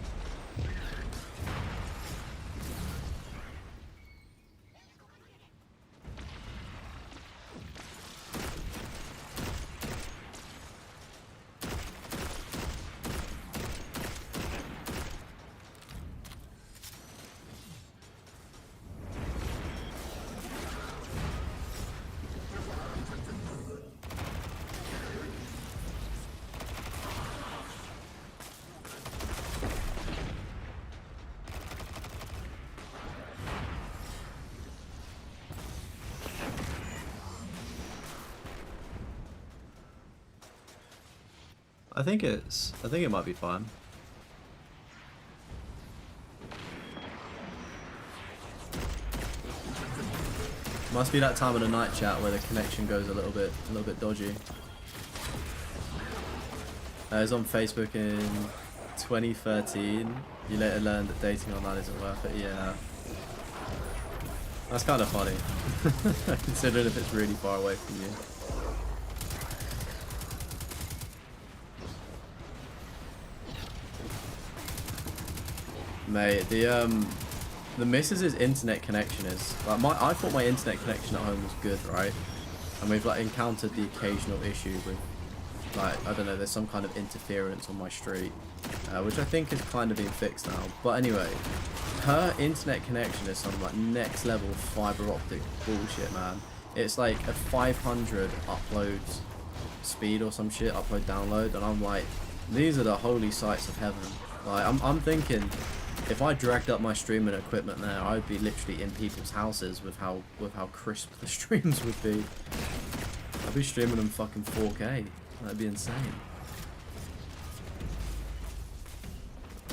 I think it might be fine. Must be that time of the night, chat, where the connection goes a little bit dodgy. I was on Facebook in 2013. You later learned that dating online isn't worth it. Yeah. That's kind of funny. Considering if it's really far away from you. Mate, the missus's internet connection is like I thought my internet connection at home was good, right? And we've like encountered the occasional issue with like, I don't know, there's some kind of interference on my street, which I think has kind of been fixed now. But anyway, her internet connection is some like next level fiber optic bullshit, man. It's like a 500 upload speed or some shit, upload download, and I'm like, these are the holy sights of heaven. Like I'm thinking, if I dragged up my streaming equipment there, I'd be literally in people's houses with how crisp the streams would be. I'll be streaming them fucking 4K. That'd be insane.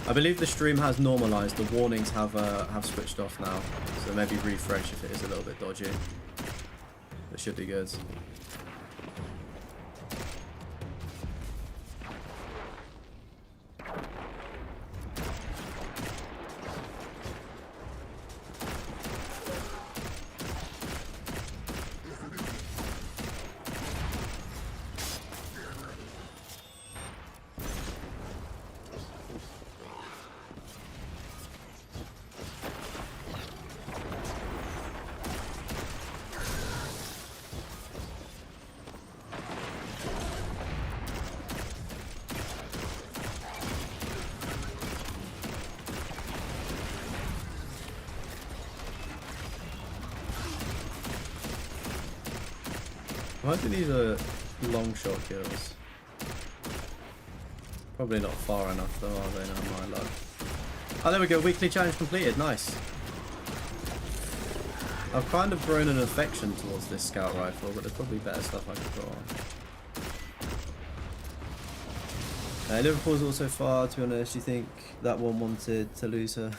I believe the stream has normalized. The warnings have switched off now. So maybe refresh if it is a little bit dodgy. It should be good. Why do these are long shot kills? Probably not far enough though, are they? No, my luck. Oh, there we go. Weekly challenge completed. Nice. I've kind of grown an affection towards this scout rifle, but there's probably better stuff I could put on. Liverpool's also far, to be honest. Do you think that one wanted to lose her?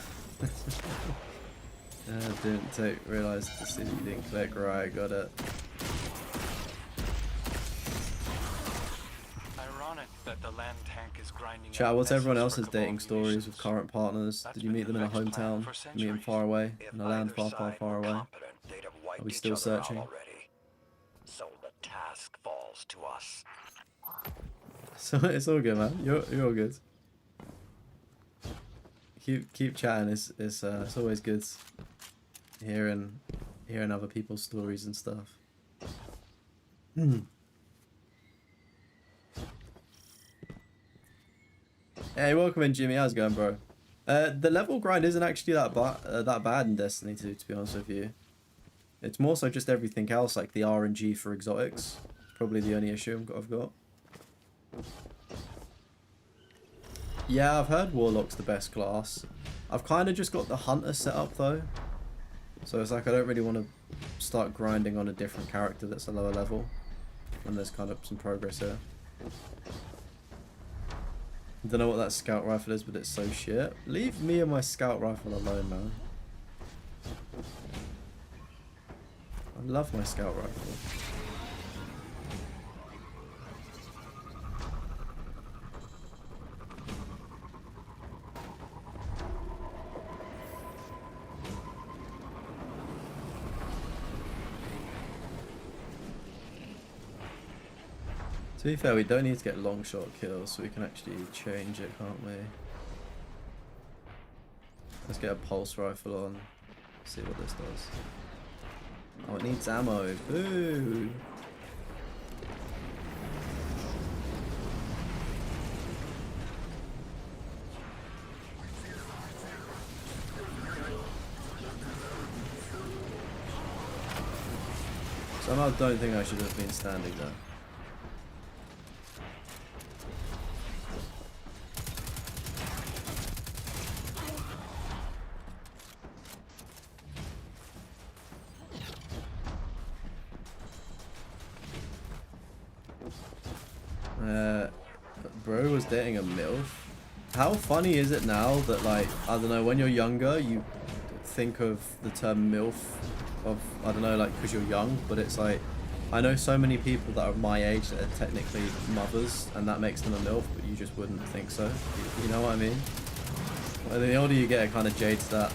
Didn't realise the city didn't click. Right, got it. That the land tank is grinding. Chat, what's everyone else's dating stories with current partners? Did you meet them in a hometown? Meet them far away? In a land far, far, far away? Are we still searching? So the task falls to us. So it's all good, man. You're all good. Keep chatting. It's always good hearing other people's stories and stuff. Hey, welcome in, Jimmy. How's it going, bro? The level grind isn't actually that bad in Destiny 2, to be honest with you. It's more so just everything else, like the RNG for exotics. Probably the only issue I've got. Yeah, I've heard Warlock's the best class. I've kind of just got the Hunter set up, though. So it's like I don't really want to start grinding on a different character that's a lower level. And there's kind of some progress here. I don't know what that scout rifle is, but it's so shit. Leave me and my scout rifle alone, man. I love my scout rifle. To be fair, we don't need to get long shot kills, so we can actually change it, can't we? Let's get a pulse rifle on, see what this does. Oh, it needs ammo. Boo! Somehow don't think I should have been standing there. Bro was dating a MILF. How funny is it now that, like, I don't know, when you're younger, you think of the term MILF of, I don't know, like, because you're young, but it's like, I know so many people that are my age that are technically mothers, and that makes them a MILF, but you just wouldn't think so. You know what I mean? Like, the older you get, it kind of jades that.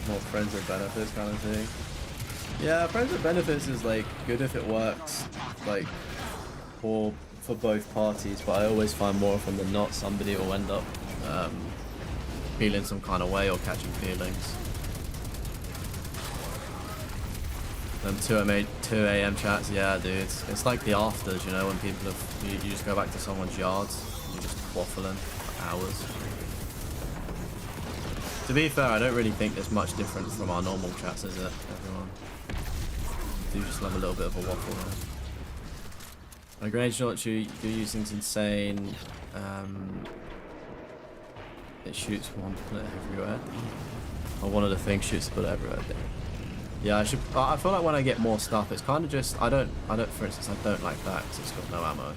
More friends with benefits kind of thing. Yeah, friends with benefits is like good if it works, like for both parties, but I always find more often than not somebody will end up feeling some kind of way or catching feelings. Them 2 AM chats, yeah dude, it's like the afters, you know, when people have, you just go back to someone's yards and you're just waffling for hours. To be fair, I don't really think there's much different from our normal chats, is it, everyone? Do just love a little bit of a waffle there. My grenade shot you're using is insane. It shoots one bullet everywhere. Or one of the things shoots a bullet everywhere. Yeah, I should. I feel like when I get more stuff, it's kind of just. I don't. For instance, I don't like that because it's got no ammo.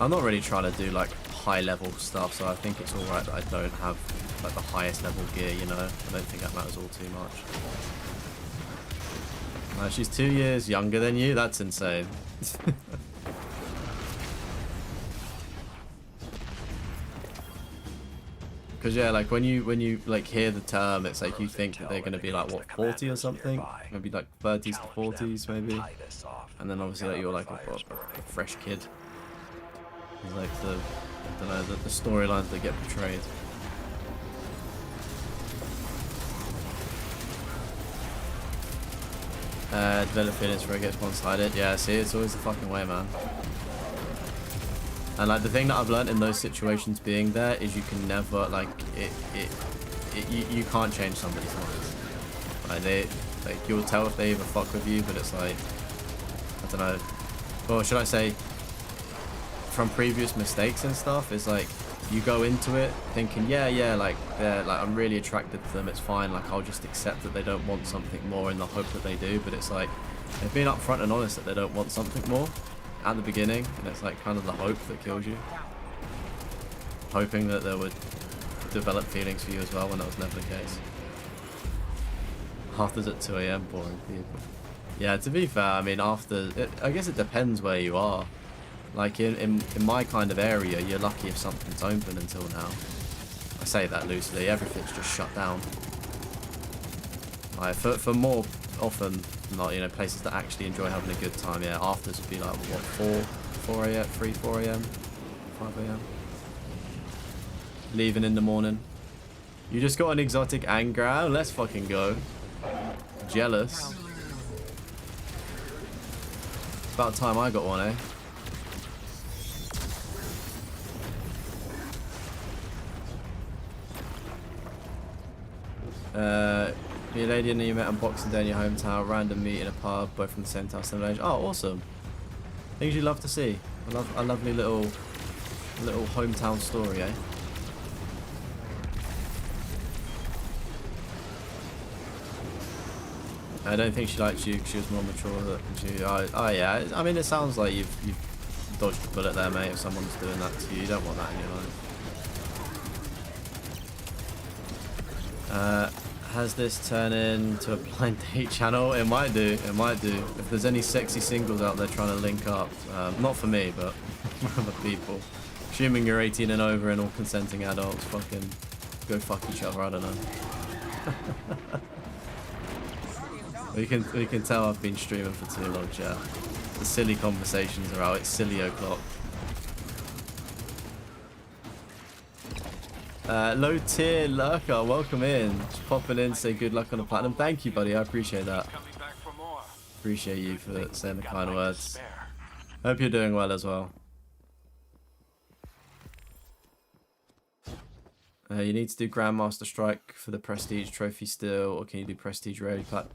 I'm not really trying to do like high level stuff, so I think it's alright that I don't have like the highest level gear, you know. I don't think that matters all too much. She's 2 years younger than you? That's insane. Because yeah, like when you like hear the term, it's like you think that they're going to be like what, 40 or something, maybe like 30s to 40s maybe, and then obviously like you're like a fresh kid. It's like the I don't know, the storylines that get portrayed. Develop feelings where it gets one-sided. Yeah, see, it's always the fucking way, man. And like the thing that I've learned in those situations being there is you can never like you can't change somebody's mind. Like you'll tell if they even fuck with you, but it's like I don't know. Or should I say, from previous mistakes and stuff, is like you go into it thinking like I'm really attracted to them, it's fine, like I'll just accept that they don't want something more in the hope that they do, but it's like they've been upfront and honest that they don't want something more at the beginning, and it's like kind of the hope that kills you, hoping that they would develop feelings for you as well when that was never the case. Afters at 2 AM, boring people. Yeah, to be fair, I mean I guess it depends where you are. Like in my kind of area, you're lucky if something's open until now. I say that loosely, everything's just shut down. Like for more often, like, you know, places that actually enjoy having a good time, yeah, afters would be like what, 4 AM, 4 AM, 5 AM. Leaving in the morning. You just got an exotic Angrau? Let's fucking go. Jealous. About time I got one, eh? Your lady and you met on Boxing Day in your hometown, random meet in a pub, both from the same town, same age. Oh, awesome. Things you love to see. A lovely little hometown story, eh? I don't think she liked you because she was more mature than you. Oh yeah, I mean it sounds like you've dodged a bullet there, mate. If someone's doing that to you, you don't want that in your life. Has this turned into a blind date channel? It might do. It might do. If there's any sexy singles out there trying to link up, not for me, but for other people. Assuming you're 18 and over and all consenting adults, fucking go fuck each other. I don't know. We can tell I've been streaming for too long, chat. The silly conversations are out. It's silly o'clock. Low tier lurker, welcome in. Just popping in, say good luck on the platinum. Thank you, buddy. I appreciate that. Appreciate you for saying the kind words. Hope you're doing well as well. You need to do Grandmaster Strike for the Prestige Trophy still, or can you do Prestige Rarity Plat?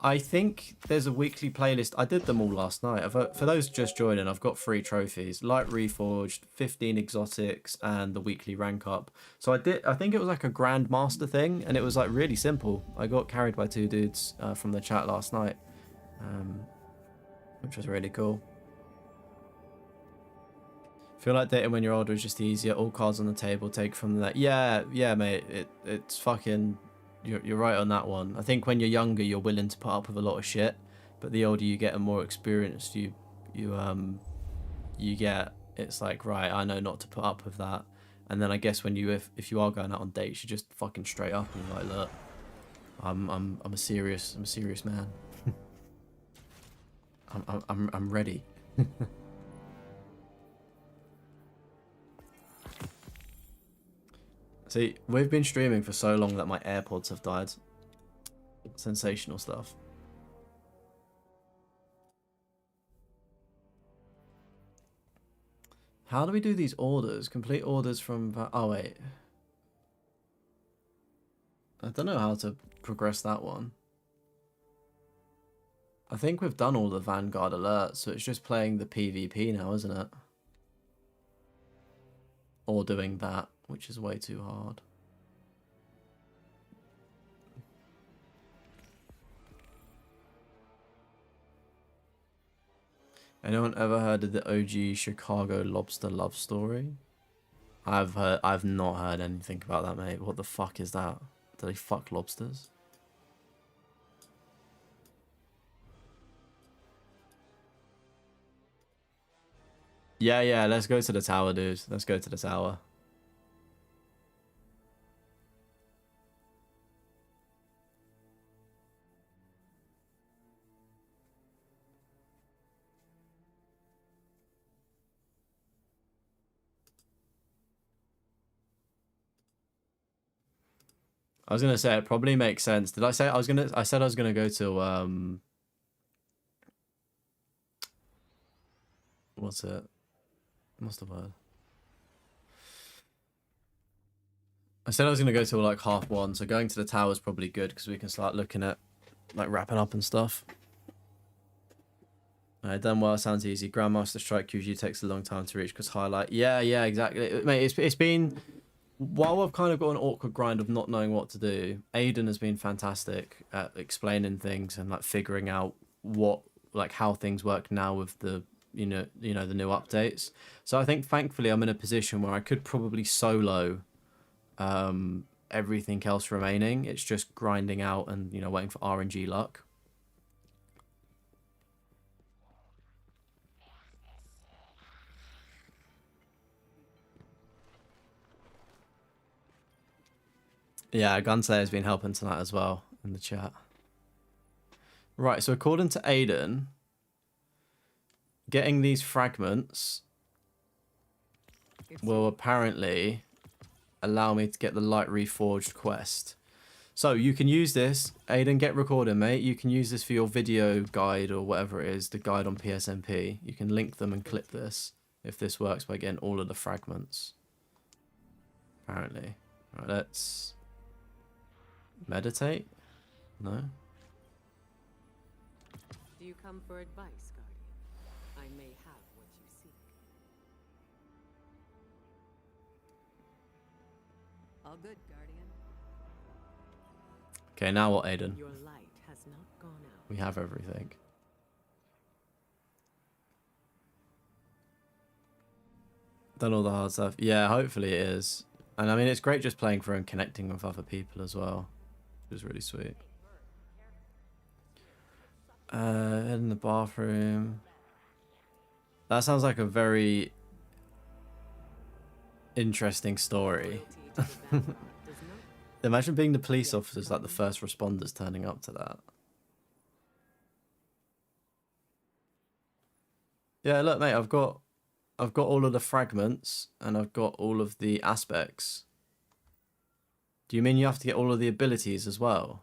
I think there's a weekly playlist. I did them all last night. For those just joining, I've got 3 trophies: Light Reforged, 15 exotics, and the weekly rank up. So I think it was like a Grandmaster thing, and it was like really simple. I got carried by 2 dudes from the chat last night, which was really cool. Feel like dating when you're older is just easier. All cards on the table, take from that. Yeah, mate. It's fucking. You're right on that one. I think when you're younger, you're willing to put up with a lot of shit, but the older you get and more experienced you get, it's like, right, I know not to put up with that. And then I guess when if you are going out on dates, you just fucking straight up and you're like, look, I'm a serious man. I'm ready. See, we've been streaming for so long that my AirPods have died. Sensational stuff. How do we do these orders? Complete orders from... Oh, wait. I don't know how to progress that one. I think we've done all the Vanguard alerts, so it's just playing the PvP now, isn't it? Or doing that, which is way too hard. Anyone ever heard of the OG Chicago lobster love story? I've not heard anything about that, mate. What the fuck is that? Do they fuck lobsters? Yeah, let's go to the tower, dude. Let's go to the tower. I was gonna say it probably makes sense. Did I say I said I was gonna go to what's it? What's the word? I said I was gonna go to like 1:30, so going to the tower is probably good because we can start looking at like wrapping up and stuff. Alright, done well. Sounds easy. Grandmaster Strike usually takes a long time to reach because highlight. Yeah, exactly, mate. It's been, while I've kind of got an awkward grind of not knowing what to do, Aiden has been fantastic at explaining things and like figuring out how things work now with the the new updates. So I think thankfully I'm in a position where I could probably solo everything else remaining. It's just grinding out and waiting for RNG luck. Yeah, Gunslayer's been helping tonight as well in the chat. Right, so according to Aiden, getting these fragments will apparently allow me to get the Light Reforged quest. So you can use this. Aiden, get recording, mate. You can use this for your video guide or whatever it is, the guide on PSMP. You can link them and clip this if this works by getting all of the fragments. Apparently. Right, let's meditate. No. Do you come for advice, Guardian? I may have what you seek. All good, Guardian. Okay, now what, Aiden? Your light has not gone out. We have everything. Done all the hard stuff. Yeah, hopefully it is. And I mean, it's great just playing for and connecting with other people as well. It was really sweet. In the bathroom. That sounds like a very interesting story. Imagine being the police officers, like the first responders turning up to that. Yeah, look, mate, I've got all of the fragments and I've got all of the aspects. Do you mean you have to get all of the abilities as well?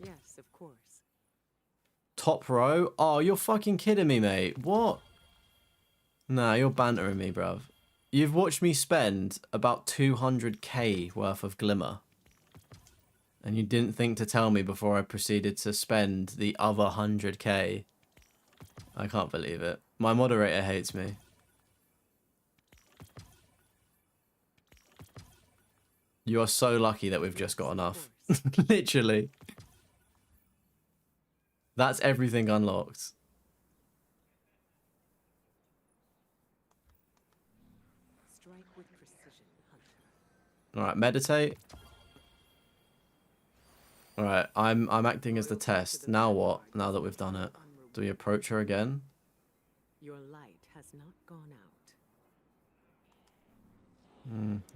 Yes, of course. Top row? Oh, you're fucking kidding me, mate. What? Nah, you're bantering me, bruv. You've watched me spend about 200k worth of glimmer. And you didn't think to tell me before I proceeded to spend the other 100k. I can't believe it. My moderator hates me. You are so lucky that we've just got enough. Literally. That's everything unlocked. Strike with precision, Hunter. Alright, meditate. Alright, I'm acting as the test. Now what? Now that we've done it. Do we approach her again? Your light has not gone out.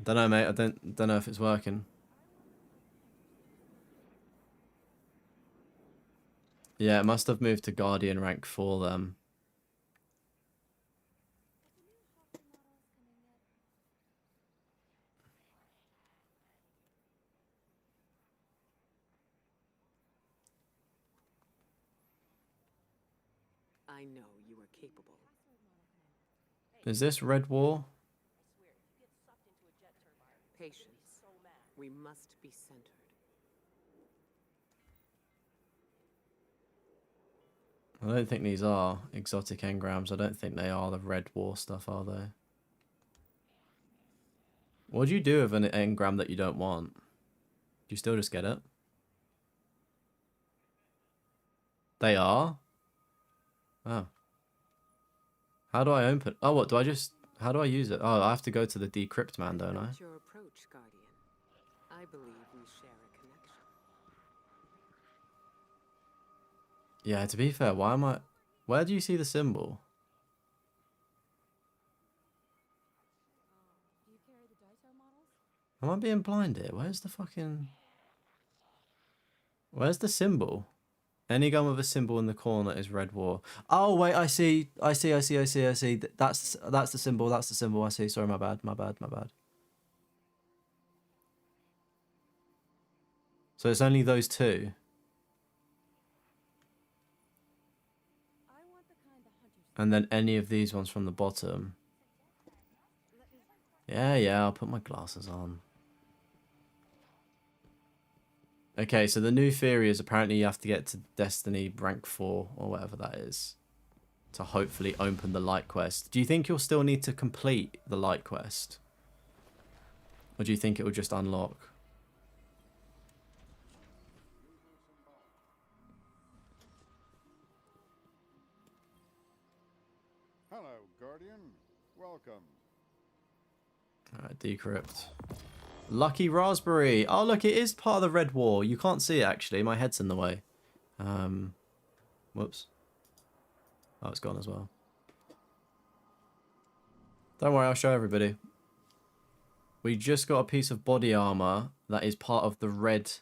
Don't know, mate. I don't know if it's working. Yeah, it must have moved to Guardian rank 4 then. I know you are capable. Is this Red War? Patience. We must be centered. I don't think these are exotic engrams. I don't think they are the Red War stuff, are they? What do you do with an engram that you don't want? Do you still just get it? They are? Oh. How do I open? Oh, what do I just... How do I use it? Oh, I have to go to the decrypt man, don't I? Your approach, Guardian. I believe we share a connection. Yeah, to be fair, why am I... Where do you see the symbol? Do you carry the Daito models? Am I being blind here? Where's the fucking... Where's the symbol? Any gun with a symbol in the corner is Red War. Oh, wait, I see. I see. That's the symbol. That's the symbol. I see. Sorry, my bad. So it's only those two. And then any of these ones from the bottom. Yeah, I'll put my glasses on. Okay, so the new theory is apparently you have to get to Destiny rank 4 or whatever that is to hopefully open the light quest. Do you think you'll still need to complete the light quest? Or do you think it will just unlock? Hello, Guardian. Welcome. Alright, decrypt. Lucky raspberry. Oh, look, it is part of the Red War. You can't see it, actually. My head's in the way. Whoops. Oh, it's gone as well. Don't worry, I'll show everybody. We just got a piece of body armor that is part of the red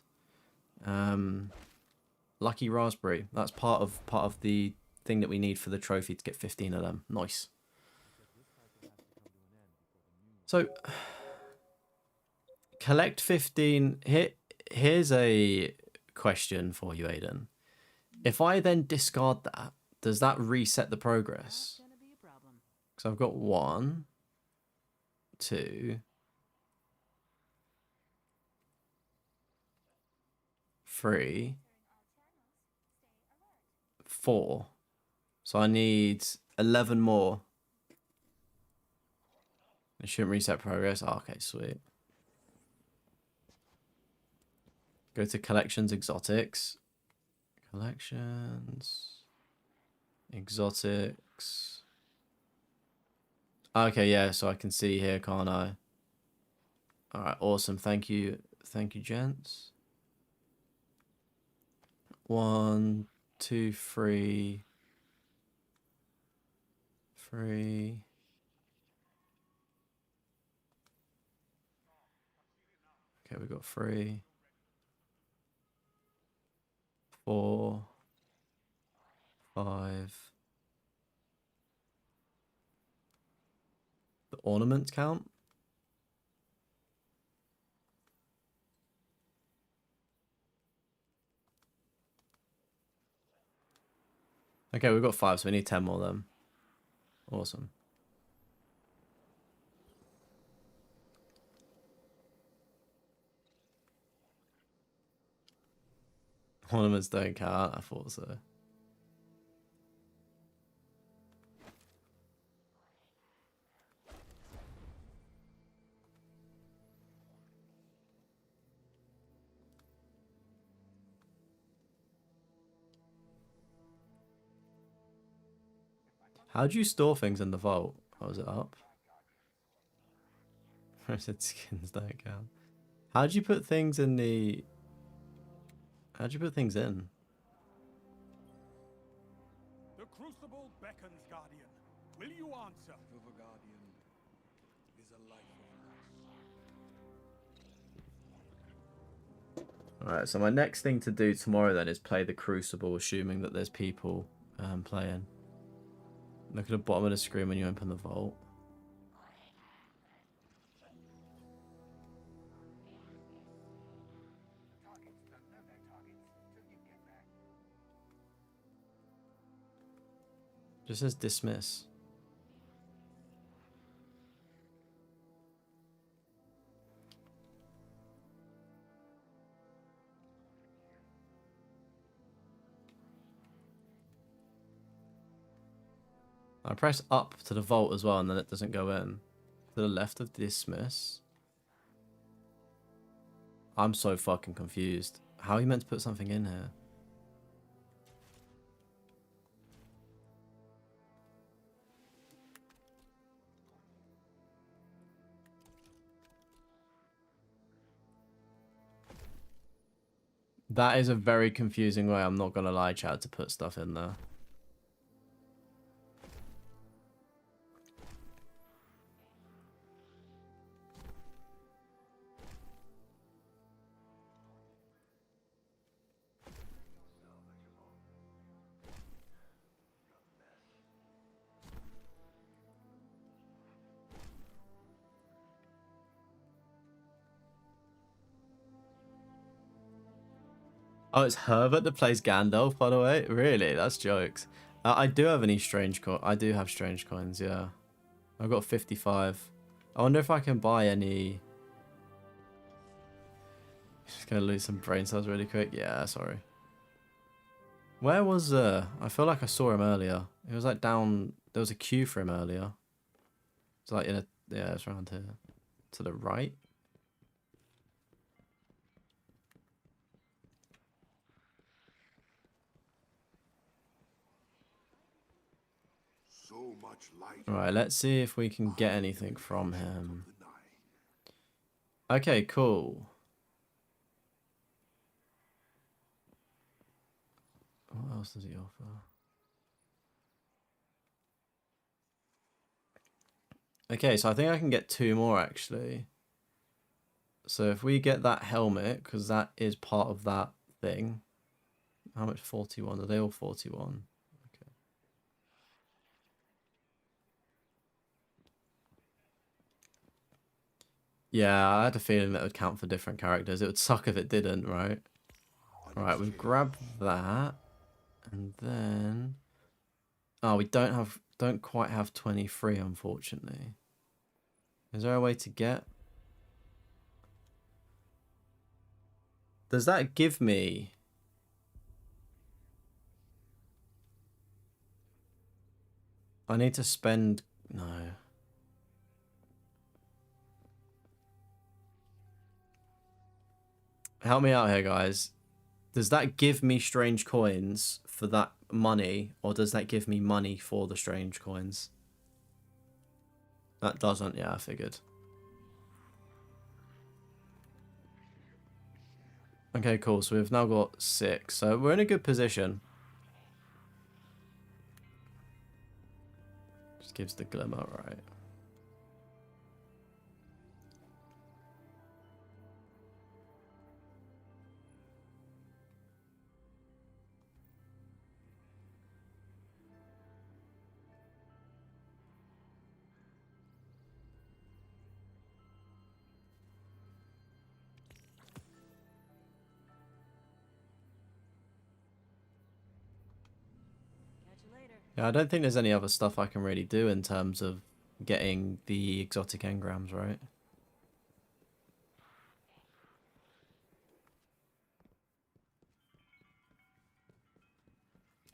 lucky raspberry. That's part of the thing that we need for the trophy to get 15 of them. Nice. So collect 15. Here's a question for you, Aiden. If I then discard that, does that reset the progress? Because I've got 1, 2, 3, 4. So I need 11 more. It shouldn't reset progress. Oh, okay, sweet. Go to collections, exotics. Collections, exotics. Okay, yeah, so I can see here, can't I? Alright, awesome. Thank you, gents. 1, 2, 3. 3. Okay, we got 3. 4, 5. The ornaments count? Okay, we've got 5, so we need 10 more then. Awesome. Ornaments don't count, I thought so. How do you store things in the vault? Oh, is it up? I said skins don't count. How do you put things in the... How do you put things in? The Crucible beckons, Guardian. Will you answer? The Guardian is a life. Alright, so my next thing to do tomorrow then is play the Crucible, assuming that there's people playing. Look at the bottom of the screen when you open the vault. Just says dismiss. I press up to the vault as well, and then it doesn't go in. To the left of dismiss. I'm so fucking confused. How are you meant to put something in here? That is a very confusing way, I'm not gonna lie, Chad, to put stuff in there. Oh, it's Herbert that plays Gandalf, by the way? Really? That's jokes. I do have any strange coins. I do have strange coins, yeah. I've got 55. I wonder if I can buy any... Just gonna lose some brain cells really quick. Yeah, sorry. Where was... I feel like I saw him earlier. It was like down... There was a queue for him earlier. It's like in a... Yeah, it's around here. To the right. So much light. Alright, let's see if we can get anything from him. Okay, cool. What else does he offer? Okay, so I think I can get 2 more actually. So if we get that helmet, because that is part of that thing. How much? 41? Are they all 41? Okay. Yeah, I had a feeling that would count for different characters. It would suck if it didn't, right? Alright, we've grabbed that. And then... Oh, we don't quite have 23, unfortunately. Is there a way to get... Does that give me... I need to spend... No. Help me out here, guys. Does that give me strange coins for that money, or does that give me money for the strange coins? That doesn't, yeah, I figured. Okay, cool. So we've now got 6. So we're in a good position. Just gives the glimmer, right? Yeah, I don't think there's any other stuff I can really do in terms of getting the exotic engrams, right?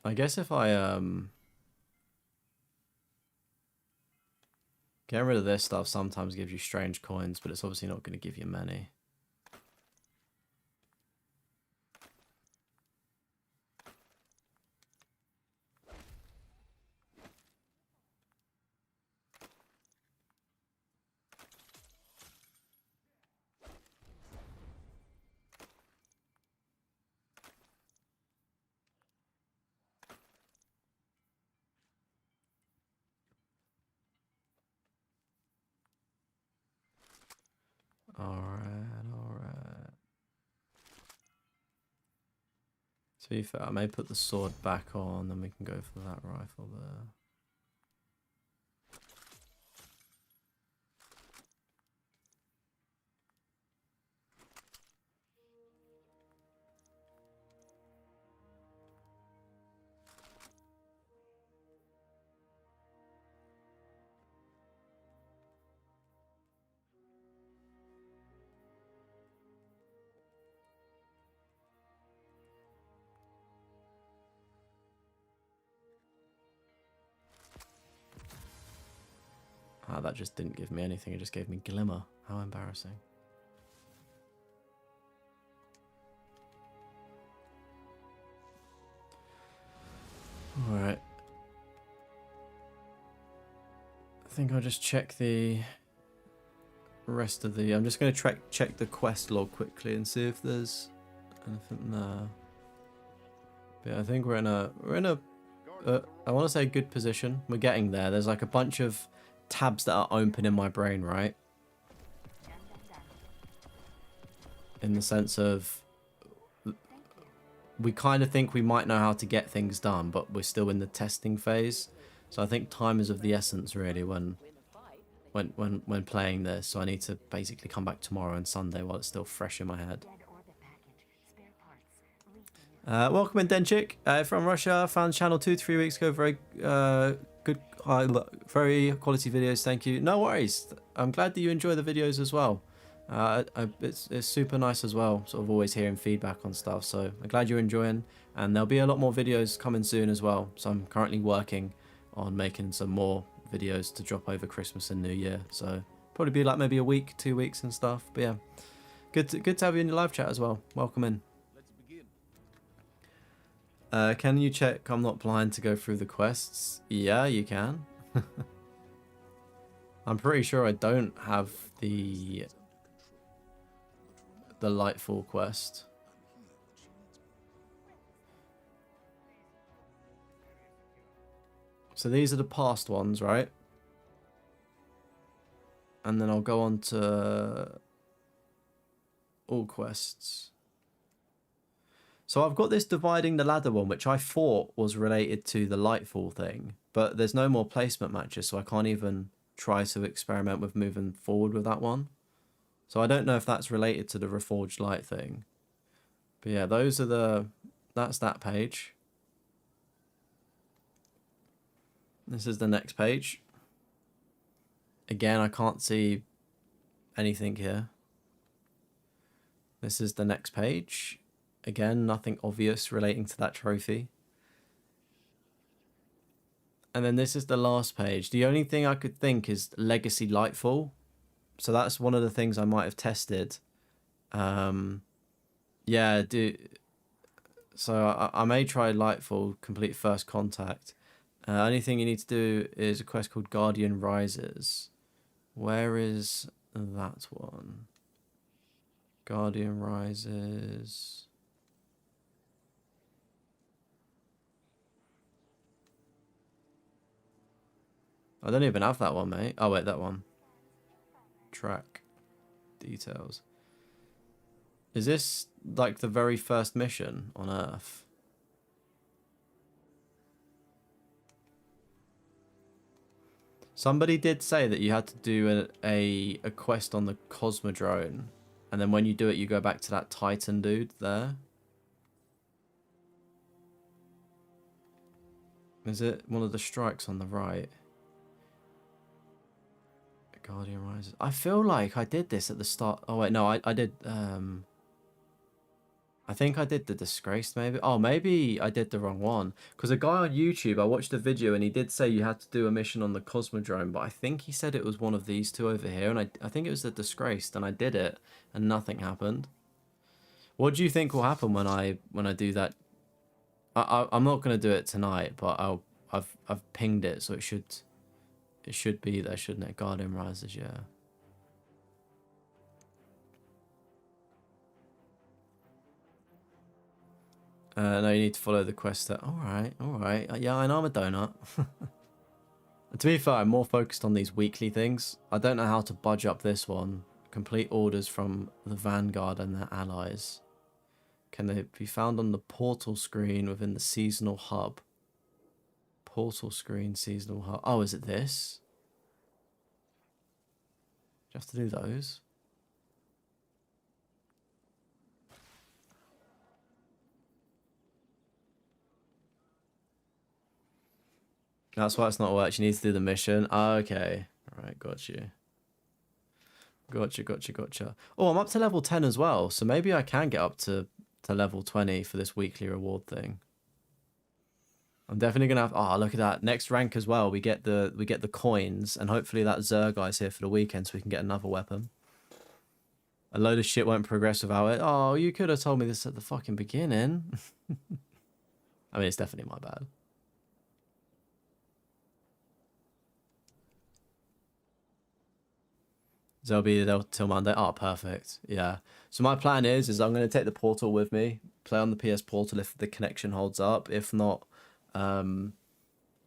I guess if I getting rid of this stuff sometimes gives you strange coins, but it's obviously not going to give you many. Alright. To be fair, I may put the sword back on, then we can go for that rifle there. Ah, that just didn't give me anything. It just gave me glimmer. How embarrassing. Alright. I think I'll just check the rest of the... I'm just going to check the quest log quickly and see if there's anything there. But yeah, I think we're in a I want to say good position. We're getting there. There's like a bunch of tabs that are open in my brain, right? In the sense of we kind of think we might know how to get things done, but we're still in the testing phase. So I think time is of the essence really when playing this. So I need to basically come back tomorrow and Sunday while it's still fresh in my head. Welcome in, Denchik. From Russia. Found channel 2-3 weeks ago. Very good, very quality videos. Thank you. No worries. I'm glad that you enjoy the videos as well. It's super nice as well. Sort of always hearing feedback on stuff. So I'm glad you're enjoying. And there'll be a lot more videos coming soon as well. So I'm currently working on making some more videos to drop over Christmas and New Year. So probably be like maybe a week, 2 weeks and stuff. But yeah, good to have you in the live chat as well. Welcome in. Can you check I'm not blind to go through the quests? Yeah, you can. I'm pretty sure I don't have the Lightfall quest. So these are the past ones, right? And then I'll go on to all quests. So I've got this dividing the ladder one, which I thought was related to the Lightfall thing, but there's no more placement matches, so I can't even try to experiment with moving forward with that one. So I don't know if that's related to the Reforged Light thing. But yeah, those are that's that page. This is the next page. Again, I can't see anything here. This is the next page. Again, nothing obvious relating to that trophy. And then this is the last page. The only thing I could think is Legacy Lightfall. So that's one of the things I might have tested. Yeah, so I may try Lightfall, complete first contact. Only thing you need to do is a quest called Guardian Rises. Where is that one? Guardian Rises. I don't even have that one, mate. Oh, wait, that one. Track. Details. Is this like the very first mission on Earth? Somebody did say that you had to do a quest on the Cosmodrome. And then when you do it, you go back to that Titan dude there. Is it one of the strikes on the right? Guardian Rises. I feel like I did this at the start. Oh wait, no, I did. I think I did the Disgraced maybe. Oh, maybe I did the wrong one. Because a guy on YouTube, I watched a video and he did say you had to do a mission on the Cosmodrome, but I think he said it was one of these two over here, and I think it was the Disgraced, and I did it, and nothing happened. What do you think will happen when I do that? I'm not gonna do it tonight, but I've pinged it, so it should be there, shouldn't it? Guardian Rises, yeah. No, you need to follow the quest that... Alright. Yeah, I know I'm a donut. To be fair, I'm more focused on these weekly things. I don't know how to budge up this one. Complete orders from the Vanguard and their allies. Can they be found on the portal screen within the seasonal hub? Portal screen, seasonal hub. Oh, is it this? Do you have to do those? That's why it's not worked. You need to do the mission. Oh, okay. Alright, got you. Gotcha. Oh, I'm up to level 10 as well. So maybe I can get up to level 20 for this weekly reward thing. I'm definitely gonna have. Oh, look at that! Next rank as well. We get the coins, and hopefully that Zer guy's here for the weekend, so we can get another weapon. A load of shit won't progress without it. Oh, you could have told me this at the fucking beginning. I mean, it's definitely my bad. They'll be there till Monday. Oh, perfect. Yeah. So my plan is I'm going to take the Portal with me, play on the PS Portal if the connection holds up. If not, I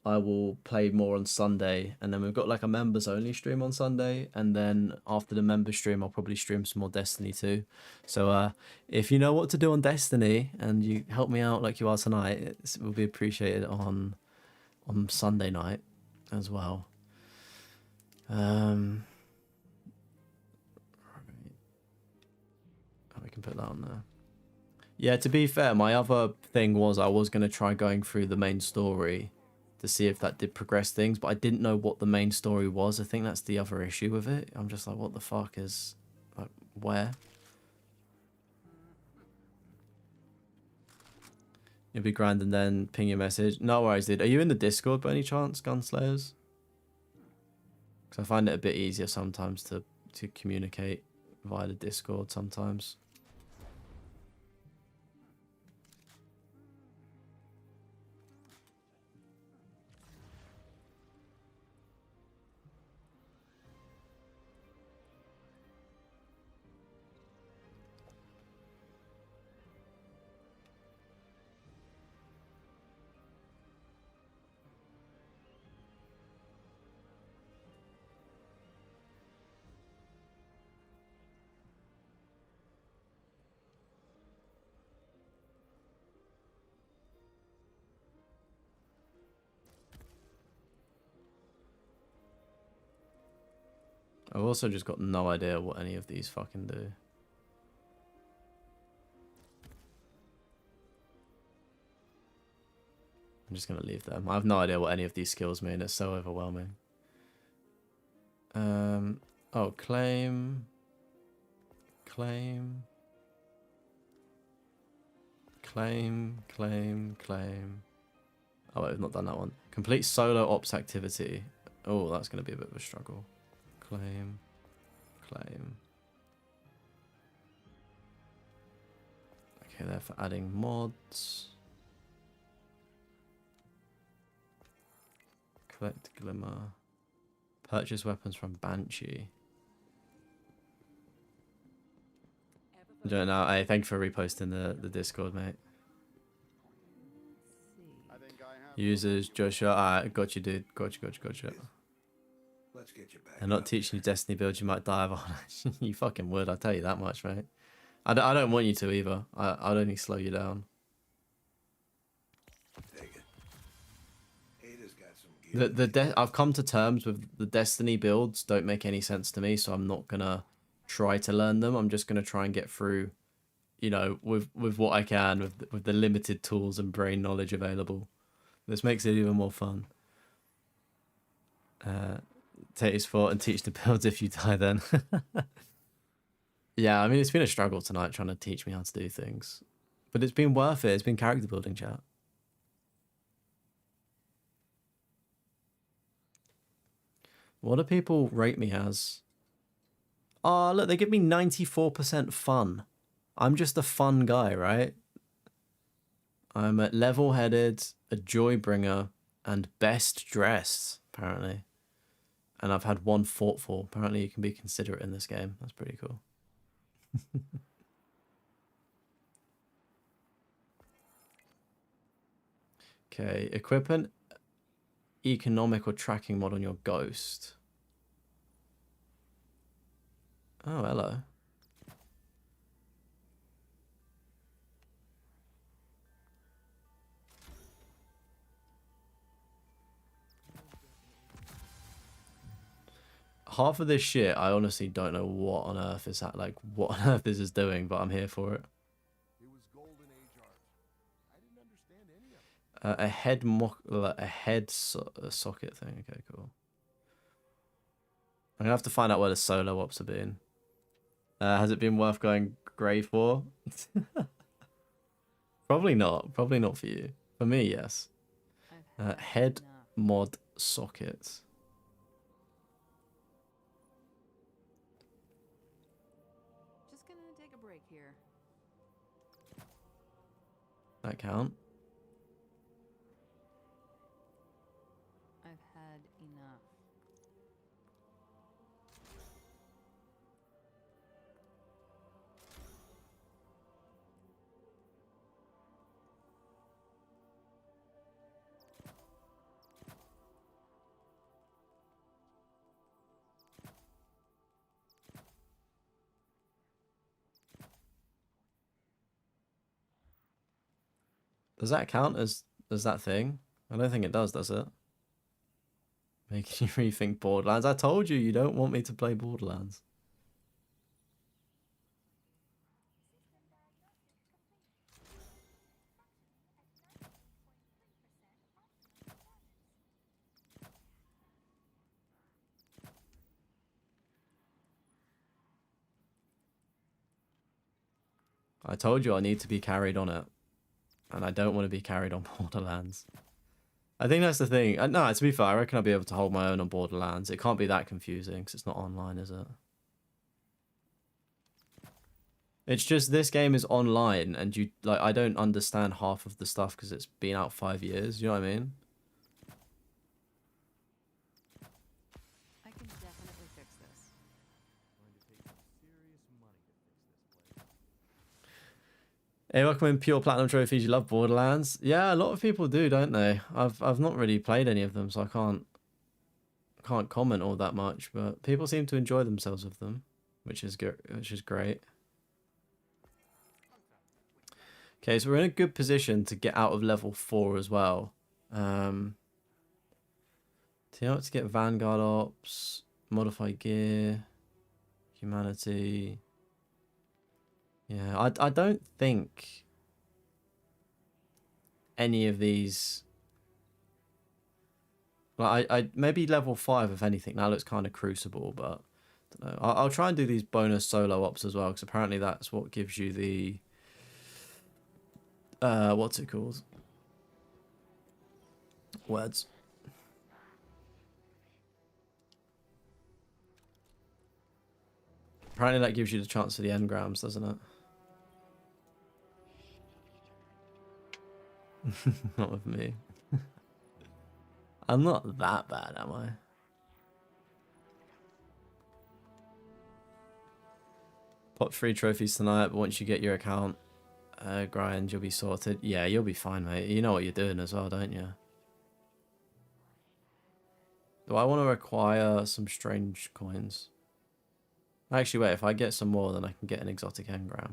will play more on Sunday. And then we've got like a members only stream on Sunday. And then after the member stream, I'll probably stream some more Destiny too. So if you know what to do on Destiny and you help me out like you are tonight, it will be appreciated on Sunday night as well. We can put that on there. Yeah, to be fair, my other thing was I was going to try going through the main story to see if that did progress things, but I didn't know what the main story was. I think that's the other issue with it. I'm just like, what the fuck is... like, where? You'll be grand and then ping your message. No worries, dude. Are you in the Discord by any chance, Gunslayers? Because I find it a bit easier sometimes to communicate via the Discord sometimes. I've also just got no idea what any of these fucking do. I'm just gonna leave them. I have no idea what any of these skills mean. It's so overwhelming. Oh, claim. Claim. Claim. Oh, wait, we've not done that one. Complete solo ops activity. Oh, that's gonna be a bit of a struggle. Claim. Okay, there for adding mods. Collect glimmer. Purchase weapons from Banshee. I don't know. Hey, thank you for reposting the Discord, mate. Users, Joshua. Alright, got you, dude. Gotcha. Let's get you back. They're not teaching you Destiny builds, you might die of honor. You fucking would, I'll tell you that much, mate. I don't want you to either. I'd only slow you down. Take it. Ada's got some gear. I've come to terms with the Destiny builds don't make any sense to me, so I'm not gonna try to learn them. I'm just gonna try and get through, you know, with what I can with the limited tools and brain knowledge available. This makes it even more fun. Take his fort and teach the builds if you die then. Yeah, I mean, it's been a struggle tonight trying to teach me how to do things. But it's been worth it. It's been character building, chat. What do people rate me as? Oh, look, they give me 94% fun. I'm just a fun guy, right? I'm a level-headed, a joy bringer, and best dressed, apparently. And I've had one thoughtful. Apparently you can be considerate in this game. That's pretty cool. Okay, equip an economic or tracking mod on your ghost. Oh, hello. Half of this shit, I honestly don't know what on earth is that, like, what on earth this is doing, but I'm here for it. A head socket thing. Okay, cool. I'm gonna have to find out where the solo ops have been. Has it been worth going grey for? Probably not. Probably not for you. For me, yes. Head mod socket. Just gonna take a break here. That count? I've had enough. Does that count as that thing? I don't think it does it? Making you rethink Borderlands. I told you you don't want me to play Borderlands. I told you I need to be carried on it. And I don't want to be carried on Borderlands. I think that's the thing. No, to be fair, I reckon I'll be able to hold my own on Borderlands. It can't be that confusing because it's not online, is it? It's just this game is online and you like I don't understand half of the stuff because it's been out 5 years. You know what I mean? I can definitely fix this. Hey, welcome in Pure Platinum Trophies. You love Borderlands? Yeah, a lot of people do, don't they? I've not really played any of them, so I can't comment all that much. But people seem to enjoy themselves with them, which is good, which is great. Okay, so we're in a good position to get out of level 4 as well. To get Vanguard Ops, Modify Gear, Humanity. Yeah, I don't think any of these... Well, I maybe level 5 if anything. That looks kind of Crucible, but I don't know. I'll try and do these bonus solo ops as well, because apparently that's what gives you the... what's it called? Words. Apparently that gives you the chance for the engrams, doesn't it? Not with me. I'm not that bad, am I? Pop 3 trophies tonight, but once you get your account grind, you'll be sorted. Yeah, you'll be fine, mate. You know what you're doing as well, don't you? Do I want to acquire some strange coins? Actually, wait, if I get some more, then I can get an exotic engram.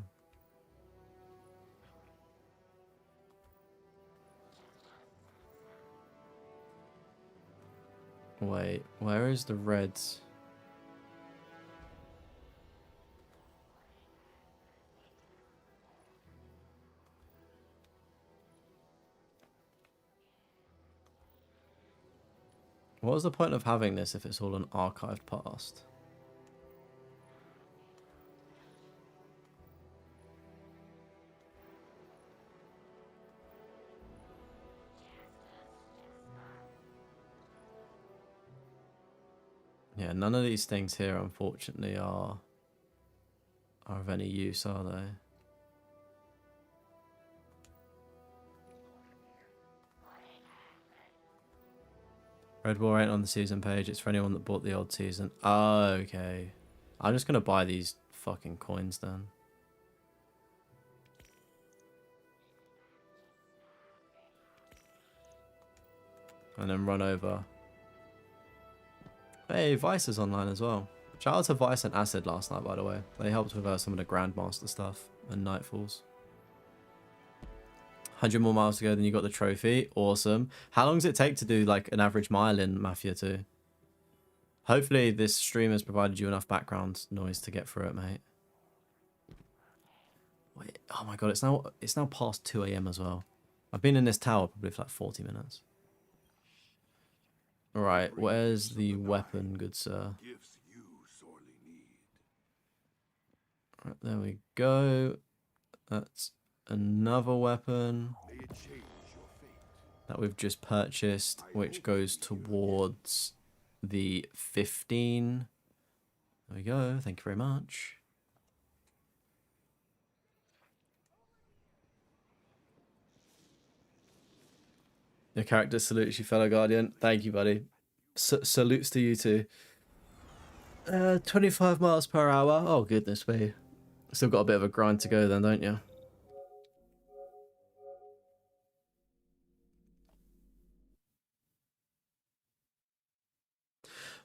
Wait, where is the reds? What was the point of having this if it's all an archived past? Yeah, none of these things here, unfortunately, are of any use, are they? Red War ain't on the season page. It's for anyone that bought the old season. Oh, okay. I'm just going to buy these fucking coins then. And then run over. Hey, Vice is online as well. Shout out to Vice and Acid last night, by the way. They helped with some of the Grandmaster stuff and Nightfalls. 100 more miles to go, then you got the trophy. Awesome. How long does it take to do like an average mile in Mafia 2? Hopefully this stream has provided you enough background noise to get through it, mate. Wait, oh my god, it's now past 2 AM as well. I've been in this tower probably for like 40 minutes. Alright, where's the weapon, good sir? Right, there we go. That's another weapon. that we've just purchased, which goes towards the 15. There we go. Thank you very much. Your character salutes you, fellow Guardian. Thank you, buddy. Salutes to you too. 25 miles per hour. Oh, goodness me. Still got a bit of a grind to go then, don't you?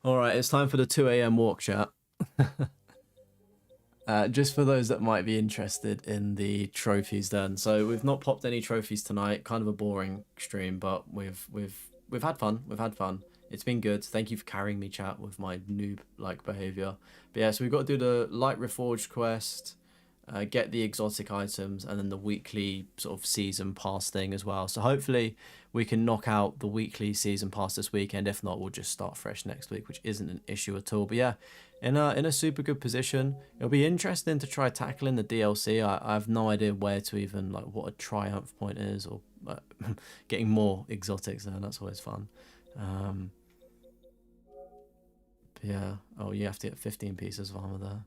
Alright, it's time for the 2 a.m. walk, chat. Just for those that might be interested in the trophies then. So we've not popped any trophies tonight. Kind of a boring stream, but we've had fun. We've had fun. It's been good. Thank you for carrying me, chat, with my noob-like behavior. But yeah, so we've got to do the Light Reforged quest, get the exotic items, and then the weekly sort of season pass thing as well. So hopefully we can knock out the weekly season pass this weekend. If not, we'll just start fresh next week, which isn't an issue at all. But yeah, in a super good position. It'll be interesting to try tackling the DLC. I have no idea where to even, like, what a triumph point is, or getting more exotics there. That's always fun. Yeah. Oh, you have to get 15 pieces of armor there.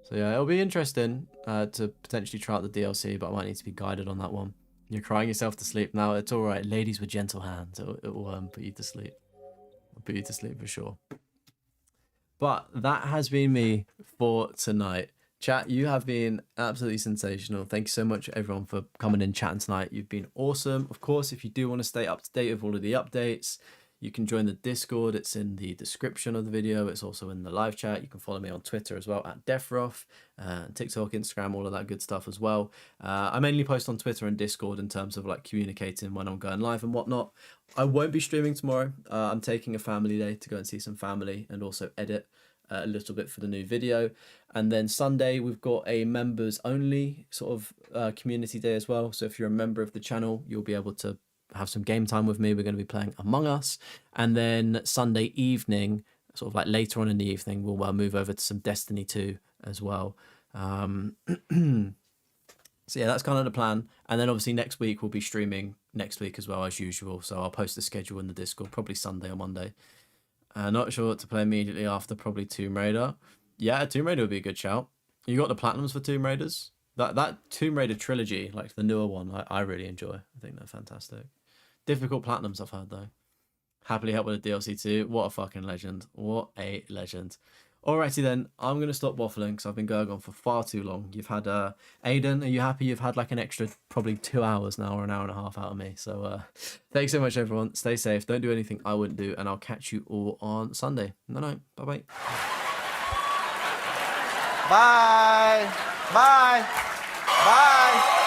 So yeah, it'll be interesting to potentially try out the DLC, but I might need to be guided on that one. You're crying yourself to sleep now. It's all right. Ladies with gentle hands. It will put you to sleep. I'll put you to sleep for sure. But that has been me for tonight. Chat, you have been absolutely sensational. Thank you so much, everyone, for coming in chatting tonight. You've been awesome. Of course, if you do want to stay up to date with all of the updates, you can join the Discord. It's in the description of the video. It's also in the live chat. You can follow me on Twitter as well, at Deathroff, TikTok, Instagram, all of that good stuff as well. I mainly post on Twitter and Discord in terms of like communicating when I'm going live and whatnot. I won't be streaming tomorrow. I'm taking a family day to go and see some family and also edit a little bit for the new video. And then Sunday, we've got a members only sort of community day as well. So if you're a member of the channel, you'll be able to have some game time with me. We're going to be playing Among Us, and then Sunday evening, sort of like later on in the evening, we'll move over to some Destiny 2 as well. So yeah, that's kind of the plan. And then obviously next week we'll be streaming next week as well as usual. So I'll post the schedule in the Discord, probably Sunday or Monday. Not sure what to play immediately after, probably Tomb Raider. Yeah, Tomb Raider would be a good shout. You got the platinums for Tomb Raiders? That Tomb Raider trilogy, like the newer one, I really enjoy. I think they're fantastic. Difficult platinums, I've heard, though. Happily help with the DLC too. What a fucking legend. What a legend. Alrighty then, I'm going to stop waffling because I've been going on for far too long. You've had, Aiden, are you happy you've had like an extra probably 2 hours now or an hour and a half out of me? So thanks so much, everyone. Stay safe. Don't do anything I wouldn't do. And I'll catch you all on Sunday. No. Bye-bye. Bye. Bye. Bye.